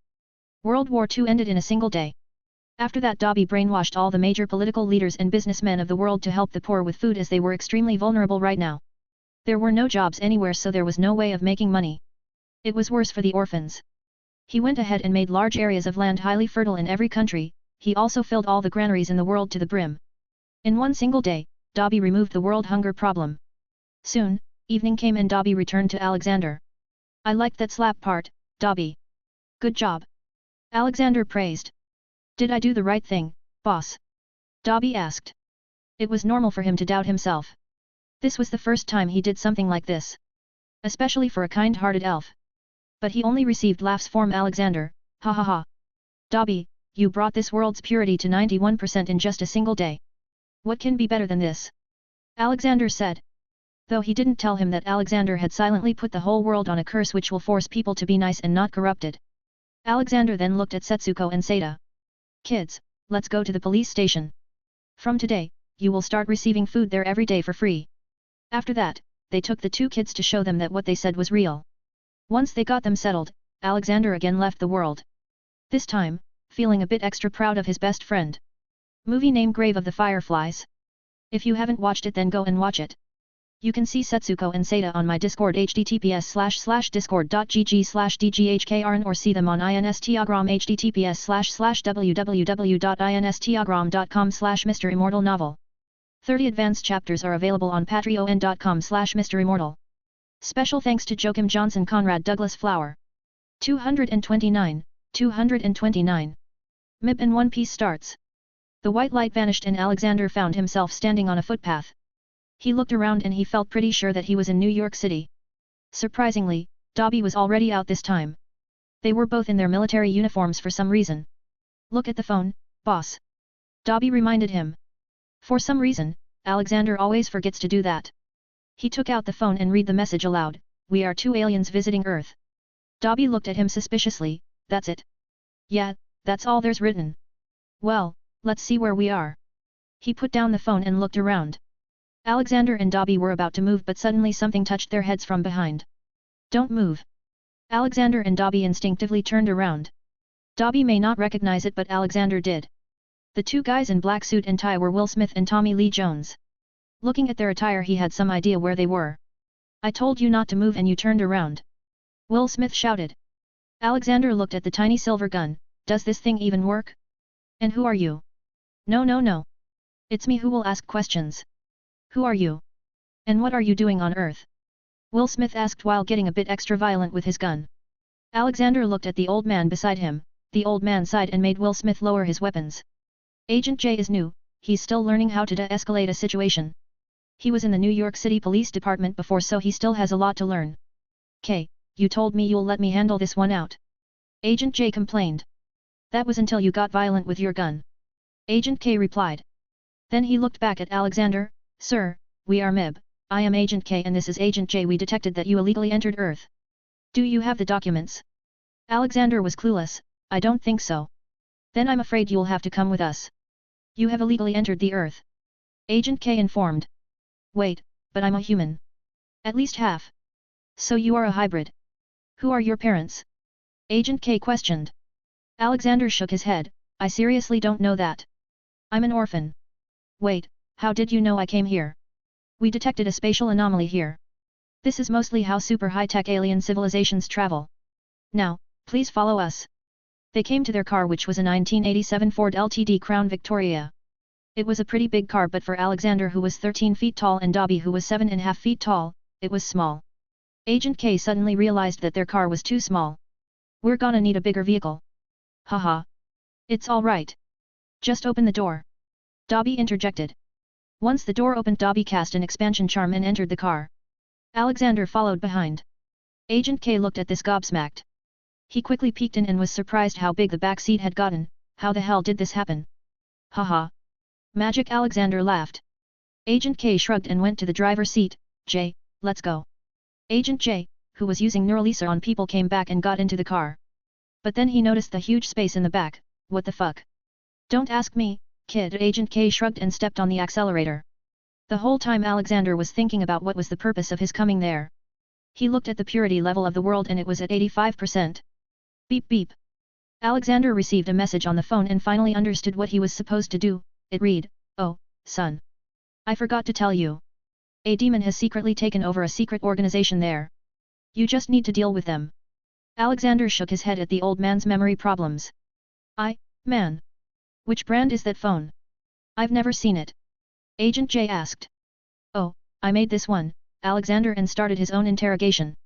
Speaker 1: World War II ended in a single day. After that, Dobby brainwashed all the major political leaders and businessmen of the world to help the poor with food, as they were extremely vulnerable right now. There were no jobs anywhere, so there was no way of making money. It was worse for the orphans. He went ahead and made large areas of land highly fertile in every country. He also filled all the granaries in the world to the brim. In one single day, Dobby removed the world hunger problem. Soon, evening came and Dobby returned to Alexander. I liked that slap part, Dobby. Good job. Alexander praised. Did I do the right thing, boss? Dobby asked. It was normal for him to doubt himself. This was the first time he did something like this. Especially for a kind-hearted elf. But he only received laughs from Alexander. Ha ha ha. Dobby, you brought this world's purity to 91% in just a single day. What can be better than this? Alexander said. Though he didn't tell him that Alexander had silently put the whole world on a curse which will force people to be nice and not corrupted. Alexander then looked at Setsuko and Seda. Kids, let's go to the police station. From today, you will start receiving food there every day for free. After that, they took the 2 kids to show them that what they said was real. Once they got them settled, Alexander again left the world. This time, feeling a bit extra proud of his best friend. Movie name Grave of the Fireflies. If you haven't watched it then go and watch it. You can see Setsuko and Seda on my Discord https://discord.gg/dghkrn or see them on Instagram https://www.instagram.com/MisterImmortal novel. 30 advanced chapters are available on patreon.com/MisterImmortal. Special thanks to Joachim Johnson Conrad Douglas Flower. 229. MIB and One Piece starts. The white light vanished and Alexander found himself standing on a footpath. He looked around and he felt pretty sure that he was in New York City. Surprisingly, Dobby was already out this time. They were both in their military uniforms for some reason. Look at the phone, boss. Dobby reminded him. For some reason, Alexander always forgets to do that. He took out the phone and read the message aloud. We are two aliens visiting Earth. Dobby looked at him suspiciously. That's it. Yeah, that's all there's written. Well, let's see where we are. He put down the phone and looked around. Alexander and Dobby were about to move but suddenly something touched their heads from behind. Don't move. Alexander and Dobby instinctively turned around. Dobby may not recognize it but Alexander did. The two guys in black suit and tie were Will Smith and Tommy Lee Jones. Looking at their attire he had some idea where they were. I told you not to move and you turned around. Will Smith shouted. Alexander looked at the tiny silver gun. Does this thing even work? And who are you? No. It's me who will ask questions. Who are you? And what are you doing on Earth? Will Smith asked while getting a bit extra violent with his gun. Alexander looked at the old man beside him. The old man sighed and made Will Smith lower his weapons. Agent J is new, he's still learning how to de-escalate a situation. He was in the New York City Police Department before so he still has a lot to learn. K, you told me you'll let me handle this one out. Agent J complained. That was until you got violent with your gun. Agent K replied. Then he looked back at Alexander. Sir, we are MIB, I am Agent K and this is Agent J. We detected that you illegally entered Earth. Do you have the documents? Alexander was clueless. I don't think so. Then I'm afraid you'll have to come with us. You have illegally entered the Earth. Agent K informed. Wait, but I'm a human. At least half. So you are a hybrid. Who are your parents? Agent K questioned. Alexander shook his head. I seriously don't know that. I'm an orphan. Wait. How did you know I came here? We detected a spatial anomaly here. This is mostly how super high-tech alien civilizations travel. Now, please follow us. They came to their car which was a 1987 Ford Ltd Crown Victoria. It was a pretty big car but for Alexander who was 13 feet tall and Dobby who was 7.5 feet tall, it was small. Agent K suddenly realized that their car was too small. We're gonna need a bigger vehicle. Haha. It's all right. Just open the door. Dobby interjected. Once the door opened Dobby cast an expansion charm and entered the car. Alexander followed behind. Agent K looked at this gobsmacked. He quickly peeked in and was surprised how big the back seat had gotten. How the hell did this happen? Haha. Magic. Alexander laughed. Agent K shrugged and went to the driver's seat. J, let's go. Agent J, who was using Neuralisa on people came back and got into the car. But then he noticed the huge space in the back. What the fuck? Don't ask me, kid. Agent K shrugged and stepped on the accelerator. The whole time Alexander was thinking about what was the purpose of his coming there. He looked at the purity level of the world and it was at 85%. Beep beep. Alexander received a message on the phone and finally understood what he was supposed to do. It read, oh, son. I forgot to tell you. A demon has secretly taken over a secret organization there. You just need to deal with them. Alexander shook his head at the old man's memory problems. Man. Which brand is that phone? I've never seen it. Agent J asked. Oh, I made this one, Alexander and started his own interrogation.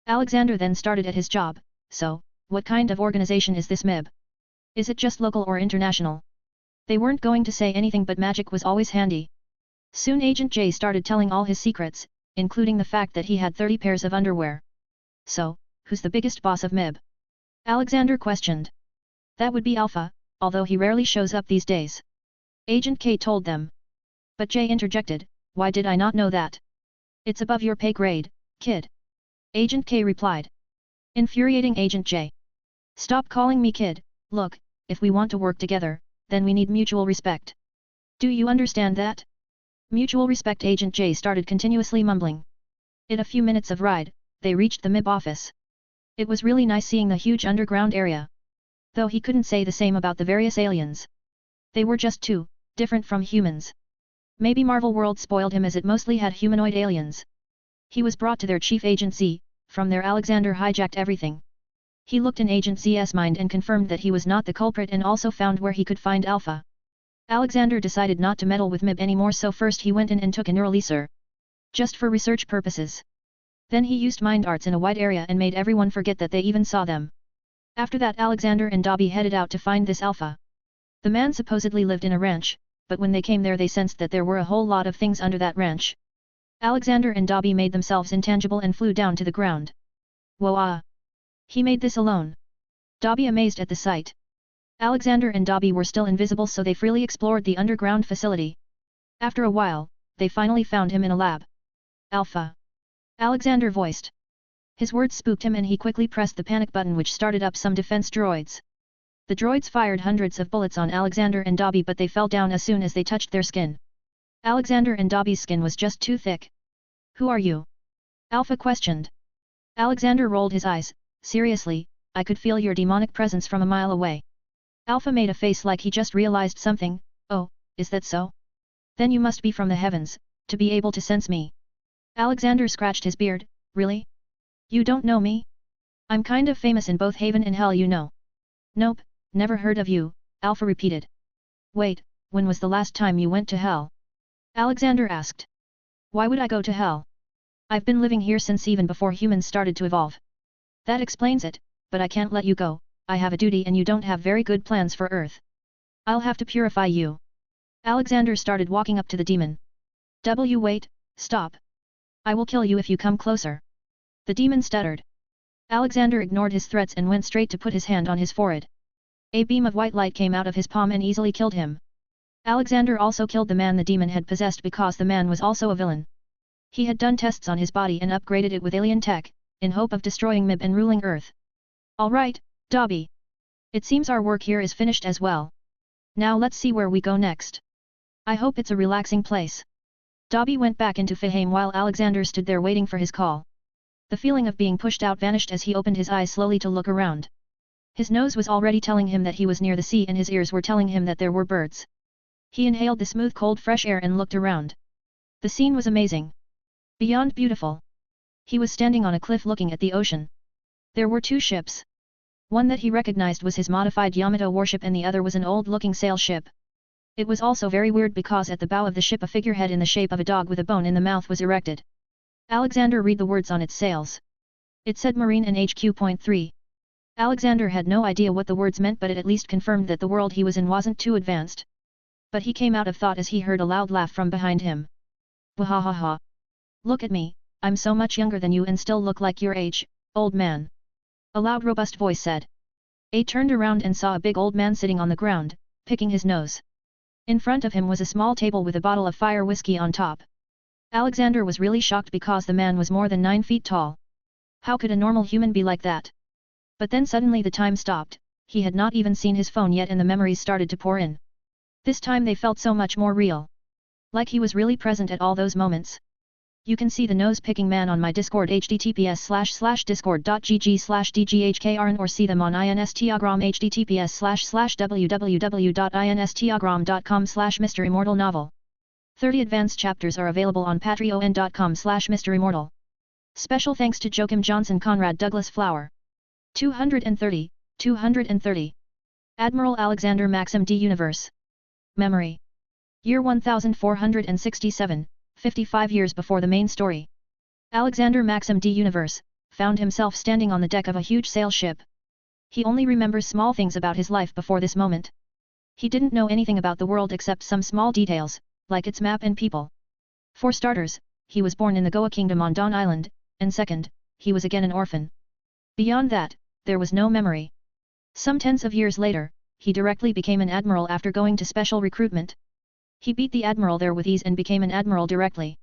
Speaker 1: Alexander then started at his job. So, what kind of organization is this MIB? Is it just local or international? They weren't going to say anything but magic was always handy. Soon Agent J started telling all his secrets, including the fact that he had 30 pairs of underwear. So, who's the biggest boss of MIB? Alexander questioned. That would be Alpha, although he rarely shows up these days. Agent K told them. But J interjected, why did I not know that? It's above your pay grade, kid. Agent K replied. Infuriating Agent J. Stop calling me kid. Look, if we want to work together, then we need mutual respect. Do you understand that? Mutual respect. Agent J started continuously mumbling. In a few minutes of ride, they reached the MIB office. It was really nice seeing the huge underground area. Though he couldn't say the same about the various aliens. They were just too different from humans. Maybe Marvel World spoiled him as it mostly had humanoid aliens. He was brought to their chief agency. From there Alexander hijacked everything. He looked in Agent Z's mind and confirmed that he was not the culprit and also found where he could find Alpha. Alexander decided not to meddle with MIB anymore, so first he went in and took a neuroleaser. Just for research purposes. Then he used mind arts in a wide area and made everyone forget that they even saw them. After that Alexander and Dobby headed out to find this Alpha. The man supposedly lived in a ranch, but when they came there they sensed that there were a whole lot of things under that ranch. Alexander and Dobby made themselves intangible and flew down to the ground. Whoa! He made this alone. Dobby amazed at the sight. Alexander and Dobby were still invisible, so they freely explored the underground facility. After a while, they finally found him in a lab. Alpha. Alexander voiced. His words spooked him and he quickly pressed the panic button which started up some defense droids. The droids fired hundreds of bullets on Alexander and Dobby, but they fell down as soon as they touched their skin. Alexander and Dobby's skin was just too thick. Who are you? Alpha questioned. Alexander rolled his eyes. Seriously, I could feel your demonic presence from a mile away. Alpha made a face like he just realized something. Oh, is that so? Then you must be from the heavens, to be able to sense me. Alexander scratched his beard. Really? You don't know me? I'm kind of famous in both heaven and hell, you know. Nope, never heard of you, Alpha repeated. Wait, when was the last time you went to hell? Alexander asked. Why would I go to hell? I've been living here since even before humans started to evolve. That explains it, but I can't let you go. I have a duty and you don't have very good plans for Earth. I'll have to purify you. Alexander started walking up to the demon. Wait, stop. I will kill you if you come closer. The demon stuttered. Alexander ignored his threats and went straight to put his hand on his forehead. A beam of white light came out of his palm and easily killed him. Alexander also killed the man the demon had possessed because the man was also a villain. He had done tests on his body and upgraded it with alien tech, in hope of destroying MIB and ruling Earth. Alright, Dobby. It seems our work here is finished as well. Now let's see where we go next. I hope it's a relaxing place. Dobby went back into Faheim while Alexander stood there waiting for his call. The feeling of being pushed out vanished as he opened his eyes slowly to look around. His nose was already telling him that he was near the sea and his ears were telling him that there were birds. He inhaled the smooth cold fresh air and looked around. The scene was amazing. Beyond beautiful. He was standing on a cliff looking at the ocean. There were two ships. One that he recognized was his modified Yamato warship and the other was an old-looking sail ship. It was also very weird because at the bow of the ship a figurehead in the shape of a dog with a bone in the mouth was erected. Alexander read the words on its sails. It said Marine and HQ.3. Alexander had no idea what the words meant, but it at least confirmed that the world he was in wasn't too advanced. But he came out of thought as he heard a loud laugh from behind him. Wahahaha. Look at me, I'm so much younger than you and still look like your age, old man. A loud robust voice said. A turned around and saw a big old man sitting on the ground, picking his nose. In front of him was a small table with a bottle of fire whiskey on top. Alexander was really shocked because the man was more than 9 feet tall. How could a normal human be like that? But then suddenly the time stopped, he had not even seen his phone yet and the memories started to pour in. This time they felt so much more real. Like he was really present at all those moments. You can see the nose-picking man on my Discord https://discord.gg/dghkrn or see them on Instagram https://www.instagram.com/MisterImmortal novel. 30 advanced chapters are available on patreon.com/MisterImmortal. Special thanks to Joachim Johnson Conrad Douglas Flower. 230. Admiral Alexander Maxim Universe. Memory. Year 1467, 55 years before the main story. Alexander Maxim Universe found himself standing on the deck of a huge sail ship. He only remembers small things about his life before this moment. He didn't know anything about the world except some small details, like its map and people. For starters, he was born in the Goa Kingdom on Dawn Island, and second, he was again an orphan. Beyond that, there was no memory. Some tens of years later, he directly became an admiral after going to special recruitment. He beat the admiral there with ease and became an admiral directly.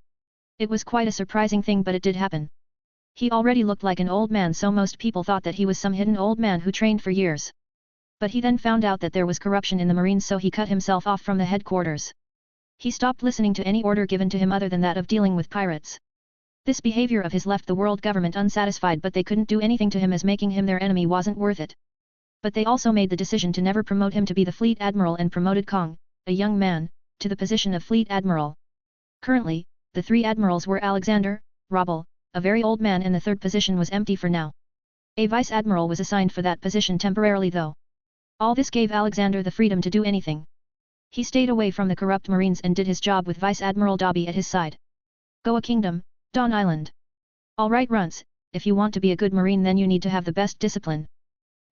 Speaker 1: It was quite a surprising thing, but it did happen. He already looked like an old man, so most people thought that he was some hidden old man who trained for years. But he then found out that there was corruption in the Marines, so he cut himself off from the headquarters. He stopped listening to any order given to him other than that of dealing with pirates. This behavior of his left the world government unsatisfied, but they couldn't do anything to him as making him their enemy wasn't worth it. But they also made the decision to never promote him to be the Fleet Admiral and promoted Kong, a young man, to the position of Fleet Admiral. Currently, the 3 admirals were Alexander, Robel, a very old man, and the 3rd position was empty for now. A Vice Admiral was assigned for that position temporarily though. All this gave Alexander the freedom to do anything. He stayed away from the corrupt Marines and did his job with Vice Admiral Dobby at his side. Goa Kingdom, Dawn Island. Alright Runts, if you want to be a good Marine then you need to have the best discipline.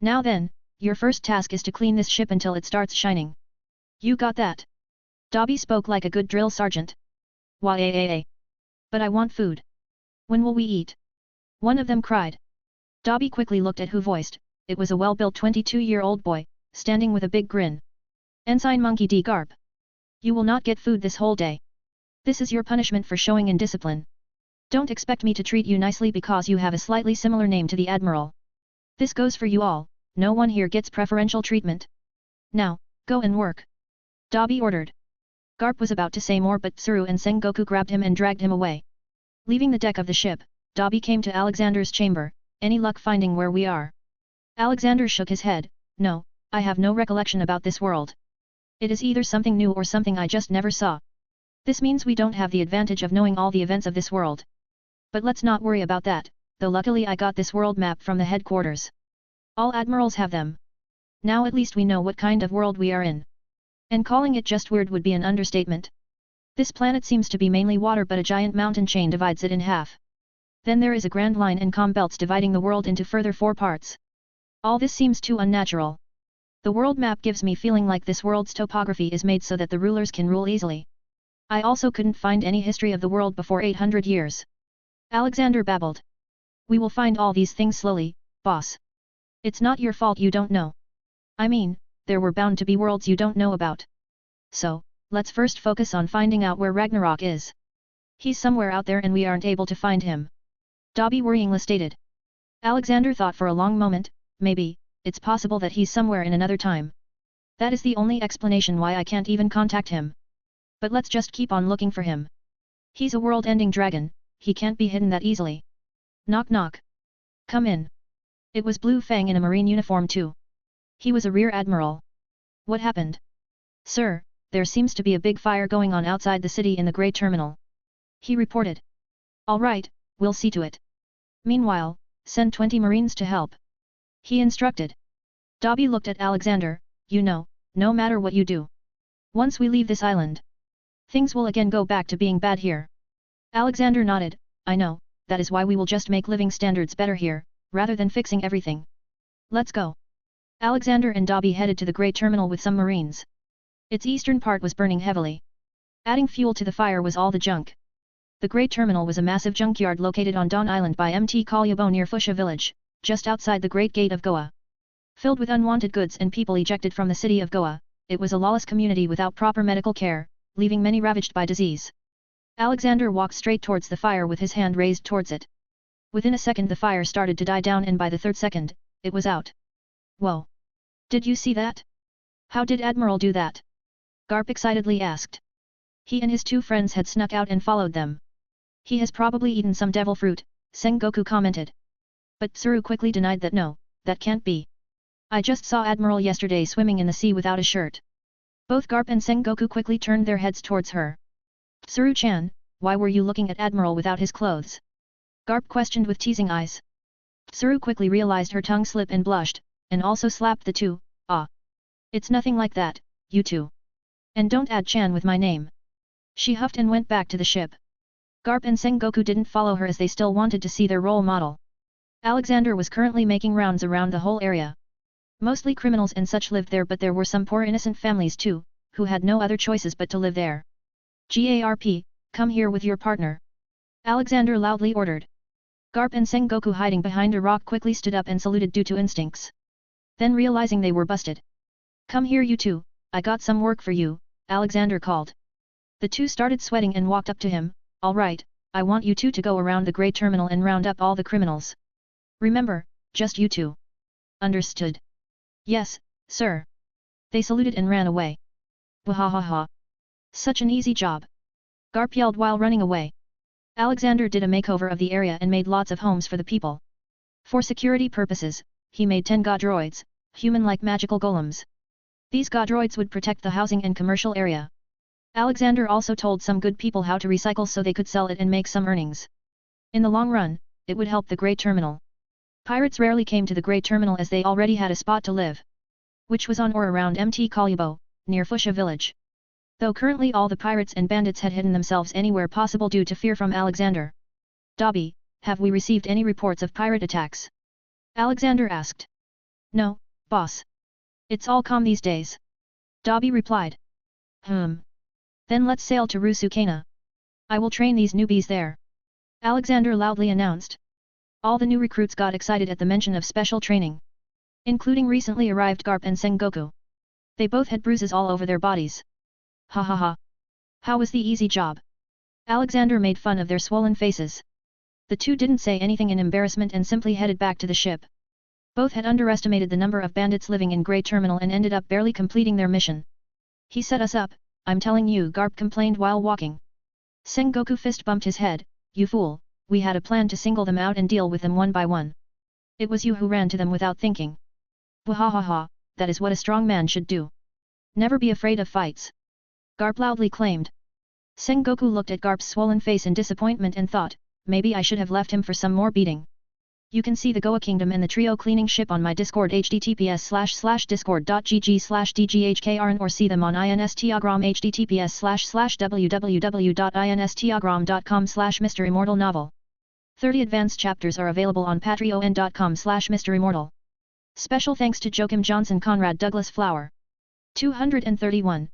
Speaker 1: Now then, your first task is to clean this ship until it starts shining. You got that? Dobby spoke like a good drill sergeant. Why? But I want food. When will we eat? One of them cried. Dobby quickly looked at who voiced. It was a well-built 22-year-old boy, standing with a big grin. Ensign Monkey D. Garp. You will not get food this whole day. This is your punishment for showing indiscipline. Don't expect me to treat you nicely because you have a slightly similar name to the Admiral. This goes for you all, no one here gets preferential treatment. Now, go and work. Dobby ordered. Garp was about to say more but Tsuru and Sengoku grabbed him and dragged him away. Leaving the deck of the ship, Dobby came to Alexander's chamber. Any luck finding where we are? Alexander shook his head. No, I have no recollection about this world. It is either something new or something I just never saw. This means we don't have the advantage of knowing all the events of this world. But let's not worry about that, though luckily I got this world map from the headquarters. All admirals have them. Now at least we know what kind of world we are in. And calling it just weird would be an understatement. This planet seems to be mainly water but a giant mountain chain divides it in half. Then there is a grand line and calm belts dividing the world into further 4 parts. All this seems too unnatural. The world map gives me feeling like this world's topography is made so that the rulers can rule easily. I also couldn't find any history of the world before 800 years. Alexander babbled. We will find all these things slowly, boss. It's not your fault you don't know. I mean, there were bound to be worlds you don't know about. So, let's first focus on finding out where Ragnarok is. He's somewhere out there and we aren't able to find him. Dobby worryingly stated. Alexander thought for a long moment. Maybe, it's possible that he's somewhere in another time. That is the only explanation why I can't even contact him. But let's just keep on looking for him. He's a world-ending dragon, he can't be hidden that easily. Knock knock. Come in. It was Blue Fang in a marine uniform too. He was a rear admiral. What happened? Sir, there seems to be a big fire going on outside the city in the Grey Terminal. He reported. All right, we'll see to it. Meanwhile, send 20 marines to help. He instructed. Dobby looked at Alexander. You know, no matter what you do. Once we leave this island, things will again go back to being bad here. Alexander nodded. I know, that is why we will just make living standards better here, rather than fixing everything. Let's go. Alexander and Dobby headed to the Grey Terminal with some marines. Its eastern part was burning heavily. Adding fuel to the fire was all the junk. The Grey Terminal was a massive junkyard located on Dawn Island by Mt. Kalyabo near Fusha village, just outside the Great Gate of Goa. Filled with unwanted goods and people ejected from the city of Goa, it was a lawless community without proper medical care, leaving many ravaged by disease. Alexander walked straight towards the fire with his hand raised towards it. Within a second the fire started to die down and by the 3rd second, it was out. Whoa! Did you see that? How did Admiral do that? Garp excitedly asked. He and his 2 friends had snuck out and followed them. He has probably eaten some devil fruit, Sengoku commented. But Tsuru quickly denied that no, that can't be. I just saw Admiral yesterday swimming in the sea without a shirt. Both Garp and Sengoku quickly turned their heads towards her. Tsuru-chan, why were you looking at Admiral without his clothes? Garp questioned with teasing eyes. Tsuru quickly realized her tongue slip and blushed, and also slapped the 2, It's nothing like that, you 2. And don't add Chan with my name. She huffed and went back to the ship. Garp and Sengoku didn't follow her as they still wanted to see their role model. Alexander was currently making rounds around the whole area. Mostly criminals and such lived there but there were some poor innocent families too, who had no other choices but to live there. Garp, come here with your partner. Alexander loudly ordered. Garp and Sengoku hiding behind a rock quickly stood up and saluted due to instincts. Then realizing they were busted. Come here you 2, I got some work for you, Alexander called. The 2 started sweating and walked up to him. All right, I want you 2 to go around the Grey Terminal and round up all the criminals. Remember, just you 2. Understood? Yes, sir. They saluted and ran away. Wahahaha. Such an easy job. Garp yelled while running away. Alexander did a makeover of the area and made lots of homes for the people. For security purposes, he made 10 god droids, human-like magical golems. These godroids would protect the housing and commercial area. Alexander also told some good people how to recycle so they could sell it and make some earnings. In the long run, it would help the Grey Terminal. Pirates rarely came to the Grey Terminal as they already had a spot to live, which was on or around Mt. Kalyubo, near Fusha village. Though currently all the pirates and bandits had hidden themselves anywhere possible due to fear from Alexander. Dobby, have we received any reports of pirate attacks? Alexander asked. No, boss. It's all calm these days. Dobby replied. Then let's sail to Rusukana. I will train these newbies there. Alexander loudly announced. All the new recruits got excited at the mention of special training, including recently arrived Garp and Sengoku. They both had bruises all over their bodies. Ha ha ha. How was the easy job? Alexander made fun of their swollen faces. The two didn't say anything in embarrassment and simply headed back to the ship. Both had underestimated the number of bandits living in Grey Terminal and ended up barely completing their mission. He set us up, I'm telling you, Garp complained while walking. Sengoku fist bumped his head, you fool, we had a plan to single them out and deal with them one by one. It was you who ran to them without thinking. Wahahaha, that is what a strong man should do. Never be afraid of fights. Garp loudly claimed. Sengoku looked at Garp's swollen face in disappointment and thought, maybe I should have left him for some more beating. You can see the Goa Kingdom and the trio cleaning ship on my Discord https://discord.gg/dghkrn or see them on Instagram https://www.instagram.com/MisterImmortal novel. 30 advanced chapters are available on patreon.com/MisterImmortal. Special thanks to Joachim Johnson, Conrad Douglas Flower. 231.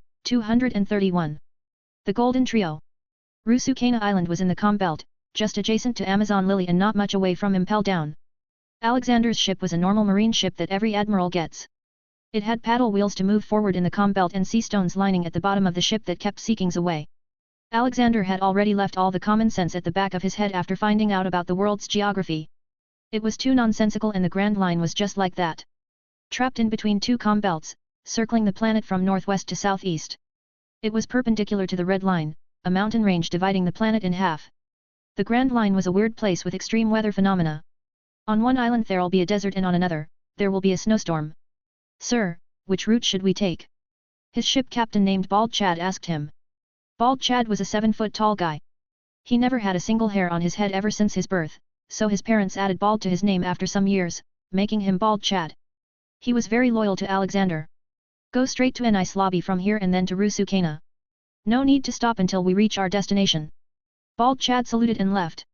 Speaker 1: The Golden Trio. Rusukana Island was in the Calm Belt, just adjacent to Amazon Lily and not much away from Impel Down. Alexander's ship was a normal marine ship that every admiral gets. It had paddle wheels to move forward in the calm belt and sea stones lining at the bottom of the ship that kept Seekings away. Alexander had already left all the common sense at the back of his head after finding out about the world's geography. It was too nonsensical, and the Grand Line was just like that. Trapped in between two calm belts, circling the planet from northwest to southeast. It was perpendicular to the Red Line, a mountain range dividing the planet in half. The Grand Line was a weird place with extreme weather phenomena. On one island there'll be a desert and on another, there will be a snowstorm. Sir, which route should we take? His ship captain named Bald Chad asked him. Bald Chad was a 7-foot-tall guy. He never had a single hair on his head ever since his birth, so his parents added Bald to his name after some years, making him Bald Chad. He was very loyal to Alexander. Go straight to an ice lobby from here and then to Rusukana. No need to stop until we reach our destination. Bald Chad saluted and left.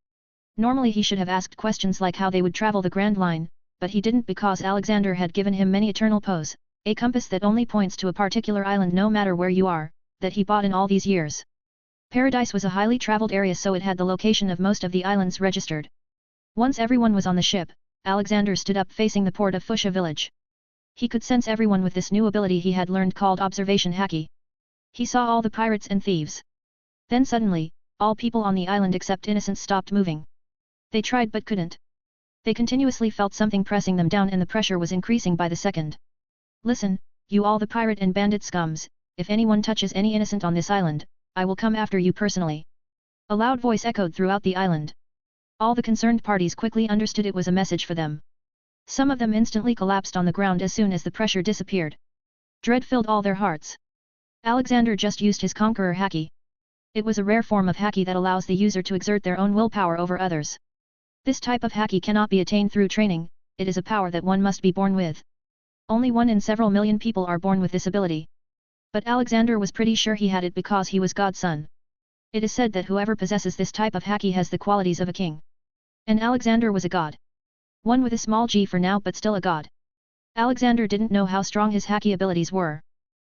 Speaker 1: Normally he should have asked questions like how they would travel the Grand Line, but he didn't because Alexander had given him many eternal pose, a compass that only points to a particular island no matter where you are, that he bought in all these years. Paradise was a highly traveled area, so it had the location of most of the islands registered. Once everyone was on the ship, Alexander stood up facing the port of Fusha village. He could sense everyone with this new ability he had learned called observation haki. He saw all the pirates and thieves. Then suddenly, all people on the island except innocents stopped moving. They tried but couldn't. They continuously felt something pressing them down, and the pressure was increasing by the second. Listen, you all the pirate and bandit scums, if anyone touches any innocent on this island, I will come after you personally. A loud voice echoed throughout the island. All the concerned parties quickly understood it was a message for them. Some of them instantly collapsed on the ground as soon as the pressure disappeared. Dread filled all their hearts. Alexander just used his Conqueror Haki. It was a rare form of Haki that allows the user to exert their own willpower over others. This type of Haki cannot be attained through training, it is a power that one must be born with. Only 1 in several million people are born with this ability. But Alexander was pretty sure he had it because he was God's son. It is said that whoever possesses this type of Haki has the qualities of a king. And Alexander was a god. One with a small g for now, but still a god. Alexander didn't know how strong his Haki abilities were.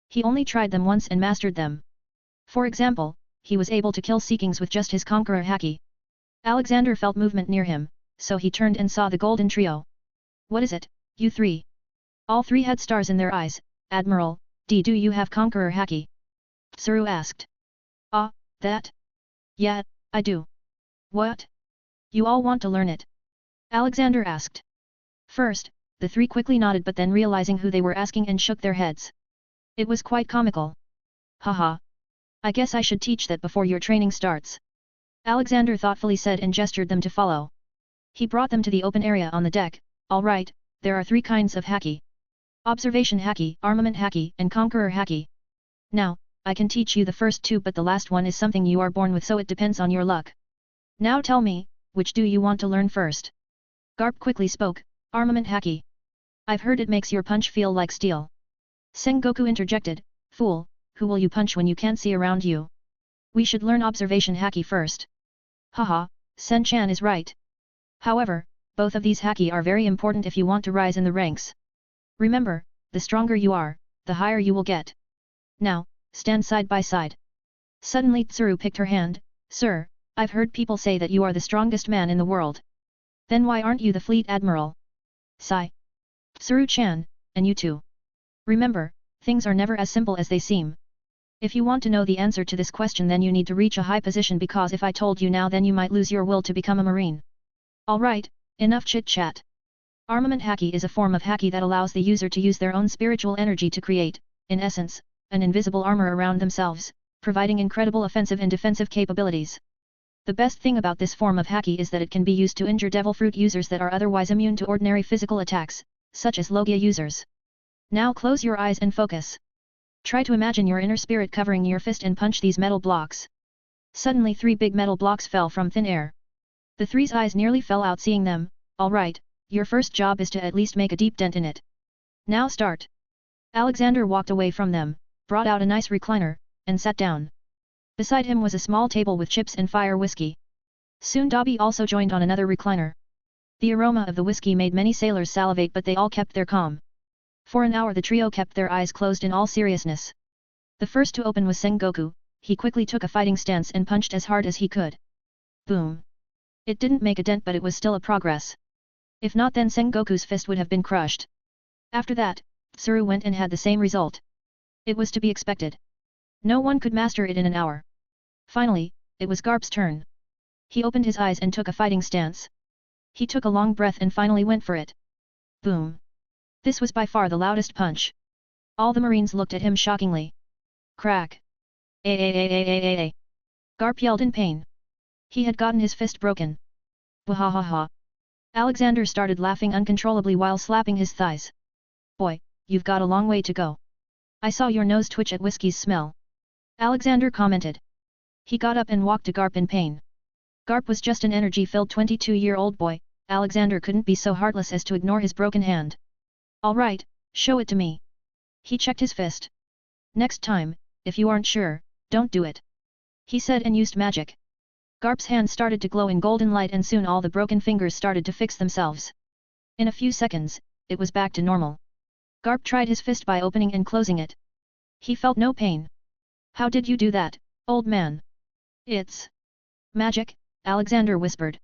Speaker 1: He only tried them once and mastered them. For example, he was able to kill Seekings with just his Conqueror Haki. Alexander felt movement near him, so he turned and saw the Golden Trio. What is it, you three? All three had stars in their eyes. Admiral, do you have Conqueror Haki? Tsuru asked. Ah, that? Yeah, I do. What? You all want to learn it? Alexander asked. First, the three quickly nodded, but then realizing who they were asking and shook their heads. It was quite comical. Haha. I guess I should teach that before your training starts. Alexander thoughtfully said and gestured them to follow. He brought them to the open area on the deck. All right, there are 3 kinds of Haki. Observation Haki, Armament Haki, and Conqueror Haki. Now, I can teach you the first two, but the last one is something you are born with, so it depends on your luck. Now tell me, which do you want to learn first? Garp quickly spoke, Armament Haki. I've heard it makes your punch feel like steel. Sengoku interjected, fool, who will you punch when you can't see around you? We should learn Observation Haki first. Haha, Sen-chan is right. However, both of these Haki are very important if you want to rise in the ranks. Remember, the stronger you are, the higher you will get. Now, stand side by side. Suddenly Tsuru picked her hand, Sir, I've heard people say that you are the strongest man in the world. Then why aren't you the fleet admiral? Sigh. Tsuru-chan, and you too. Remember, things are never as simple as they seem. If you want to know the answer to this question, then you need to reach a high position, because if I told you now, then you might lose your will to become a marine. Alright, enough chit-chat. Armament Haki is a form of Haki that allows the user to use their own spiritual energy to create, in essence, an invisible armor around themselves, providing incredible offensive and defensive capabilities. The best thing about this form of Haki is that it can be used to injure Devil Fruit users that are otherwise immune to ordinary physical attacks, such as Logia users. Now close your eyes and focus. Try to imagine your inner spirit covering your fist and punch these metal blocks. Suddenly 3 big metal blocks fell from thin air. The 3's eyes nearly fell out seeing them. Alright, your first job is to at least make a deep dent in it. Now start. Alexander walked away from them, brought out a nice recliner, and sat down. Beside him was a small table with chips and fire whiskey. Soon Dobby also joined on another recliner. The aroma of the whiskey made many sailors salivate, but they all kept their calm. For an hour the trio kept their eyes closed in all seriousness. The first to open was Sengoku. He quickly took a fighting stance and punched as hard as he could. Boom. It didn't make a dent, but it was still a progress. If not, then Sengoku's fist would have been crushed. After that, Tsuru went and had the same result. It was to be expected. No one could master it in an hour. Finally, it was Garp's turn. He opened his eyes and took a fighting stance. He took a long breath and finally went for it. Boom. This was by far the loudest punch. All the marines looked at him shockingly. Crack. Garp yelled in pain. He had gotten his fist broken. Wahahaha. Alexander started laughing uncontrollably while slapping his thighs. Boy, you've got a long way to go. I saw your nose twitch at whiskey's smell. Alexander commented. He got up and walked to Garp in pain. Garp was just an energy-filled 22-year-old boy. Alexander couldn't be so heartless as to ignore his broken hand. Alright, show it to me. He checked his fist. Next time, if you aren't sure, don't do it. He said and used magic. Garp's hand started to glow in golden light and soon all the broken fingers started to fix themselves. In a few seconds, it was back to normal. Garp tried his fist by opening and closing it. He felt no pain. How did you do that, old man? It's magic, Alexander whispered.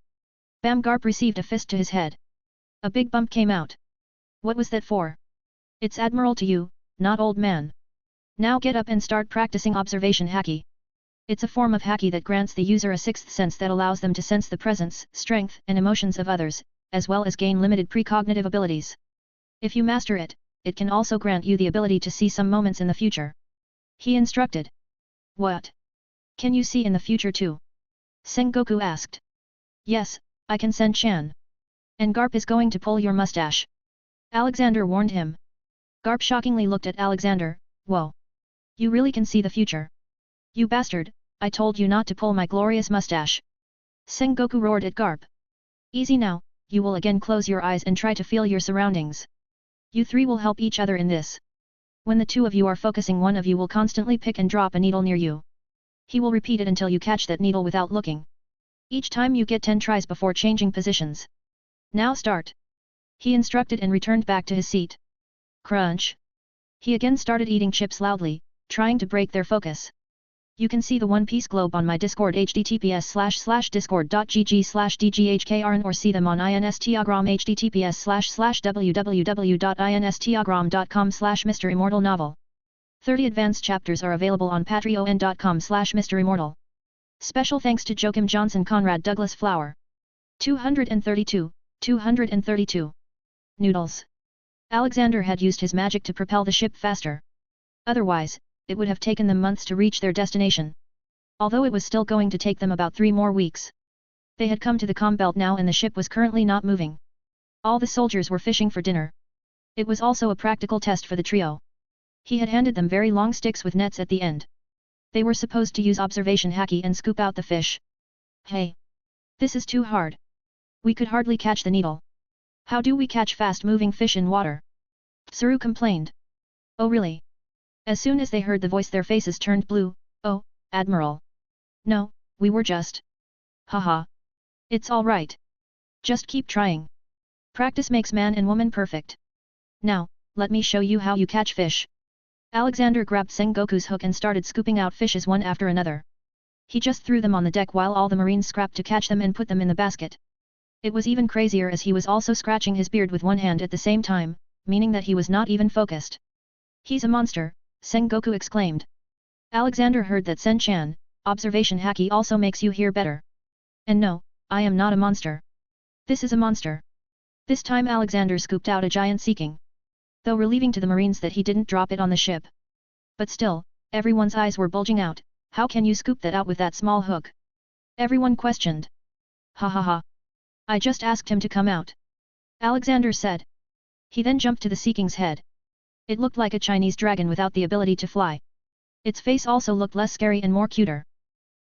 Speaker 1: Bam! Garp received a fist to his head. A big bump came out. What was that for? It's Admiral to you, not old man. Now get up and start practicing Observation Haki. It's a form of Haki that grants the user a sixth sense that allows them to sense the presence, strength, and emotions of others, as well as gain limited precognitive abilities. If you master it, it can also grant you the ability to see some moments in the future. He instructed. What? Can you see in the future too? Sengoku asked. Yes, I can, Sen-chan. And Garp is going to pull your mustache. Alexander warned him. Garp shockingly looked at Alexander. Whoa. You really can see the future. You bastard, I told you not to pull my glorious mustache. Sengoku roared at Garp. Easy now, you will again close your eyes and try to feel your surroundings. You 3 will help each other in this. When the 2 of you are focusing, one of you will constantly pick and drop a needle near you. He will repeat it until you catch that needle without looking. Each time you get 10 tries before changing positions. Now start. He instructed and returned back to his seat. Crunch. He again started eating chips loudly, trying to break their focus. You can see the One Piece globe on my Discord https://discord.gg/dghkrn or see them on Instagram https://www.instagram.com/MisterImmortal. 30 advanced chapters are available on patreon.com/MisterImmortal. Special thanks to Joachim Johnson, Conrad Douglas Flower. 232. Noodles. Alexander had used his magic to propel the ship faster. Otherwise, it would have taken them months to reach their destination. Although it was still going to take them about 3 more weeks. They had come to the calm belt now and the ship was currently not moving. All the soldiers were fishing for dinner. It was also a practical test for the trio. He had handed them very long sticks with nets at the end. They were supposed to use observation haki and scoop out the fish. Hey! This is too hard. We could hardly catch the needle. How do we catch fast-moving fish in water? Tsuru complained. Oh really? As soon as they heard the voice their faces turned blue. Oh, Admiral. No, we were just. Haha. It's all right. Just keep trying. Practice makes man and woman perfect. Now, let me show you how you catch fish. Alexander grabbed Sengoku's hook and started scooping out fishes one after another. He just threw them on the deck while all the marines scrapped to catch them and put them in the basket. It was even crazier as he was also scratching his beard with one hand at the same time, meaning that he was not even focused. He's a monster, Sengoku exclaimed. Alexander heard that Sen-chan, observation haki also makes you hear better. And no, I am not a monster. This is a monster. This time Alexander scooped out a giant sea king. Though relieving to the marines that he didn't drop it on the ship. But still, everyone's eyes were bulging out. How can you scoop that out with that small hook? Everyone questioned. Ha ha ha. I just asked him to come out. Alexander said. He then jumped to the sea king's head. It looked like a Chinese dragon without the ability to fly. Its face also looked less scary and more cuter.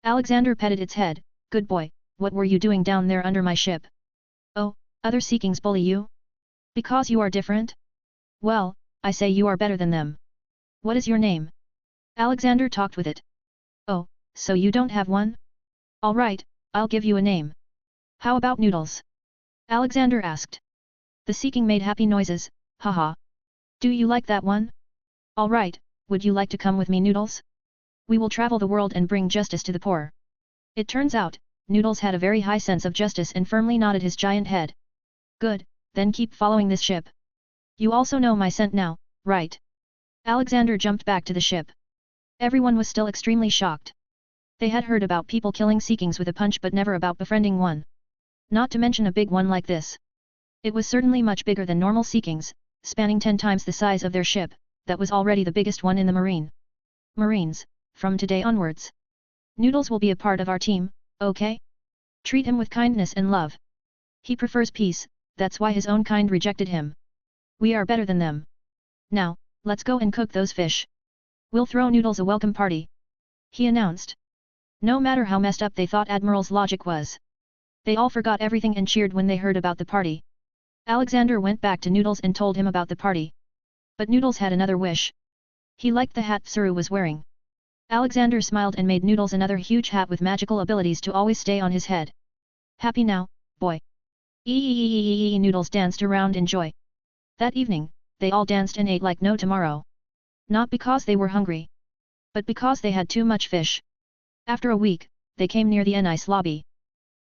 Speaker 1: Alexander petted its head. Good boy, what were you doing down there under my ship? Oh, other sea kings bully you? Because you are different? Well, I say you are better than them. What is your name? Alexander talked with it. Oh, so you don't have one? Alright, I'll give you a name. How about Noodles? Alexander asked. The sea king made happy noises, haha. Do you like that one? Alright, would you like to come with me Noodles? We will travel the world and bring justice to the poor. It turns out, Noodles had a very high sense of justice and firmly nodded his giant head. Good, then keep following this ship. You also know my scent now, right? Alexander jumped back to the ship. Everyone was still extremely shocked. They had heard about people killing sea kings with a punch but never about befriending one. Not to mention a big one like this. It was certainly much bigger than normal sea kings, spanning 10 times the size of their ship, that was already the biggest one in the marine. Marines, from today onwards. Noodles will be a part of our team, okay? Treat him with kindness and love. He prefers peace, that's why his own kind rejected him. We are better than them. Now, let's go and cook those fish. We'll throw Noodles a welcome party. He announced. No matter how messed up they thought Admiral's logic was. They all forgot everything and cheered when they heard about the party. Alexander went back to Noodles and told him about the party. But Noodles had another wish. He liked the hat Tsuru was wearing. Alexander smiled and made Noodles another huge hat with magical abilities to always stay on his head. Happy now, boy. Noodles danced around in joy. That evening, they all danced and ate like no tomorrow. Not because they were hungry. But because they had too much fish. After a week, they came near the Nice lobby.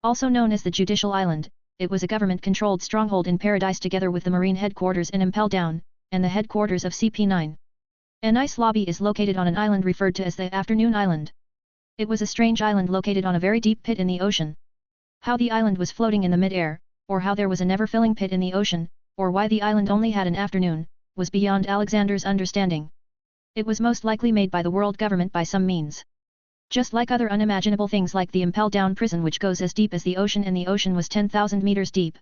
Speaker 1: Also known as the Judicial Island, it was a government-controlled stronghold in Paradise together with the Marine headquarters in Impel Down, and the headquarters of CP9. Nice lobby is located on an island referred to as the Afternoon Island. It was a strange island located on a very deep pit in the ocean. How the island was floating in the mid-air, or how there was a never-filling pit in the ocean, or why the island only had an afternoon, was beyond Alexander's understanding. It was most likely made by the world government by some means. Just like other unimaginable things like the Impel Down prison which goes as deep as the ocean and the ocean was 10,000 meters deep.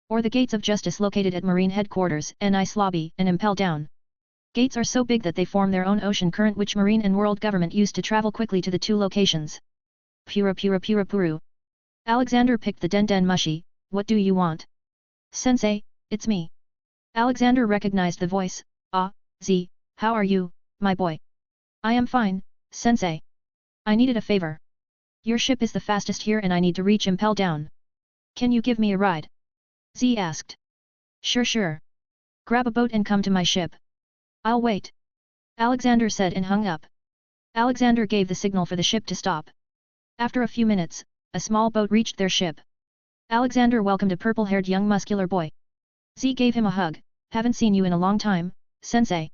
Speaker 1: Or the Gates of Justice located at Marine Headquarters, Nice Lobby, and Impel Down. Gates are so big that they form their own ocean current which Marine and world government used to travel quickly to the two locations. Puru. Alexander picked the Den Mushi, what do you want? Sensei, it's me. Alexander recognized the voice, Z, how are you, my boy? I am fine, Sensei. I needed a favor. Your ship is the fastest here and I need to reach Impel Down. Can you give me a ride? Z asked. Sure. Grab a boat and come to my ship. I'll wait. Alexander said and hung up. Alexander gave the signal for the ship to stop. After a few minutes, a small boat reached their ship. Alexander welcomed a purple-haired young muscular boy. Z gave him a hug. Haven't seen you in a long time, Sensei.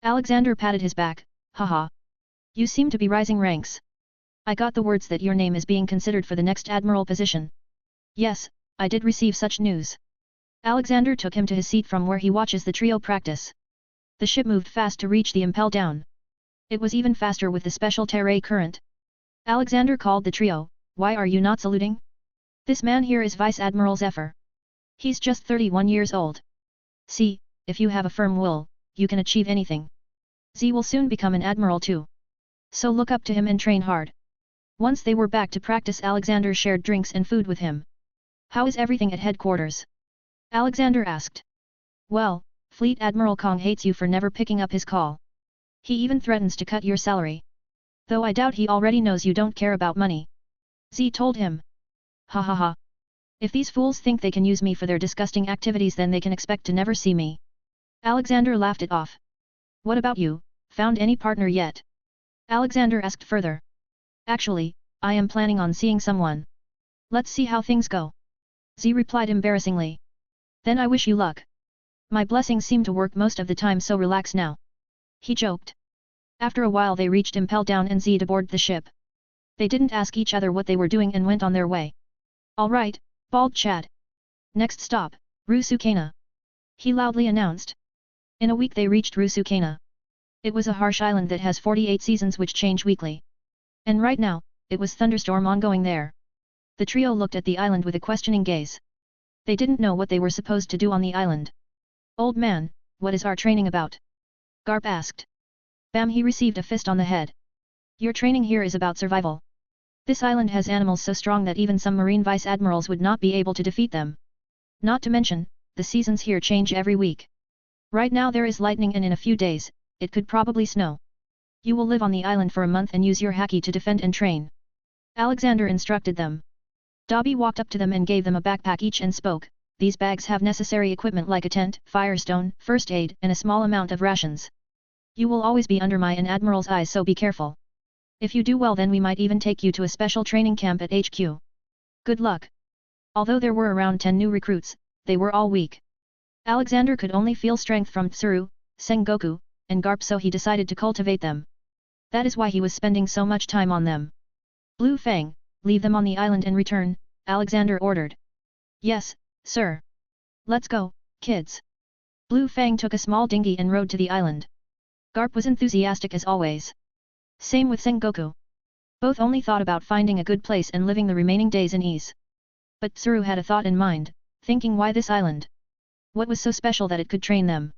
Speaker 1: Alexander patted his back. Haha. You seem to be rising ranks. I got the words that your name is being considered for the next admiral position. Yes, I did receive such news. Alexander took him to his seat from where he watches the trio practice. The ship moved fast to reach the Impel Down. It was even faster with the special Terray current. Alexander called the trio, why are you not saluting? This man here is Vice Admiral Zephyr. He's just 31 years old. See, if you have a firm will, you can achieve anything. Z will soon become an admiral too. So look up to him and train hard. Once they were back to practice, Alexander shared drinks and food with him. How is everything at headquarters? Alexander asked. Well, Fleet Admiral Kong hates you for never picking up his call. He even threatens to cut your salary. Though I doubt he already knows you don't care about money. Z told him. Ha ha ha. If these fools think they can use me for their disgusting activities, then they can expect to never see me. Alexander laughed it off. What about you, found any partner yet? Alexander asked further. Actually, I am planning on seeing someone. Let's see how things go. Z replied embarrassingly. Then I wish you luck. My blessings seem to work most of the time, so relax now. He joked. After a while they reached Impel Down and Z aboard the ship. They didn't ask each other what they were doing and went on their way. Alright, Bald Chad. Next stop, Rusukana. He loudly announced. In a week they reached Rusukana. It was a harsh island that has 48 seasons which change weekly. And right now, it was thunderstorm ongoing there. The trio looked at the island with a questioning gaze. They didn't know what they were supposed to do on the island. Old man, what is our training about? Garp asked. Bam! He received a fist on the head. Your training here is about survival. This island has animals so strong that even some marine vice admirals would not be able to defeat them. Not to mention, the seasons here change every week. Right now there is lightning and in a few days, it could probably snow. You will live on the island for a month and use your haki to defend and train. Alexander instructed them. Dobby walked up to them and gave them a backpack each and spoke, these bags have necessary equipment like a tent, firestone, first aid, and a small amount of rations. You will always be under my and Admiral's eyes, so be careful. If you do well, then we might even take you to a special training camp at HQ. Good luck. Although there were around 10 new recruits, they were all weak. Alexander could only feel strength from Tsuru, Sengoku, and Garp, so he decided to cultivate them. That is why he was spending so much time on them. Blue Fang, leave them on the island and return, Alexander ordered. Yes, sir. Let's go, kids. Blue Fang took a small dinghy and rowed to the island. Garp was enthusiastic as always. Same with Sengoku. Both only thought about finding a good place and living the remaining days in ease. But Tsuru had a thought in mind, thinking, why this island? What was so special that it could train them?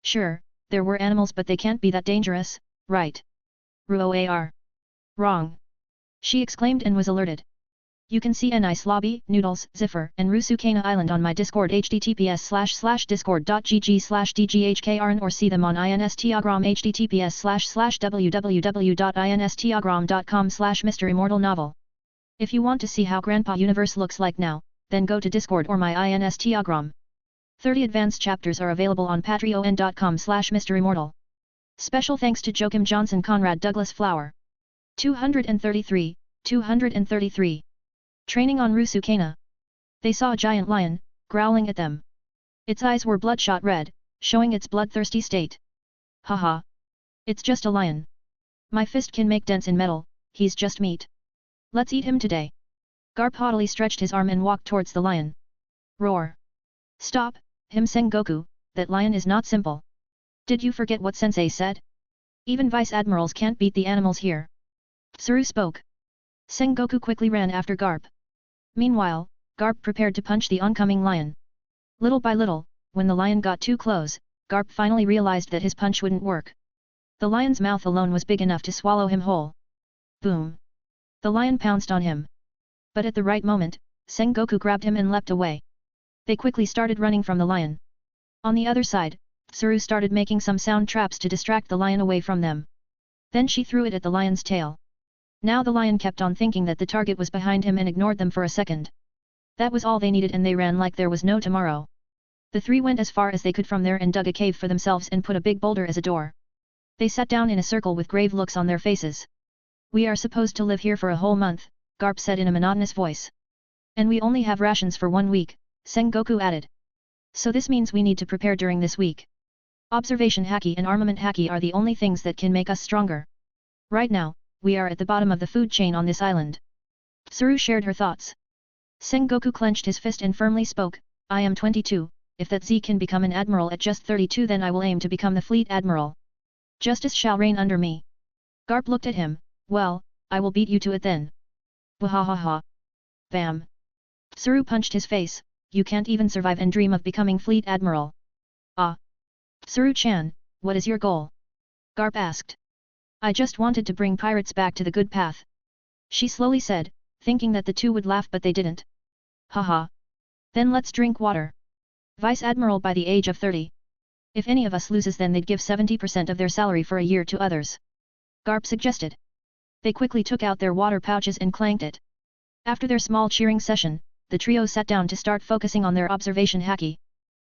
Speaker 1: Sure, there were animals, but they can't be that dangerous, right? Ruoar. Wrong. She exclaimed and was alerted. You can see a nice lobby, noodles, Ziffer, and Rusukana Island on my Discord https://discord.gg/dghkrn or see them on Instagram https://www.instagram.com/MisterImmortal novel. If you want to see how Grandpa Universe looks like now, then go to Discord or my Instagram. 30 advanced chapters are available on patreon.com/MisterImmortal. Special thanks to Joachim Johnson, Conrad Douglas Flower. 233. Training on Rusukana. They saw a giant lion, growling at them. Its eyes were bloodshot red, showing its bloodthirsty state. Haha. It's just a lion. My fist can make dents in metal, he's just meat. Let's eat him today. Garp haughtily stretched his arm and walked towards the lion. Roar. Stop, him Sengoku, that lion is not simple. Did you forget what sensei said? Even vice admirals can't beat the animals here. Tsuru spoke. Sengoku quickly ran after Garp. Meanwhile, Garp prepared to punch the oncoming lion. Little by little, when the lion got too close, Garp finally realized that his punch wouldn't work. The lion's mouth alone was big enough to swallow him whole. Boom! The lion pounced on him. But at the right moment, Sengoku grabbed him and leapt away. They quickly started running from the lion. On the other side, Tsuru started making some sound traps to distract the lion away from them. Then she threw it at the lion's tail. Now the lion kept on thinking that the target was behind him and ignored them for a second. That was all they needed, and they ran like there was no tomorrow. The three went as far as they could from there and dug a cave for themselves and put a big boulder as a door. They sat down in a circle with grave looks on their faces. We are supposed to live here for a whole month, Garp said in a monotonous voice. And we only have rations for 1 week, Sengoku added. So this means we need to prepare during this week. Observation haki and armament haki are the only things that can make us stronger. Right now, we are at the bottom of the food chain on this island. Tsuru shared her thoughts. Sengoku clenched his fist and firmly spoke, I am 22, if that Z can become an admiral at just 32, then I will aim to become the fleet admiral. Justice shall reign under me. Garp looked at him, well, I will beat you to it then. Wahahaha. Bam. Tsuru punched his face, you can't even survive and dream of becoming fleet admiral. Ah. Tsuru-chan, what is your goal? Garp asked. I just wanted to bring pirates back to the good path. She slowly said, thinking that the two would laugh but they didn't. Haha. Then let's drink water. Vice Admiral by the age of 30. If any of us loses then they'd give 70% of their salary for a year to others. Garp suggested. They quickly took out their water pouches and clanked it. After their small cheering session, the trio sat down to start focusing on their observation haki.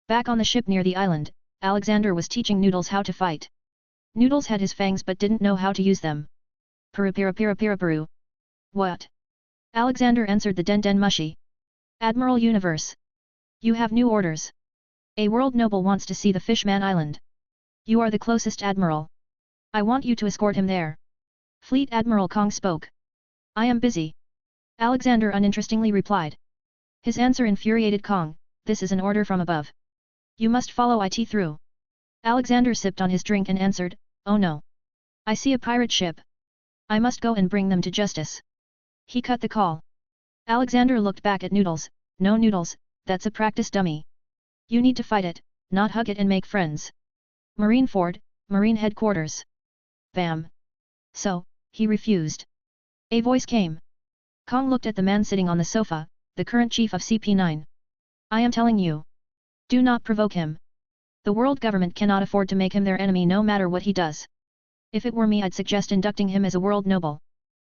Speaker 1: Back on the ship near the island, Alexander was teaching Noodles how to fight. Noodles had his fangs but didn't know how to use them. Puru. What? Alexander answered the Den Mushi. Admiral Universe. You have new orders. A world noble wants to see the Fishman Island. You are the closest admiral. I want you to escort him there. Fleet Admiral Kong spoke. I am busy. Alexander uninterestingly replied. His answer infuriated Kong, this is an order from above. You must follow it through. Alexander sipped on his drink and answered, oh no. I see a pirate ship. I must go and bring them to justice. He cut the call. Alexander looked back at Noodles, no Noodles, that's a practice dummy. You need to fight it, not hug it and make friends. Marineford, Marine Headquarters. Bam. So, he refused. A voice came. Kong looked at the man sitting on the sofa, the current chief of CP9. I am telling you. Do not provoke him. The world government cannot afford to make him their enemy no matter what he does. If it were me I'd suggest inducting him as a world noble.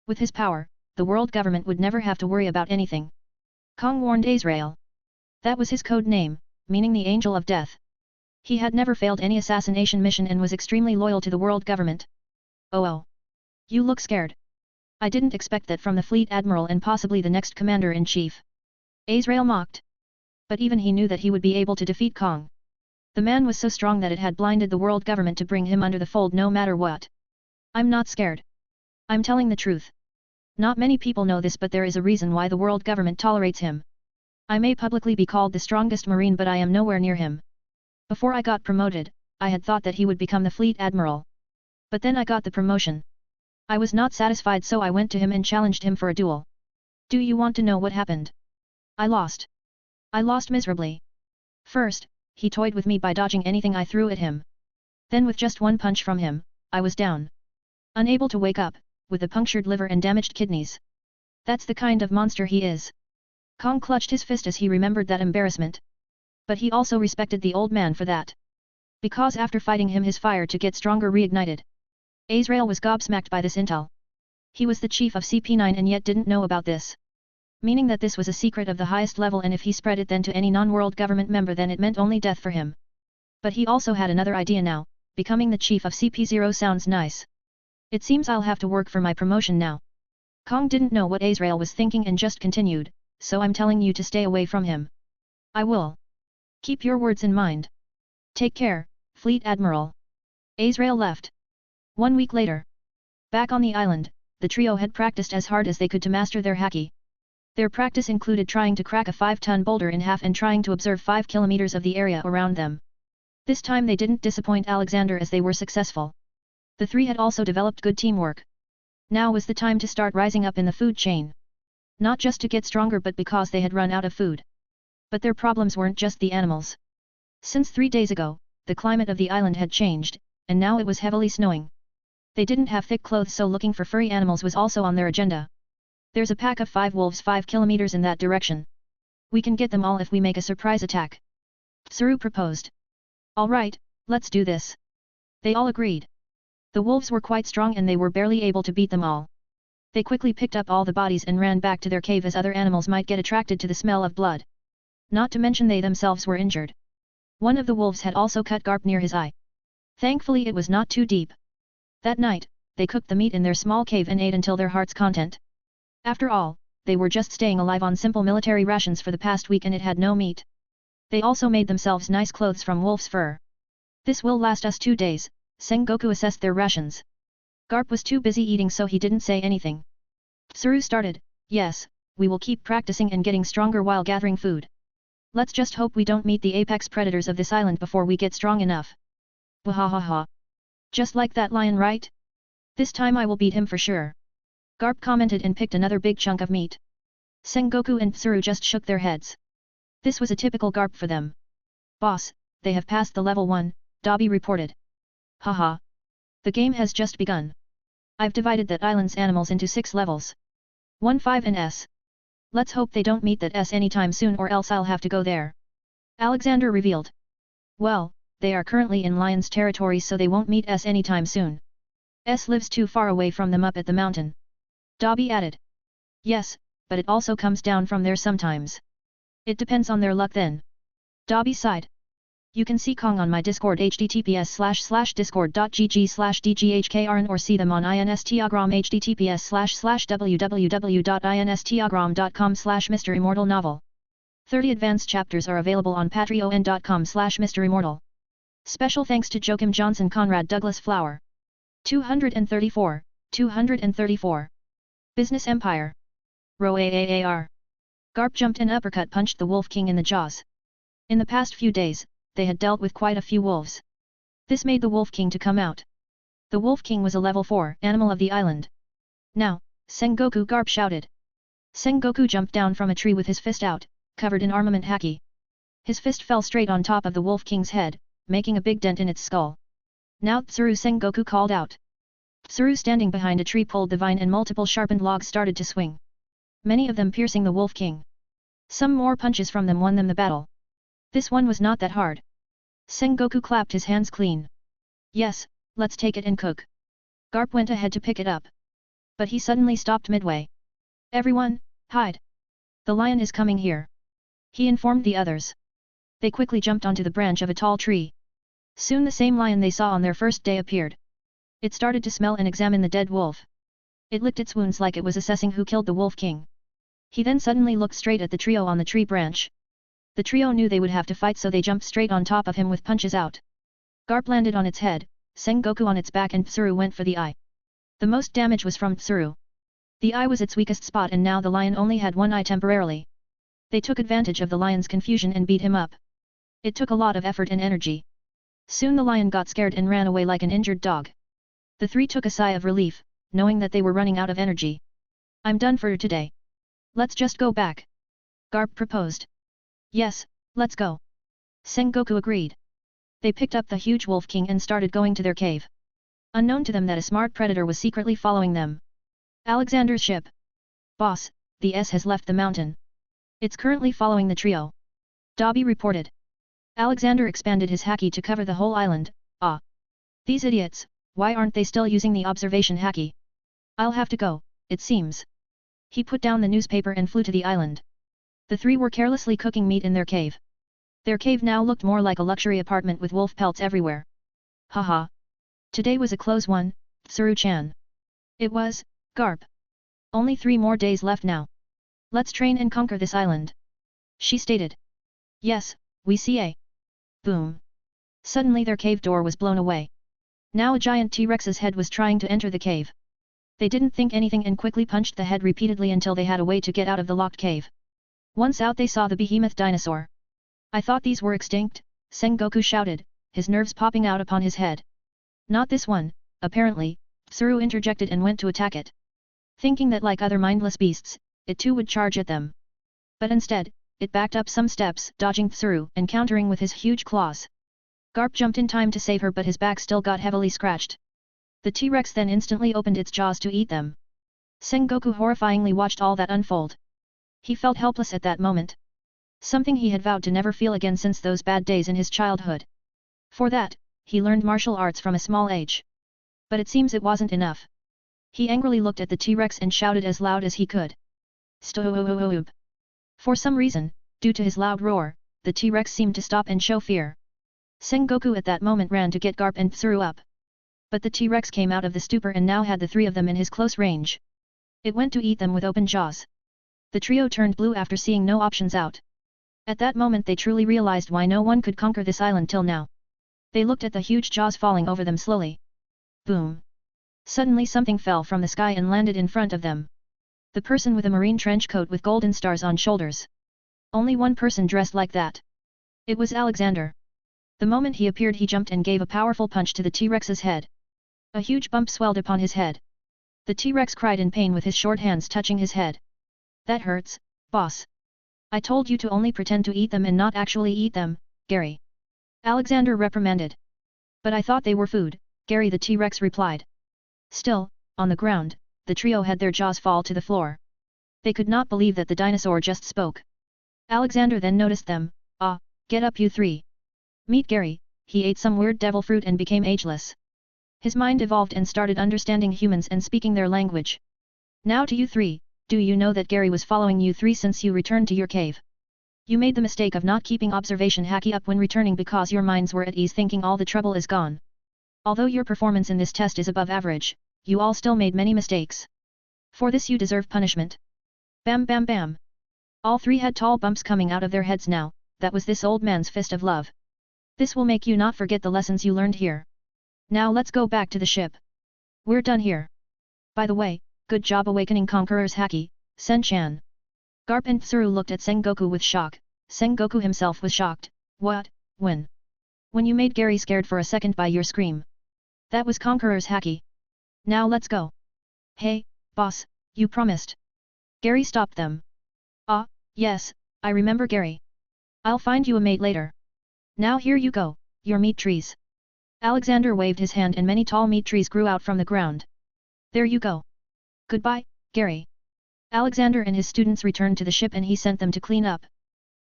Speaker 1: With his power, the world government would never have to worry about anything. Kong warned Azrael. That was his code name, meaning the Angel of Death. He had never failed any assassination mission and was extremely loyal to the world government. Oh. You look scared. I didn't expect that from the fleet admiral and possibly the next commander-in-chief. Azrael mocked. But even he knew that he would be able to defeat Kong. The man was so strong that it had blinded the world government to bring him under the fold no matter what. I'm not scared. I'm telling the truth. Not many people know this but there is a reason why the world government tolerates him. I may publicly be called the strongest marine but I am nowhere near him. Before I got promoted, I had thought that he would become the fleet admiral. But then I got the promotion. I was not satisfied so I went to him and challenged him for a duel. Do you want to know what happened? I lost. I lost miserably. First, he toyed with me by dodging anything I threw at him. Then with just one punch from him, I was down. Unable to wake up, with a punctured liver and damaged kidneys. That's the kind of monster he is. Kong clutched his fist as he remembered that embarrassment. But he also respected the old man for that. Because after fighting him his fire to get stronger reignited. Azrael was gobsmacked by this intel. He was the chief of CP9 and yet didn't know about this. Meaning that this was a secret of the highest level and if he spread it then to any non-world government member then it meant only death for him. But he also had another idea now, becoming the chief of CP0 sounds nice. It seems I'll have to work for my promotion now. Kong didn't know what Azrael was thinking and just continued, so I'm telling you to stay away from him. I will. Keep your words in mind. Take care, Fleet Admiral. Azrael left. 1 week later. Back on the island, the trio had practiced as hard as they could to master their haki. Their practice included trying to crack a 5-ton boulder in half and trying to observe 5 kilometers of the area around them. This time they didn't disappoint Alexander as they were successful. The three had also developed good teamwork. Now was the time to start rising up in the food chain. Not just to get stronger but because they had run out of food. But their problems weren't just the animals. Since 3 days ago, the climate of the island had changed, and now it was heavily snowing. They didn't have thick clothes so looking for furry animals was also on their agenda. There's a pack of 5 wolves 5 kilometers in that direction. We can get them all if we make a surprise attack. Tsuru proposed. Alright, let's do this. They all agreed. The wolves were quite strong and they were barely able to beat them all. They quickly picked up all the bodies and ran back to their cave as other animals might get attracted to the smell of blood. Not to mention they themselves were injured. One of the wolves had also cut Garp near his eye. Thankfully it was not too deep. That night, they cooked the meat in their small cave and ate until their heart's content. After all, they were just staying alive on simple military rations for the past week and it had no meat. They also made themselves nice clothes from wolf's fur. This will last us 2 days, Sengoku assessed their rations. Garp was too busy eating so he didn't say anything. Tsuru started, yes, we will keep practicing and getting stronger while gathering food. Let's just hope we don't meet the apex predators of this island before we get strong enough. Wahahaha. Just like that lion, right? This time I will beat him for sure. Garp commented and picked another big chunk of meat. Sengoku and Tsuru just shook their heads. This was a typical Garp for them. Boss, they have passed the level 1, Dobby reported. Haha. The game has just begun. I've divided that island's animals into 6 levels. 1, 5 and S. Let's hope they don't meet that S anytime soon or else I'll have to go there. Alexander revealed. Well, they are currently in Lion's territory so they won't meet S anytime soon. S lives too far away from them up at the mountain. Dobby added. Yes, but it also comes down from there sometimes. It depends on their luck then. Dobby sighed. You can see Kong on my Discord https://discord.gg/dghkrn or see them on Instagram https://www.instagram.com/MisterImmortal novel. 30 advanced chapters are available on patreon.com/MisterImmortal. Special thanks to Joachim Johnson Conrad Douglas Flower. 234. Business Empire. Roar. Garp jumped and uppercut punched the Wolf King in the jaws. In the past few days, they had dealt with quite a few wolves. This made the Wolf King to come out. The Wolf King was a level 4 animal of the island. Now, Sengoku, Garp shouted. Sengoku jumped down from a tree with his fist out, covered in armament haki. His fist fell straight on top of the Wolf King's head, making a big dent in its skull. Now Tsuru, Sengoku called out. Tsuru standing behind a tree pulled the vine and multiple sharpened logs started to swing. Many of them piercing the Wolf King. Some more punches from them won them the battle. This one was not that hard. Sengoku clapped his hands clean. Yes, let's take it and cook. Garp went ahead to pick it up. But he suddenly stopped midway. Everyone, hide. The lion is coming here. He informed the others. They quickly jumped onto the branch of a tall tree. Soon the same lion they saw on their first day appeared. It started to smell and examine the dead wolf. It licked its wounds like it was assessing who killed the Wolf King. He then suddenly looked straight at the trio on the tree branch. The trio knew they would have to fight so they jumped straight on top of him with punches out. Garp landed on its head, Sengoku on its back and Tsuru went for the eye. The most damage was from Tsuru. The eye was its weakest spot and now the lion only had one eye temporarily. They took advantage of the lion's confusion and beat him up. It took a lot of effort and energy. Soon the lion got scared and ran away like an injured dog. The 3 took a sigh of relief, knowing that they were running out of energy. I'm done for today. Let's just go back. Garp proposed. Yes, let's go. Sengoku agreed. They picked up the huge Wolf King and started going to their cave. Unknown to them that a smart predator was secretly following them. Alexander's ship. Boss, the S has left the mountain. It's currently following the trio. Dobby reported. Alexander expanded his haki to cover the whole island. Ah. These idiots, why aren't they still using the observation haki? I'll have to go, it seems. He put down the newspaper and flew to the island. The 3 were carelessly cooking meat in their cave. Their cave now looked more like a luxury apartment with wolf pelts everywhere. Haha. Today was a close one, Tsuru-chan. It was, Garp. Only 3 more days left now. Let's train and conquer this island. She stated. Yes, we see. Boom. Suddenly their cave door was blown away. Now a giant T-Rex's head was trying to enter the cave. They didn't think anything and quickly punched the head repeatedly until they had a way to get out of the locked cave. Once out they saw the behemoth dinosaur. I thought these were extinct, Sengoku shouted, his nerves popping out upon his head. Not this one, apparently, Tsuru interjected and went to attack it. Thinking that like other mindless beasts, it too would charge at them. But instead, it backed up some steps, dodging Tsuru and countering with his huge claws. Garp jumped in time to save her but his back still got heavily scratched. The T-Rex then instantly opened its jaws to eat them. Sengoku horrifyingly watched all that unfold. He felt helpless at that moment. Something he had vowed to never feel again since those bad days in his childhood. For that, he learned martial arts from a small age. But it seems it wasn't enough. He angrily looked at the T-Rex and shouted as loud as he could. Stoob. For some reason, due to his loud roar, the T-Rex seemed to stop and show fear. Sengoku at that moment ran to get Garp and Tsuru up. But the T-Rex came out of the stupor and now had the 3 of them in his close range. It went to eat them with open jaws. The trio turned blue after seeing no options out. At that moment they truly realized why no one could conquer this island till now. They looked at the huge jaws falling over them slowly. Boom. Suddenly something fell from the sky and landed in front of them. The person with a marine trench coat with golden stars on shoulders. Only one person dressed like that. It was Alexander. The moment he appeared he jumped and gave a powerful punch to the T-Rex's head. A huge bump swelled upon his head. The T-Rex cried in pain with his short hands touching his head. That hurts, boss. I told you to only pretend to eat them and not actually eat them, Gary. Alexander reprimanded. But I thought they were food, Gary the T-Rex replied. Still, on the ground, the trio had their jaws fall to the floor. They could not believe that the dinosaur just spoke. Alexander then noticed them. Ah, get up you three. Meet Gary, he ate some weird devil fruit and became ageless. His mind evolved and started understanding humans and speaking their language. Now to you three, do you know that Gary was following you three since you returned to your cave? You made the mistake of not keeping observation hacky up when returning because your minds were at ease thinking all the trouble is gone. Although your performance in this test is above average, you all still made many mistakes. For this you deserve punishment. Bam bam bam. All three had tall bumps coming out of their heads now, that was this old man's fist of love. This will make you not forget the lessons you learned here. Now let's go back to the ship. We're done here. By the way, good job awakening Conqueror's Haki, Sen-chan. Garp and Tsuru looked at Sengoku with shock. Sengoku himself was shocked. What? When? When you made Gary scared for a second by your scream. That was Conqueror's Haki. Now let's go. Hey, boss, you promised. Gary stopped them. Ah, yes, I remember Gary. I'll find you a mate later. Now here you go, your meat trees. Alexander waved his hand and many tall meat trees grew out from the ground. There you go. Goodbye, Gary. Alexander and his students returned to the ship and he sent them to clean up.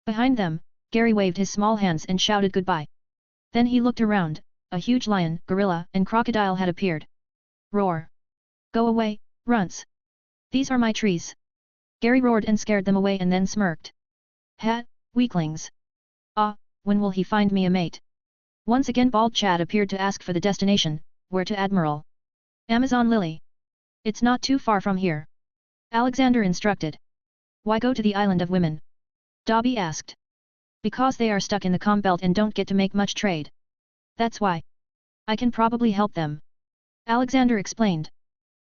Speaker 1: Behind them, Gary waved his small hands and shouted goodbye. Then he looked around, a huge lion, gorilla, and crocodile had appeared. Roar! Go away, runts! These are my trees! Gary roared and scared them away and then smirked. Ha, weaklings! Ah, when will he find me a mate? Once again Bald Chad appeared to ask for the destination, where to Admiral? Amazon Lily. It's not too far from here. Alexander instructed. Why go to the Island of Women? Dobby asked. Because they are stuck in the Com Belt and don't get to make much trade. That's why. I can probably help them. Alexander explained.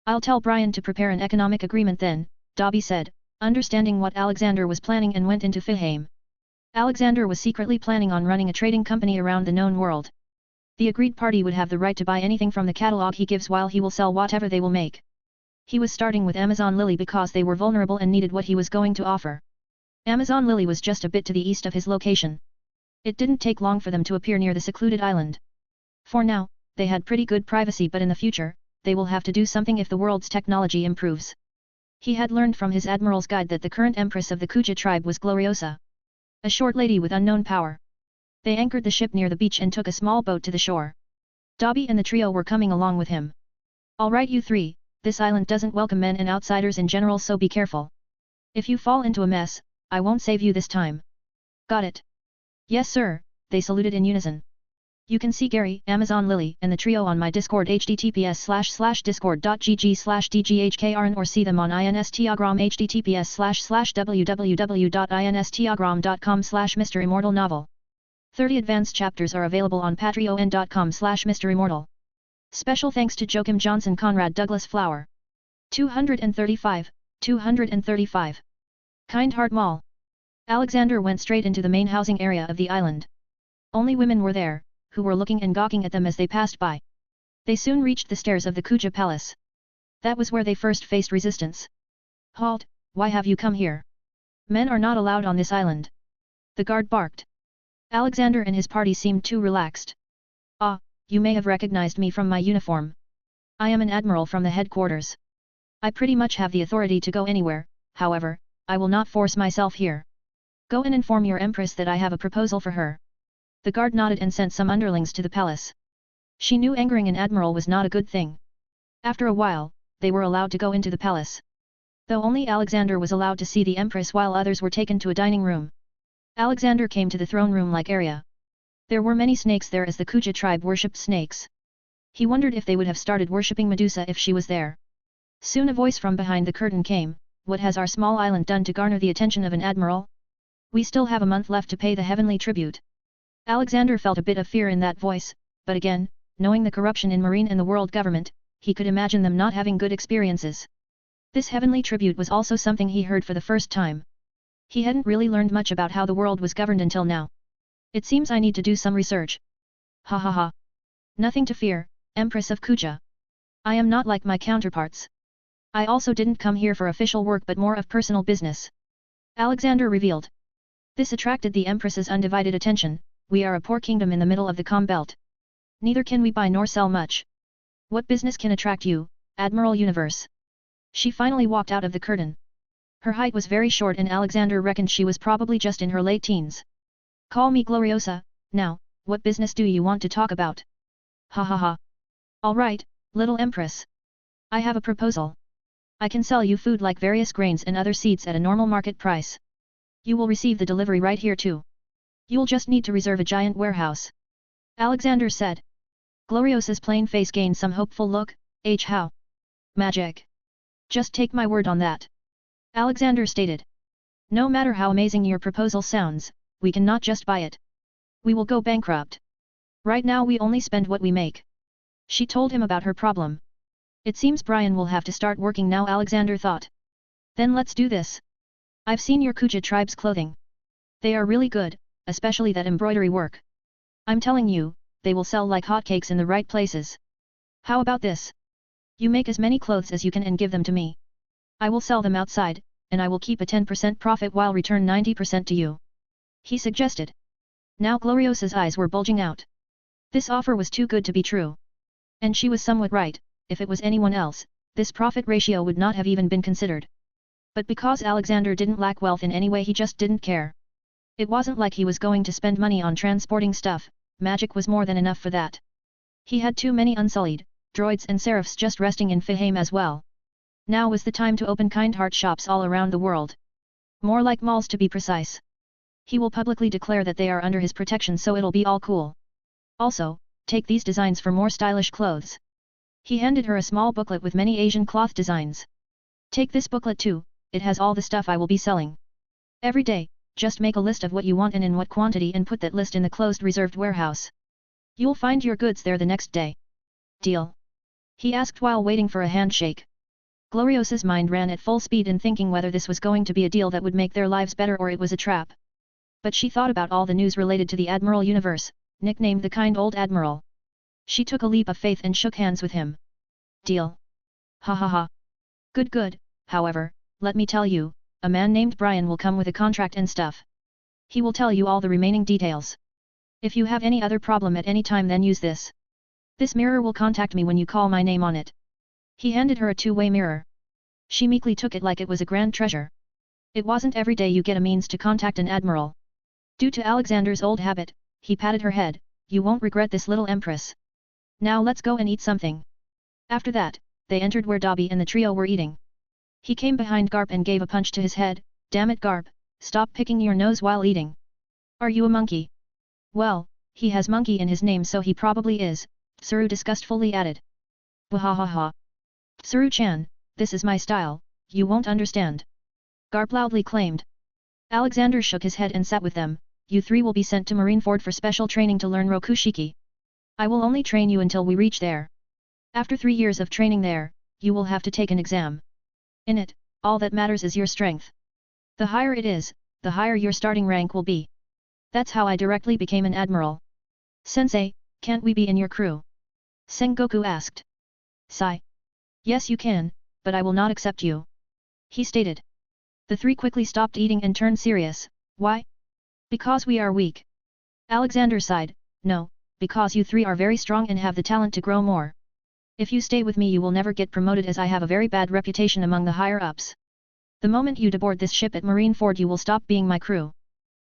Speaker 1: I'll tell Brian to prepare an economic agreement then, Dobby said, understanding what Alexander was planning and went into Fihame. Alexander was secretly planning on running a trading company around the known world. The agreed party would have the right to buy anything from the catalog he gives while he will sell whatever they will make. He was starting with Amazon Lily because they were vulnerable and needed what he was going to offer. Amazon Lily was just a bit to the east of his location. It didn't take long for them to appear near the secluded island. For now, they had pretty good privacy but in the future, they will have to do something if the world's technology improves. He had learned from his Admiral's guide that the current empress of the Kuja tribe was Gloriosa. A short lady with unknown power. They anchored the ship near the beach and took a small boat to the shore. Dobby and the trio were coming along with him. Alright you three, this island doesn't welcome men and outsiders in general so be careful. If you fall into a mess, I won't save you this time. Got it? Yes sir, they saluted in unison. You can see Gary, Amazon Lily, and the trio on my Discord https://discord.gg/dghkrn or see them on Instagram https://www.instagram.com/MisterImmortal novel. 30 advanced chapters are available on patreon.com/MisterImmortal. Special thanks to Joachim Johnson Conrad Douglas Flower. 235. Kind Heart Mall. Alexander went straight into the main housing area of the island. Only women were there, who were looking and gawking at them as they passed by. They soon reached the stairs of the Kuja Palace. That was where they first faced resistance. Halt, why have you come here? Men are not allowed on this island. The guard barked. Alexander and his party seemed too relaxed. Ah, you may have recognized me from my uniform. I am an admiral from the headquarters. I pretty much have the authority to go anywhere, however, I will not force myself here. Go and inform your empress that I have a proposal for her. The guard nodded and sent some underlings to the palace. She knew angering an admiral was not a good thing. After a while, they were allowed to go into the palace. Though only Alexander was allowed to see the empress while others were taken to a dining room. Alexander came to the throne room-like area. There were many snakes there as the Kuja tribe worshipped snakes. He wondered if they would have started worshipping Medusa if she was there. Soon a voice from behind the curtain came, "What has our small island done to garner the attention of an admiral? We still have a month left to pay the heavenly tribute." Alexander felt a bit of fear in that voice, but again, knowing the corruption in Marine and the world government, he could imagine them not having good experiences. This heavenly tribute was also something he heard for the first time. He hadn't really learned much about how the world was governed until now. It seems I need to do some research. Ha ha ha. Nothing to fear, Empress of Kuja. I am not like my counterparts. I also didn't come here for official work but more of personal business. Alexander revealed. This attracted the Empress's undivided attention. We are a poor kingdom in the middle of the Com Belt. Neither can we buy nor sell much. What business can attract you, Admiral Universe? She finally walked out of the curtain. Her height was very short and Alexander reckoned she was probably just in her late teens. Call me Gloriosa, now, what business do you want to talk about? Ha ha ha. Alright, little Empress. I have a proposal. I can sell you food like various grains and other seeds at a normal market price. You will receive the delivery right here too. You'll just need to reserve a giant warehouse. Alexander said. Gloriosa's plain face gained some hopeful look. How? Magic. Just take my word on that. Alexander stated. No matter how amazing your proposal sounds, we cannot just buy it. We will go bankrupt. Right now we only spend what we make. She told him about her problem. It seems Brian will have to start working now, Alexander thought. Then let's do this. I've seen your Kuja tribe's clothing. They are really good, especially that embroidery work. I'm telling you, they will sell like hotcakes in the right places. How about this? You make as many clothes as you can and give them to me. I will sell them outside, and I will keep a 10% profit while return 90% to you. He suggested. Now Gloriosa's eyes were bulging out. This offer was too good to be true. And she was somewhat right. If it was anyone else, this profit ratio would not have even been considered. But because Alexander didn't lack wealth in any way, he just didn't care. It wasn't like he was going to spend money on transporting stuff, magic was more than enough for that. He had too many unsullied droids and seraphs just resting in Fahame as well. Now was the time to open kind heart shops all around the world. More like malls to be precise. He will publicly declare that they are under his protection so it'll be all cool. Also, take these designs for more stylish clothes. He handed her a small booklet with many Asian cloth designs. Take this booklet too, it has all the stuff I will be selling. Every day, just make a list of what you want and in what quantity and put that list in the closed reserved warehouse. You'll find your goods there the next day. Deal? He asked while waiting for a handshake. Gloriosa's mind ran at full speed in thinking whether this was going to be a deal that would make their lives better or it was a trap. But she thought about all the news related to the Admiral Universe, nicknamed the kind old Admiral. She took a leap of faith and shook hands with him. Deal. Ha ha ha. Good, however, let me tell you, a man named Brian will come with a contract and stuff. He will tell you all the remaining details. If you have any other problem at any time then use this. This mirror will contact me when you call my name on it. He handed her a two-way mirror. She meekly took it like it was a grand treasure. It wasn't every day you get a means to contact an admiral. Due to Alexander's old habit, he patted her head, you won't regret this little empress. Now let's go and eat something. After that, they entered where Dobby and the trio were eating. He came behind Garp and gave a punch to his head. Damn it Garp, stop picking your nose while eating. Are you a monkey? Well, he has monkey in his name so he probably is, Tsuru disgustfully added. Wahahaha. Tsuru-chan, this is my style, you won't understand. Garp loudly claimed. Alexander shook his head and sat with them. You three will be sent to Marineford for special training to learn Rokushiki. I will only train you until we reach there. After 3 years of training there, you will have to take an exam. In it, all that matters is your strength. The higher it is, the higher your starting rank will be. That's how I directly became an admiral. Sensei, can't we be in your crew? Sengoku asked. Sigh. Yes you can, but I will not accept you. He stated. The three quickly stopped eating and turned serious. Why? Because we are weak. Alexander sighed. No, because you three are very strong and have the talent to grow more. If you stay with me you will never get promoted as I have a very bad reputation among the higher-ups. The moment you deboard this ship at Marineford you will stop being my crew.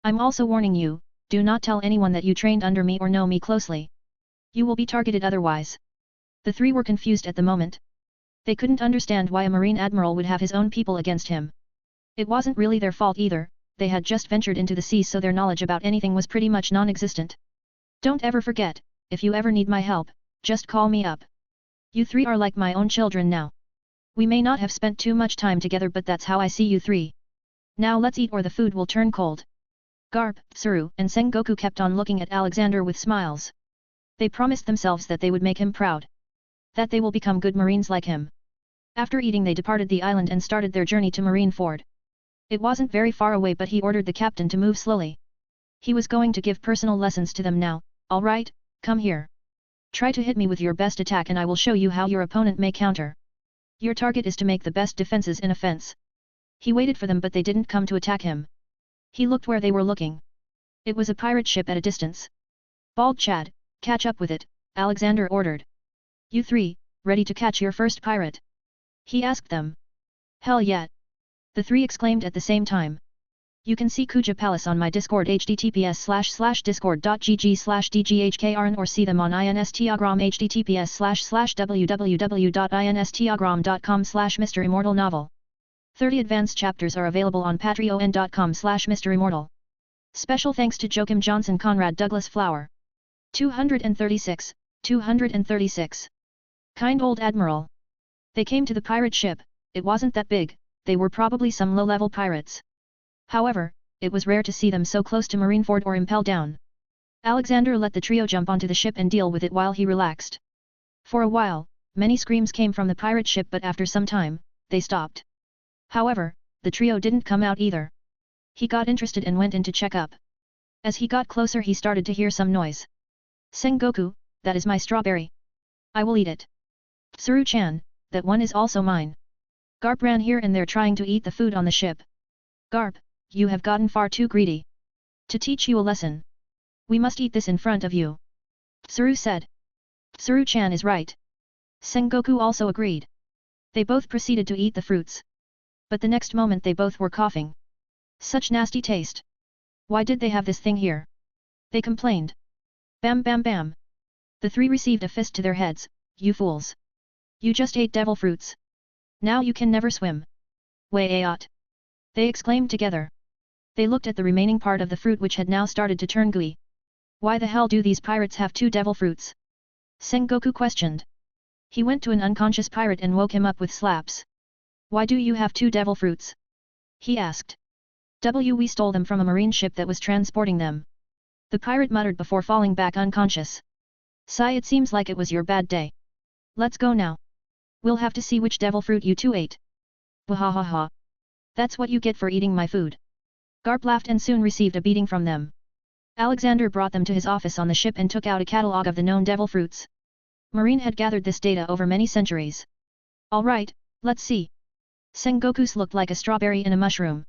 Speaker 1: I'm also warning you, do not tell anyone that you trained under me or know me closely. You will be targeted otherwise. The three were confused at the moment. They couldn't understand why a marine admiral would have his own people against him. It wasn't really their fault either, they had just ventured into the sea so their knowledge about anything was pretty much non-existent. Don't ever forget, if you ever need my help, just call me up. You three are like my own children now. We may not have spent too much time together but that's how I see you three. Now let's eat or the food will turn cold. Garp, Tsuru and Sengoku kept on looking at Alexander with smiles. They promised themselves that they would make him proud. That they will become good marines like him. After eating they departed the island and started their journey to Marineford. It wasn't very far away but he ordered the captain to move slowly. He was going to give personal lessons to them now. Alright, come here. Try to hit me with your best attack and I will show you how your opponent may counter. Your target is to make the best defenses in offense. He waited for them but they didn't come to attack him. He looked where they were looking. It was a pirate ship at a distance. Bald Chad, catch up with it, Alexander ordered. You three, ready to catch your first pirate? He asked them. Hell yeah! The three exclaimed at the same time. You can see Kuja Palace on my Discord https://discord.gg/dghkrn or see them on Instagram https://www.instagram.com/MisterImmortal novel. 30 advanced chapters are available on patreon.com/MisterImmortal. Special thanks to Joachim Johnson Conrad Douglas Flower. 236, 236. Kind old Admiral. They came to the pirate ship. It wasn't that big, they were probably some low-level pirates. However, it was rare to see them so close to Marineford or impel down. Alexander let the trio jump onto the ship and deal with it while he relaxed. For a while, many screams came from the pirate ship, but after some time, they stopped. However, the trio didn't come out either. He got interested and went in to check up. As he got closer he started to hear some noise. Sengoku, that is my strawberry. I will eat it. Tsuru-chan, that one is also mine. Garp ran here and there trying to eat the food on the ship. Garp, you have gotten far too greedy. To teach you a lesson. We must eat this in front of you. Tsuru said. Tsuru-chan is right. Sengoku also agreed. They both proceeded to eat the fruits. But the next moment they both were coughing. Such nasty taste. Why did they have this thing here? They complained. Bam bam bam. The three received a fist to their heads. You fools. You just ate devil fruits. Now you can never swim. Way-ayot. They exclaimed together. They looked at the remaining part of the fruit which had now started to turn gooey. Why the hell do these pirates have 2 devil fruits? Sengoku questioned. He went to an unconscious pirate and woke him up with slaps. Why do you have 2 devil fruits? He asked. We stole them from a marine ship that was transporting them. The pirate muttered before falling back unconscious. Sigh, it seems like it was your bad day. Let's go now. We'll have to see which devil fruit you 2 ate. Wahahaha. That's what you get for eating my food. Garp laughed and soon received a beating from them. Alexander brought them to his office on the ship and took out a catalogue of the known devil fruits. Marine had gathered this data over many centuries. Alright, let's see. Sengoku's looked like a strawberry in a mushroom.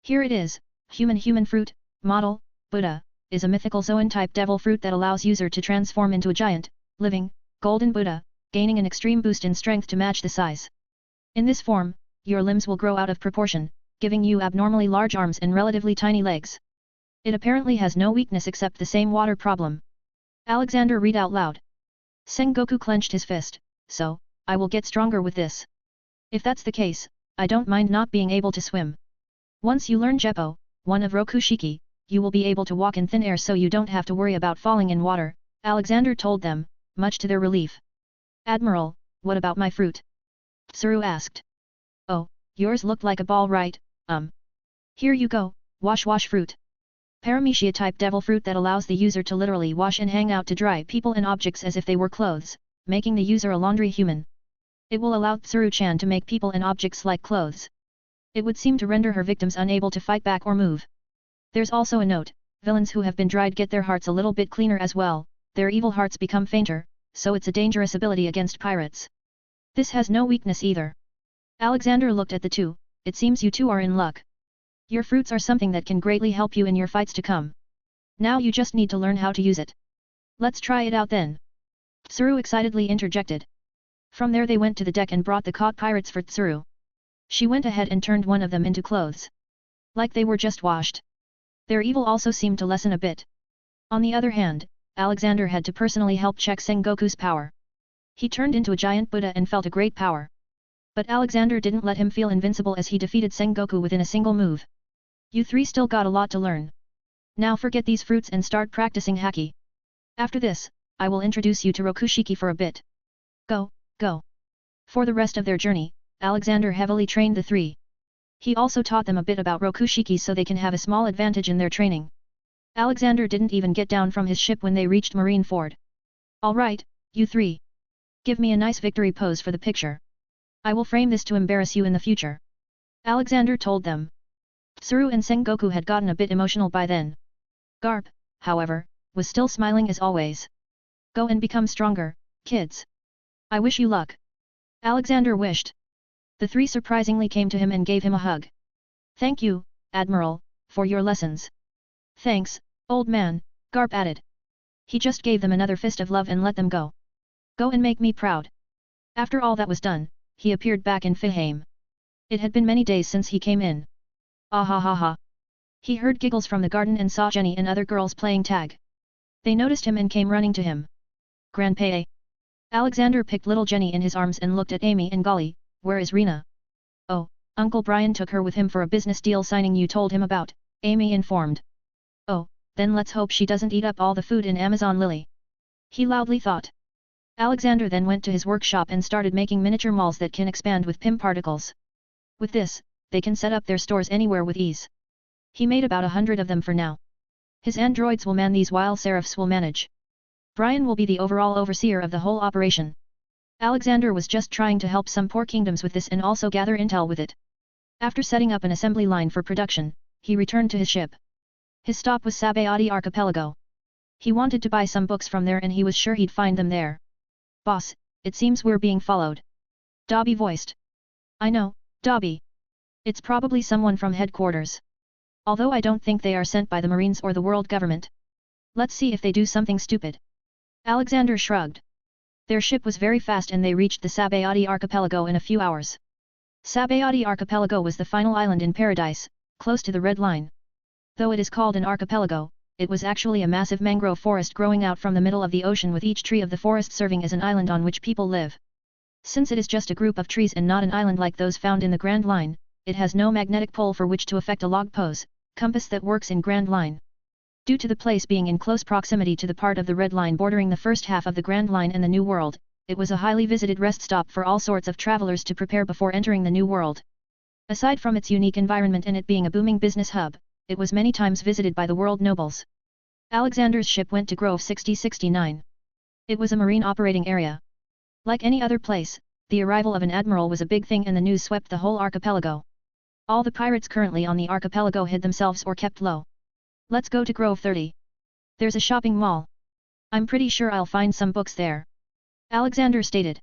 Speaker 1: Here it is, human fruit, model, Buddha, is a mythical Zoan-type devil fruit that allows user to transform into a giant, living, golden Buddha, gaining an extreme boost in strength to match the size. In this form, your limbs will grow out of proportion, giving you abnormally large arms and relatively tiny legs. It apparently has no weakness except the same water problem. Alexander read out loud. Sengoku clenched his fist, so, I will get stronger with this. If that's the case, I don't mind not being able to swim. Once you learn Jeppo, one of Rokushiki, you will be able to walk in thin air so you don't have to worry about falling in water, Alexander told them, much to their relief. Admiral, what about my fruit? Tsuru asked. Oh, yours looked like a ball, right? Here you go, wash fruit. Paramecia-type devil fruit that allows the user to literally wash and hang out to dry people and objects as if they were clothes, making the user a laundry human. It will allow Tsuru-chan to make people and objects like clothes. It would seem to render her victims unable to fight back or move. There's also a note, villains who have been dried get their hearts a little bit cleaner as well, their evil hearts become fainter, so it's a dangerous ability against pirates. This has no weakness either. Alexander looked at the two, it seems you two are in luck. Your fruits are something that can greatly help you in your fights to come. Now you just need to learn how to use it. Let's try it out then. Tsuru excitedly interjected. From there they went to the deck and brought the caught pirates for Tsuru. She went ahead and turned one of them into clothes. Like they were just washed. Their evil also seemed to lessen a bit. On the other hand, Alexander had to personally help check Sengoku's power. He turned into a giant Buddha and felt a great power. But Alexander didn't let him feel invincible as he defeated Sengoku within a single move. You three still got a lot to learn. Now forget these fruits and start practicing haki. After this, I will introduce you to Rokushiki for a bit. Go. For the rest of their journey, Alexander heavily trained the three. He also taught them a bit about Rokushiki so they can have a small advantage in their training. Alexander didn't even get down from his ship when they reached Marineford. Alright, you three. Give me a nice victory pose for the picture. I will frame this to embarrass you in the future. Alexander told them. Tsuru and Sengoku had gotten a bit emotional by then. Garp, however, was still smiling as always. Go and become stronger, kids. I wish you luck. Alexander wished. The three surprisingly came to him and gave him a hug. Thank you, Admiral, for your lessons. Thanks, old man, Garp added. He just gave them another fist of love and let them go. Go and make me proud. After all that was done, he appeared back in Fiheim. It had been many days since he came in. Ah ha ha ha. He heard giggles from the garden and saw Jenny and other girls playing tag. They noticed him and came running to him. Grandpa. Alexander picked little Jenny in his arms and looked at Amy and Golly, where is Rena? Oh, Uncle Brian took her with him for a business deal signing you told him about, Amy informed. Oh, then let's hope she doesn't eat up all the food in Amazon Lily. He loudly thought. Alexander then went to his workshop and started making miniature malls that can expand with PIM particles. With this, they can set up their stores anywhere with ease. He made about 100 of them for now. His androids will man these while seraphs will manage. Brian will be the overall overseer of the whole operation. Alexander was just trying to help some poor kingdoms with this and also gather intel with it. After setting up an assembly line for production, he returned to his ship. His stop was Sabayati Archipelago. He wanted to buy some books from there and he was sure he'd find them there. Boss, it seems we're being followed. Dobby voiced. I know, Dobby. It's probably someone from headquarters. Although I don't think they are sent by the Marines or the world government. Let's see if they do something stupid. Alexander shrugged. Their ship was very fast and they reached the Sabayati Archipelago in a few hours. Sabayati Archipelago was the final island in paradise, close to the Red Line. Though it is called an archipelago, it was actually a massive mangrove forest growing out from the middle of the ocean with each tree of the forest serving as an island on which people live. Since it is just a group of trees and not an island like those found in the Grand Line, it has no magnetic pole for which to affect a log pose, compass that works in Grand Line. Due to the place being in close proximity to the part of the Red Line bordering the first half of the Grand Line and the New World, it was a highly visited rest stop for all sorts of travelers to prepare before entering the New World. Aside from its unique environment and it being a booming business hub, it was many times visited by the world nobles. Alexander's ship went to Grove 6069. It was a marine operating area. Like any other place, the arrival of an admiral was a big thing and the news swept the whole archipelago. All the pirates currently on the archipelago hid themselves or kept low. Let's go to Grove 30. There's a shopping mall. I'm pretty sure I'll find some books there. Alexander stated.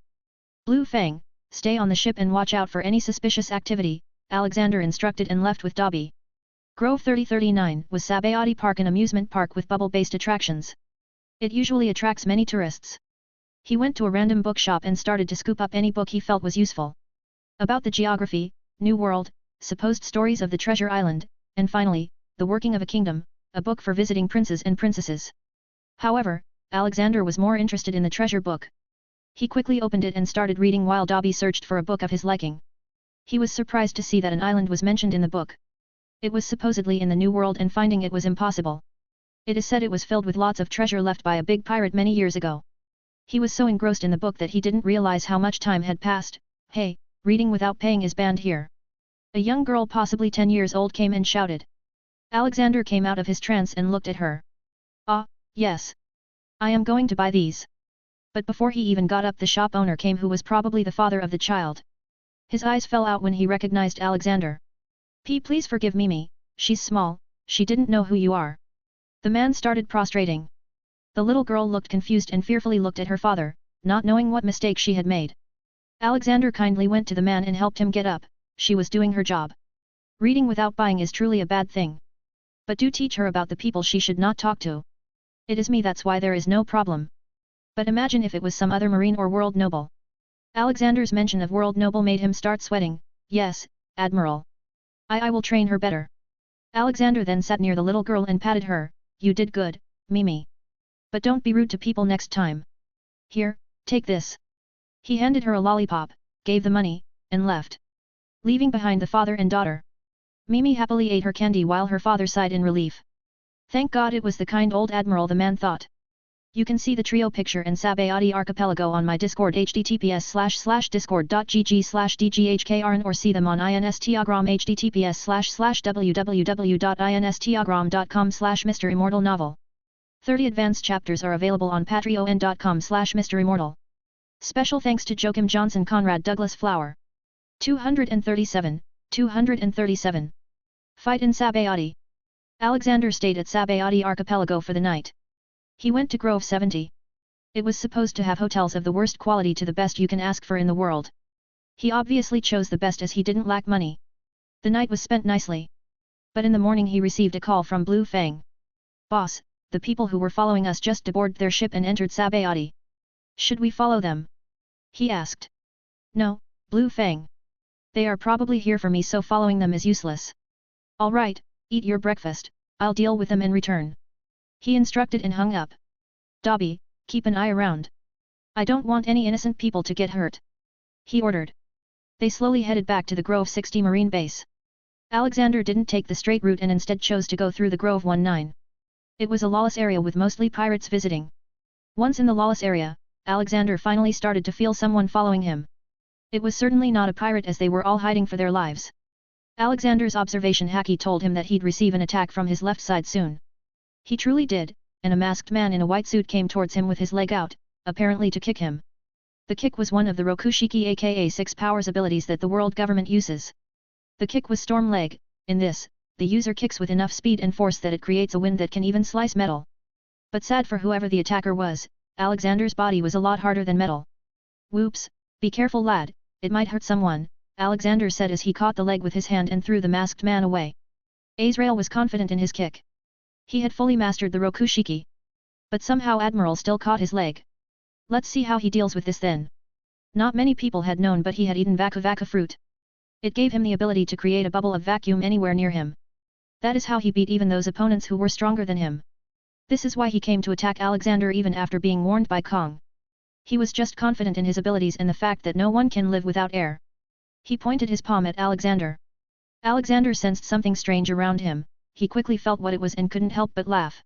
Speaker 1: Blue Fang, stay on the ship and watch out for any suspicious activity, Alexander instructed and left with Dobby. Grove 3039 was Sabayati Park, an amusement park with bubble-based attractions. It usually attracts many tourists. He went to a random bookshop and started to scoop up any book he felt was useful. About the geography, New World, supposed stories of the Treasure Island, and finally, the working of a kingdom, a book for visiting princes and princesses. However, Alexander was more interested in the treasure book. He quickly opened it and started reading while Dobby searched for a book of his liking. He was surprised to see that an island was mentioned in the book. It was supposedly in the New World and finding it was impossible. It is said it was filled with lots of treasure left by a big pirate many years ago. He was so engrossed in the book that he didn't realize how much time had passed. Hey, reading without paying is banned here. A young girl possibly 10 years old came and shouted. Alexander came out of his trance and looked at her. Ah, yes. I am going to buy these. But before he even got up, the shop owner came, who was probably the father of the child. His eyes fell out when he recognized Alexander. Please forgive Mimi, she's small, she didn't know who you are. The man started prostrating. The little girl looked confused and fearfully looked at her father, not knowing what mistake she had made. Alexander kindly went to the man and helped him get up. She was doing her job. Reading without buying is truly a bad thing. But do teach her about the people she should not talk to. It is me, that's why there is no problem. But imagine if it was some other marine or world noble. Alexander's mention of world noble made him start sweating. Yes, Admiral. I will train her better. Alexander then sat near the little girl and patted her. You did good, Mimi. But don't be rude to people next time. Here, take this. He handed her a lollipop, gave the money, and left. Leaving behind the father and daughter. Mimi happily ate her candy while her father sighed in relief. Thank God it was the kind old admiral, the man thought. You can see the trio picture and Sabayati Archipelago on my Discord, https://discord.gg/dghkrn, or see them on Instagram, https://www.instagram.com/MisterImmortal novel. 30 advanced chapters are available on patreon.com/MisterImmortal. Special thanks to Joachim Johnson, Conrad Douglas Flower. 237. Fight in Sabayati. Alexander stayed at Sabayati Archipelago for the night. He went to Grove 70. It was supposed to have hotels of the worst quality to the best you can ask for in the world. He obviously chose the best as he didn't lack money. The night was spent nicely. But in the morning he received a call from Blue Fang. Boss, the people who were following us just deboarded their ship and entered Sabayati. Should we follow them? He asked. No, Blue Fang. They are probably here for me, so following them is useless. Alright, eat your breakfast, I'll deal with them in return. He instructed and hung up. Dobby, keep an eye around. I don't want any innocent people to get hurt. He ordered. They slowly headed back to the Grove 60 Marine Base. Alexander didn't take the straight route and instead chose to go through the Grove 19. It was a lawless area with mostly pirates visiting. Once in the lawless area, Alexander finally started to feel someone following him. It was certainly not a pirate, as they were all hiding for their lives. Alexander's observation hacky told him that he'd receive an attack from his left side soon. He truly did, and a masked man in a white suit came towards him with his leg out, apparently to kick him. The kick was one of the Rokushiki aka 6 powers abilities that the world government uses. The kick was Storm Leg. In this, the user kicks with enough speed and force that it creates a wind that can even slice metal. But sad for whoever the attacker was, Alexander's body was a lot harder than metal. Whoops, be careful lad, it might hurt someone, Alexander said as he caught the leg with his hand and threw the masked man away. Azrael was confident in his kick. He had fully mastered the Rokushiki. But somehow Admiral still caught his leg. Let's see how he deals with this then. Not many people had known, but he had eaten Vaku fruit. It gave him the ability to create a bubble of vacuum anywhere near him. That is how he beat even those opponents who were stronger than him. This is why he came to attack Alexander even after being warned by Kong. He was just confident in his abilities and the fact that no one can live without air. He pointed his palm at Alexander. Alexander sensed something strange around him. He quickly felt what it was and couldn't help but laugh.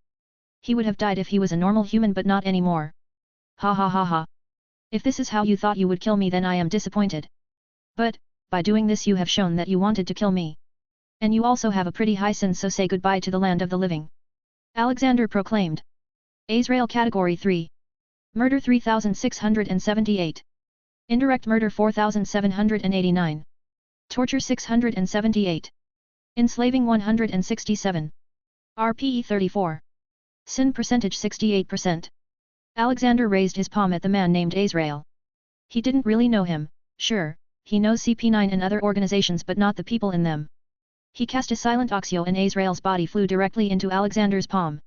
Speaker 1: He would have died if he was a normal human, but not anymore. Ha ha ha ha. If this is how you thought you would kill me, then I am disappointed. But, by doing this you have shown that you wanted to kill me. And you also have a pretty high sin, so say goodbye to the land of the living. Alexander proclaimed. Azrael Category 3. Murder 3678. Indirect murder 4789. Torture 678. Enslaving 167. RPE 34. Sin percentage 68%. Alexander raised his palm at the man named Azrael. He didn't really know him, sure, he knows CP9 and other organizations but not the people in them. He cast a silent oxio and Azrael's body flew directly into Alexander's palm.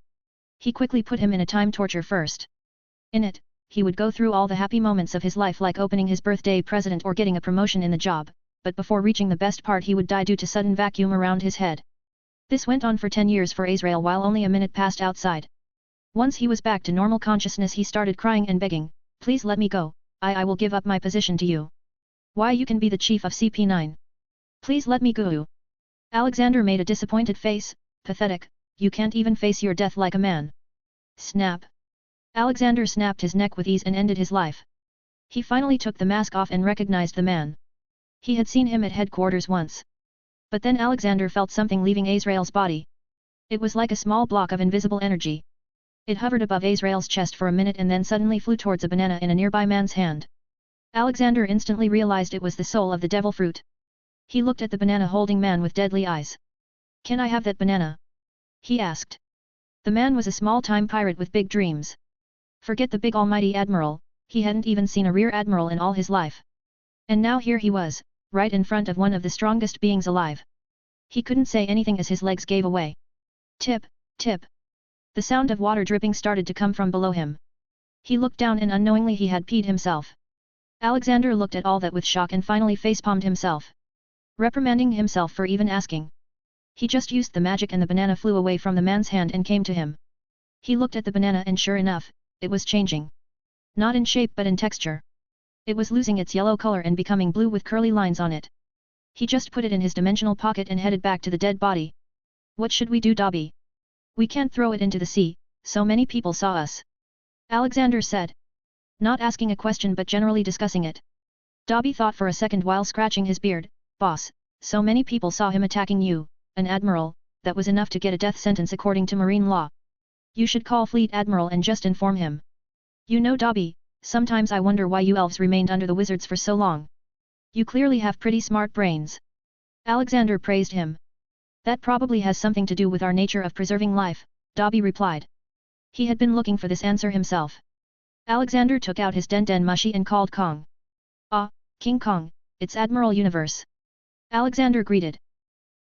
Speaker 1: He quickly put him in a time torture first. In it, he would go through all the happy moments of his life like opening his birthday present or getting a promotion in the job, but before reaching the best part he would die due to sudden vacuum around his head. This went on for 10 years for Azrael while only a minute passed outside. Once he was back to normal consciousness he started crying and begging, please let me go, I will give up my position to you. Why, you can be the chief of CP9. Please let me go. Alexander made a disappointed face, pathetic, you can't even face your death like a man. Snap. Alexander snapped his neck with ease and ended his life. He finally took the mask off and recognized the man. He had seen him at headquarters once. But then Alexander felt something leaving Azrael's body. It was like a small block of invisible energy. It hovered above Azrael's chest for a minute and then suddenly flew towards a banana in a nearby man's hand. Alexander instantly realized it was the soul of the devil fruit. He looked at the banana-holding man with deadly eyes. Can I have that banana? He asked. The man was a small-time pirate with big dreams. Forget the big almighty admiral, he hadn't even seen a rear admiral in all his life. And now here he was, right in front of one of the strongest beings alive. He couldn't say anything as his legs gave away. Tip, tip. The sound of water dripping started to come from below him. He looked down and unknowingly he had peed himself. Alexander looked at all that with shock and finally facepalmed himself. Reprimanding himself for even asking. He just used the magic and the banana flew away from the man's hand and came to him. He looked at the banana and sure enough, it was changing. Not in shape but in texture. It was losing its yellow color and becoming blue with curly lines on it. He just put it in his dimensional pocket and headed back to the dead body. What should we do, Dobby? We can't throw it into the sea, so many people saw us. Alexander said. Not asking a question but generally discussing it. Dobby thought for a second while scratching his beard. Boss, so many people saw him attacking you, an admiral, that was enough to get a death sentence according to marine law. You should call Fleet Admiral and just inform him. You know, Dobby, sometimes I wonder why you elves remained under the wizards for so long. You clearly have pretty smart brains. Alexander praised him. That probably has something to do with our nature of preserving life, Dobby replied. He had been looking for this answer himself. Alexander took out his Den Mushi and called Kong. Ah, King Kong, it's Admiral Universe. Alexander greeted.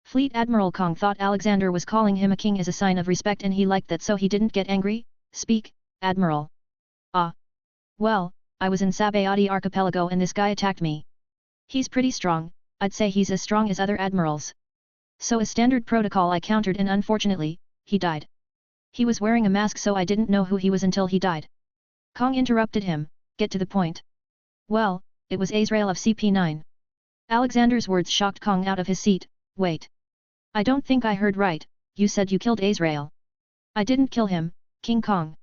Speaker 2: Fleet Admiral Kong thought Alexander was calling him a king as a sign of respect and he liked that, so he didn't get angry. Speak, Admiral. Ah. Well, I was in Sabayati Archipelago and this guy attacked me. He's pretty strong, I'd say he's as strong as other admirals. So as standard protocol I countered and unfortunately, he died. He was wearing a mask so I didn't know who he was until he died. Kong interrupted him, get to the point. Well, it was Azrael of CP9. Alexander's words shocked Kong out of his seat. Wait. I don't think I heard right, you said you killed Azrael. I didn't kill him, King Kong.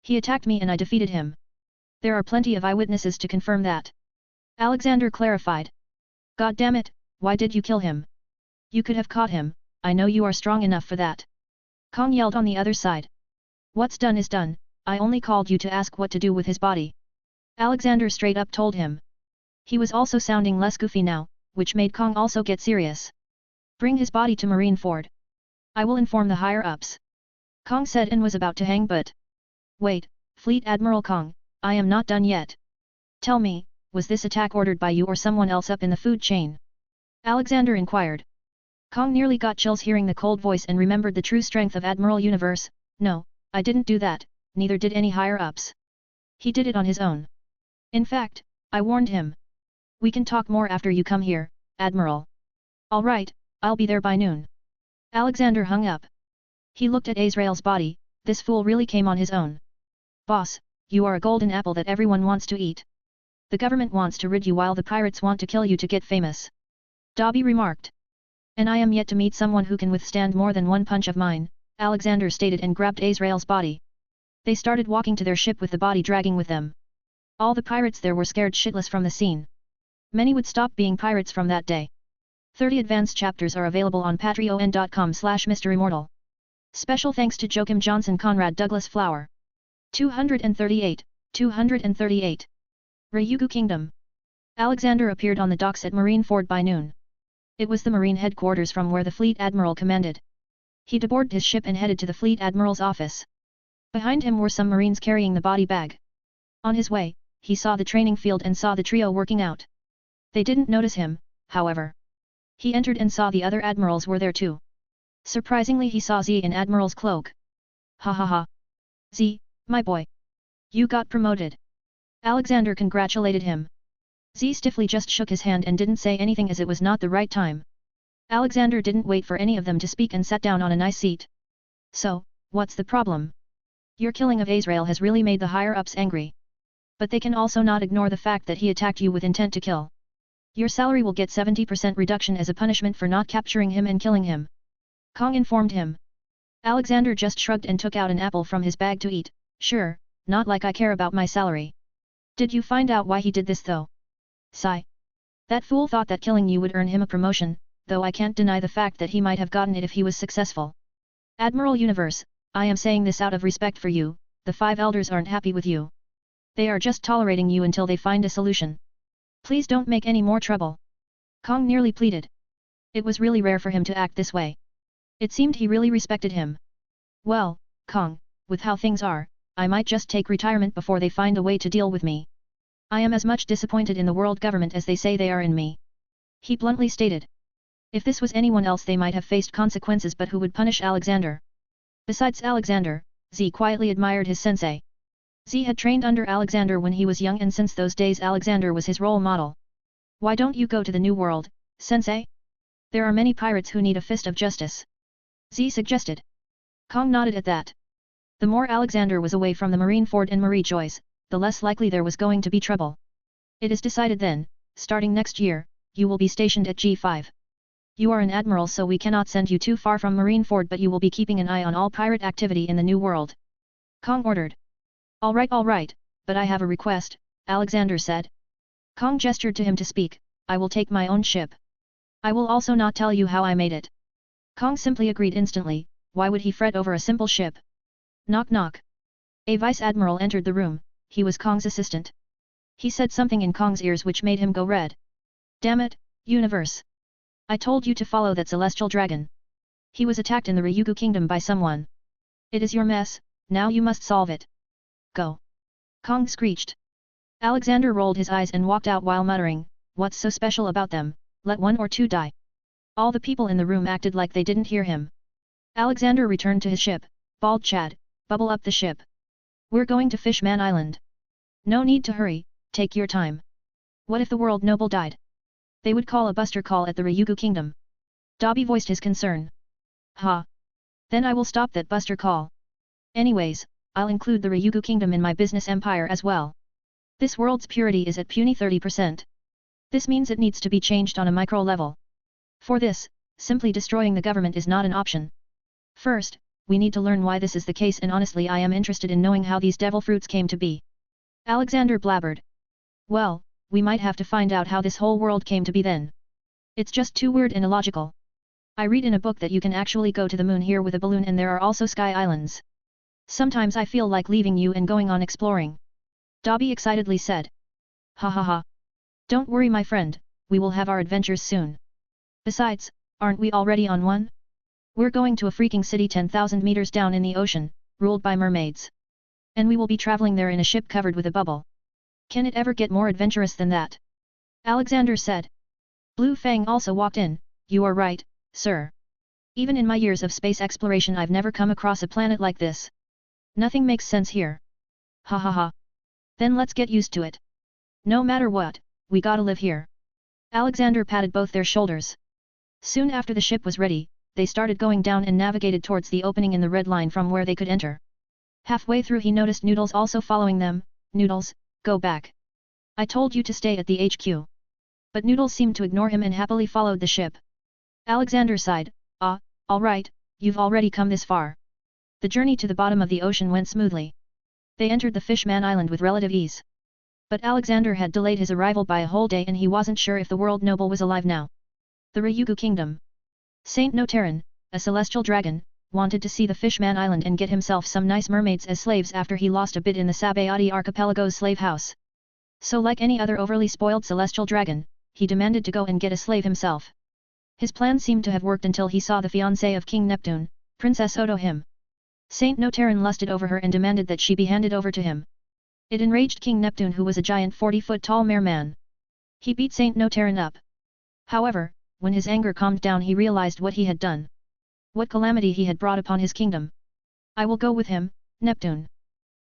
Speaker 2: He attacked me and I defeated him. There are plenty of eyewitnesses to confirm that. Alexander clarified. God damn it, why did you kill him? You could have caught him, I know you are strong enough for that. Kong yelled on the other side. What's done is done, I only called you to ask what to do with his body. Alexander straight up told him. He was also sounding less goofy now, which made Kong also get serious. Bring his body to Marineford. I will inform the higher-ups. Kong said and was about to hang but... Wait, Fleet Admiral Kong, I am not done yet. Tell me, was this attack ordered by you or someone else up in the food chain? Alexander inquired. Kong nearly got chills hearing the cold voice and remembered the true strength of Admiral Universe. No, I didn't do that, neither did any higher-ups. He did it on his own. In fact, I warned him. We can talk more after you come here, Admiral. All right, I'll be there by noon. Alexander hung up. He looked at Azrael's body, this fool really came on his own. Boss, you are a golden apple that everyone wants to eat. The government wants to rid you while the pirates want to kill you to get famous. Dobby remarked. And I am yet to meet someone who can withstand more than one punch of mine, Alexander stated and grabbed Azrael's body. They started walking to their ship with the body dragging with them. All the pirates there were scared shitless from the scene. Many would stop being pirates from that day. 30 advanced chapters are available on patreon.com/MisterImmortal. Special thanks to Joachim Johnson Conrad Douglas Flower. 238. Ryugu Kingdom. Alexander appeared on the docks at Marineford by noon. It was the Marine headquarters from where the Fleet Admiral commanded. He deboarded his ship and headed to the Fleet Admiral's office. Behind him were some Marines carrying the body bag. On his way, he saw the training field and saw the trio working out. They didn't notice him, however. He entered and saw the other admirals were there too. Surprisingly he saw Z in Admiral's cloak. Ha ha ha. Z, my boy. You got promoted. Alexander congratulated him. Z stiffly just shook his hand and didn't say anything as it was not the right time. Alexander didn't wait for any of them to speak and sat down on a nice seat. So, what's the problem? Your killing of Azrael has really made the higher-ups angry. But they can also not ignore the fact that he attacked you with intent to kill. Your salary will get 70% reduction as a punishment for not capturing him and killing him. Kong informed him. Alexander just shrugged and took out an apple from his bag to eat. Sure, not like I care about my salary. Did you find out why he did this though? Sigh. That fool thought that killing you would earn him a promotion, though I can't deny the fact that he might have gotten it if he was successful. Admiral Universe, I am saying this out of respect for you, the 5 elders aren't happy with you. They are just tolerating you until they find a solution. Please don't make any more trouble. Kong nearly pleaded. It was really rare for him to act this way. It seemed he really respected him. Well, Kong, with how things are, I might just take retirement before they find a way to deal with me. I am as much disappointed in the world government as they say they are in me. He bluntly stated. If this was anyone else they might have faced consequences, but who would punish Alexander? Besides Alexander, Z quietly admired his sensei. Z had trained under Alexander when he was young and since those days Alexander was his role model. Why don't you go to the New World, sensei? There are many pirates who need a fist of justice. Z suggested. Kong nodded at that. The more Alexander was away from the Marineford and Marie Joyce, the less likely there was going to be trouble. It is decided then, starting next year, you will be stationed at G5. You are an admiral so we cannot send you too far from Marineford, but you will be keeping an eye on all pirate activity in the New World. Kong ordered. All right, but I have a request, Alexander said. Kong gestured to him to speak. I will take my own ship. I will also not tell you how I made it. Kong simply agreed instantly. Why would he fret over a simple ship? Knock knock. A vice admiral entered the room. He was Kong's assistant. He said something in Kong's ears which made him go red. Damn it, Universe. I told you to follow that celestial dragon. He was attacked in the Ryugu Kingdom by someone. It is your mess, now you must solve it. Go. Kong screeched. Alexander rolled his eyes and walked out while muttering, what's so special about them, let 1 or 2 die. All the people in the room acted like they didn't hear him. Alexander returned to his ship. Bald Chad, bubble up the ship. We're going to Fishman Island. No need to hurry, take your time. What if the world noble died? They would call a buster call at the Ryugu Kingdom. Dobby voiced his concern. Ha! Then I will stop that buster call. Anyways, I'll include the Ryugu Kingdom in my business empire as well. This world's purity is at puny 30%. This means it needs to be changed on a micro level. For this, simply destroying the government is not an option. First, we need to learn why this is the case, and honestly I am interested in knowing how these devil fruits came to be. Alexander blabbered. Well, we might have to find out how this whole world came to be then. It's just too weird and illogical. I read in a book that you can actually go to the moon here with a balloon, and there are also sky islands. Sometimes I feel like leaving you and going on exploring. Dobby excitedly said. Ha ha ha. Don't worry my friend, we will have our adventures soon. Besides, aren't we already on one? We're going to a freaking city 10,000 meters down in the ocean, ruled by mermaids. And we will be traveling there in a ship covered with a bubble. Can it ever get more adventurous than that? Alexander said. Blue Fang also walked in. You are right, sir. Even in my years of space exploration I've never come across a planet like this. Nothing makes sense here. Ha ha ha. Then let's get used to it. No matter what, we gotta live here. Alexander patted both their shoulders. Soon after the ship was ready, they started going down and navigated towards the opening in the red line from where they could enter. Halfway through he noticed Noodles also following them. Noodles, go back. I told you to stay at the HQ. But Noodles seemed to ignore him and happily followed the ship. Alexander sighed. Alright, you've already come this far. The journey to the bottom of the ocean went smoothly. They entered the Fishman Island with relative ease. But Alexander had delayed his arrival by a whole day and he wasn't sure if the world noble was alive now. The Ryugu Kingdom. Saint Notaran, a celestial dragon, wanted to see the Fishman Island and get himself some nice mermaids as slaves after he lost a bid in the Sabayati Archipelago's slave house. So like any other overly spoiled celestial dragon, he demanded to go and get a slave himself. His plan seemed to have worked until he saw the fiancée of King Neptune, Princess Otohim. Saint Notaran lusted over her and demanded that she be handed over to him. It enraged King Neptune, who was a giant 40-foot-tall merman. He beat Saint Notaran up. However, when his anger calmed down he realized what he had done. What calamity he had brought upon his kingdom. I will go with him, Neptune.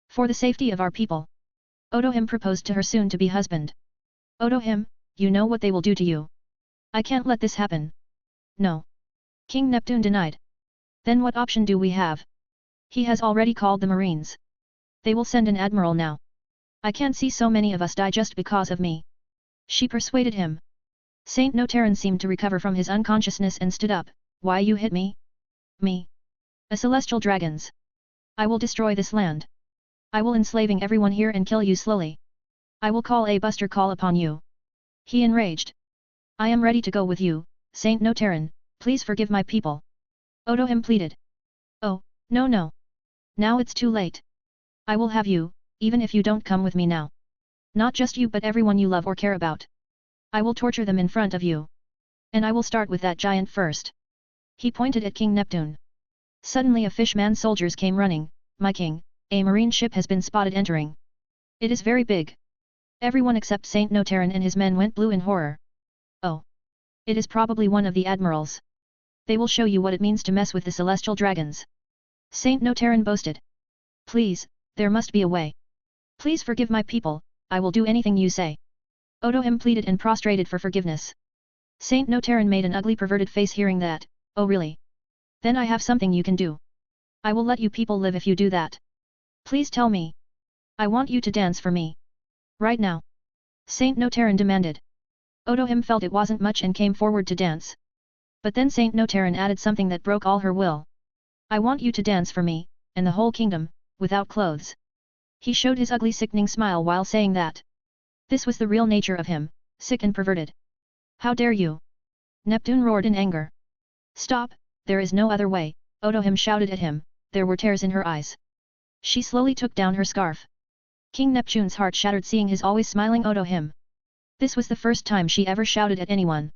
Speaker 2: For the safety of our people. Otohim proposed to her soon-to-be husband. Otohim, you know what they will do to you. I can't let this happen. No. King Neptune denied. Then what option do we have? He has already called the Marines. They will send an admiral now. I can't see so many of us die just because of me. She persuaded him. Saint Notaran seemed to recover from his unconsciousness and stood up. Why you hit me? Me? A celestial dragons. I will destroy this land. I will enslaving everyone here and kill you slowly. I will call a buster call upon you. He enraged. I am ready to go with you, Saint Notaran, please forgive my people. Otohim pleaded. Oh, no. Now it's too late. I will have you, even if you don't come with me now. Not just you but everyone you love or care about. I will torture them in front of you. And I will start with that giant first. He pointed at King Neptune. Suddenly a fishman soldiers came running. My king, a marine ship has been spotted entering. It is very big. Everyone except Saint Notaran and his men went blue in horror. Oh. It is probably one of the admirals. They will show you what it means to mess with the celestial dragons. Saint Notaran boasted. Please, there must be a way. Please forgive my people, I will do anything you say. Otohim pleaded and prostrated for forgiveness. Saint Notaran made an ugly perverted face hearing that. Oh really? Then I have something you can do. I will let you people live if you do that. Please tell me. I want you to dance for me. Right now. Saint Notaran demanded. Otohim felt it wasn't much and came forward to dance. But then Saint Notaran added something that broke all her will. I want you to dance for me, and the whole kingdom, without clothes. He showed his ugly sickening smile while saying that. This was the real nature of him, sick and perverted. How dare you? Neptune roared in anger. Stop, there is no other way, Otohim shouted at him, there were tears in her eyes. She slowly took down her scarf. King Neptune's heart shattered seeing his always smiling Otohim. This was the first time she ever shouted at anyone.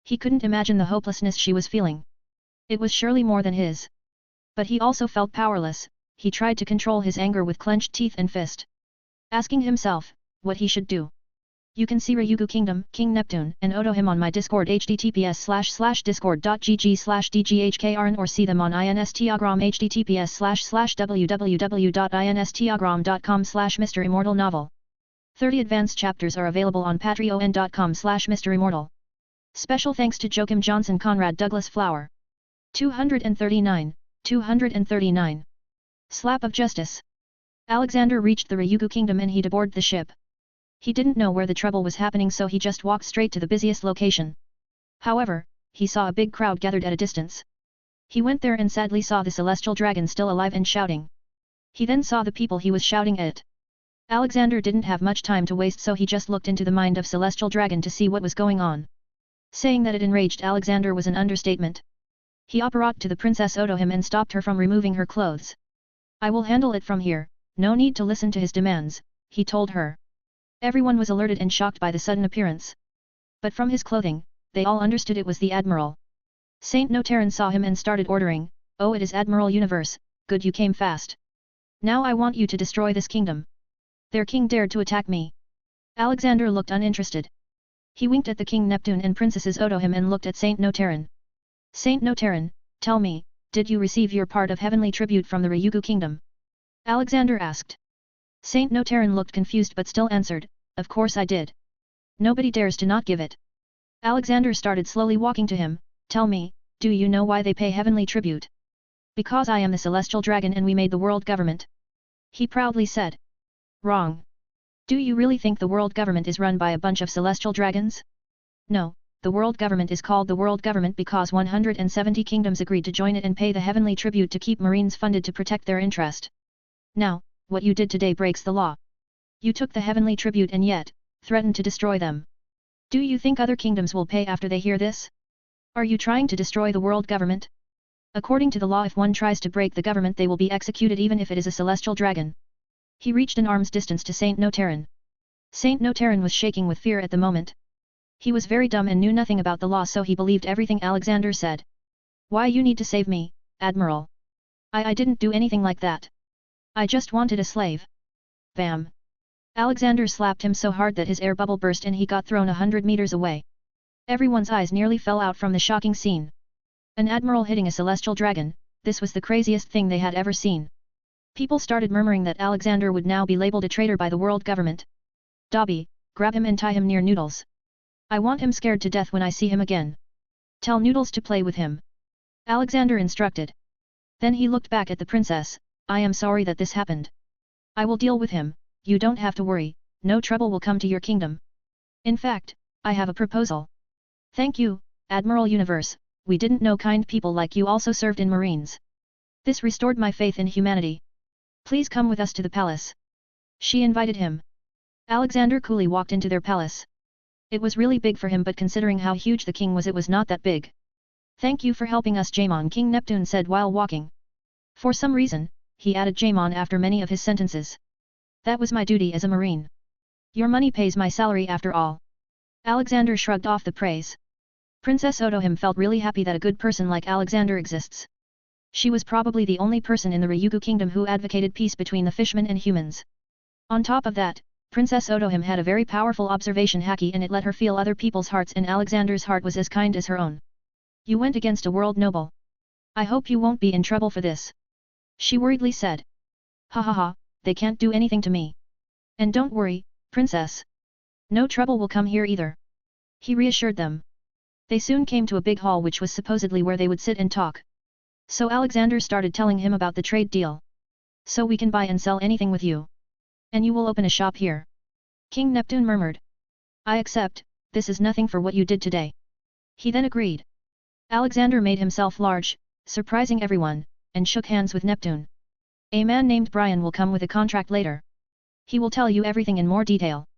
Speaker 2: He couldn't imagine the hopelessness she was feeling. It was surely more than his. But he also felt powerless, he tried to control his anger with clenched teeth and fist. Asking himself, what he should do.
Speaker 1: You can see Ryugu Kingdom, King Neptune, and Odo him on my Discord https://discord.gg/dghkrn or see them on Instagram https://www.instagram.com/MisterImmortal novel. 30 advanced chapters are available on patreon.com/MisterImmortal. Special thanks to Joachim Johnson Conrad Douglas Flower. 239. Slap of Justice. Alexander reached the Ryugu Kingdom and he deboarded the ship. He didn't know where the trouble was happening so he just walked straight to the busiest location. However, he saw a big crowd gathered at a distance. He went there and sadly saw the celestial dragon still alive and shouting. He then saw the people he was shouting at. Alexander didn't have much time to waste so he just looked into the mind of celestial dragon to see what was going on. Saying that it enraged Alexander was an understatement. He approached to the Princess Odohim and stopped her from removing her clothes. I will handle it from here, no need to listen to his demands, he told her. Everyone was alerted and shocked by the sudden appearance. But from his clothing, they all understood it was the Admiral. Saint Notaran saw him and started ordering, "Oh, it is Admiral Universe, good you came fast. Now I want you to destroy this kingdom. Their king dared to attack me." Alexander looked uninterested. He winked at the King Neptune and Princesses Odohim and looked at Saint Notaran. Saint Notaran, tell me, did you receive your part of heavenly tribute from the Ryugu Kingdom? Alexander asked. Saint Notaran looked confused but still answered, of course I did. Nobody dares to not give it. Alexander started slowly walking to him, tell me, do you know why they pay heavenly tribute? Because I am the celestial dragon and we made the world government. He proudly said. Wrong. Do you really think the world government is run by a bunch of celestial dragons? No, the world government is called the world government because 170 kingdoms agreed to join it and pay the heavenly tribute to keep Marines funded to protect their interest. Now, what you did today breaks the law. You took the heavenly tribute and yet, threatened to destroy them. Do you think other kingdoms will pay after they hear this? Are you trying to destroy the world government? According to the law if one tries to break the government they will be executed even if it is a celestial dragon. He reached an arm's distance to Saint Notaran. Saint Notaran was shaking with fear at the moment. He was very dumb and knew nothing about the law so he believed everything Alexander said. Why you need to save me, Admiral? I didn't do anything like that. I just wanted a slave. Bam! Alexander slapped him so hard that his air bubble burst and he got thrown 100 meters away. Everyone's eyes nearly fell out from the shocking scene. An admiral hitting a celestial dragon, this was the craziest thing they had ever seen. People started murmuring that Alexander would now be labeled a traitor by the world government. Dobby, grab him and tie him near Noodles. I want him scared to death when I see him again. Tell Noodles to play with him. Alexander instructed. Then he looked back at the princess, I am sorry that this happened. I will deal with him, you don't have to worry, no trouble will come to your kingdom. In fact, I have a proposal. Thank you, Admiral Universe, we didn't know kind people like you also served in Marines. This restored my faith in humanity. Please come with us to the palace. She invited him. Alexander coolly walked into their palace. It was really big for him but considering how huge the king was it was not that big. Thank you for helping us Jaemon, King Neptune said while walking. For some reason, he added Jaemon after many of his sentences. That was my duty as a marine. Your money pays my salary after all. Alexander shrugged off the praise. Princess Odohim felt really happy that a good person like Alexander exists. She was probably the only person in the Ryugu kingdom who advocated peace between the fishmen and humans. On top of that, Princess Odohim had a very powerful observation haki and it let her feel other people's hearts and Alexander's heart was as kind as her own. You went against a world noble. I hope you won't be in trouble for this. She worriedly said. Ha ha ha, they can't do anything to me. And don't worry, princess. No trouble will come here either. He reassured them. They soon came to a big hall which was supposedly where they would sit and talk. So Alexander started telling him about the trade deal. So we can buy and sell anything with you. And you will open a shop here. King Neptune murmured. I accept, this is nothing for what you did today. He then agreed. Alexander made himself large, surprising everyone, and shook hands with Neptune. A man named Brian will come with a contract later. He will tell you everything in more detail.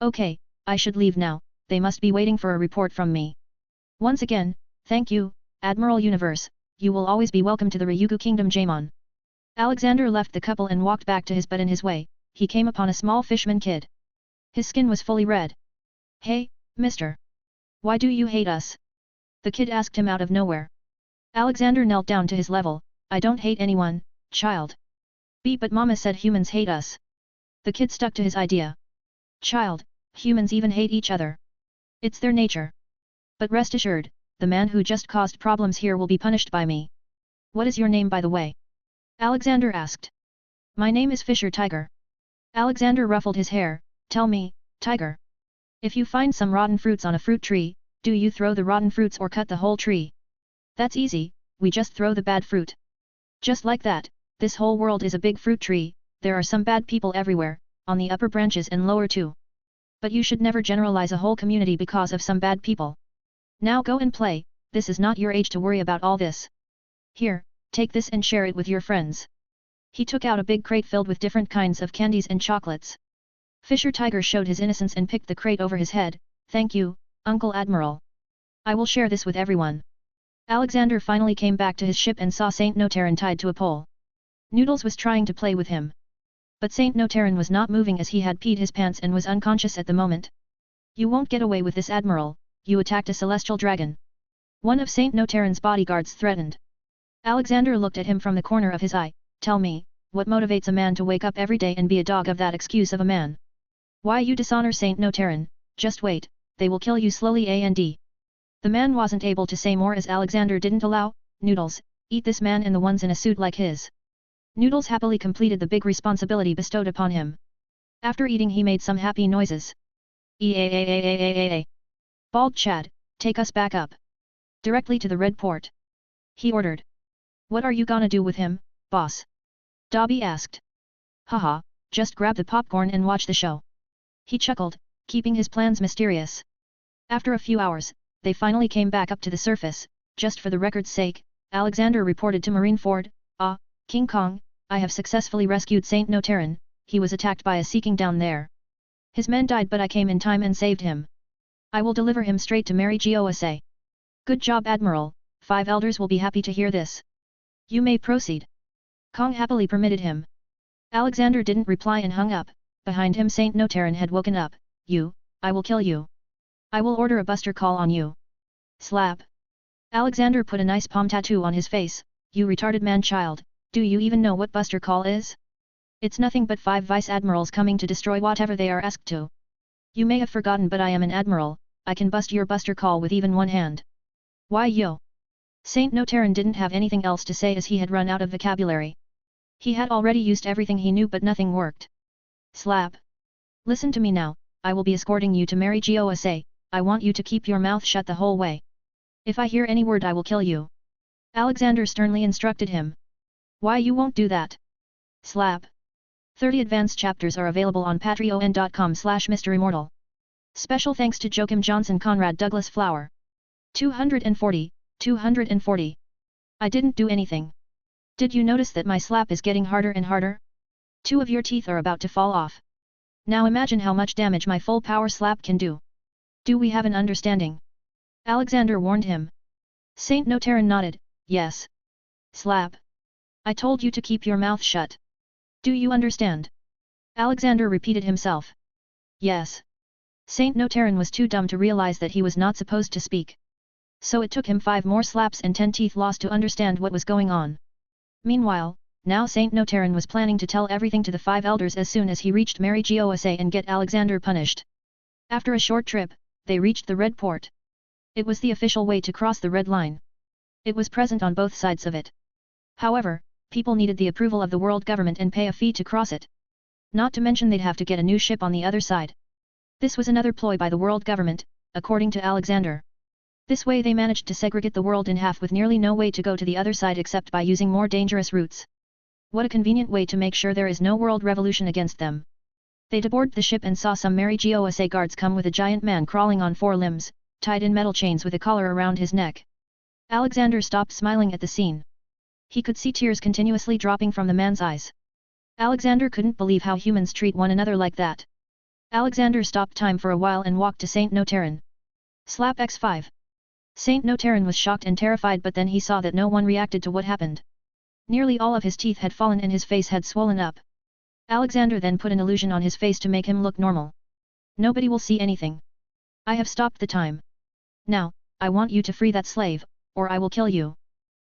Speaker 1: Okay, I should leave now, they must be waiting for a report from me. Once again, thank you, Admiral Universe, you will always be welcome to the Ryugu Kingdom Jaemon. Alexander left the couple and walked back to his but in his way, he came upon a small fishman kid. His skin was fully red. Hey, mister. Why do you hate us? The kid asked him out of nowhere. Alexander knelt down to his level, I don't hate anyone, child. But Mama said humans hate us. The kid stuck to his idea. Child, Humans even hate each other. It's their nature. But rest assured, the man who just caused problems here will be punished by me. What is your name by the way? Alexander asked. My name is Fisher Tiger. Alexander ruffled his hair. Tell me, Tiger. If you find some rotten fruits on a fruit tree, do you throw the rotten fruits or cut the whole tree? That's easy, we just throw the bad fruit. Just like that, this whole world is a big fruit tree, there are some bad people everywhere, on the upper branches and lower too. But you should never generalize a whole community because of some bad people. Now go and play, this is not your age to worry about all this. Here, take this and share it with your friends. He took out a big crate filled with different kinds of candies and chocolates. Fisher Tiger showed his innocence and picked the crate over his head. Thank you, Uncle Admiral. I will share this with everyone. Alexander finally came back to his ship and saw Saint Notarin tied to a pole. Noodles was trying to play with him. But Saint Notarin was not moving as he had peed his pants and was unconscious at the moment. You won't get away with this, Admiral, you attacked a celestial dragon. One of Saint Notarin's bodyguards threatened. Alexander looked at him from the corner of his eye. Tell me, what motivates a man to wake up every day and be a dog of that excuse of a man? Why you dishonor Saint Notarin? Just wait, they will kill you slowly and. The man wasn't able to say more as Alexander didn't allow. Noodles, eat this man and the ones in a suit like his. Noodles happily completed the big responsibility bestowed upon him. After eating he made some happy noises. Eaaaaaaaaaa. Bald Chad, take us back up. Directly to the Red Port. He ordered. What are you gonna do with him, boss? Dobby asked. Haha, just grab the popcorn and watch the show. He chuckled, keeping his plans mysterious. After a few hours, they finally came back up to the surface. Just for the record's sake, Alexander reported to Marineford, King Kong, I have successfully rescued Saint Notarin, he was attacked by a seeking down there. His men died but I came in time and saved him. I will deliver him straight to Mary Gosa. Good job Admiral, 5 elders will be happy to hear this. You may proceed. Kong happily permitted him. Alexander didn't reply and hung up. Behind him Saint Notarin had woken up. You, I will kill you. I will order a buster call on you. Slap. Alexander put a nice palm tattoo on his face. You retarded man-child, do you even know what buster call is? It's nothing but 5 vice admirals coming to destroy whatever they are asked to. You may have forgotten but I am an admiral, I can bust your buster call with even one hand. Why yo? Saint Notarin didn't have anything else to say as he had run out of vocabulary. He had already used everything he knew but nothing worked. Slap. Listen to me now, I will be escorting you to Mary Gosa, I want you to keep your mouth shut the whole way. If I hear any word I will kill you. Alexander sternly instructed him. Why you won't do that? Slap. 30 advanced chapters are available on patreon.com/MisterImmortal. Special thanks to Joachim Johnson Conrad Douglas Flower. 240. I didn't do anything. Did you notice that my slap is getting harder and harder? 2 of your teeth are about to fall off. Now imagine how much damage my full power slap can do. Do we have an understanding? Alexander warned him. Saint Notarin nodded, yes. Slap. I told you to keep your mouth shut. Do you understand? Alexander repeated himself. Yes. Saint Notarin was too dumb to realize that he was not supposed to speak. So it took him 5 more slaps and 10 teeth lost to understand what was going on. Meanwhile, now Saint Notarin was planning to tell everything to the 5 elders as soon as he reached Mary Gosa and get Alexander punished. After a short trip, they reached the Red Port. It was the official way to cross the Red Line. It was present on both sides of it. However, people needed the approval of the world government and pay a fee to cross it. Not to mention they'd have to get a new ship on the other side. This was another ploy by the world government, according to Alexander. This way they managed to segregate the world in half with nearly no way to go to the other side except by using more dangerous routes. What a convenient way to make sure there is no world revolution against them. They deboarded the ship and saw some Mary Gosa guards come with a giant man crawling on 4 limbs, tied in metal chains with a collar around his neck. Alexander stopped smiling at the scene. He could see tears continuously dropping from the man's eyes. Alexander couldn't believe how humans treat one another like that. Alexander stopped time for a while and walked to Saint Notarin. Slap X5. Saint Notarin was shocked and terrified but then he saw that no one reacted to what happened. Nearly all of his teeth had fallen and his face had swollen up. Alexander then put an illusion on his face to make him look normal. Nobody will see anything. I have stopped the time. Now, I want you to free that slave, or I will kill you.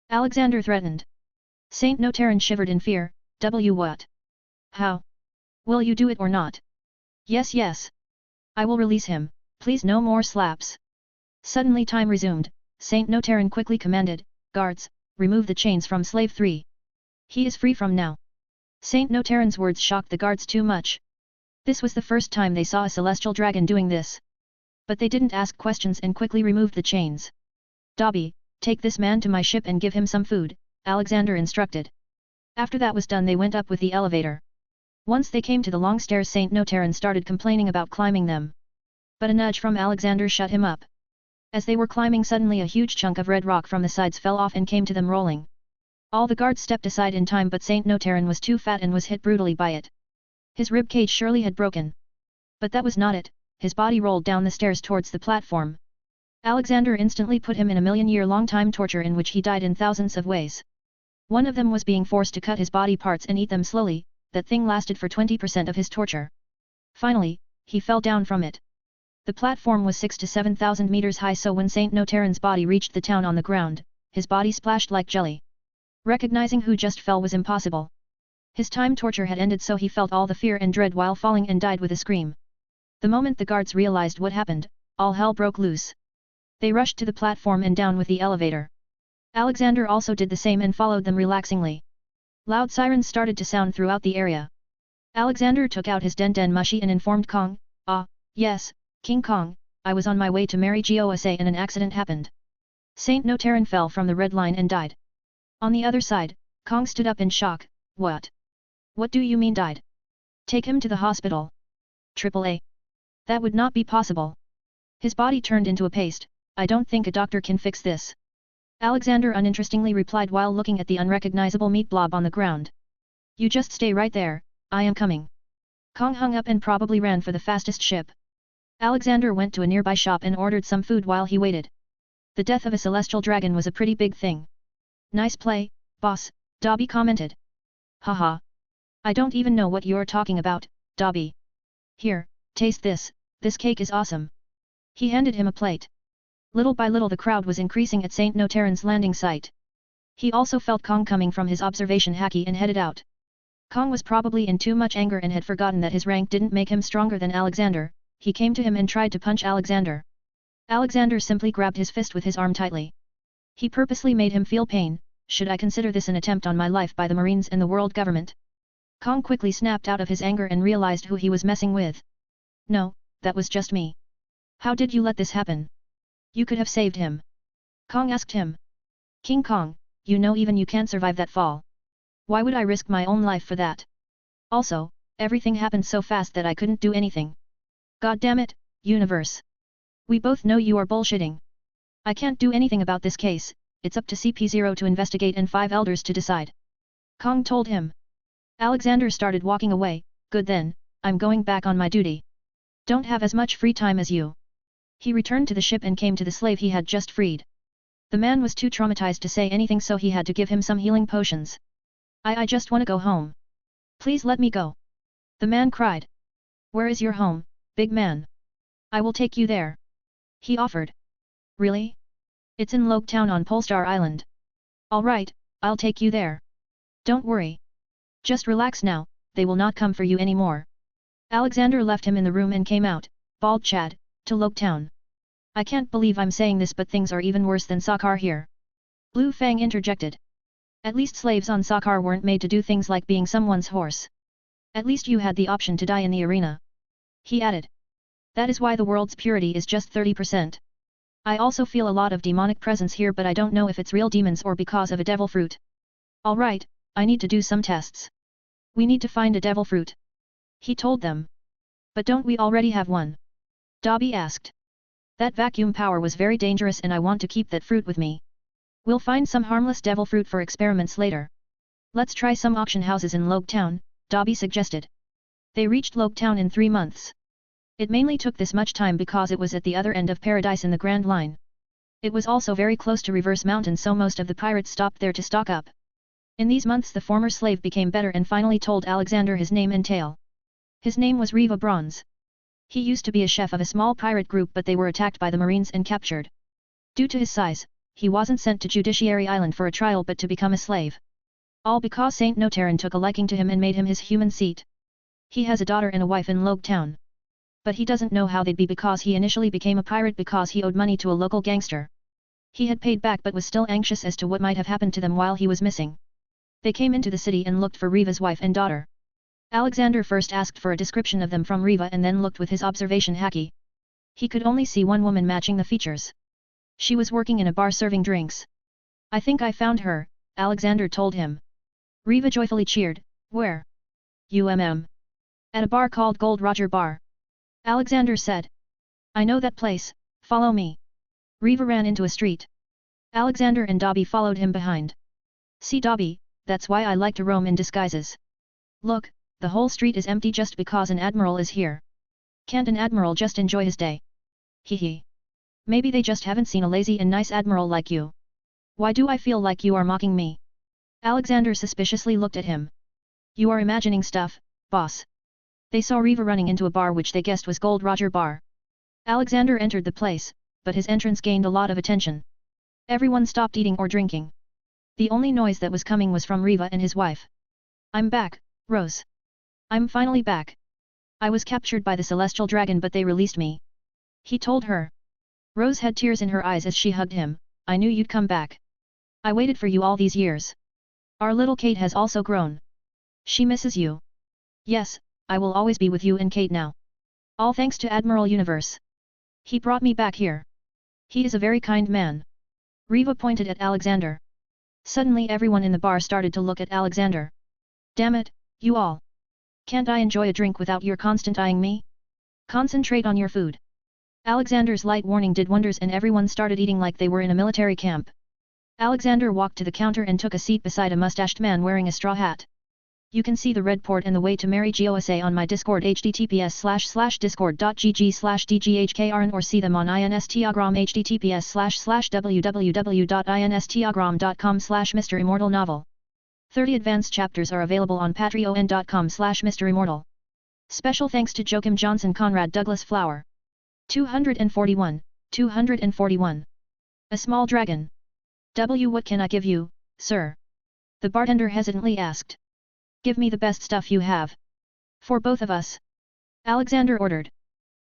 Speaker 1: Alexander threatened. Saint Notarin shivered in fear, what? How? Will you do it or not? Yes. I will release him, please no more slaps. Suddenly time resumed, Saint Notarin quickly commanded, guards, remove the chains from slave 3. He is free from now. Saint Notarin's words shocked the guards too much. This was the first time they saw a celestial dragon doing this. But they didn't ask questions and quickly removed the chains. Dobby, take this man to my ship and give him some food, Alexander instructed. After that was done they went up with the elevator. Once they came to the long stairs Saint Notarin started complaining about climbing them. But a nudge from Alexander shut him up. As they were climbing suddenly a huge chunk of red rock from the sides fell off and came to them rolling. All the guards stepped aside in time but Saint Notarin was too fat and was hit brutally by it. His rib cage surely had broken. But that was not it, his body rolled down the stairs towards the platform. Alexander instantly put him in a million-year-long time torture in which he died in thousands of ways. One of them was being forced to cut his body parts and eat them slowly, that thing lasted for 20% of his torture. Finally, he fell down from it. The platform was 6 to 7,000 meters high so when Saint Notarin's body reached the town on the ground, his body splashed like jelly. Recognizing who just fell was impossible. His time torture had ended so he felt all the fear and dread while falling and died with a scream. The moment the guards realized what happened, all hell broke loose. They rushed to the platform and down with the elevator. Alexander also did the same and followed them relaxingly. Loud sirens started to sound throughout the area. Alexander took out his den mushi and informed Kong, "Ah, yes, King Kong, I was on my way to marry Gosa and an accident happened." Saint Notarin fell from the red line and died. On the other side, Kong stood up in shock, "What? What do you mean died? Take him to the hospital." "AAA. That would not be possible. His body turned into a paste, I don't think a doctor can fix this." Alexander uninterestingly replied while looking at the unrecognizable meat blob on the ground. "You just stay right there, I am coming." Kong hung up and probably ran for the fastest ship. Alexander went to a nearby shop and ordered some food while he waited. The death of a celestial dragon was a pretty big thing. "Nice play, boss," Dobby commented. "Haha. I don't even know what you're talking about, Dobby. Here, taste this cake is awesome." He handed him a plate. Little by little the crowd was increasing at Saint Notarin's landing site. He also felt Kong coming from his observation haki and headed out. Kong was probably in too much anger and had forgotten that his rank didn't make him stronger than Alexander. He came to him and tried to punch Alexander. Alexander simply grabbed his fist with his arm tightly. He purposely made him feel pain. "Should I consider this an attempt on my life by the Marines and the world government?" Kong quickly snapped out of his anger and realized who he was messing with. "No, that was just me." "How did you let this happen? You could have saved him." Kong asked him. "King Kong, you know even you can't survive that fall. Why would I risk my own life for that? Also, everything happened so fast that I couldn't do anything. God damn it, Universe. We both know you are bullshitting. I can't do anything about this case, it's up to CP0 to investigate and 5 elders to decide." Kong told him. Alexander started walking away. "Good then, I'm going back on my duty. Don't have as much free time as you." He returned to the ship and came to the slave he had just freed. The man was too traumatized to say anything so he had to give him some healing potions. I just wanna go home. Please let me go." The man cried. "Where is your home, big man? I will take you there," he offered. "Really? It's in Loke Town on Polestar Island. Alright, I'll take you there. Don't worry. Just relax now, they will not come for you anymore." Alexander left him in the room and came out, bald Chad, to Loke Town. "I can't believe I'm saying this but things are even worse than Sakar here." Blue Fang interjected. "At least slaves on Sakar weren't made to do things like being someone's horse. At least you had the option to die in the arena," he added. "That is why the world's purity is just 30%. I also feel a lot of demonic presence here but I don't know if it's real demons or because of a devil fruit. Alright, I need to do some tests. We need to find a devil fruit," he told them. "But don't we already have one?" Dobby asked. "That vacuum power was very dangerous and I want to keep that fruit with me. We'll find some harmless devil fruit for experiments later. Let's try some auction houses in Loke Town," Dobby suggested. They reached Loke Town in 3 months. It mainly took this much time because it was at the other end of paradise in the Grand Line. It was also very close to Reverse Mountain so most of the pirates stopped there to stock up. In these months the former slave became better and finally told Alexander his name and tale. His name was Riva Bronze. He used to be a chef of a small pirate group but they were attacked by the Marines and captured. Due to his size, he wasn't sent to Judiciary Island for a trial but to become a slave. All because Saint Notarin took a liking to him and made him his human seat. He has a daughter and a wife in Loke Town. But he doesn't know how they'd be because he initially became a pirate because he owed money to a local gangster. He had paid back but was still anxious as to what might have happened to them while he was missing. They came into the city and looked for Riva's wife and daughter. Alexander first asked for a description of them from Riva and then looked with his observation hacky. He could only see one woman matching the features. She was working in a bar serving drinks. I think I found her, Alexander told him. Riva joyfully cheered, where? At a bar called Gold Roger Bar. Alexander said. I know that place, follow me. Riva ran into a street. Alexander and Dobby followed him behind. See Dobby, that's why I like to roam in disguises. Look, the whole street is empty just because an admiral is here. Can't an admiral just enjoy his day? Hee. Maybe they just haven't seen a lazy and nice admiral like you. Why do I feel like you are mocking me? Alexander suspiciously looked at him. You are imagining stuff, boss. They saw Riva running into a bar which they guessed was Gold Roger Bar. Alexander entered the place, but his entrance gained a lot of attention. Everyone stopped eating or drinking. The only noise that was coming was from Riva and his wife. I'm back, Rose. I'm finally back. I was captured by the celestial dragon but they released me. He told her. Rose had tears in her eyes as she hugged him. I knew you'd come back. I waited for you all these years. Our little Kate has also grown. She misses you. Yes, I will always be with you and Kate now. All thanks to Admiral Universe. He brought me back here. He is a very kind man. Riva pointed at Alexander. Suddenly everyone in the bar started to look at Alexander. Damn it, you all. Can't I enjoy a drink without your constant eyeing me? Concentrate on your food. Alexander's light warning did wonders and everyone started eating like they were in a military camp. Alexander walked to the counter and took a seat beside a mustached man wearing a straw hat. You can see the red port and the way to marry GOSA on my Discord https://discord.gg/dghkrn or see them on Instagram https://www.instagram.com/MisterImmortal novel. 30 advanced chapters are available on patreon.com/MisterImmortal. Special thanks to Joachim Johnson Conrad Douglas Flower. 241. A small dragon. What can I give you, sir? The bartender hesitantly asked. Give me the best stuff you have. For both of us. Alexander ordered.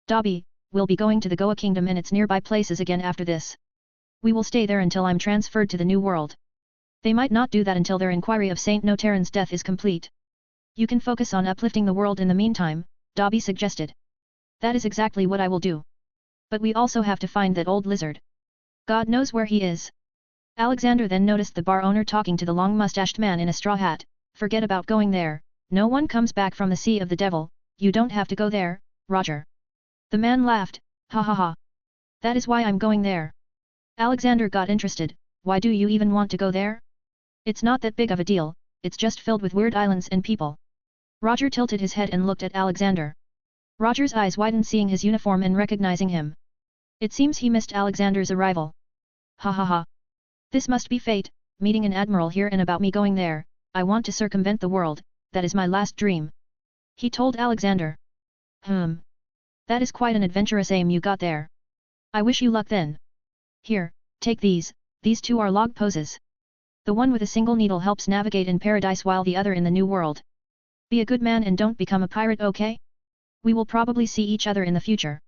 Speaker 1: Dobby, we'll be going to the Goa Kingdom and its nearby places again after this. We will stay there until I'm transferred to the new world. They might not do that until their inquiry of Saint Notaran's death is complete. You can focus on uplifting the world in the meantime, Dobby suggested. That is exactly what I will do. But we also have to find that old lizard. God knows where he is. Alexander then noticed the bar owner talking to the long-mustached man in a straw hat. Forget about going there, no one comes back from the Sea of the Devil, you don't have to go there, Roger. The man laughed, ha ha ha. That is why I'm going there. Alexander got interested, why do you even want to go there? It's not that big of a deal, it's just filled with weird islands and people. Roger tilted his head and looked at Alexander. Roger's eyes widened seeing his uniform and recognizing him. It seems he missed Alexander's arrival. Ha ha ha. This must be fate, meeting an admiral here and about me going there. I want to circumvent the world, that is my last dream. He told Alexander. That is quite an adventurous aim you got there. I wish you luck then. Here, take these, these two are log poses. The one with a single needle helps navigate in paradise while the other in the new world. Be a good man and don't become a pirate, okay? We will probably see each other in the future.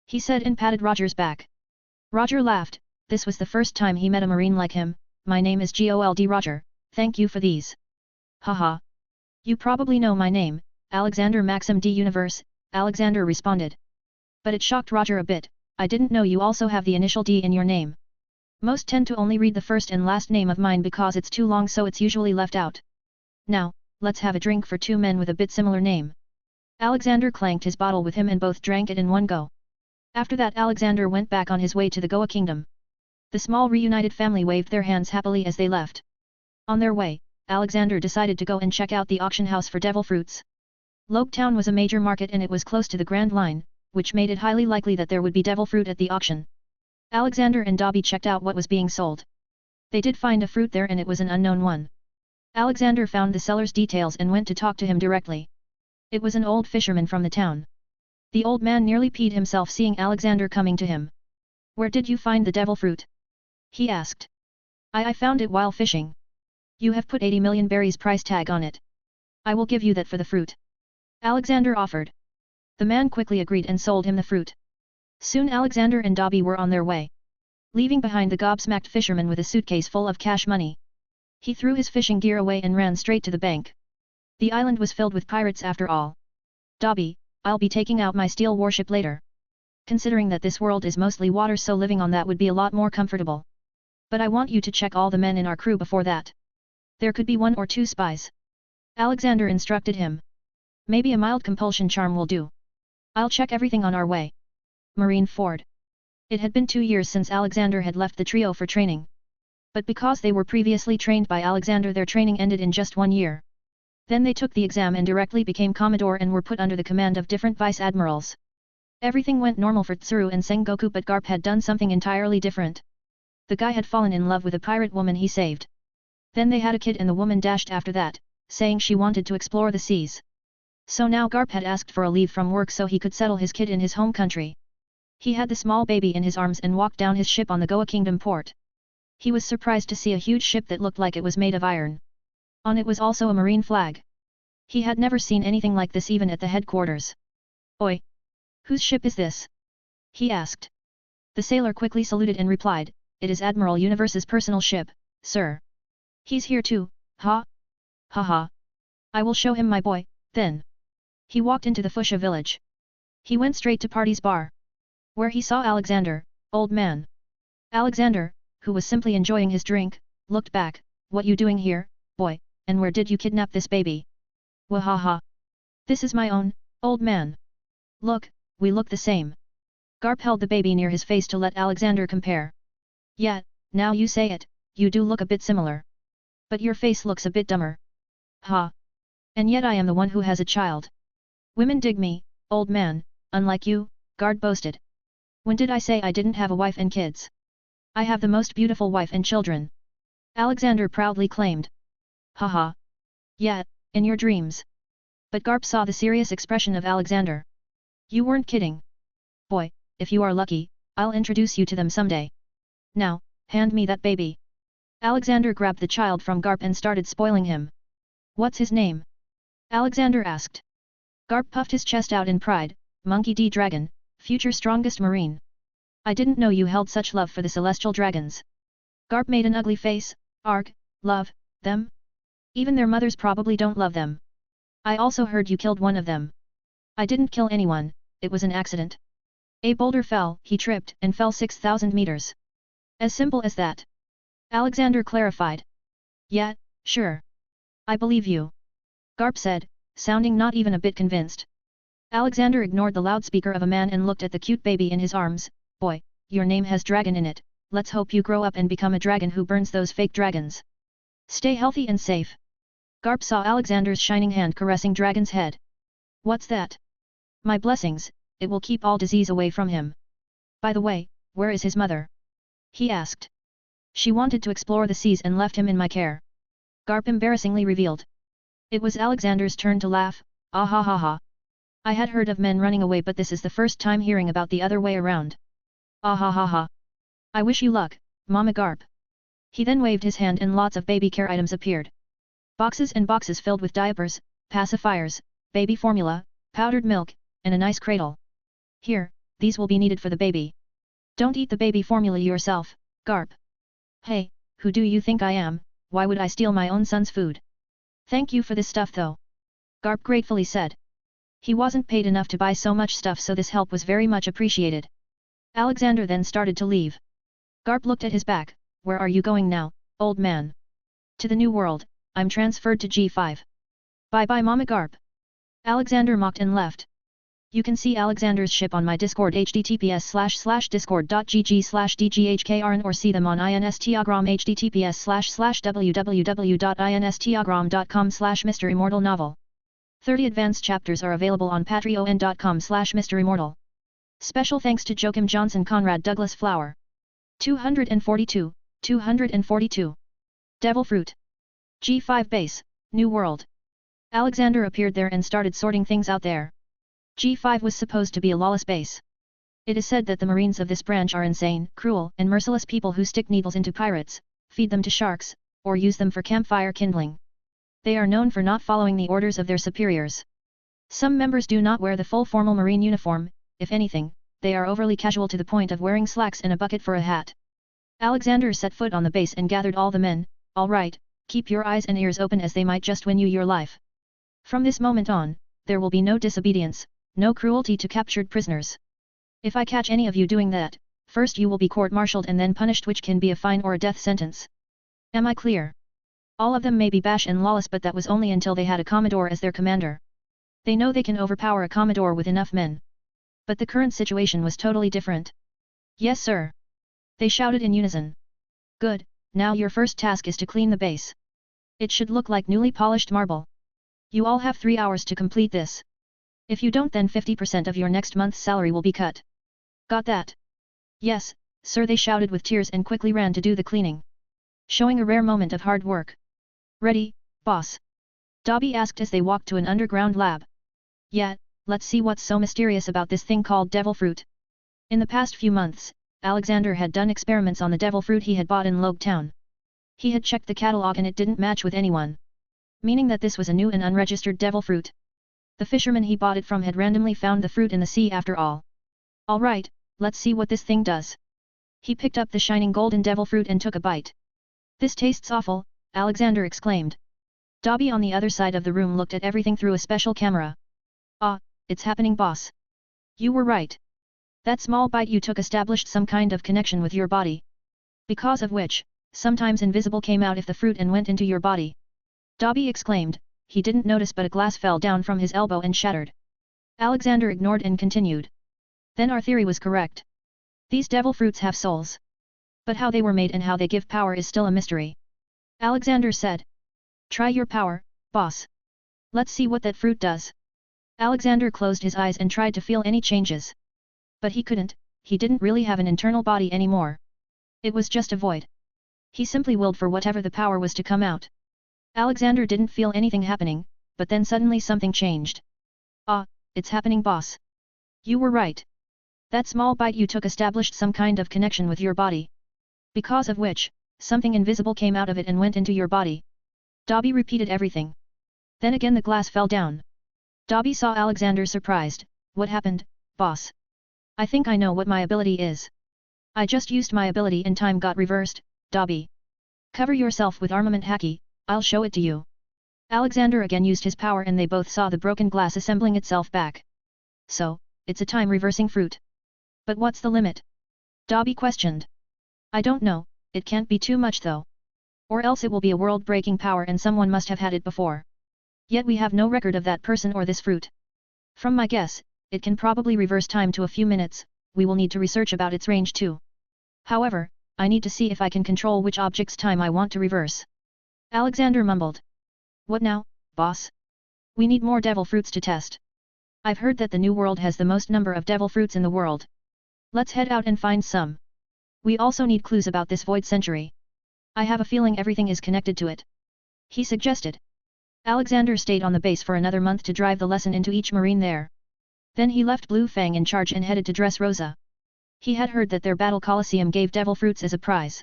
Speaker 1: He said and patted Roger's back. Roger laughed, this was the first time he met a marine like him. My name is Gold Roger, thank you for these. Haha. You probably know my name, Alexander Maxim Universe, Alexander responded. But it shocked Roger a bit, I didn't know you also have the initial D in your name. Most tend to only read the first and last name of mine because it's too long so it's usually left out. Now, let's have a drink for two men with a bit similar name. Alexander clanked his bottle with him and both drank it in one go. After that Alexander went back on his way to the Goa Kingdom. The small reunited family waved their hands happily as they left. On their way, Alexander decided to go and check out the auction house for devil fruits. Logue Town was a major market and it was close to the Grand Line, which made it highly likely that there would be devil fruit at the auction. Alexander and Dobby checked out what was being sold. They did find a fruit there and it was an unknown one. Alexander found the seller's details and went to talk to him directly. It was an old fisherman from the town. The old man nearly peed himself seeing Alexander coming to him. Where did you find the devil fruit? He asked. I found it while fishing. You have put 80 million berries price tag on it. I will give you that for the fruit. Alexander offered. The man quickly agreed and sold him the fruit. Soon Alexander and Dobby were on their way, leaving behind the gobsmacked fisherman with a suitcase full of cash money. He threw his fishing gear away and ran straight to the bank. The island was filled with pirates after all. Dobby, I'll be taking out my steel warship later. Considering that this world is mostly water, so living on that would be a lot more comfortable. But I want you to check all the men in our crew before that. There could be 1 or 2 spies. Alexander instructed him. Maybe a mild compulsion charm will do. I'll check everything on our way. Marine Ford. It had been 2 years since Alexander had left the trio for training. But because they were previously trained by Alexander, their training ended in just 1 year. Then they took the exam and directly became Commodore and were put under the command of different Vice Admirals. Everything went normal for Tsuru and Sengoku, but Garp had done something entirely different. The guy had fallen in love with a pirate woman he saved. Then they had a kid and the woman dashed after that, saying she wanted to explore the seas. So now Garp had asked for a leave from work so he could settle his kid in his home country. He had the small baby in his arms and walked down his ship on the Goa Kingdom port. He was surprised to see a huge ship that looked like it was made of iron. On it was also a marine flag. He had never seen anything like this even at the headquarters. Oi! Whose ship is this? He asked. The sailor quickly saluted and replied, "It is Admiral Universe's personal ship, sir." "He's here too, ha? Ha ha. I will show him my boy, then." He walked into the Fuchsia village. He went straight to Party's bar, where he saw Alexander, old man. Alexander, who was simply enjoying his drink, looked back. "What you doing here, boy, and where did you kidnap this baby?" "Wahaha. This is my own, old man. Look, we look the same." Garp held the baby near his face to let Alexander compare. "Yeah, now you say it, you do look a bit similar. But your face looks a bit dumber." "Ha. And yet I am the one who has a child. Women dig me, old man, unlike you," Garp boasted. "When did I say I didn't have a wife and kids? I have the most beautiful wife and children," Alexander proudly claimed. "Haha. Yeah, in your dreams." But Garp saw the serious expression of Alexander. "You weren't kidding. Boy, if you are lucky, I'll introduce you to them someday. Now, hand me that baby." Alexander grabbed the child from Garp and started spoiling him. "What's his name?" Alexander asked. Garp puffed his chest out in pride. "Monkey D. Dragon, future strongest marine. I didn't know you held such love for the celestial dragons." Garp made an ugly face. "Arg, love them? Even their mothers probably don't love them. I also heard you killed one of them." "I didn't kill anyone, it was an accident. A boulder fell, he tripped and fell 6,000 meters. As simple as that." Alexander clarified. "Yeah, sure. I believe you," Garp said, sounding not even a bit convinced. Alexander ignored the loudspeaker of a man and looked at the cute baby in his arms. "Boy, your name has dragon in it, let's hope you grow up and become a dragon who burns those fake dragons. Stay healthy and safe." Garp saw Alexander's shining hand caressing Dragon's head. "What's that?" "My blessings, it will keep all disease away from him. By the way, where is his mother?" he asked. "She wanted to explore the seas and left him in my care," Garp embarrassingly revealed. It was Alexander's turn to laugh. "Ah ha ha ha. I had heard of men running away, but this is the first time hearing about the other way around. Ah ha ha ha. I wish you luck, Mama Garp." He then waved his hand and lots of baby care items appeared. Boxes and boxes filled with diapers, pacifiers, baby formula, powdered milk, and a nice cradle. "Here, these will be needed for the baby. Don't eat the baby formula yourself, Garp." "Hey, who do you think I am? Why would I steal my own son's food?" "Thank you for this stuff though," Garp gratefully said. He wasn't paid enough to buy so much stuff, so this help was very much appreciated. Alexander then started to leave. Garp looked at his back. "Where are you going now, old man?" "To the new world, I'm transferred to G5. Bye-bye Mama Garp." Alexander mocked and left. You can see Alexander's ship on my Discord https://discord.gg/dghkrn or see them on Instagram https://www.instagram.com/MisterImmortal novel. 30 advanced chapters are available on patreon.com/MisterImmortal. Special thanks to Joachim Johnson, Conrad Douglas Flower. 242, 242. Devil Fruit. G5 base, New World. Alexander appeared there and started sorting things out there. G5 was supposed to be a lawless base. It is said that the Marines of this branch are insane, cruel, and merciless people who stick needles into pirates, feed them to sharks, or use them for campfire kindling. They are known for not following the orders of their superiors. Some members do not wear the full formal marine uniform, if anything, they are overly casual to the point of wearing slacks and a bucket for a hat. Alexander set foot on the base and gathered all the men. All right, keep your eyes and ears open as they might just win you your life. From this moment on, there will be no disobedience, no cruelty to captured prisoners. If I catch any of you doing that, first you will be court-martialed and then punished, which can be a fine or a death sentence. Am I clear? All of them may be bash and lawless, but that was only until they had a commodore as their commander. They know they can overpower a commodore with enough men. But the current situation was totally different. Yes sir. They shouted in unison. Good, now your first task is to clean the base. It should look like newly polished marble. You all have 3 hours to complete this. If you don't, then 50% of your next month's salary will be cut. Got that? Yes, sir, they shouted with tears and quickly ran to do the cleaning. Showing a rare moment of hard work. Ready, boss? Dobby asked as they walked to an underground lab. Yeah, let's see what's so mysterious about this thing called devil fruit. In the past few months, Alexander had done experiments on the devil fruit he had bought in Logue Town. He had checked the catalog and it didn't match with anyone. Meaning that this was a new and unregistered devil fruit. The fisherman he bought it from had randomly found the fruit in the sea after all. Alright, let's see what this thing does. He picked up the shining golden devil fruit and took a bite. This tastes awful, Alexander exclaimed. Dobby on the other side of the room looked at everything through a special camera. Ah, it's happening, boss. You were right. That small bite you took established some kind of connection with your body. Because of which, sometimes invisible came out of the fruit and went into your body. Dobby exclaimed. He didn't notice, but a glass fell down from his elbow and shattered. Alexander ignored and continued. Then our theory was correct. These devil fruits have souls. But how they were made and how they give power is still a mystery. Alexander said. Try your power, boss. Let's see what that fruit does. Alexander closed his eyes and tried to feel any changes. But he couldn't, he didn't really have an internal body anymore. It was just a void. He simply willed for whatever the power was to come out. Alexander didn't feel anything happening, but then suddenly something changed. Ah, it's happening, boss. You were right. That small bite you took established some kind of connection with your body. Because of which, something invisible came out of it and went into your body. Dobby repeated everything. Then again the glass fell down. Dobby saw Alexander surprised. What happened, boss? I think I know what my ability is. I just used my ability and time got reversed, Dobby. Cover yourself with armament Haki, I'll show it to you. Alexander again used his power and they both saw the broken glass assembling itself back. So, it's a time-reversing fruit. But what's the limit? Dobby questioned. I don't know, it can't be too much though. Or else it will be a world-breaking power and someone must have had it before. Yet we have no record of that person or this fruit. From my guess, it can probably reverse time to a few minutes, we will need to research about its range too. However, I need to see if I can control which object's time I want to reverse. Alexander mumbled. What now, boss? We need more devil fruits to test. I've heard that the New World has the most number of devil fruits in the world. Let's head out and find some. We also need clues about this void century. I have a feeling everything is connected to it. He suggested. Alexander stayed on the base for another month to drive the lesson into each marine there. Then he left Blue Fang in charge and headed to Dressrosa. He had heard that their battle coliseum gave devil fruits as a prize.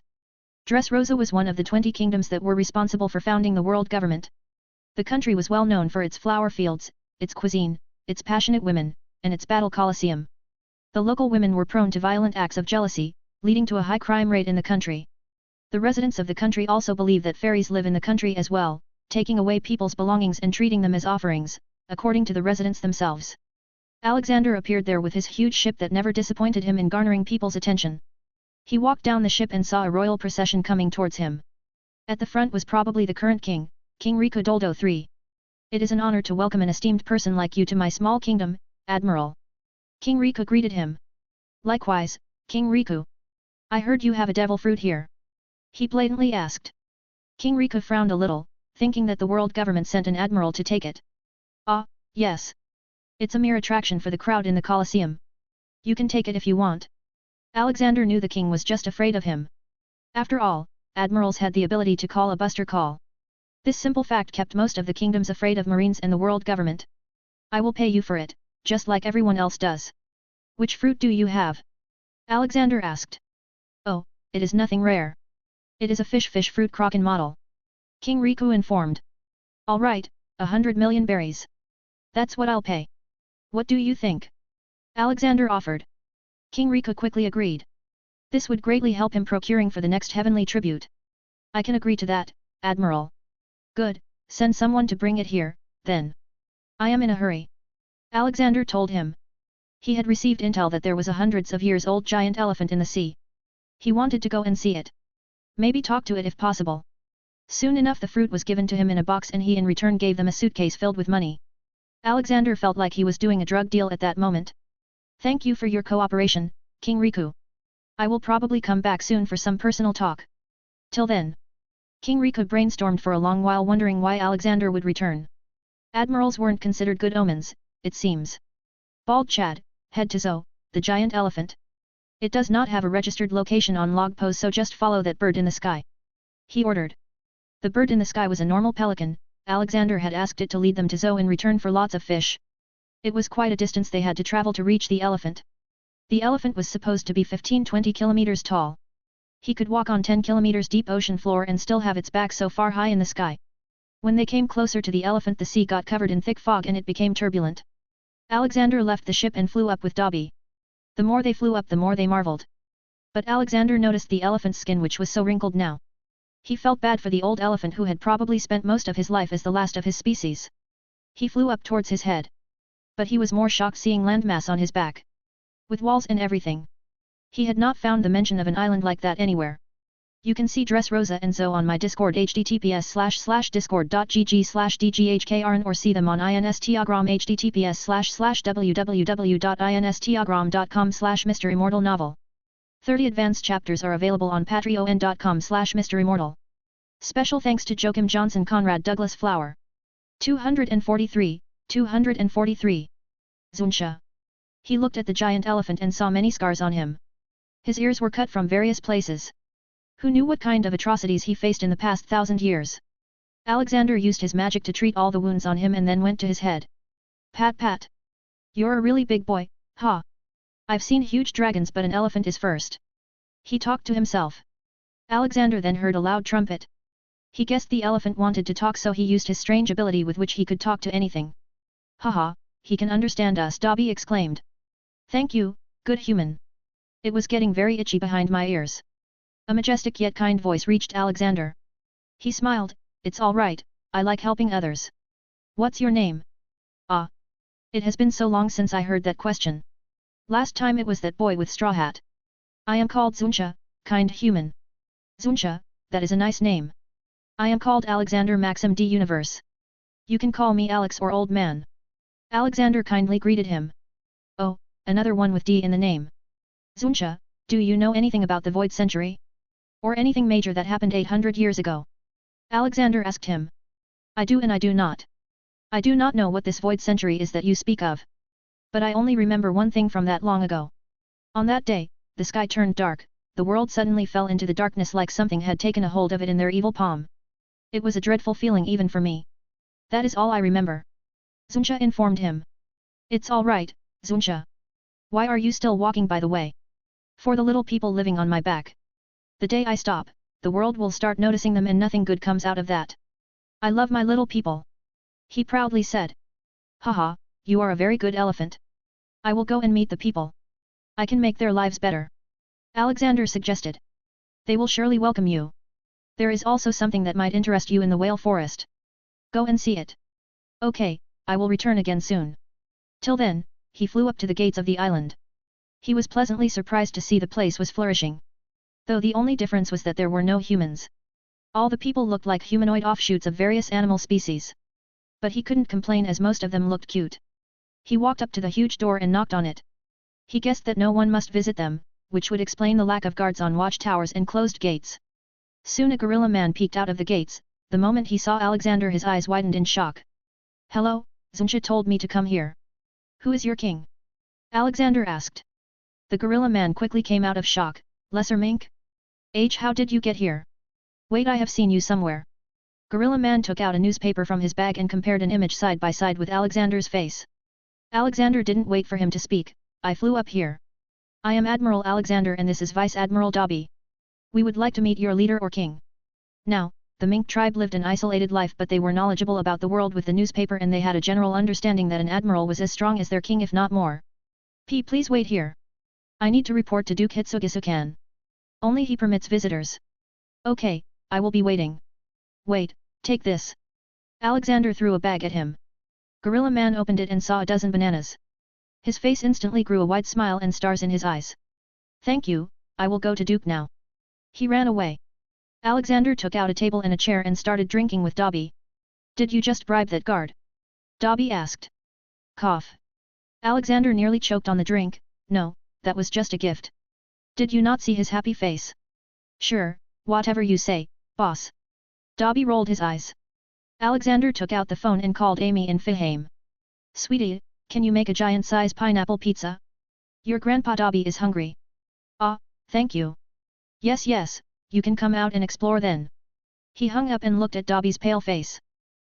Speaker 1: Dressrosa was one of the 20 kingdoms that were responsible for founding the world government. The country was well known for its flower fields, its cuisine, its passionate women, and its battle coliseum. The local women were prone to violent acts of jealousy, leading to a high crime rate in the country. The residents of the country also believe that fairies live in the country as well, taking away people's belongings and treating them as offerings, according to the residents themselves. Alexander appeared there with his huge ship that never disappointed him in garnering people's attention. He walked down the ship and saw a royal procession coming towards him. At the front was probably the current king, King Riku Doldo III. It is an honor to welcome an esteemed person like you to my small kingdom, Admiral. King Riku greeted him. Likewise, King Riku. I heard you have a devil fruit here. He blatantly asked. King Riku frowned a little, thinking that the world government sent an admiral to take it. Ah, yes. It's a mere attraction for the crowd in the Colosseum. You can take it if you want. Alexander knew the king was just afraid of him. After all, admirals had the ability to call a buster call. This simple fact kept most of the kingdoms afraid of marines and the world government. I will pay you for it, just like everyone else does. Which fruit do you have? Alexander asked. Oh, it is nothing rare. It is a fish fruit Kraken model. King Riku informed. All right, 100 million berries. That's what I'll pay. What do you think? Alexander offered. King Riku quickly agreed. This would greatly help him procuring for the next heavenly tribute. I can agree to that, Admiral. Good, send someone to bring it here, then. I am in a hurry. Alexander told him. He had received intel that there was a hundreds of years old giant elephant in the sea. He wanted to go and see it. Maybe talk to it if possible. Soon enough the fruit was given to him in a box and he in return gave them a suitcase filled with money. Alexander felt like he was doing a drug deal at that moment. Thank you for your cooperation, King Riku. I will probably come back soon for some personal talk. Till then. King Riku brainstormed for a long while wondering why Alexander would return. Admirals weren't considered good omens, it seems. Bald Chad, head to Zo, the giant elephant. It does not have a registered location on log pose, so just follow that bird in the sky. He ordered. The bird in the sky was a normal pelican. Alexander had asked it to lead them to Zo in return for lots of fish. It was quite a distance they had to travel to reach the elephant. The elephant was supposed to be 15-20 kilometers tall. He could walk on 10 kilometers deep ocean floor and still have its back so far high in the sky. When they came closer to the elephant the sea got covered in thick fog and it became turbulent. Alexander left the ship and flew up with Dobby. The more they flew up the more they marveled. But Alexander noticed the elephant's skin which was so wrinkled now. He felt bad for the old elephant who had probably spent most of his life as the last of his species. He flew up towards his head. But he was more shocked seeing landmass on his back. With walls and everything. He had not found the mention of an island like that anywhere. You can see Dressrosa and Zo on my Discord https://discord.gg/dghkrn or see them on Instagram https://www.instagram.com/MisterImmortal novel. 30 advanced chapters are available on patreon.com/MisterImmortal. Special thanks to Joachim Johnson Conrad Douglas Flower. 243. Zunsha. He looked at the giant elephant and saw many scars on him. His ears were cut from various places. Who knew what kind of atrocities he faced in the past 1,000 years? Alexander used his magic to treat all the wounds on him and then went to his head. Pat pat. You're a really big boy, ha. I've seen huge dragons but an elephant is first. He talked to himself. Alexander then heard a loud trumpet. He guessed the elephant wanted to talk so he used his strange ability with which he could talk to anything. Haha, he can understand us, Dobby exclaimed. Thank you, good human. It was getting very itchy behind my ears. A majestic yet kind voice reached Alexander. He smiled, it's all right, I like helping others. What's your name? Ah. It has been so long since I heard that question. Last time it was that boy with straw hat. I am called Zunsha, kind human. Zunsha, that is a nice name. I am called Alexander Maxim Universe. You can call me Alex or old man. Alexander kindly greeted him. Oh, another one with D in the name. Zunsha, do you know anything about the Void Century? Or anything major that happened 800 years ago? Alexander asked him. I do and I do not. I do not know what this Void Century is that you speak of. But I only remember one thing from that long ago. On that day, the sky turned dark, the world suddenly fell into the darkness like something had taken a hold of it in their evil palm. It was a dreadful feeling even for me. That is all I remember. Zunsha informed him. It's all right, Zunsha. Why are you still walking by the way? For the little people living on my back. The day I stop, the world will start noticing them and nothing good comes out of that. I love my little people. He proudly said. Haha, you are a very good elephant. I will go and meet the people. I can make their lives better. Alexander suggested. They will surely welcome you. There is also something that might interest you in the whale forest. Go and see it. Okay, I will return again soon. Till then, he flew up to the gates of the island. He was pleasantly surprised to see the place was flourishing. Though the only difference was that there were no humans. All the people looked like humanoid offshoots of various animal species. But he couldn't complain as most of them looked cute. He walked up to the huge door and knocked on it. He guessed that no one must visit them, which would explain the lack of guards on watchtowers and closed gates. Soon a gorilla man peeked out of the gates. The moment he saw Alexander his eyes widened in shock. Hello, Zunsha told me to come here. Who is your king? Alexander asked. The gorilla man quickly came out of shock. Lesser mink? How did you get here? Wait, I have seen you somewhere. Gorilla man took out a newspaper from his bag and compared an image side by side with Alexander's face. Alexander didn't wait for him to speak. I flew up here. I am Admiral Alexander and this is Vice Admiral Dobby. We would like to meet your leader or king. Now, the mink tribe lived an isolated life, but they were knowledgeable about the world with the newspaper, and they had a general understanding that an admiral was as strong as their king, if not more. Please wait here. I need to report to Duke Hitsugisu-kan. Only he permits visitors. Okay, I will be waiting. Wait, take this. Alexander threw a bag at him. Gorilla Man opened it and saw a dozen bananas. His face instantly grew a wide smile and stars in his eyes. Thank you, I will go to Duke now. He ran away. Alexander took out a table and a chair and started drinking with Dobby. Did you just bribe that guard? Dobby asked. Cough. Alexander nearly choked on the drink. No, that was just a gift. Did you not see his happy face? Sure, whatever you say, boss. Dobby rolled his eyes. Alexander took out the phone and called Amy in Fihame. Sweetie, can you make a giant-size pineapple pizza? Your grandpa Dobby is hungry. Ah, thank you. Yes, you can come out and explore then. He hung up and looked at Dobby's pale face.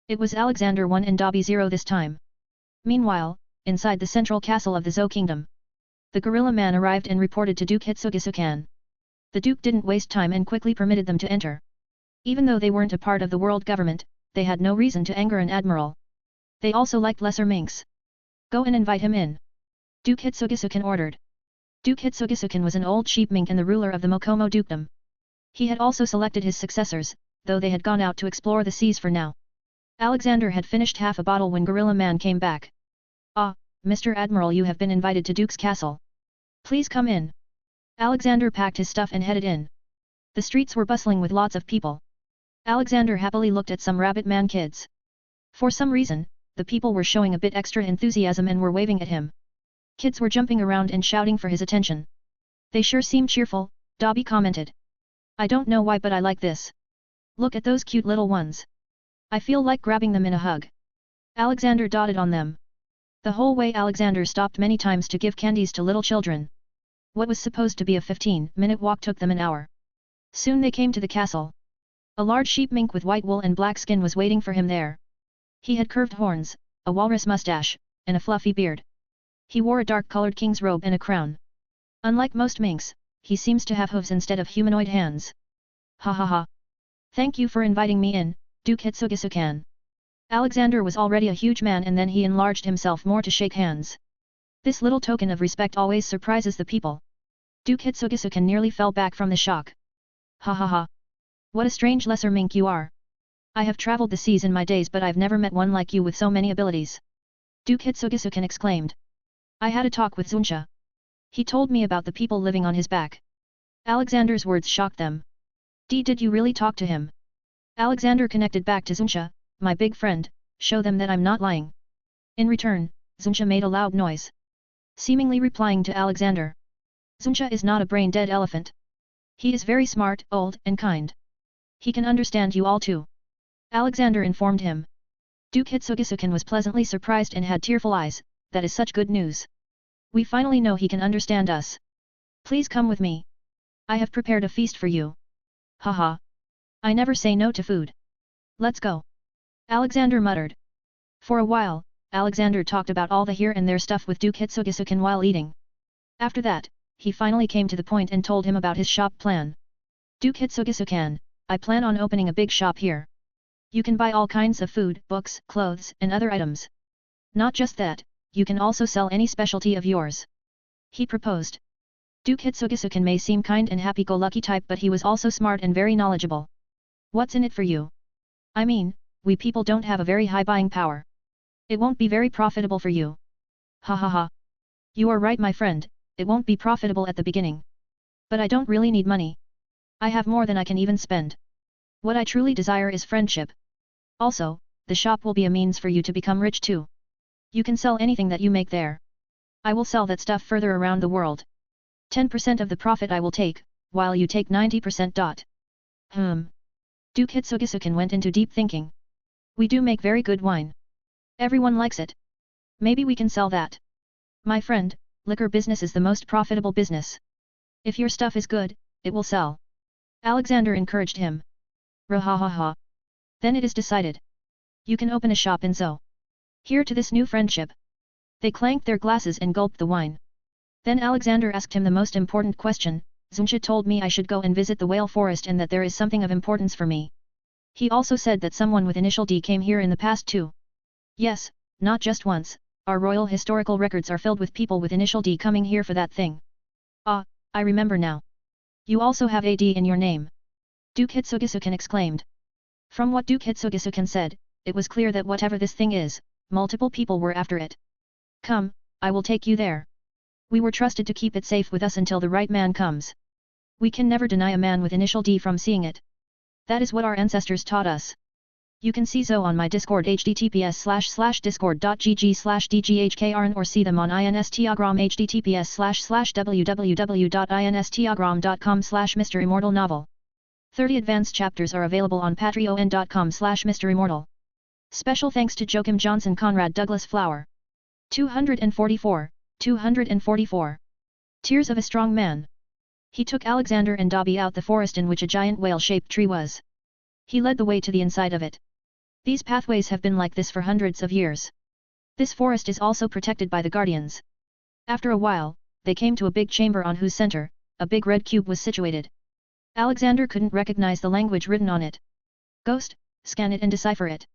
Speaker 1: It was Alexander 1 and Dobby 0 this time. Meanwhile, inside the central castle of the Zou Kingdom, the Gorilla Man arrived and reported to Duke Hitsugisu-kan. The Duke didn't waste time and quickly permitted them to enter. Even though they weren't a part of the world government, they had no reason to anger an admiral. They also liked lesser minks. Go and invite him in. Duke Hitsugisu-kan ordered. Duke Hitsugisu-kan was an old sheep mink and the ruler of the Mokomo dukedom. He had also selected his successors, though they had gone out to explore the seas for now. Alexander had finished half a bottle when Gorilla Man came back. Ah, Mr. Admiral, you have been invited to Duke's castle. Please come in. Alexander packed his stuff and headed in. The streets were bustling with lots of people. Alexander happily looked at some rabbit man kids. For some reason, the people were showing a bit extra enthusiasm and were waving at him. Kids were jumping around and shouting for his attention. They sure seem cheerful, Dobby commented. I don't know why, but I like this. Look at those cute little ones. I feel like grabbing them in a hug. Alexander dotted on them. The whole way Alexander stopped many times to give candies to little children. What was supposed to be a 15-minute walk took them an hour. Soon they came to the castle. A large sheep mink with white wool and black skin was waiting for him there. He had curved horns, a walrus mustache, and a fluffy beard. He wore a dark-colored king's robe and a crown. Unlike most minks, he seems to have hooves instead of humanoid hands. Ha ha ha. Thank you for inviting me in, Duke Hitsugisu-kan. Alexander was already a huge man and then he enlarged himself more to shake hands. This little token of respect always surprises the people. Duke Hitsugisu-kan nearly fell back from the shock. Ha ha ha. What a strange lesser mink you are. I have traveled the seas in my days, but I've never met one like you with so many abilities. Duke Hitsugisu-kan exclaimed. I had a talk with Zunsha. He told me about the people living on his back. Alexander's words shocked them. Did you really talk to him? Alexander connected back to Zunsha, my big friend, show them that I'm not lying. In return, Zunsha made a loud noise. Seemingly replying to Alexander. Zunsha is not a brain-dead elephant. He is very smart, old, and kind. He can understand you all too. Alexander informed him. Duke Hitsugisu-kan was pleasantly surprised and had tearful eyes. That is such good news. We finally know he can understand us. Please come with me. I have prepared a feast for you. Haha. I never say no to food. Let's go. Alexander muttered. For a while, Alexander talked about all the here and there stuff with Duke Hitsugisu-kan while eating. After that, he finally came to the point and told him about his shop plan. Duke Hitsugisu-kan, I plan on opening a big shop here. You can buy all kinds of food, books, clothes, and other items. Not just that, you can also sell any specialty of yours. He proposed. Duke Hitsugisu-kan may seem kind and happy-go-lucky type, but he was also smart and very knowledgeable. What's in it for you? I mean, we people don't have a very high buying power. It won't be very profitable for you. Ha ha ha. You are right, my friend, it won't be profitable at the beginning. But I don't really need money. I have more than I can even spend. What I truly desire is friendship. Also, the shop will be a means for you to become rich too. You can sell anything that you make there. I will sell that stuff further around the world. 10% of the profit I will take, while you take 90%. Duke Hitsugisu-kan went into deep thinking. We do make very good wine. Everyone likes it. Maybe we can sell that. My friend, liquor business is the most profitable business. If your stuff is good, it will sell. Alexander encouraged him. Rahahaha. Then it is decided. You can open a shop in Zou. Here to this new friendship. They clanked their glasses and gulped the wine. Then Alexander asked him the most important question. Zunsha told me I should go and visit the whale forest and that there is something of importance for me. He also said that someone with initial D came here in the past too. Yes, not just once, our royal historical records are filled with people with initial D coming here for that thing. Ah, I remember now. You also have a D in your name. Duke Hitsugisuken exclaimed. From what Duke Hitsugisuken said, it was clear that whatever this thing is, multiple people were after it. Come, I will take you there. We were trusted to keep it safe with us until the right man comes. We can never deny a man with initial D from seeing it. That is what our ancestors taught us. You can see Zo on my Discord https://discord.gg/dghkrn or see them on Instagram https://www.instagram.com/MisterImmortal novel. 30 advanced chapters are available on patreon.com/MisterImmortal. Special thanks to Joachim Johnson Conrad Douglas Flower. 244. Tears of a Strong Man. He took Alexander and Dobby out the forest in which a giant whale-shaped tree was. He led the way to the inside of it. These pathways have been like this for hundreds of years. This forest is also protected by the guardians. After a while, they came to a big chamber on whose center, a big red cube was situated. Alexander couldn't recognize the language written on it. Ghost, scan it and decipher it.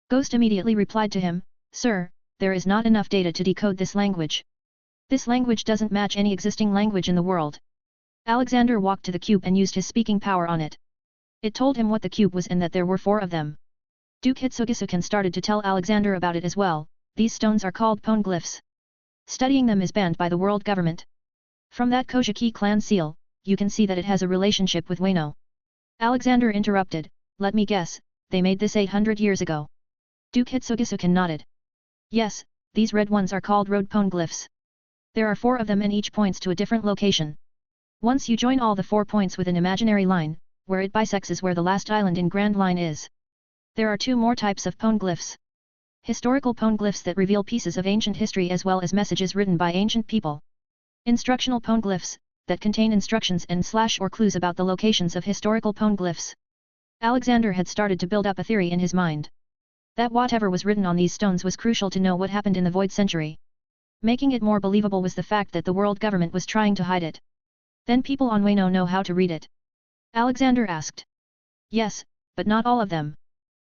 Speaker 1: Ghost immediately replied to him, Sir, there is not enough data to decode this language. This language doesn't match any existing language in the world. Alexander walked to the cube and used his speaking power on it. It told him what the cube was and that there were 4 of them. Duke Hitsugisuken started to tell Alexander about it as well. These stones are called poneglyphs. Studying them is banned by the world government. From that Kojiki clan seal, you can see that it has a relationship with Wano. Alexander interrupted, let me guess, they made this 800 years ago. Duke Hitsugisuken nodded. Yes, these red ones are called road poneglyphs. There are 4 of them and each points to a different location. Once you join all the 4 points with an imaginary line, where it bisects is where the last island in Grand Line is. There are 2 more types of poneglyphs. Historical poneglyphs that reveal pieces of ancient history as well as messages written by ancient people. Instructional poneglyphs, that contain instructions and / or clues about the locations of historical poneglyphs. Alexander had started to build up a theory in his mind. That whatever was written on these stones was crucial to know what happened in the Void Century. Making it more believable was the fact that the world government was trying to hide it. Then people on Wano know how to read it? Alexander asked. Yes, but not all of them.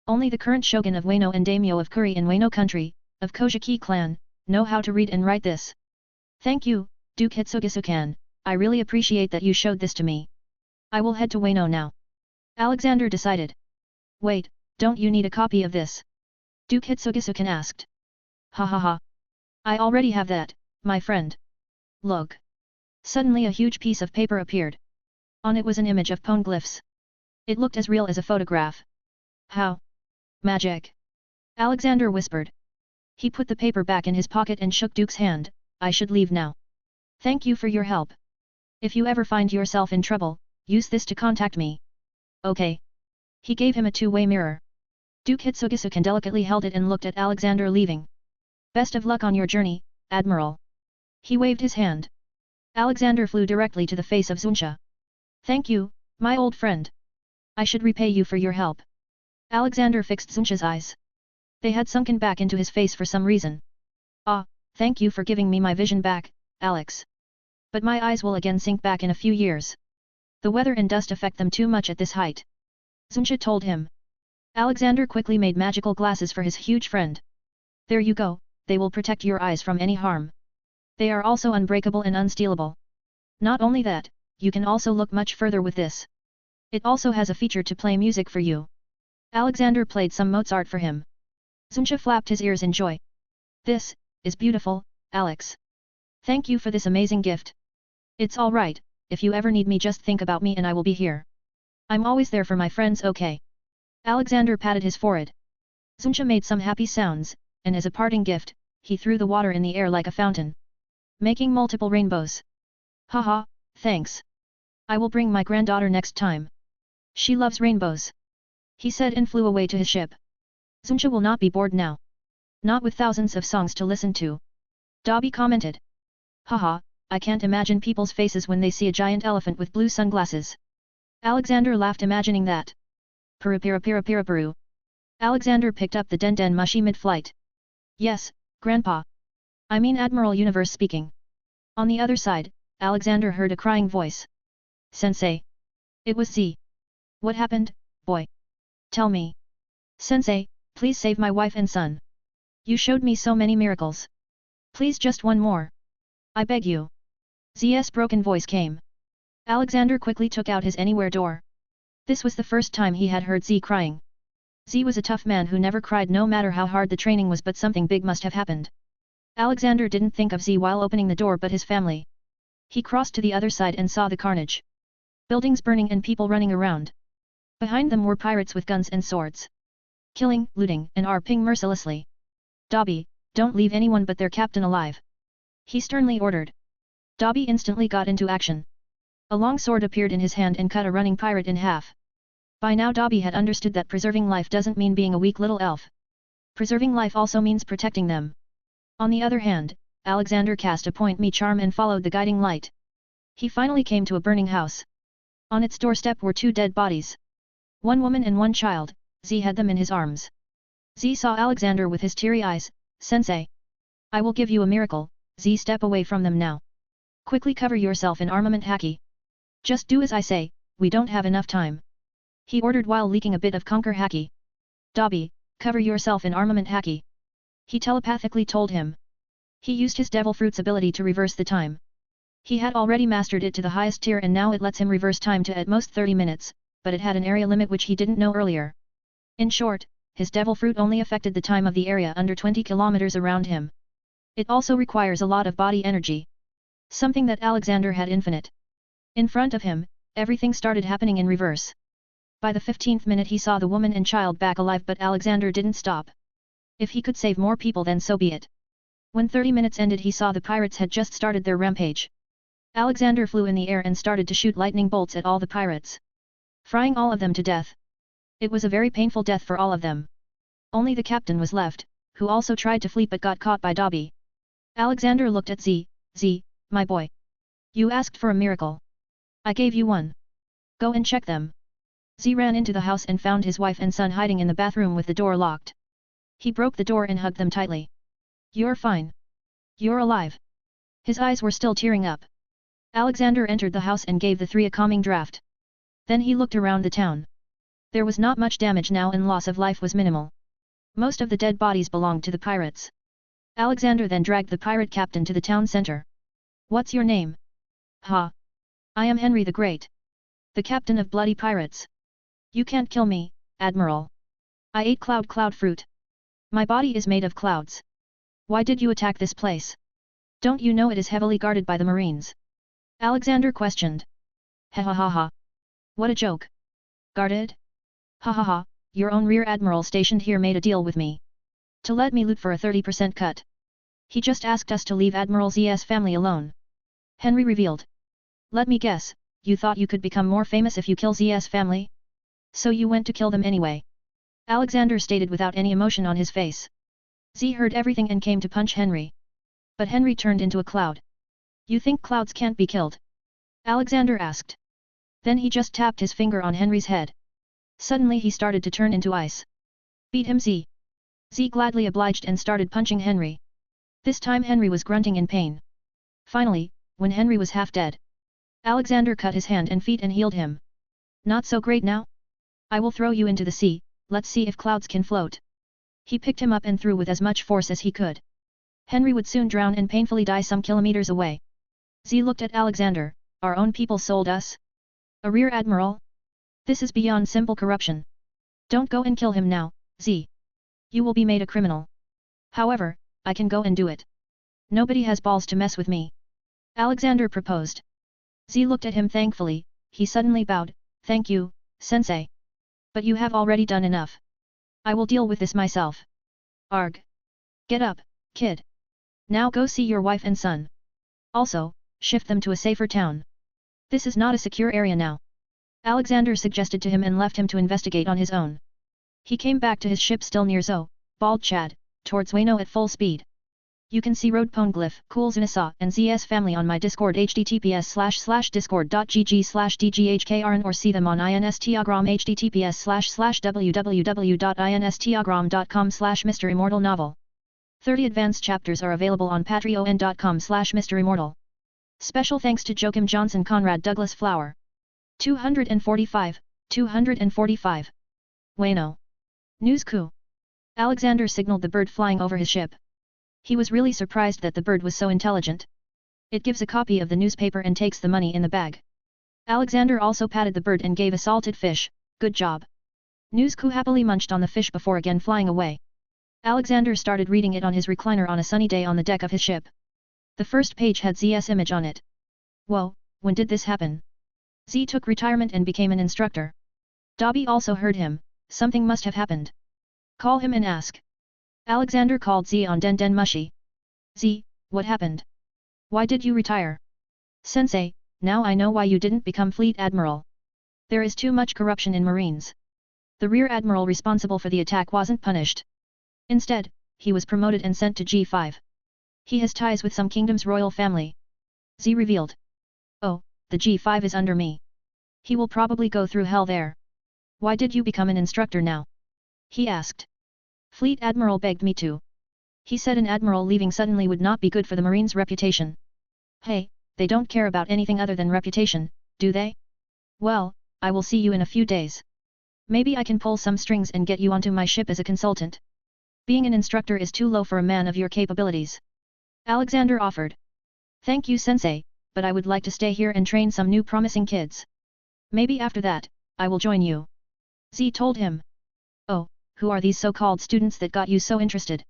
Speaker 1: Only the current shogun of Wano and daimyo of Kuri in Wano country, of Kojiki clan, know how to read and write this. Thank you, Duke Hitsugisuken, I really appreciate that you showed this to me. I will head to Wano now. Alexander decided. Wait, don't you need a copy of this? Duke Hitsugisuken asked. Ha ha ha. I already have that, my friend. Look. Suddenly a huge piece of paper appeared. On it was an image of poneglyphs. It looked as real as a photograph. How? Magic. Alexander whispered. He put the paper back in his pocket and shook Duke's hand. I should leave now. Thank you for your help. If you ever find yourself in trouble, use this to contact me. Okay. He gave him a 2-way mirror. Duke Hitsugisuken delicately held it and looked at Alexander leaving. Best of luck on your journey, Admiral. He waved his hand. Alexander flew directly to the face of Zunsha. Thank you, my old friend. I should repay you for your help. Alexander fixed Zunsha's eyes. They had sunken back into his face for some reason. Ah, thank you for giving me my vision back, Alex. But my eyes will again sink back in a few years. The weather and dust affect them too much at this height. Zunsha told him. Alexander quickly made magical glasses for his huge friend. There you go, they will protect your eyes from any harm. They are also unbreakable and unstealable. Not only that, you can also look much further with this. It also has a feature to play music for you. Alexander played some Mozart for him. Zunsha flapped his ears in joy. This is beautiful, Alex. Thank you for this amazing gift. It's all right, if you ever need me just think about me and I will be here. I'm always there for my friends, okay? Alexander patted his forehead. Zunsha made some happy sounds, and as a parting gift, he threw the water in the air like a fountain, making multiple rainbows. Haha, thanks. I will bring my granddaughter next time. She loves rainbows. He said and flew away to his ship. Zunsha will not be bored now. Not with thousands of songs to listen to. Dobby commented. Haha, I can't imagine people's faces when they see a giant elephant with blue sunglasses. Alexander laughed imagining that. Puru. Alexander picked up the Den Mushi mid-flight. Yes, Grandpa. I mean Admiral Universe speaking. On the other side, Alexander heard a crying voice. Sensei. It was Z. What happened, boy? Tell me. Sensei, please save my wife and son. You showed me so many miracles. Please just one more. I beg you. Z's broken voice came. Alexander quickly took out his anywhere door. This was the first time he had heard Z crying. Z was a tough man who never cried no matter how hard the training was, but something big must have happened. Alexander didn't think of Z while opening the door but his family. He crossed to the other side and saw the carnage. Buildings burning and people running around. Behind them were pirates with guns and swords. Killing, looting, and RPing mercilessly. Dobby, don't leave anyone but their captain alive. He sternly ordered. Dobby instantly got into action. A long sword appeared in his hand and cut a running pirate in half. By now Dobby had understood that preserving life doesn't mean being a weak little elf. Preserving life also means protecting them. On the other hand, Alexander cast a point me charm and followed the guiding light. He finally came to a burning house. On its doorstep were two dead bodies. One woman and one child. Z had them in his arms. Z saw Alexander with his teary eyes. Sensei. I will give you a miracle. Z, step away from them now. Quickly cover yourself in armament haki. Just do as I say, we don't have enough time. He ordered while leaking a bit of conquer haki. Dobby, cover yourself in armament haki. He telepathically told him. He used his devil fruit's ability to reverse the time. He had already mastered it to the highest tier and now it lets him reverse time to at most 30 minutes, but it had an area limit which he didn't know earlier. In short, his devil fruit only affected the time of the area under 20 kilometers around him. It also requires a lot of body energy. Something that Alexander had infinite. In front of him, everything started happening in reverse. By the 15th minute he saw the woman and child back alive but Alexander didn't stop. If he could save more people then so be it. When 30 minutes ended he saw the pirates had just started their rampage. Alexander flew in the air and started to shoot lightning bolts at all the pirates. Frying all of them to death. It was a very painful death for all of them. Only the captain was left, who also tried to flee but got caught by Dobby. Alexander looked at Z. Z, my boy. You asked for a miracle. I gave you one. Go and check them. Z ran into the house and found his wife and son hiding in the bathroom with the door locked. He broke the door and hugged them tightly. You're fine. You're alive. His eyes were still tearing up. Alexander entered the house and gave the three a calming draft. Then he looked around the town. There was not much damage now and loss of life was minimal. Most of the dead bodies belonged to the pirates. Alexander then dragged the pirate captain to the town center. What's your name? Ha! I am Henry the Great. The captain of bloody pirates. You can't kill me, Admiral. I ate cloud fruit. My body is made of clouds. Why did you attack this place? Don't you know it is heavily guarded by the Marines? Alexander questioned. Ha ha ha ha. What a joke. Guarded? Ha ha ha, your own rear admiral stationed here made a deal with me. To let me loot for a 30% cut. He just asked us to leave Admiral Z's family alone. Henry revealed. Let me guess, you thought you could become more famous if you kill Z's family? So you went to kill them anyway. Alexander stated without any emotion on his face. Z heard everything and came to punch Henry. But Henry turned into a cloud. You think clouds can't be killed? Alexander asked. Then he just tapped his finger on Henry's head. Suddenly he started to turn into ice. Beat him Z. Z gladly obliged and started punching Henry. This time Henry was grunting in pain. Finally, when Henry was half dead, Alexander cut his hand and feet and healed him. Not so great now? I will throw you into the sea, let's see if clouds can float. He picked him up and threw with as much force as he could. Henry would soon drown and painfully die some kilometers away. Z looked at Alexander. Our own people sold us? A rear admiral? This is beyond simple corruption. Don't go and kill him now, Z. You will be made a criminal. However, I can go and do it. Nobody has balls to mess with me. Alexander proposed. Z looked at him thankfully. He suddenly bowed. Thank you, Sensei. But you have already done enough. I will deal with this myself. Arg. Get up, kid. Now go see your wife and son. Also, shift them to a safer town. This is not a secure area now. Alexander suggested to him and left him to investigate on his own. He came back to his ship still near Zo, Bald Chad, towards Wano at full speed. You can see Road Poneglyph, Cool Zinasa and ZS family on my Discord https://discord.gg/dghkrn or see them on Instagram https://www.instagram.com/MisterImmortal novel. 30 advanced chapters are available on patreon.com/MisterImmortal. Special thanks to Joachim Johnson Conrad Douglas Flower. 245.
Speaker 2: Wayno. News coup. Alexander signaled the bird flying over his ship. He was really surprised that the bird was so intelligent. It gives a copy of the newspaper and takes the money in the bag. Alexander also patted the bird and gave a salted fish, good job. News coup happily munched on the fish before again flying away. Alexander started reading it on his recliner on a sunny day on the deck of his ship. The first page had Z's image on it. Whoa, when did this happen? Z took retirement and became an instructor. Dobby also heard him, something must have happened. Call him and ask. Alexander called Z on Den Den Mushi. Z, what happened? Why did you retire? Sensei, now I know why you didn't become Fleet Admiral. There is too much corruption in Marines. The Rear Admiral responsible for the attack wasn't punished. Instead, he was promoted and sent to G5. He has ties with some kingdom's royal family. Z revealed. Oh, the G5 is under me. He will probably go through hell there. Why did you become an instructor now? He asked. Fleet Admiral begged me to. He said an admiral leaving suddenly would not be good for the Marines' reputation. Hey, they don't care about anything other than reputation, do they? Well, I will see you in a few days. Maybe I can pull some strings and get you onto my ship as a consultant. Being an instructor is too low for a man of your capabilities. Alexander offered. Thank you, Sensei, but I would like to stay here and train some new promising kids. Maybe after that, I will join you. Z told him. Oh, who are these so-called students that got you so interested?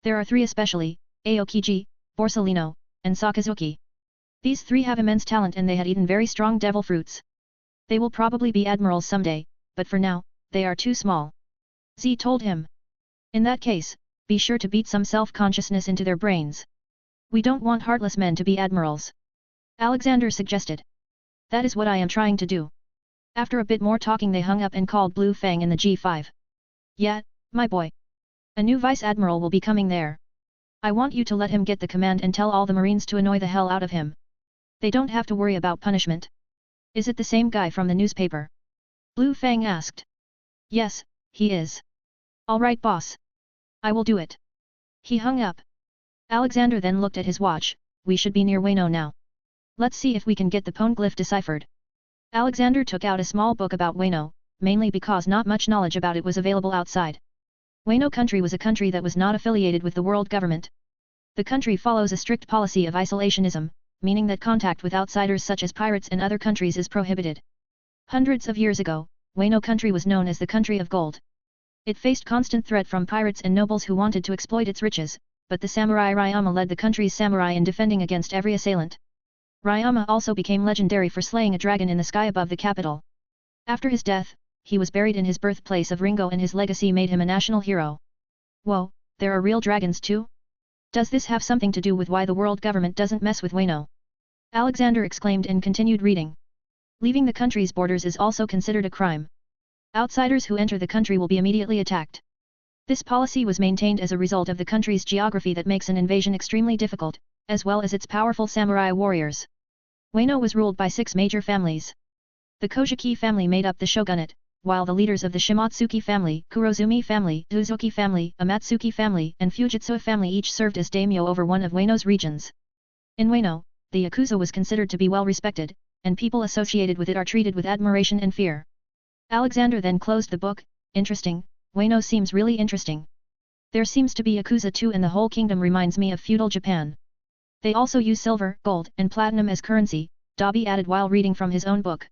Speaker 2: There are three especially, Aokiji, Borsellino, and Sakazuki. These three have immense talent and they had eaten very strong devil fruits. They will probably be admirals someday, but for now, they are too small. Z told him. In that case, be sure to beat some self-consciousness into their brains. We don't want heartless men to be admirals. Alexander suggested. That is what I am trying to do. After a bit more talking they hung up and called Blue Fang in the G5. Yeah, my boy. A new vice admiral will be coming there. I want you to let him get the command and tell all the Marines to annoy the hell out of him. They don't have to worry about punishment. Is it the same guy from the newspaper? Blue Fang asked. Yes, he is. All right, boss. I will do it. He hung up. Alexander then looked at his watch. We should be near Wayno now. Let's see if we can get the poneglyph deciphered. Alexander took out a small book about Wayno, mainly because not much knowledge about it was available outside. Wayno country was a country that was not affiliated with the world government. The country follows a strict policy of isolationism, meaning that contact with outsiders such as pirates and other countries is prohibited. Hundreds of years ago, Wayno country was known as the country of gold. It faced constant threat from pirates and nobles who wanted to exploit its riches, but the samurai Ryama led the country's samurai in defending against every assailant. Ryama also became legendary for slaying a dragon in the sky above the capital. After his death, he was buried in his birthplace of Ringo and his legacy made him a national hero. Whoa, there are real dragons too? Does this have something to do with why the world government doesn't mess with Wayno? Alexander exclaimed and continued reading. Leaving the country's borders is also considered a crime. Outsiders who enter the country will be immediately attacked. This policy was maintained as a result of the country's geography that makes an invasion extremely difficult, as well as its powerful samurai warriors. Wayno was ruled by 6 major families. The Kojiki family made up the shogunate, while the leaders of the Shimotsuki family, Kurozumi family, Uzuki family, Amatsuki family, and Fujitsu family each served as daimyo over one of Wayno's regions. In Wayno, the Yakuza was considered to be well respected, and people associated with it are treated with admiration and fear. Alexander then closed the book. Interesting, Wayno seems really interesting. There seems to be Yakuza too and the whole kingdom reminds me of feudal Japan. They also use silver, gold, and platinum as currency, Dobby added while reading from his own book.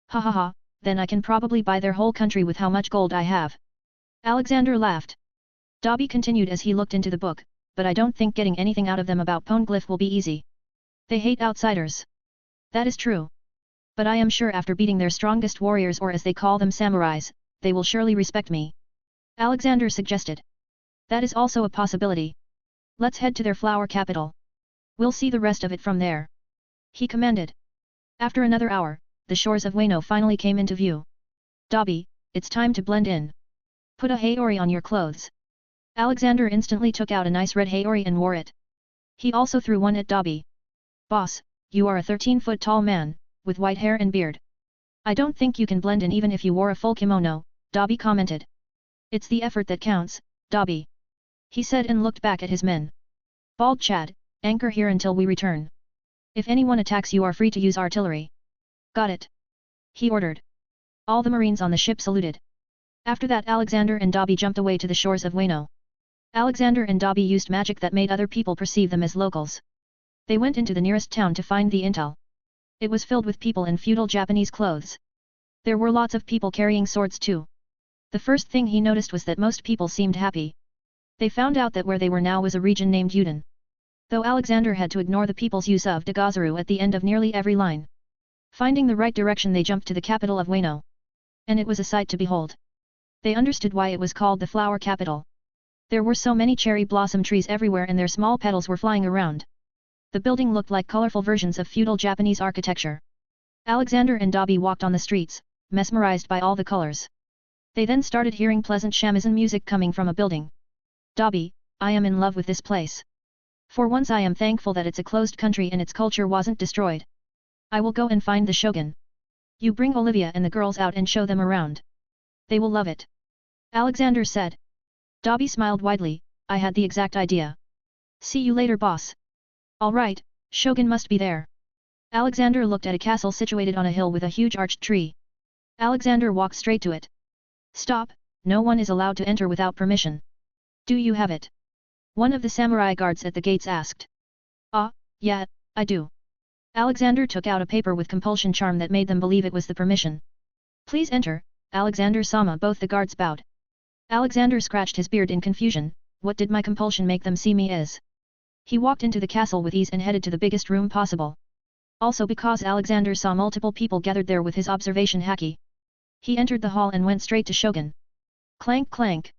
Speaker 2: Ha ha ha, then I can probably buy their whole country with how much gold I have. Alexander laughed. Dobby continued as he looked into the book, but I don't think getting anything out of them about poneglyph will be easy. They hate outsiders. That is true. But I am sure after beating their strongest warriors or as they call them samurais, they will surely respect me. Alexander suggested. That is also a possibility. Let's head to their flower capital. We'll see the rest of it from there. He commanded. After another hour, the shores of Wayno finally came into view. Dobby, it's time to blend in. Put a haori on your clothes. Alexander instantly took out a nice red haori and wore it. He also threw one at Dobby. Boss, you are a 13-foot-tall man, with white hair and beard. I don't think you can blend in even if you wore a full kimono, Dobby commented. It's the effort that counts, Dobby. He said and looked back at his men. Bald Chad, anchor here until we return. If anyone attacks you are free to use artillery. Got it. He ordered. All the Marines on the ship saluted.
Speaker 1: After that Alexander and Dobby jumped away to the shores of Wano. Alexander and Dobby used magic that made other people perceive them as locals. They went into the nearest town to find the intel. It was filled with people in feudal Japanese clothes. There were lots of people carrying swords too. The first thing he noticed was that most people seemed happy. They found out that where they were now was a region named Yuden. Though Alexander had to ignore the people's use of Dagazaru at the end of nearly every line. Finding the right direction they jumped to the capital of Wano. And it was a sight to behold. They understood why it was called the flower capital. There were so many cherry blossom trees everywhere and their small petals were flying around. The building looked like colorful versions of feudal Japanese architecture. Alexander and Dobby walked on the streets, mesmerized by all the colors. They then started hearing pleasant shamisen music coming from a building. Dobby, I am in love with this place. For once I am thankful that it's a closed country and its culture wasn't destroyed. I will go and find the shogun. You bring Olivia and the girls out and show them around. They will love it. Alexander said. Dobby smiled widely, I had the exact idea. See you later boss. Alright, shogun must be there. Alexander looked at a castle situated on a hill with a huge arched tree. Alexander walked straight to it. Stop, no one is allowed to enter without permission. Do you have it? One of the samurai guards at the gates asked. Ah, yeah, I do. Alexander took out a paper with compulsion charm that made them believe it was the permission. Please enter, Alexander-sama. Both the guards bowed. Alexander scratched his beard in confusion, what did my compulsion make them see me as? He walked into the castle with ease and headed to the biggest room possible. Also because Alexander saw multiple people gathered there with his observation haki. He entered the hall and went straight to Shogun. Clank clank.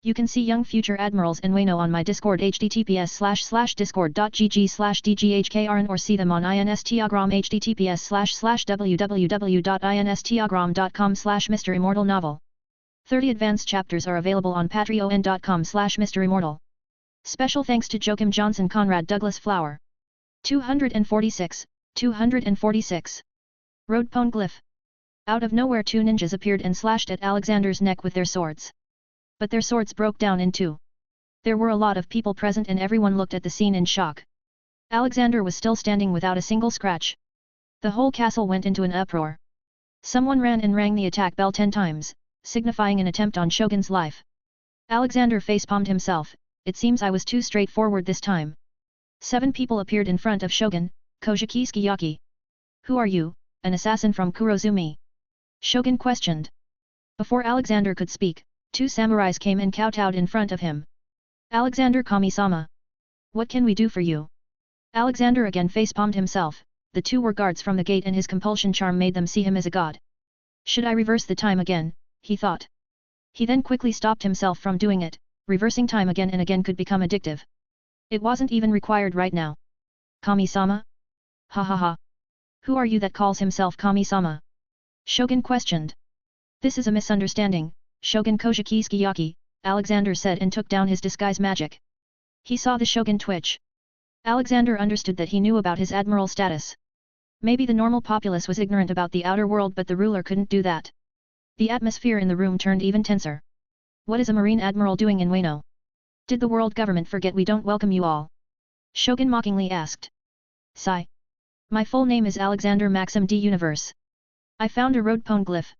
Speaker 1: You can see young future admirals in Wano on my Discord https://discord.gg/dghkrn or see them on Instagram https://www.instagram.com/MisterImmortal novel. 30 advanced chapters are available on patreon.com/MisterImmortal. Special thanks to Joachim Johnson Conrad Douglas Flower. 246. Road Pone Glyph. Out of nowhere two ninjas appeared and slashed at Alexander's neck with their swords. But their swords broke down in two. There were a lot of people present and everyone looked at the scene in shock. Alexander was still standing without a single scratch. The whole castle went into an uproar. Someone ran and rang the attack bell 10 times, signifying an attempt on Shogun's life. Alexander facepalmed himself, it seems I was too straightforward this time. 7 people appeared in front of Shogun, Kojiki Sukiyaki. Who are you, an assassin from Kurozumi? Shogun questioned. Before Alexander could speak, 2 samurais came and kowtowed in front of him. Alexander Kami-sama. What can we do for you? Alexander again facepalmed himself, the 2 were guards from the gate and his compulsion charm made them see him as a god. Should I reverse the time again, he thought. He then quickly stopped himself from doing it, reversing time again and again could become addictive. It wasn't even required right now. Kami-sama? Ha ha ha. Who are you that calls himself Kami-sama? Shogun questioned. This is a misunderstanding, Shogun Kojiki Sukiyaki, Alexander said and took down his disguise magic. He saw the Shogun twitch. Alexander understood that he knew about his admiral status. Maybe the normal populace was ignorant about the outer world but the ruler couldn't do that. The atmosphere in the room turned even tenser. What is a marine admiral doing in Wano? Did the world government forget we don't welcome you all? Shogun mockingly asked. Sigh. My full name is Alexander Maxim Universe. I found a road pone glyph.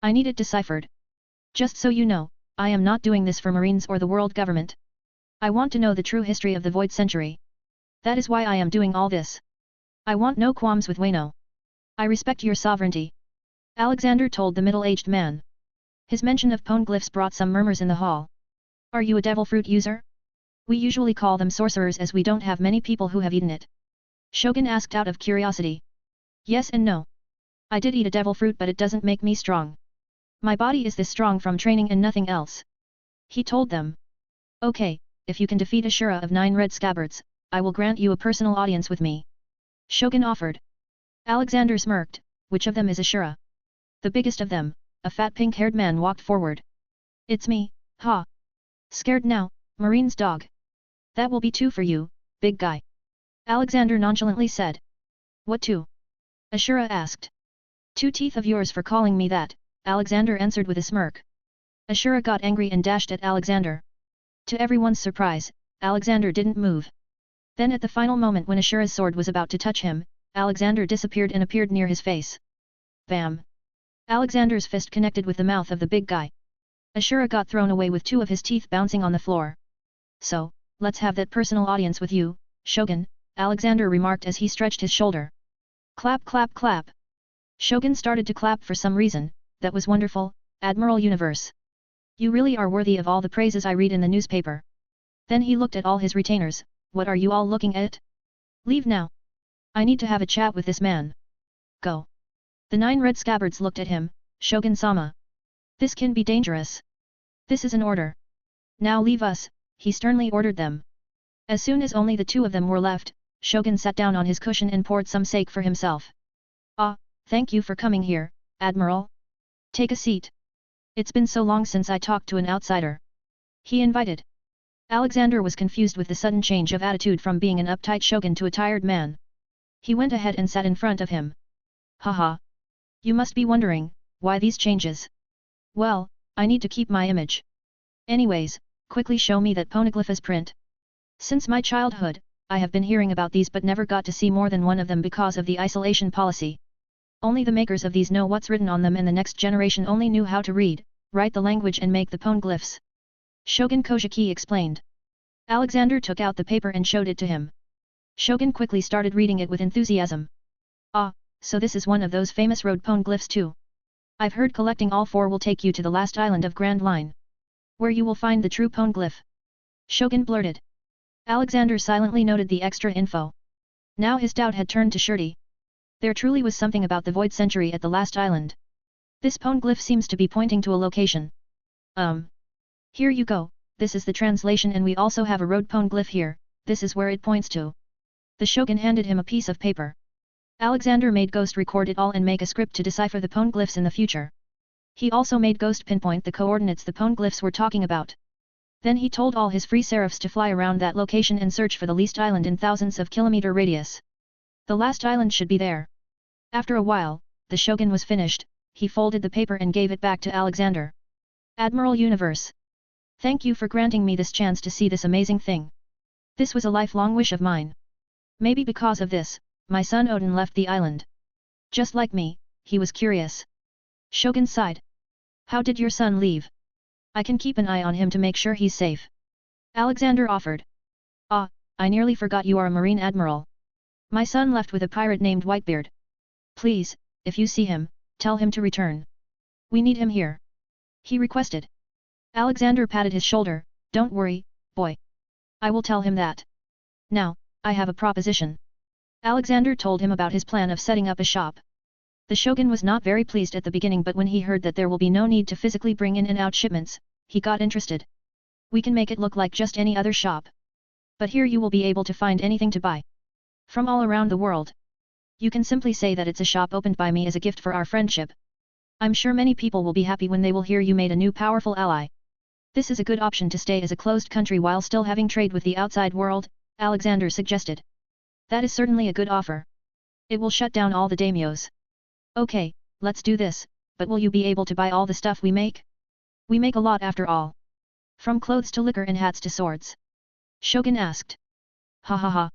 Speaker 1: I need it deciphered. Just so you know, I am not doing this for Marines or the world government. I want to know the true history of the Void Century. That is why I am doing all this. I want no qualms with Wano. I respect your sovereignty. Alexander told the middle-aged man. His mention of pone glyphs brought some murmurs in the hall. Are you a devil fruit user? We usually call them sorcerers as we don't have many people who have eaten it. Shogun asked out of curiosity. Yes and no. I did eat a devil fruit but it doesn't make me strong. My body is this strong from training and nothing else. He told them. Okay, if you can defeat Ashura of 9 red scabbards, I will grant you a personal audience with me. Shogun offered. Alexander smirked, which of them is Ashura? The biggest of them, a fat pink-haired man walked forward. It's me, ha. Scared now, Marine's dog. That will be 2 for you, big guy. Alexander nonchalantly said. What 2? Ashura asked. 2 teeth of yours for calling me that, Alexander answered with a smirk. Ashura got angry and dashed at Alexander. To everyone's surprise, Alexander didn't move. Then at the final moment when Ashura's sword was about to touch him, Alexander disappeared and appeared near his face. Bam! Alexander's fist connected with the mouth of the big guy. Ashura got thrown away with 2 of his teeth bouncing on the floor. So, let's have that personal audience with you, Shogun, Alexander remarked as he stretched his shoulder. Clap clap clap. Shogun started to clap for some reason. That was wonderful, Admiral Universe. You really are worthy of all the praises I read in the newspaper. Then he looked at all his retainers. What are you all looking at? Leave now. I need to have a chat with this man. Go. The 9 red scabbards looked at him. Shogun-sama. This can be dangerous. This is an order. Now leave us, he sternly ordered them. As soon as only the 2 of them were left, Shogun sat down on his cushion and poured some sake for himself. Ah, thank you for coming here, Admiral. Take a seat. It's been so long since I talked to an outsider. He invited. Alexander was confused with the sudden change of attitude from being an uptight shogun to a tired man. He went ahead and sat in front of him. Haha. You must be wondering, why these changes? Well, I need to keep my image. Anyways, quickly show me that poneglyphs print. Since my childhood, I have been hearing about these but never got to see more than one of them because of the isolation policy. Only the makers of these know what's written on them and the next generation only knew how to read, write the language and make the poneglyphs. Shogun Kojiki explained. Alexander took out the paper and showed it to him. Shogun quickly started reading it with enthusiasm. Ah, so this is one of those famous road poneglyphs too. I've heard collecting all 4 will take you to the last island of Grand Line, where you will find the true poneglyph. Shogun blurted. Alexander silently noted the extra info. Now his doubt had turned to surety. There truly was something about the Void Century at the last island. This poneglyph seems to be pointing to a location. Here you go, this is the translation and we also have a road poneglyph here, this is where it points to. The Shogun handed him a piece of paper. Alexander made Ghost record it all and make a script to decipher the poneglyphs in the future. He also made Ghost pinpoint the coordinates the poneglyphs were talking about. Then he told all his free seraphs to fly around that location and search for the least island in thousands of kilometer radius. The last island should be there. After a while, the Shogun was finished, he folded the paper and gave it back to Alexander. Admiral Universe. Thank you for granting me this chance to see this amazing thing. This was a lifelong wish of mine. Maybe because of this, my son Odin left the island. Just like me, he was curious. Shogun sighed. How did your son leave? I can keep an eye on him to make sure he's safe. Alexander offered. Ah, I nearly forgot you are a marine admiral. My son left with a pirate named Whitebeard. Please, if you see him, tell him to return. We need him here. He requested. Alexander patted his shoulder, don't worry, boy. I will tell him that. Now, I have a proposition. Alexander told him about his plan of setting up a shop. The Shogun was not very pleased at the beginning but when he heard that there will be no need to physically bring in and out shipments, he got interested. We can make it look like just any other shop. But here you will be able to find anything to buy. From all around the world. You can simply say that it's a shop opened by me as a gift for our friendship. I'm sure many people will be happy when they will hear you made a new powerful ally. This is a good option to stay as a closed country while still having trade with the outside world, Alexander suggested. That is certainly a good offer. It will shut down all the daimyos. Okay, let's do this, but will you be able to buy all the stuff we make? We make a lot after all. From clothes to liquor and hats to swords. Shogun asked. Ha ha ha.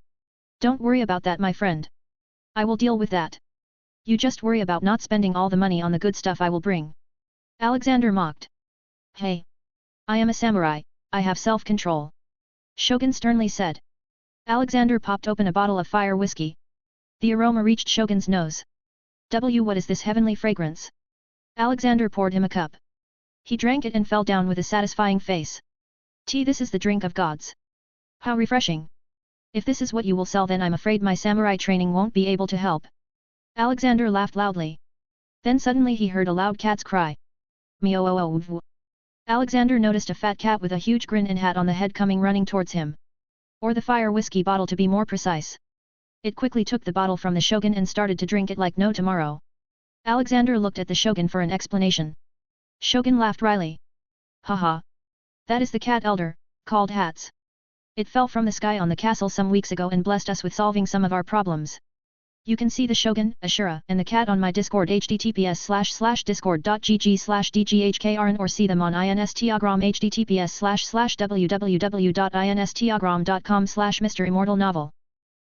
Speaker 1: Don't worry about that, my friend. I will deal with that. You just worry about not spending all the money on the good stuff I will bring. Alexander mocked. Hey. I am a samurai, I have self-control. Shogun sternly said. Alexander popped open a bottle of fire whiskey. The aroma reached Shogun's nose. What is this heavenly fragrance? Alexander poured him a cup. He drank it and fell down with a satisfying face. This is the drink of gods. How refreshing. If this is what you will sell then I'm afraid my samurai training won't be able to help. Alexander laughed loudly. Then suddenly he heard a loud cat's cry. Meow. Alexander noticed a fat cat with a huge grin and hat on the head coming running towards him. Or the fire whiskey bottle to be more precise. It quickly took the bottle from the Shogun and started to drink it like no tomorrow. Alexander looked at the Shogun for an explanation. Shogun laughed wryly. Haha. That is the cat elder, called Hats. It fell from the sky on the castle some weeks ago and blessed us with solving some of our problems. You can see the Shogun, Ashura, and the cat on my Discord https://discord.gg/dghkrn or see them on Instagram https://www.instagram.com/MisterImmortal novel.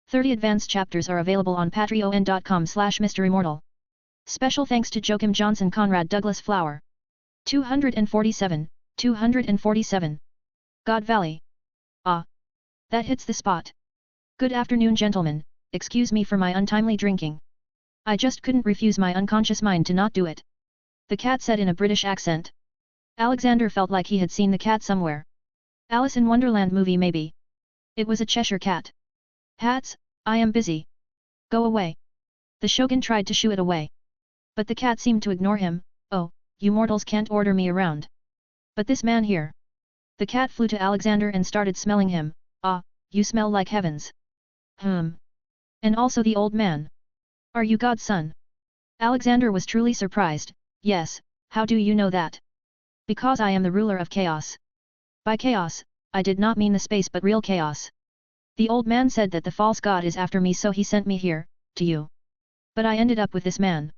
Speaker 1: 30 advanced chapters are available on patreon.com/MisterImmortal. Special thanks to Joachim Johnson Conrad Douglas Flower. 247,
Speaker 2: 247. God Valley. Ah. That hits the spot. Good afternoon gentlemen, excuse me for my untimely drinking. I just couldn't refuse my unconscious mind to not do it. The cat said in a British accent. Alexander felt like he had seen the cat somewhere. Alice in Wonderland movie maybe. It was a Cheshire cat. Hats, I am busy. Go away. The shogun tried to shoo it away. But the cat seemed to ignore him. Oh, you mortals can't order me around. But this man here. The cat flew to Alexander and started smelling him. Ah, you smell like heavens. And also the old man. Are you God's son? Alexander was truly surprised. Yes, how do you know that? Because I am the ruler of chaos. By chaos, I did not mean the space but real chaos. The old man said that the false god is after me so he sent me here, to you. But I ended up with this man.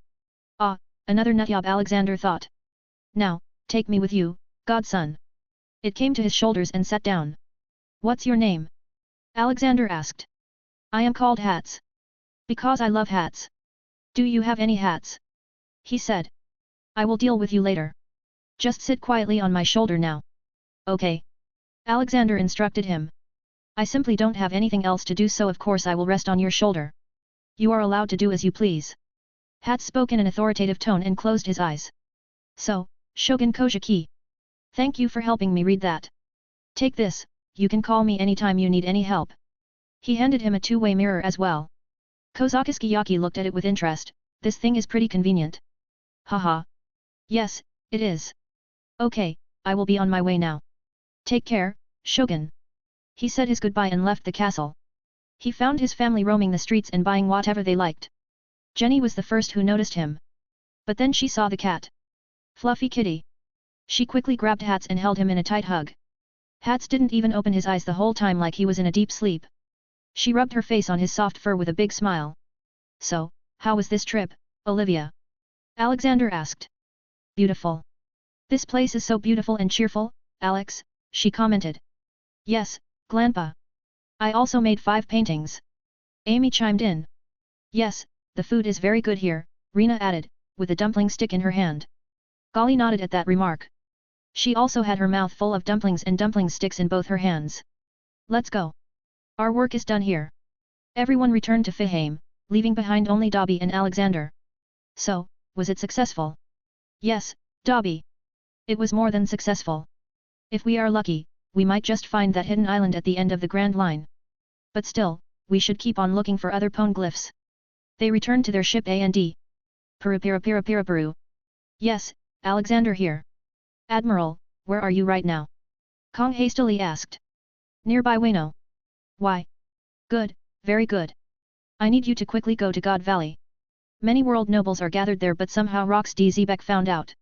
Speaker 2: Ah, another nutjob Alexander thought. Now, take me with you, godson. It came to his shoulders and sat down. What's your name? Alexander asked. I am called Hats. Because I love hats. Do you have any hats? He said. I will deal with you later. Just sit quietly on my shoulder now. Okay. Alexander instructed him. I simply don't have anything else to do so of course I will rest on your shoulder. You are allowed to do as you please. Hats spoke in an authoritative tone and closed his eyes. So, Shogun Kojiki. Thank you for helping me read that. Take this, you can call me anytime you need any help. He handed him a two-way mirror as well. Kozakisky looked at it with interest. This thing is pretty convenient. Haha. Yes, it is. Okay, I will be on my way now. Take care, Shogun. He said his goodbye and left the castle. He found his family roaming the streets and buying whatever they liked. Jenny was the first who noticed him. But then she saw the cat. Fluffy Kitty. She quickly grabbed Hats and held him in a tight hug. Hats didn't even open his eyes the whole time like he was in a deep sleep. She rubbed her face on his soft fur with a big smile. So, how was this trip, Olivia? Alexander asked. Beautiful. This place is so beautiful and cheerful, Alex, she commented. Yes, Glanpa. I also made 5 paintings. Amy chimed in. Yes, the food is very good here, Rena added, with a dumpling stick in her hand. Golly nodded at that remark. She also had her mouth full of dumplings and dumpling sticks in both her hands. Let's go. Our work is done here. Everyone returned to Fihaim, leaving behind only Dobby and Alexander. So, was it successful? Yes, Dobby. It was more than successful. If we are lucky, we might just find that hidden island at the end of the Grand Line. But still, we should keep on looking for other poneglyphs. They returned to their ship A&D. Peru. Yes, Alexander here. Admiral, where are you right now? Kong hastily asked. Nearby Wano. Why? Good, very good. I need you to quickly go to God Valley. Many world nobles are gathered there but somehow Rox D. Zebek found out.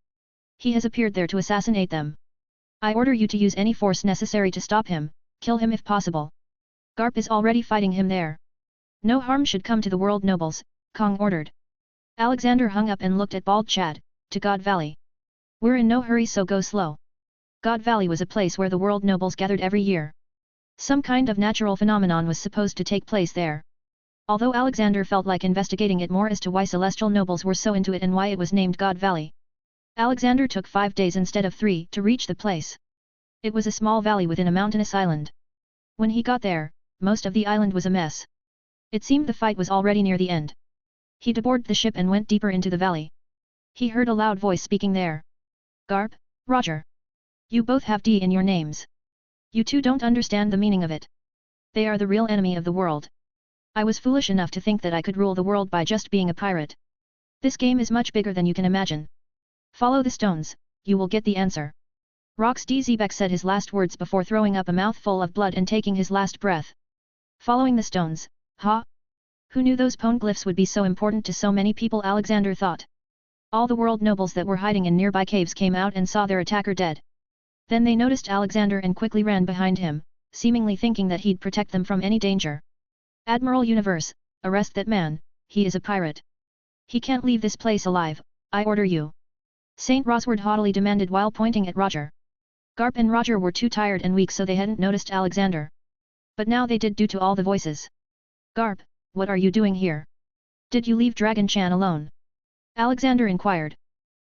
Speaker 2: He has appeared there to assassinate them. I order you to use any force necessary to stop him, kill him if possible. Garp is already fighting him there. No harm should come to the world nobles, Kong ordered. Alexander hung up and looked at Bald Chad, to God Valley. We're in no hurry so go slow. God Valley was a place where the world nobles gathered every year. Some kind of natural phenomenon was supposed to take place there. Although Alexander felt like investigating it more as to why celestial nobles were so into it and why it was named God Valley. Alexander took 5 days instead of 3 to reach the place. It was a small valley within a mountainous island. When he got there, most of the island was a mess. It seemed the fight was already near the end. He deboarded the ship and went deeper into the valley. He heard a loud voice speaking there. Garp, Roger. You both have D in your names. You two don't understand the meaning of it. They are the real enemy of the world. I was foolish enough to think that I could rule the world by just being a pirate. This game is much bigger than you can imagine. Follow the stones, you will get the answer. Rox D. Zebek said his last words before throwing up a mouthful of blood and taking his last breath. Following the stones, huh? Who knew those poneglyphs would be so important to so many people? Alexander thought. All the world nobles that were hiding in nearby caves came out and saw their attacker dead. Then they noticed Alexander and quickly ran behind him, seemingly thinking that he'd protect them from any danger. Admiral Universe, arrest that man, he is a pirate. He can't leave this place alive, I order you. Saint Rosward haughtily demanded while pointing at Roger. Garp and Roger were too tired and weak so they hadn't noticed Alexander. But now they did due to all the voices. Garp, what are you doing here? Did you leave Dragon Chan alone? Alexander inquired.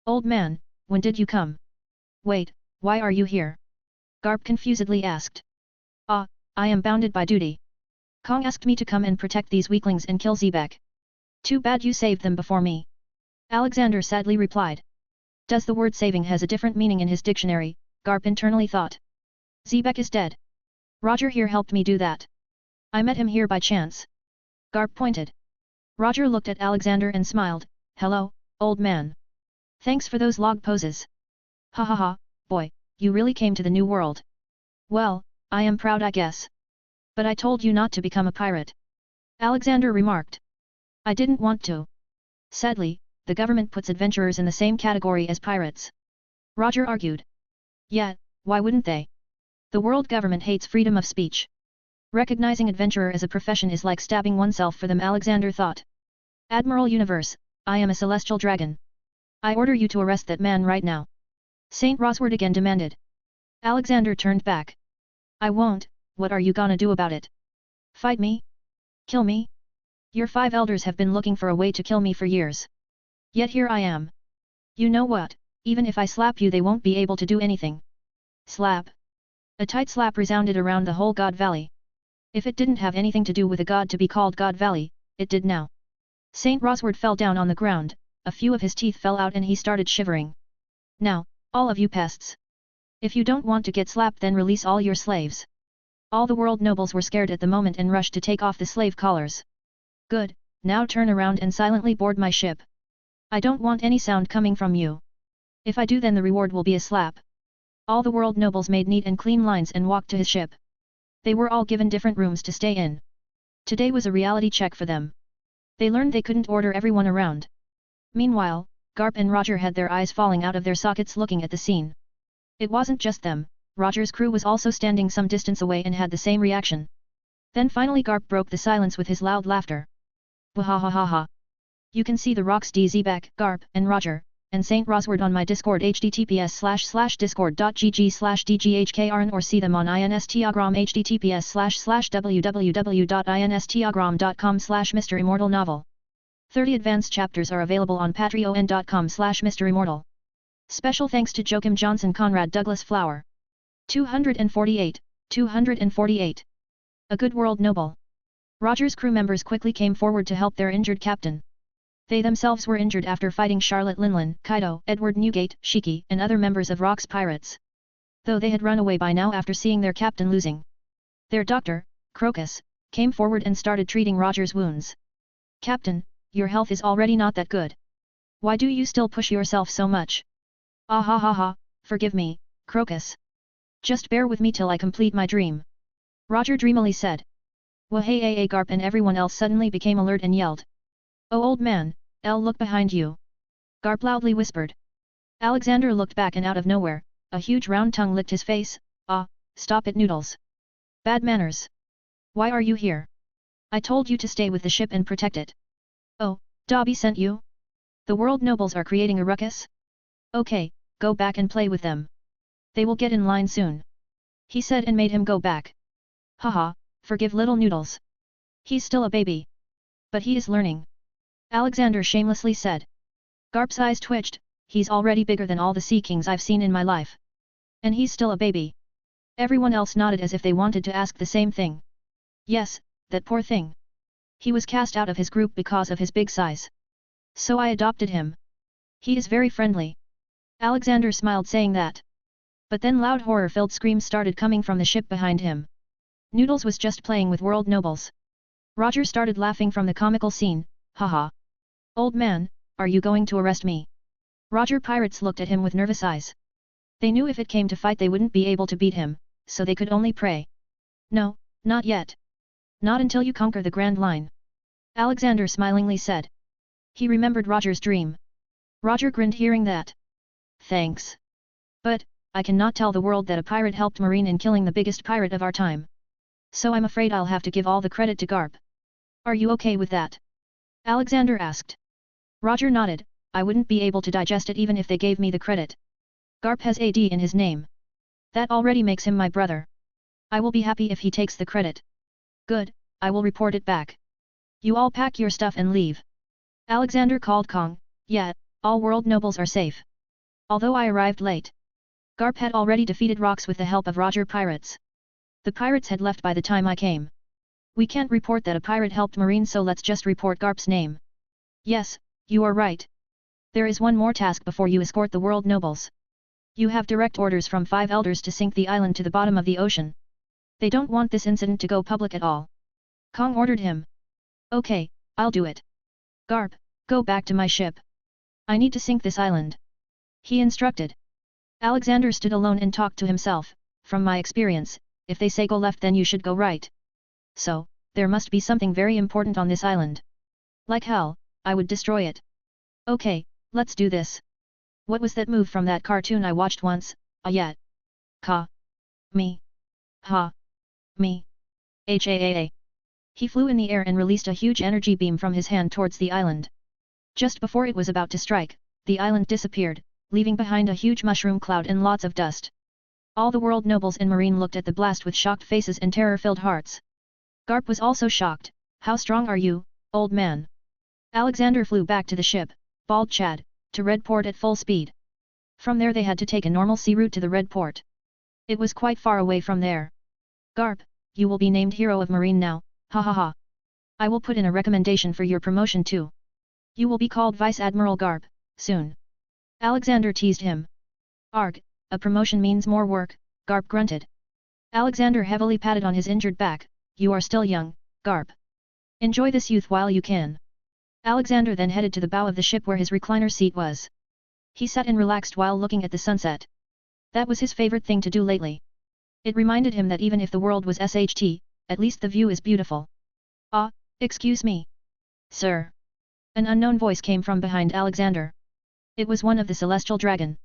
Speaker 2: Old man, when did you come? Wait,
Speaker 1: why are you here? Garp confusedly asked. Ah, I am bounded by duty. Kong asked me to come and protect these weaklings and kill Zebek. Too bad you saved them before me. Alexander sadly replied. Does the word saving has a different meaning in his dictionary, Garp internally thought. Zebek is dead. Roger here helped me do that. I met him here by chance. Garp pointed. Roger looked at Alexander and smiled, hello, old man. Thanks for those log poses. Ha ha ha, boy, you really came to the new world. Well, I am proud I guess. But I told you not to become a pirate. Alexander remarked. I didn't want to. Sadly, the government puts adventurers in the same category as pirates. Roger argued. Yeah, why wouldn't they? The world government hates freedom of speech. Recognizing adventurer as a profession is like stabbing oneself for them, Alexander thought. Admiral Universe, I am a celestial dragon. I order you to arrest that man right now. Saint Rosward again demanded. Alexander turned back. I won't, what are you gonna do about it? Fight me? Kill me? Your 5 elders have been looking for a way to kill me for years. Yet here I am. You know what, even if I slap you they won't be able to do anything. Slap. A tight slap resounded around the whole God Valley. If it didn't have anything to do with a god to be called God Valley, it did now. Saint Rosward fell down on the ground, a few of his teeth fell out and he started shivering. Now, all of you pests. If you don't want to get slapped then release all your slaves. All the world nobles were scared at the moment and rushed to take off the slave collars. Good, now turn around and silently board my ship. I don't want any sound coming from you. If I do then the reward will be a slap. All the world nobles made neat and clean lines and walked to his ship. They were all given different rooms to stay in. Today was a reality check for them. They learned they couldn't order everyone around. Meanwhile, Garp and Roger had their eyes falling out of their sockets looking at the scene. It wasn't just them, Roger's crew was also standing some distance away and had the same reaction. Then finally Garp broke the silence with his loud laughter. Wahahaha. You can see the rocks Zebek, Garp, and Roger, and Saint Rosward on my Discord https://discord.gg/dghkrn or see them on Instagram https://www.instagram.com/MisterImmortal novel. 30 advanced chapters are available on patreon.com/MisterImmortal. Special thanks to Joachim Johnson Conrad Douglas Flower. 248. A good world noble. Roger's crew members quickly came forward to help their injured captain. They themselves were injured after fighting Charlotte Linlin, Kaido, Edward Newgate, Shiki, and other members of Rock's pirates. Though they had run away by now after seeing their captain losing. Their doctor, Crocus, came forward and started treating Roger's wounds. Captain, your health is already not that good. Why do you still push yourself so much? Ah ha ha ha, forgive me, Crocus. Just bear with me till I complete my dream. Roger dreamily said. Wahey Garp and everyone else suddenly became alert and yelled. Oh old man, look behind you. Garp loudly whispered. Alexander looked back and out of nowhere, a huge round tongue licked his face. Ah, stop it Noodles. Bad manners. Why are you here? I told you to stay with the ship and protect it. Oh, Dobby sent you? The world nobles are creating a ruckus? Okay, go back and play with them. They will get in line soon. He said and made him go back. Haha, forgive little Noodles. He's still a baby. But he is learning. Alexander shamelessly said. Garp's eyes twitched, he's already bigger than all the Sea Kings I've seen in my life. And he's still a baby. Everyone else nodded as if they wanted to ask the same thing. Yes, that poor thing. He was cast out of his group because of his big size. So I adopted him. He is very friendly. Alexander smiled saying that. But then loud horror-filled screams started coming from the ship behind him. Noodles was just playing with world nobles. Roger started laughing from the comical scene, haha. Old man, are you going to arrest me? Roger pirates looked at him with nervous eyes. They knew if it came to fight they wouldn't be able to beat him, so they could only pray. No, not yet. Not until you conquer the Grand Line. Alexander smilingly said. He remembered Roger's dream. Roger grinned hearing that. Thanks. But, I cannot tell the world that a pirate helped Marine in killing the biggest pirate of our time. So I'm afraid I'll have to give all the credit to Garp. Are you okay with that? Alexander asked. Roger nodded, I wouldn't be able to digest it even if they gave me the credit. Garp has AD in his name. That already makes him my brother. I will be happy if he takes the credit. Good, I will report it back. You all pack your stuff and leave. Alexander called Kong, yeah, all world nobles are safe. Although I arrived late. Garp had already defeated Rox with the help of Roger pirates. The pirates had left by the time I came. We can't report that a pirate helped Marine, so let's just report Garp's name. Yes, you are right. There is one more task before you escort the world nobles. You have direct orders from 5 elders to sink the island to the bottom of the ocean. They don't want this incident to go public at all. Kong ordered him. Okay, I'll do it. Garp, go back to my ship. I need to sink this island. He instructed. Alexander stood alone and talked to himself. From my experience, if they say go left then you should go right. So, there must be something very important on this island. Like hell, I would destroy it. Okay, let's do this. What was that move from that cartoon I watched once? Yet. Ka. Me. Ha. Me. Haa. He flew in the air and released a huge energy beam from his hand towards the island. Just before it was about to strike, the island disappeared, leaving behind a huge mushroom cloud and lots of dust. All the world nobles and Marine looked at the blast with shocked faces and terror-filled hearts. Garp was also shocked. How strong are you, old man? Alexander flew back to the ship, Bald Chad, to Red Port at full speed. From there they had to take a normal sea route to the Red Port. It was quite far away from there. Garp, you will be named Hero of Marine now, ha ha ha. I will put in a recommendation for your promotion too. You will be called Vice Admiral Garp, soon. Alexander teased him. Arg, a promotion means more work, Garp grunted. Alexander heavily patted on his injured back. You are still young, Garp. Enjoy this youth while you can. Alexander then headed to the bow of the ship where his recliner seat was. He sat and relaxed while looking at the sunset. That was his favorite thing to do lately. It reminded him that even if the world was SHT, at least the view is beautiful. Ah, excuse me. Sir. An unknown voice came from behind Alexander. It was one of the celestial dragon.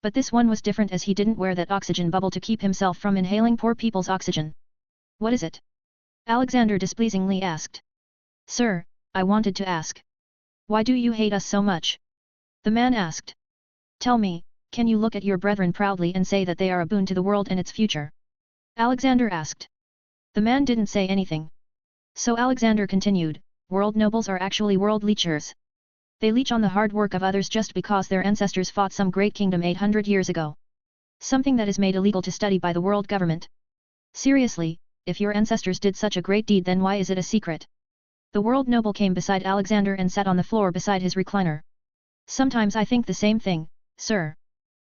Speaker 1: But this one was different as he didn't wear that oxygen bubble to keep himself from inhaling poor people's oxygen. What is it? Alexander displeasingly asked. Sir, I wanted to ask. Why do you hate us so much? The man asked. Tell me, can you look at your brethren proudly and say that they are a boon to the world and its future? Alexander asked. The man didn't say anything. So Alexander continued, world nobles are actually world leechers. They leech on the hard work of others just because their ancestors fought some great kingdom 800 years ago. Something that is made illegal to study by the world government. Seriously, if your ancestors did such a great deed then why is it a secret? The world noble came beside Alexander and sat on the floor beside his recliner. Sometimes I think the same thing, sir.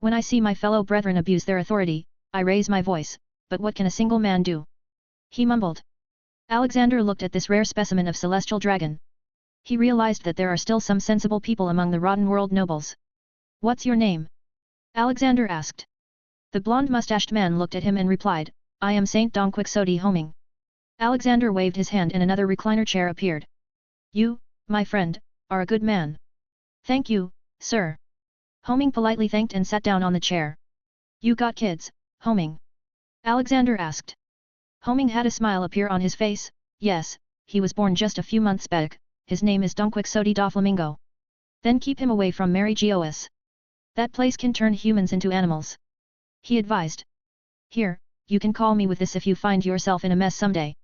Speaker 1: When I see my fellow brethren abuse their authority, I raise my voice, but what can a single man do? He mumbled. Alexander looked at this rare specimen of celestial dragon. He realized that there are still some sensible people among the rotten world nobles. What's your name? Alexander asked. The blonde-mustached man looked at him and replied, I am Saint Dongquixote Homing. Alexander waved his hand and another recliner chair appeared. You, my friend, are a good man. Thank you, sir. Homing politely thanked and sat down on the chair. You got kids, Homing? Alexander asked. Homing had a smile appear on his face. Yes, he was born just a few months back. His name is Dongquixote da Flamingo. Then keep him away from Mary Geois. That place can turn humans into animals. He advised. Here, you can call me with this if you find yourself in a mess someday.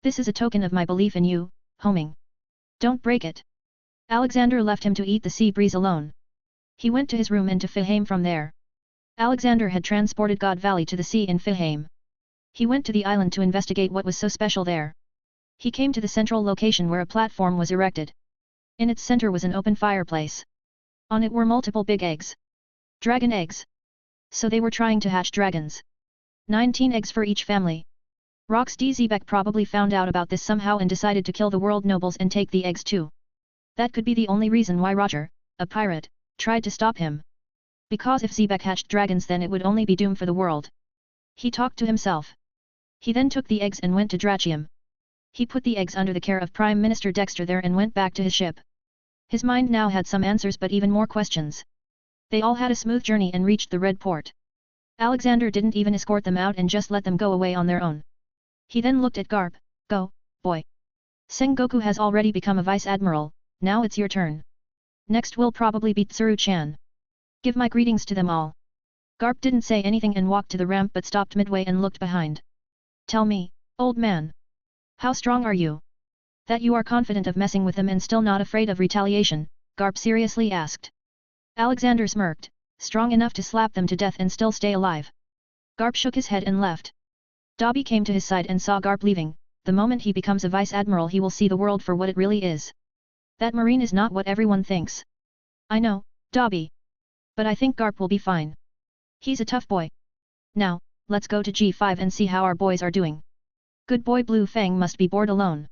Speaker 1: This is a token of my belief in you, Homing. Don't break it. Alexander left him to eat the sea breeze alone. He went to his room and to Fihame from there. Alexander had transported God Valley to the sea in Fihame. He went to the island to investigate what was so special there. He came to the central location where a platform was erected. In its center was an open fireplace. On it were multiple big eggs. Dragon eggs. So they were trying to hatch dragons. 19 eggs for each family. Rox D. Zebek probably found out about this somehow and decided to kill the world nobles and take the eggs too. That could be the only reason why Roger, a pirate, tried to stop him. Because if Zebek hatched dragons then it would only be doom for the world. He talked to himself. He then took the eggs and went to Drachium. He put the eggs under the care of Prime Minister Dexter there and went back to his ship. His mind now had some answers but even more questions. They all had a smooth journey and reached the Red Port. Alexander didn't even escort them out and just let them go away on their own. He then looked at Garp. Go, boy. Sengoku has already become a Vice Admiral, now it's your turn. Next will probably be Tsuru-chan. Give my greetings to them all. Garp didn't say anything and walked to the ramp but stopped midway and looked behind. Tell me, old man. How strong are you? That you are confident of messing with them and still not afraid of retaliation, Garp seriously asked. Alexander smirked. strong enough to slap them to death and still stay alive. Garp shook his head and left. Dobby came to his side and saw Garp leaving. The moment he becomes a vice admiral he will see the world for what it really is. That marine is not what everyone thinks. I know, Dobby. But I think Garp will be fine. He's a tough boy. Now, let's go to G5 and see how our boys are doing. Good boy Blue Fang must be bored alone.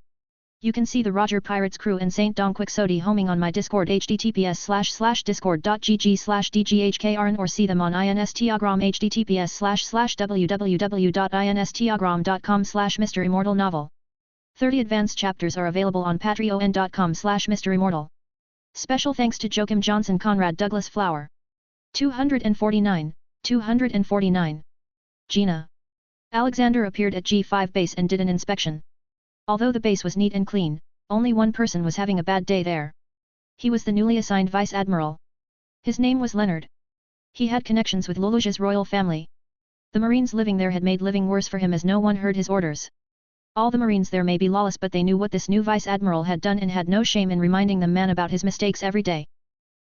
Speaker 1: You can see the Roger Pirates crew and Saint Dong Quixote homing on my Discord https://discord.gg/dghkrn or see them on Instagram https://www.instagram.com/MisterImmortal 30 advanced chapters are available on patreon.com/MisterImmortal. Special thanks to Joachim Johnson Conrad Douglas Flower. 249. Gina. Alexander appeared at G5 base and did an inspection. Although the base was neat and clean, only one person was having a bad day there. He was the newly assigned Vice Admiral. His name was Leonard. He had connections with Luluja's royal family. The Marines living there had made living worse for him as no one heard his orders. All the Marines there may be lawless but they knew what this new Vice Admiral had done and had no shame in reminding the man about his mistakes every day.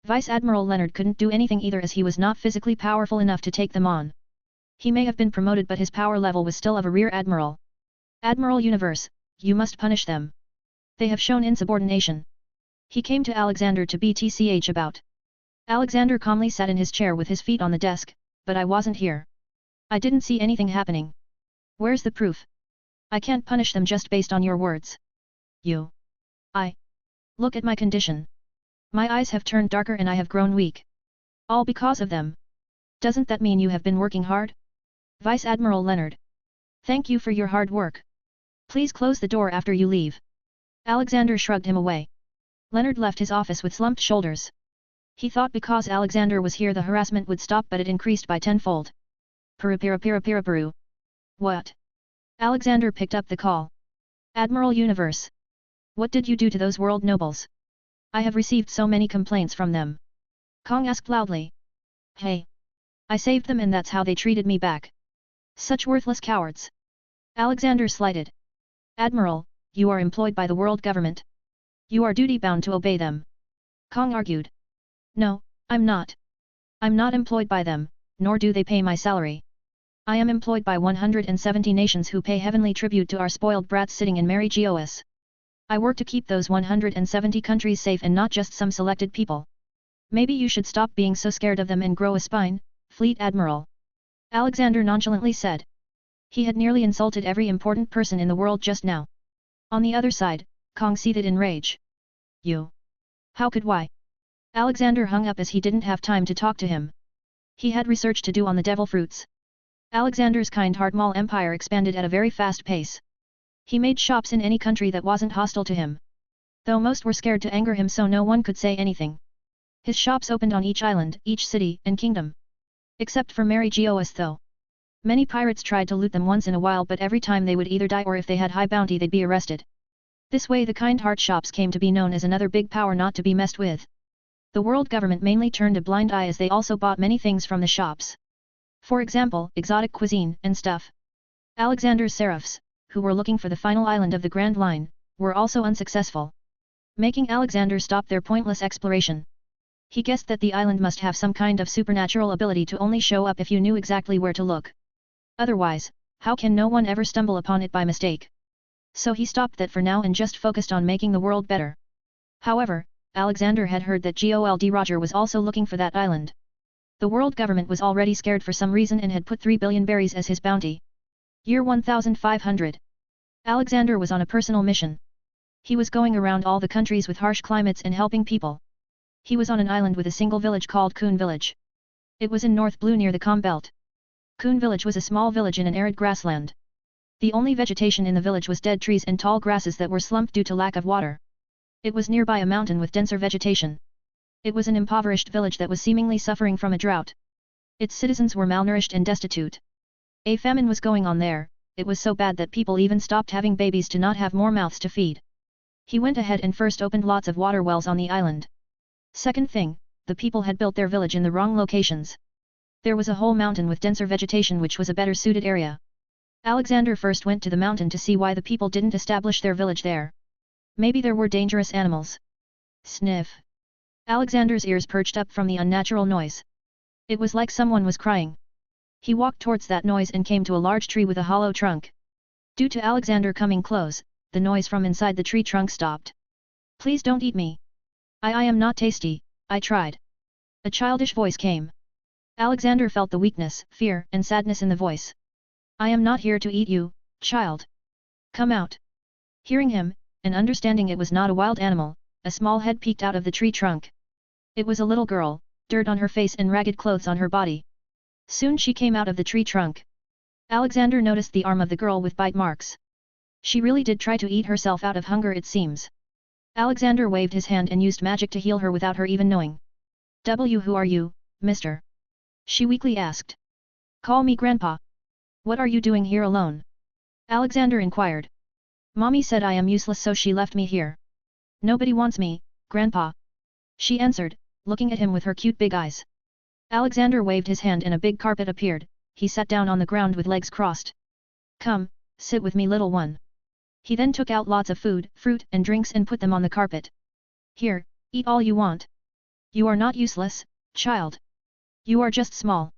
Speaker 1: Vice Admiral Leonard couldn't do anything either as he was not physically powerful enough to take them on. He may have been promoted but his power level was still of a rear admiral. Admiral Universe, you must punish them. They have shown insubordination. He came to Alexander to BTCH about. Alexander calmly sat in his chair with his feet on the desk, but I wasn't here. I didn't see anything happening. Where's the proof? I can't punish them just based on your words. Look at my condition. My eyes have turned darker and I have grown weak. All because of them. Doesn't that mean you have been working hard? Vice Admiral Leonard. Thank you for your hard work. Please close the door after you leave. Alexander shrugged him away. Leonard left his office with slumped shoulders. He thought because Alexander was here the harassment would stop but it increased by tenfold. Peru. What? Alexander picked up the call. Admiral Universe. What did you do to those world nobles? I have received so many complaints from them. Kong asked loudly. Hey. I saved them and that's how they treated me back. Such worthless cowards. Alexander slighted. Admiral, you are employed by the world government. You are duty-bound to obey them. Kong argued. No, I'm not. I'm not employed by them, nor do they pay my salary. I am employed by 170 nations who pay heavenly tribute to our spoiled brats sitting in Mary Gos. I work to keep those 170 countries safe and not just some selected people. Maybe you should stop being so scared of them and grow a spine, Fleet Admiral. Alexander nonchalantly said. He had nearly insulted every important person in the world just now. On the other side, Kong seethed in rage. You. How could why? Alexander hung up as he didn't have time to talk to him. He had research to do on the devil fruits. Alexander's kind heart mall empire expanded at a very fast pace. He made shops in any country that wasn't hostile to him. Though most were scared to anger him so no one could say anything. His shops opened on each island, each city, and kingdom. Except for Mary Gos though. Many pirates tried to loot them once in a while but every time they would either die or if they had high bounty they'd be arrested. This way the kind heart shops came to be known as another big power not to be messed with. The world government mainly turned a blind eye as they also bought many things from the shops. For example, exotic cuisine and stuff. Alexander's seraphs, who were looking for the final island of the Grand Line, were also unsuccessful. Making Alexander stop their pointless exploration. He guessed that the island must have some kind of supernatural ability to only show up if you knew exactly where to look. Otherwise, how can no one ever stumble upon it by mistake? So he stopped that for now and just focused on making the world better. However, Alexander had heard that Gold Roger was also looking for that island. The world government was already scared for some reason and had put 3 billion berries as his bounty. Year 1500. Alexander was on a personal mission. He was going around all the countries with harsh climates and helping people. He was on an island with a single village called Kun Village. It was in North Blue near the Calm Belt. Kun Village was a small village in an arid grassland. The only vegetation in the village was dead trees and tall grasses that were slumped due to lack of water. It was nearby a mountain with denser vegetation. It was an impoverished village that was seemingly suffering from a drought. Its citizens were malnourished and destitute. A famine was going on there. It was so bad that people even stopped having babies to not have more mouths to feed. He went ahead and first opened lots of water wells on the island. Second thing, the people had built their village in the wrong locations. There was a whole mountain with denser vegetation which was a better suited area. Alexander first went to the mountain to see why the people didn't establish their village there. Maybe there were dangerous animals. Sniff. Alexander's ears perched up from the unnatural noise. It was like someone was crying. He walked towards that noise and came to a large tree with a hollow trunk. Due to Alexander coming close, the noise from inside the tree trunk stopped. Please don't eat me. I am not tasty, I tried. A childish voice came. Alexander felt the weakness, fear, and sadness in the voice. I am not here to eat you, child. Come out. Hearing him, and understanding it was not a wild animal, a small head peeked out of the tree trunk. It was a little girl, dirt on her face and ragged clothes on her body. Soon she came out of the tree trunk. Alexander noticed the arm of the girl with bite marks. She really did try to eat herself out of hunger, it seems. Alexander waved his hand and used magic to heal her without her even knowing. Who are you, mister? She weakly asked. Call me Grandpa. What are you doing here alone? Alexander inquired. Mommy said I am useless, so she left me here. Nobody wants me, Grandpa. She answered, looking at him with her cute big eyes. Alexander waved his hand and a big carpet appeared. He sat down on the ground with legs crossed. Come, sit with me, little one. He then took out lots of food, fruit and drinks and put them on the carpet. Here, eat all you want. You are not useless, child. You are just small.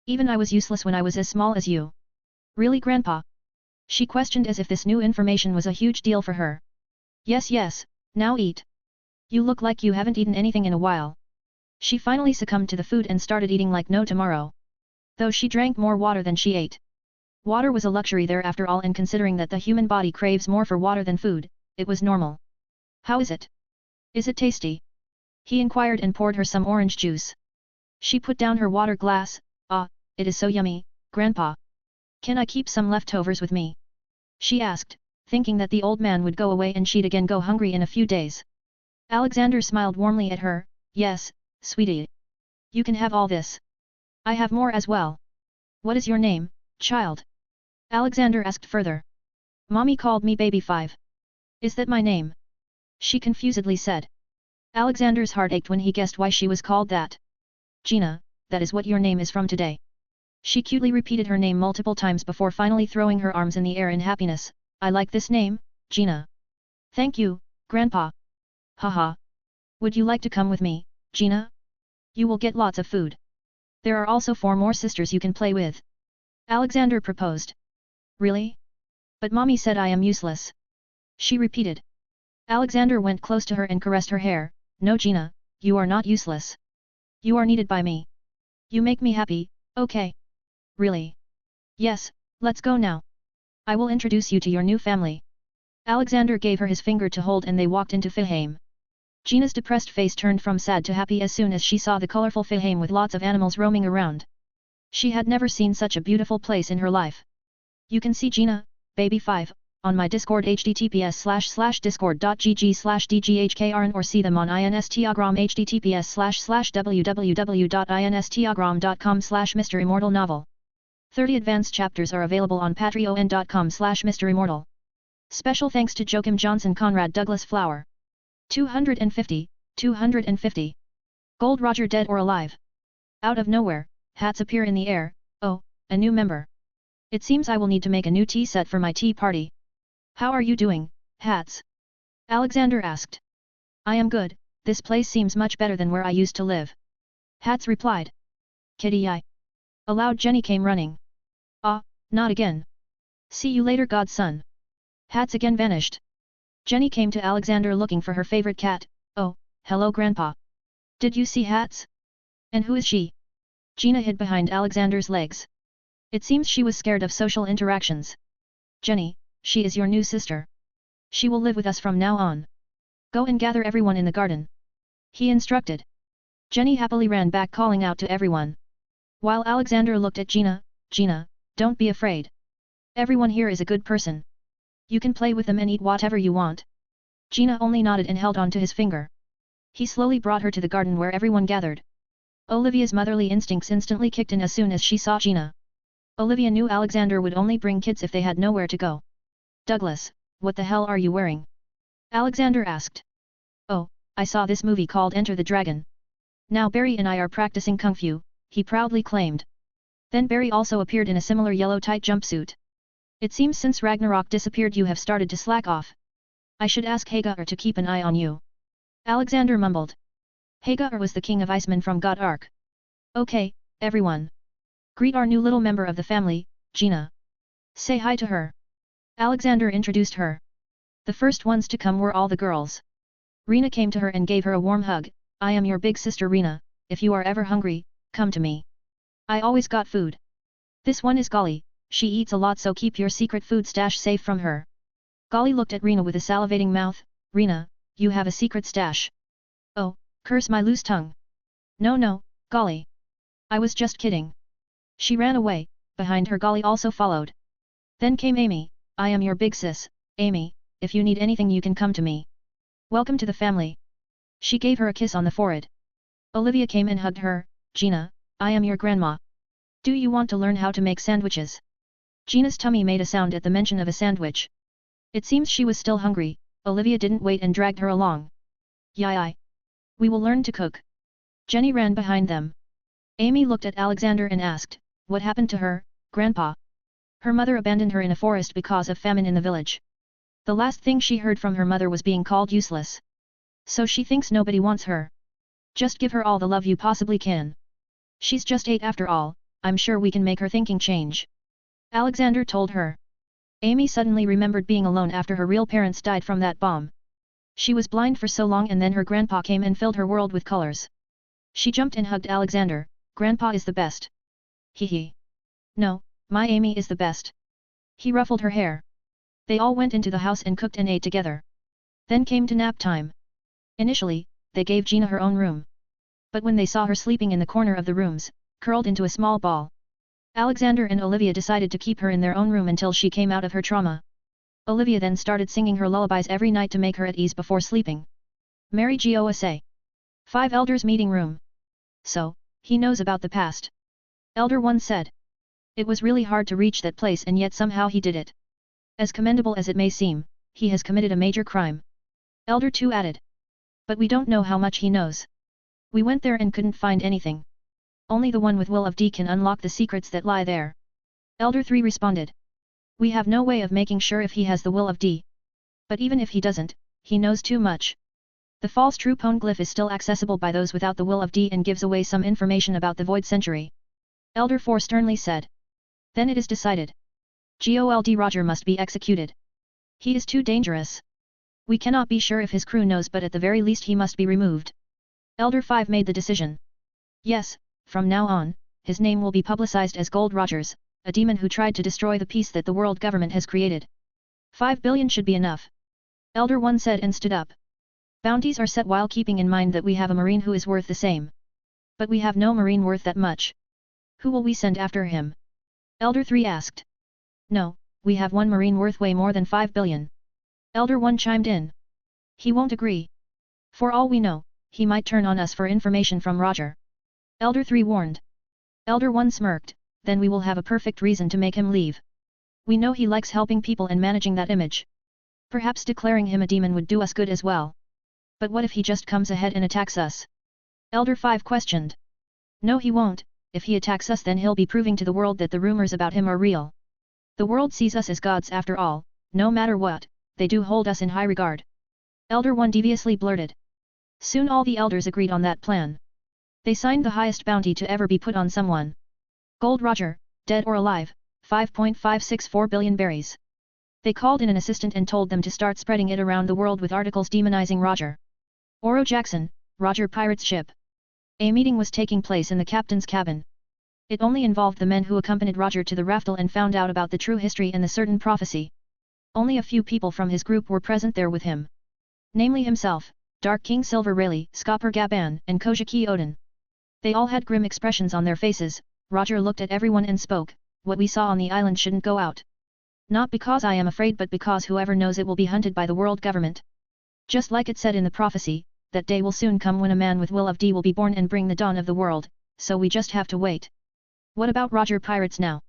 Speaker 1: Even I was useless when I was as small as you. Really, Grandpa? She questioned as if this new information was a huge deal for her. Yes, now eat. You look like you haven't eaten anything in a while. She finally succumbed to the food and started eating like no tomorrow. Though she drank more water than she ate. Water was a luxury there after all, and considering that the human body craves more for water than food, it was normal. How is it? Is it tasty? He inquired and poured her some orange juice. She put down her water glass. Ah, it is so yummy, Grandpa. Can I keep some leftovers with me? She asked, thinking that the old man would go away and she'd again go hungry in a few days. Alexander smiled warmly at her. Yes, sweetie. You can have all this. I have more as well. What is your name, child? Alexander asked further. Mommy called me Baby 5. Is that my name? She confusedly said. Alexander's heart ached when he guessed why she was called that. Gina, that is what your name is from today. She cutely repeated her name multiple times before finally throwing her arms in the air in happiness. I like this name, Gina. Thank you, Grandpa. Haha. Would you like to come with me, Gina? You will get lots of food. There are also 4 more sisters you can play with. Alexander proposed. Really? But Mommy said I am useless. She repeated. Alexander went close to her and caressed her hair. No, Gina, you are not useless. You are needed by me. You make me happy, okay? Really? Yes, let's go now. I will introduce you to your new family. Alexander gave her his finger to hold and they walked into Valheim. Gina's depressed face turned from sad to happy as soon as she saw the colorful Valheim with lots of animals roaming around. She had never seen such a beautiful place in her life. You can see Gina, Baby 5, on my Discord https://discord.gg/dghkrn or see them on Instagram https://www.instagram.com/MisterImmortal novel. 30 advanced chapters are available on patreon.com/MisterImmortal. Special thanks to Joachim Johnson, Conrad Douglas Flower. 250. Gold Roger dead or alive? Out of nowhere, hats appear in the air. Oh, a new member. It seems I will need to make a new tea set for my tea party. How are you doing, Hats? Alexander asked. I am good, this place seems much better than where I used to live. Hats replied. Kitty I. A loud Jenny came running. Ah, not again. See you later, godson. Hats again vanished. Jenny came to Alexander looking for her favorite cat. Oh, hello Grandpa. Did you see Hats? And who is she? Gina hid behind Alexander's legs. It seems she was scared of social interactions. Jenny, she is your new sister. She will live with us from now on. Go and gather everyone in the garden. He instructed. Jenny happily ran back calling out to everyone. While Alexander looked at Gina, Gina, don't be afraid. Everyone here is a good person. You can play with them and eat whatever you want. Gina only nodded and held on to his finger. He slowly brought her to the garden where everyone gathered. Olivia's motherly instincts instantly kicked in as soon as she saw Gina. Olivia knew Alexander would only bring kids if they had nowhere to go. Douglas, what the hell are you wearing? Alexander asked. Oh, I saw this movie called Enter the Dragon. Now Barry and I are practicing kung fu, he proudly claimed. Then Barry also appeared in a similar yellow tight jumpsuit. It seems since Ragnarok disappeared you have started to slack off. I should ask Hagar to keep an eye on you. Alexander mumbled. Hagar was the king of Icemen from God Arc. Okay, Everyone. Greet our new little member of the family, Gina. Say hi to her. Alexander introduced her. The first ones to come were all the girls. Rena came to her and gave her a warm hug. I am your big sister Rena, if you are ever hungry, come to me. I always got food. This one is Golly, she eats a lot so keep your secret food stash safe from her. Golly looked at Rena with a salivating mouth. Rena, you have a secret stash. Oh, curse my loose tongue. No, Golly. I was just kidding. She ran away, behind her Golly also followed. Then came Amy. I am your big sis, Amy, if you need anything you can come to me. Welcome to the family. She gave her a kiss on the forehead. Olivia came and hugged her. Gina, I am your grandma. Do you want to learn how to make sandwiches? Gina's tummy made a sound at the mention of a sandwich. It seems she was still hungry. Olivia didn't wait and dragged her along. Yai. We will learn to cook. Jenny ran behind them. Amy looked at Alexander and asked, what happened to her, Grandpa? Her mother abandoned her in a forest because of famine in the village. The last thing she heard from her mother was being called useless. So she thinks nobody wants her. Just give her all the love you possibly can. She's just 8 after all, I'm sure we can make her thinking change. Alexander told her. Amy suddenly remembered being alone after her real parents died from that bomb. She was blind for so long and then her grandpa came and filled her world with colors. She jumped and hugged Alexander. Grandpa is the best. Hee. No, my Amy is the best. He ruffled her hair. They all went into the house and cooked and ate together. Then came to nap time. Initially, they gave Gina her own room. But when they saw her sleeping in the corner of the rooms, curled into a small ball, Alexander and Olivia decided to keep her in their own room until she came out of her trauma. Olivia then started singing her lullabies every night to make her at ease before sleeping. Mary Gosa. 5 Elders Meeting Room. So, he knows about the past. Elder 1 said. It was really hard to reach that place and yet somehow he did it. As commendable as it may seem, he has committed a major crime. Elder 2 added. But we don't know how much he knows. We went there and couldn't find anything. Only the one with Will of D can unlock the secrets that lie there. Elder 3 responded. We have no way of making sure if he has the Will of D. But even if he doesn't, he knows too much. The false true poneglyph is still accessible by those without the Will of D and gives away some information about the Void Century. Elder 4 sternly said. Then it is decided. Gold Roger must be executed. He is too dangerous. We cannot be sure if his crew knows but at the very least he must be removed. Elder 5 made the decision. Yes, from now on, his name will be publicized as Gold Rogers, a demon who tried to destroy the peace that the world government has created. 5 billion should be enough. Elder 1 said and stood up. Bounties are set while keeping in mind that we have a marine who is worth the same. But we have no marine worth that much. Who will we send after him? Elder 3 asked. No, we have one marine worth way more than 5 billion. Elder 1 chimed in. He won't agree. For all we know, he might turn on us for information from Roger. Elder 3 warned. Elder 1 smirked, then we will have a perfect reason to make him leave. We know he likes helping people and managing that image. Perhaps declaring him a demon would do us good as well. But what if he just comes ahead and attacks us? Elder 5 questioned. No he won't, if he attacks us then he'll be proving to the world that the rumors about him are real. The world sees us as gods after all, no matter what, they do hold us in high regard. Elder 1 deviously blurted. Soon all the elders agreed on that plan. They signed the highest bounty to ever be put on someone. Gold Roger, dead or alive, 5.564 billion berries. They called in an assistant and told them to start spreading it around the world with articles demonizing Roger. Oro Jackson, Roger Pirate's ship. A meeting was taking place in the captain's cabin. It only involved the men who accompanied Roger to the raftel and found out about the true history and the certain prophecy. Only a few people from his group were present there with him. Namely himself, Dark King Silver Rayleigh, Skopper Gaban, and Kojaki Odin. They all had grim expressions on their faces. Roger looked at everyone and spoke, what we saw on the island shouldn't go out. Not because I am afraid but because whoever knows it will be hunted by the world government. Just like it said in the prophecy, that day will soon come when a man with Will of D will be born and bring the dawn of the world, so we just have to wait. What about Roger Pirates now?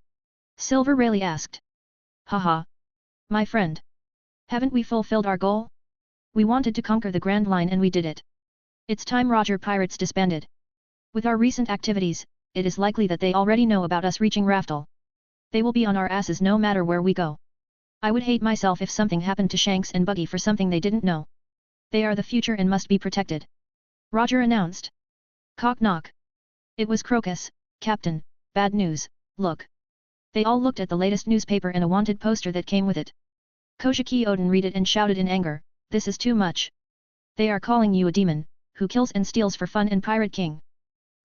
Speaker 1: Silver Rayleigh asked. Haha. My friend. Haven't we fulfilled our goal? We wanted to conquer the Grand Line and we did it. It's time Roger Pirates disbanded. With our recent activities, it is likely that they already know about us reaching Raftel. They will be on our asses no matter where we go. I would hate myself if something happened to Shanks and Buggy for something they didn't know. They are the future and must be protected. Roger announced. Cock knock. It was Crocus, Captain, bad news, look. They all looked at the latest newspaper and a wanted poster that came with it. Kojiki Odin read it and shouted in anger, this is too much. They are calling you a demon, who kills and steals for fun and Pirate King.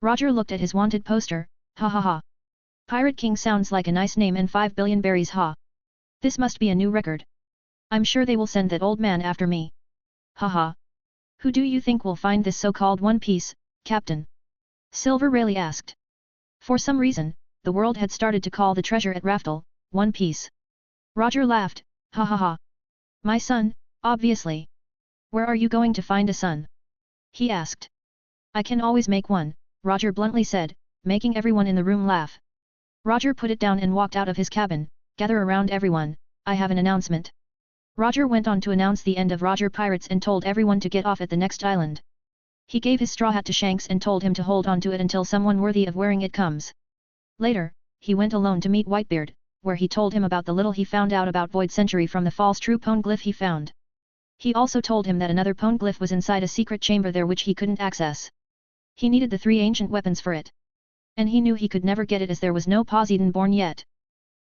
Speaker 1: Roger looked at his wanted poster, ha ha ha. Pirate King sounds like a nice name and 5 billion berries ha. This must be a new record. I'm sure they will send that old man after me. Haha. Who do you think will find this so-called One Piece, Captain? Silver Rayleigh asked. For some reason, the world had started to call the treasure at Raftel, One Piece. Roger laughed, ha ha ha. My son, obviously. Where are you going to find a son? He asked. I can always make one, Roger bluntly said, making everyone in the room laugh. Roger put it down and walked out of his cabin, gather around everyone, I have an announcement. Roger went on to announce the end of Roger Pirates and told everyone to get off at the next island. He gave his straw hat to Shanks and told him to hold on to it until someone worthy of wearing it comes. Later, he went alone to meet Whitebeard, where he told him about the little he found out about Void Century from the false true poneglyph he found. He also told him that another poneglyph was inside a secret chamber there which he couldn't access. He needed the 3 ancient weapons for it. And he knew he could never get it as there was no Poseidon born yet.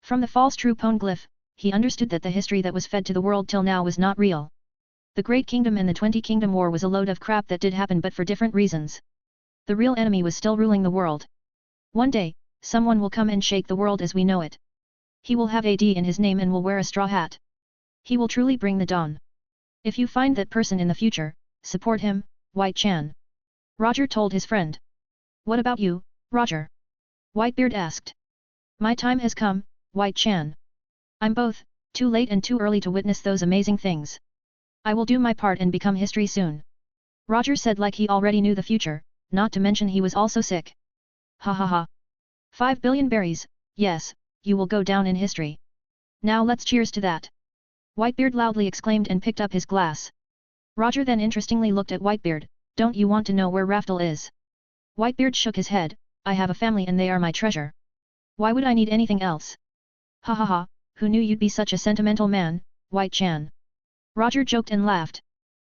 Speaker 1: From the false true poneglyph, he understood that the history that was fed to the world till now was not real. The Great Kingdom and the 20 Kingdom War was a load of crap that did happen but for different reasons. The real enemy was still ruling the world. One day, someone will come and shake the world as we know it. He will have AD in his name and will wear a straw hat. He will truly bring the dawn. If you find that person in the future, support him, White Chan. Roger told his friend. What about you, Roger? Whitebeard asked. My time has come, White Chan. I'm both, too late and too early to witness those amazing things. I will do my part and become history soon. Roger said like he already knew the future, not to mention he was also sick. Ha ha ha. 5 billion berries, yes, you will go down in history. Now let's cheers to that. Whitebeard loudly exclaimed and picked up his glass. Roger then interestingly looked at Whitebeard, don't you want to know where Raftel is? Whitebeard shook his head, I have a family and they are my treasure. Why would I need anything else? Ha ha ha. Who knew you'd be such a sentimental man, White Chan? Roger joked and laughed.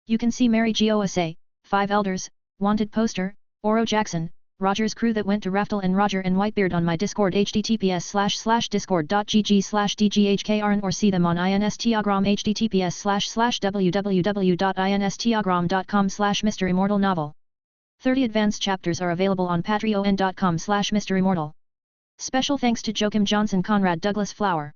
Speaker 1: You can see Mary Gosa, 5 elders, wanted poster, Oro Jackson, Roger's crew that went to Raftel and Roger and Whitebeard on my Discord https://discord.gg/dghkrn or see them on Instagram https://www.instagram.com/MisterImmortal novel. 30 advanced chapters are available on patreon.com/MisterImmortal. Special thanks to Joachim Johnson Conrad Douglas Flower.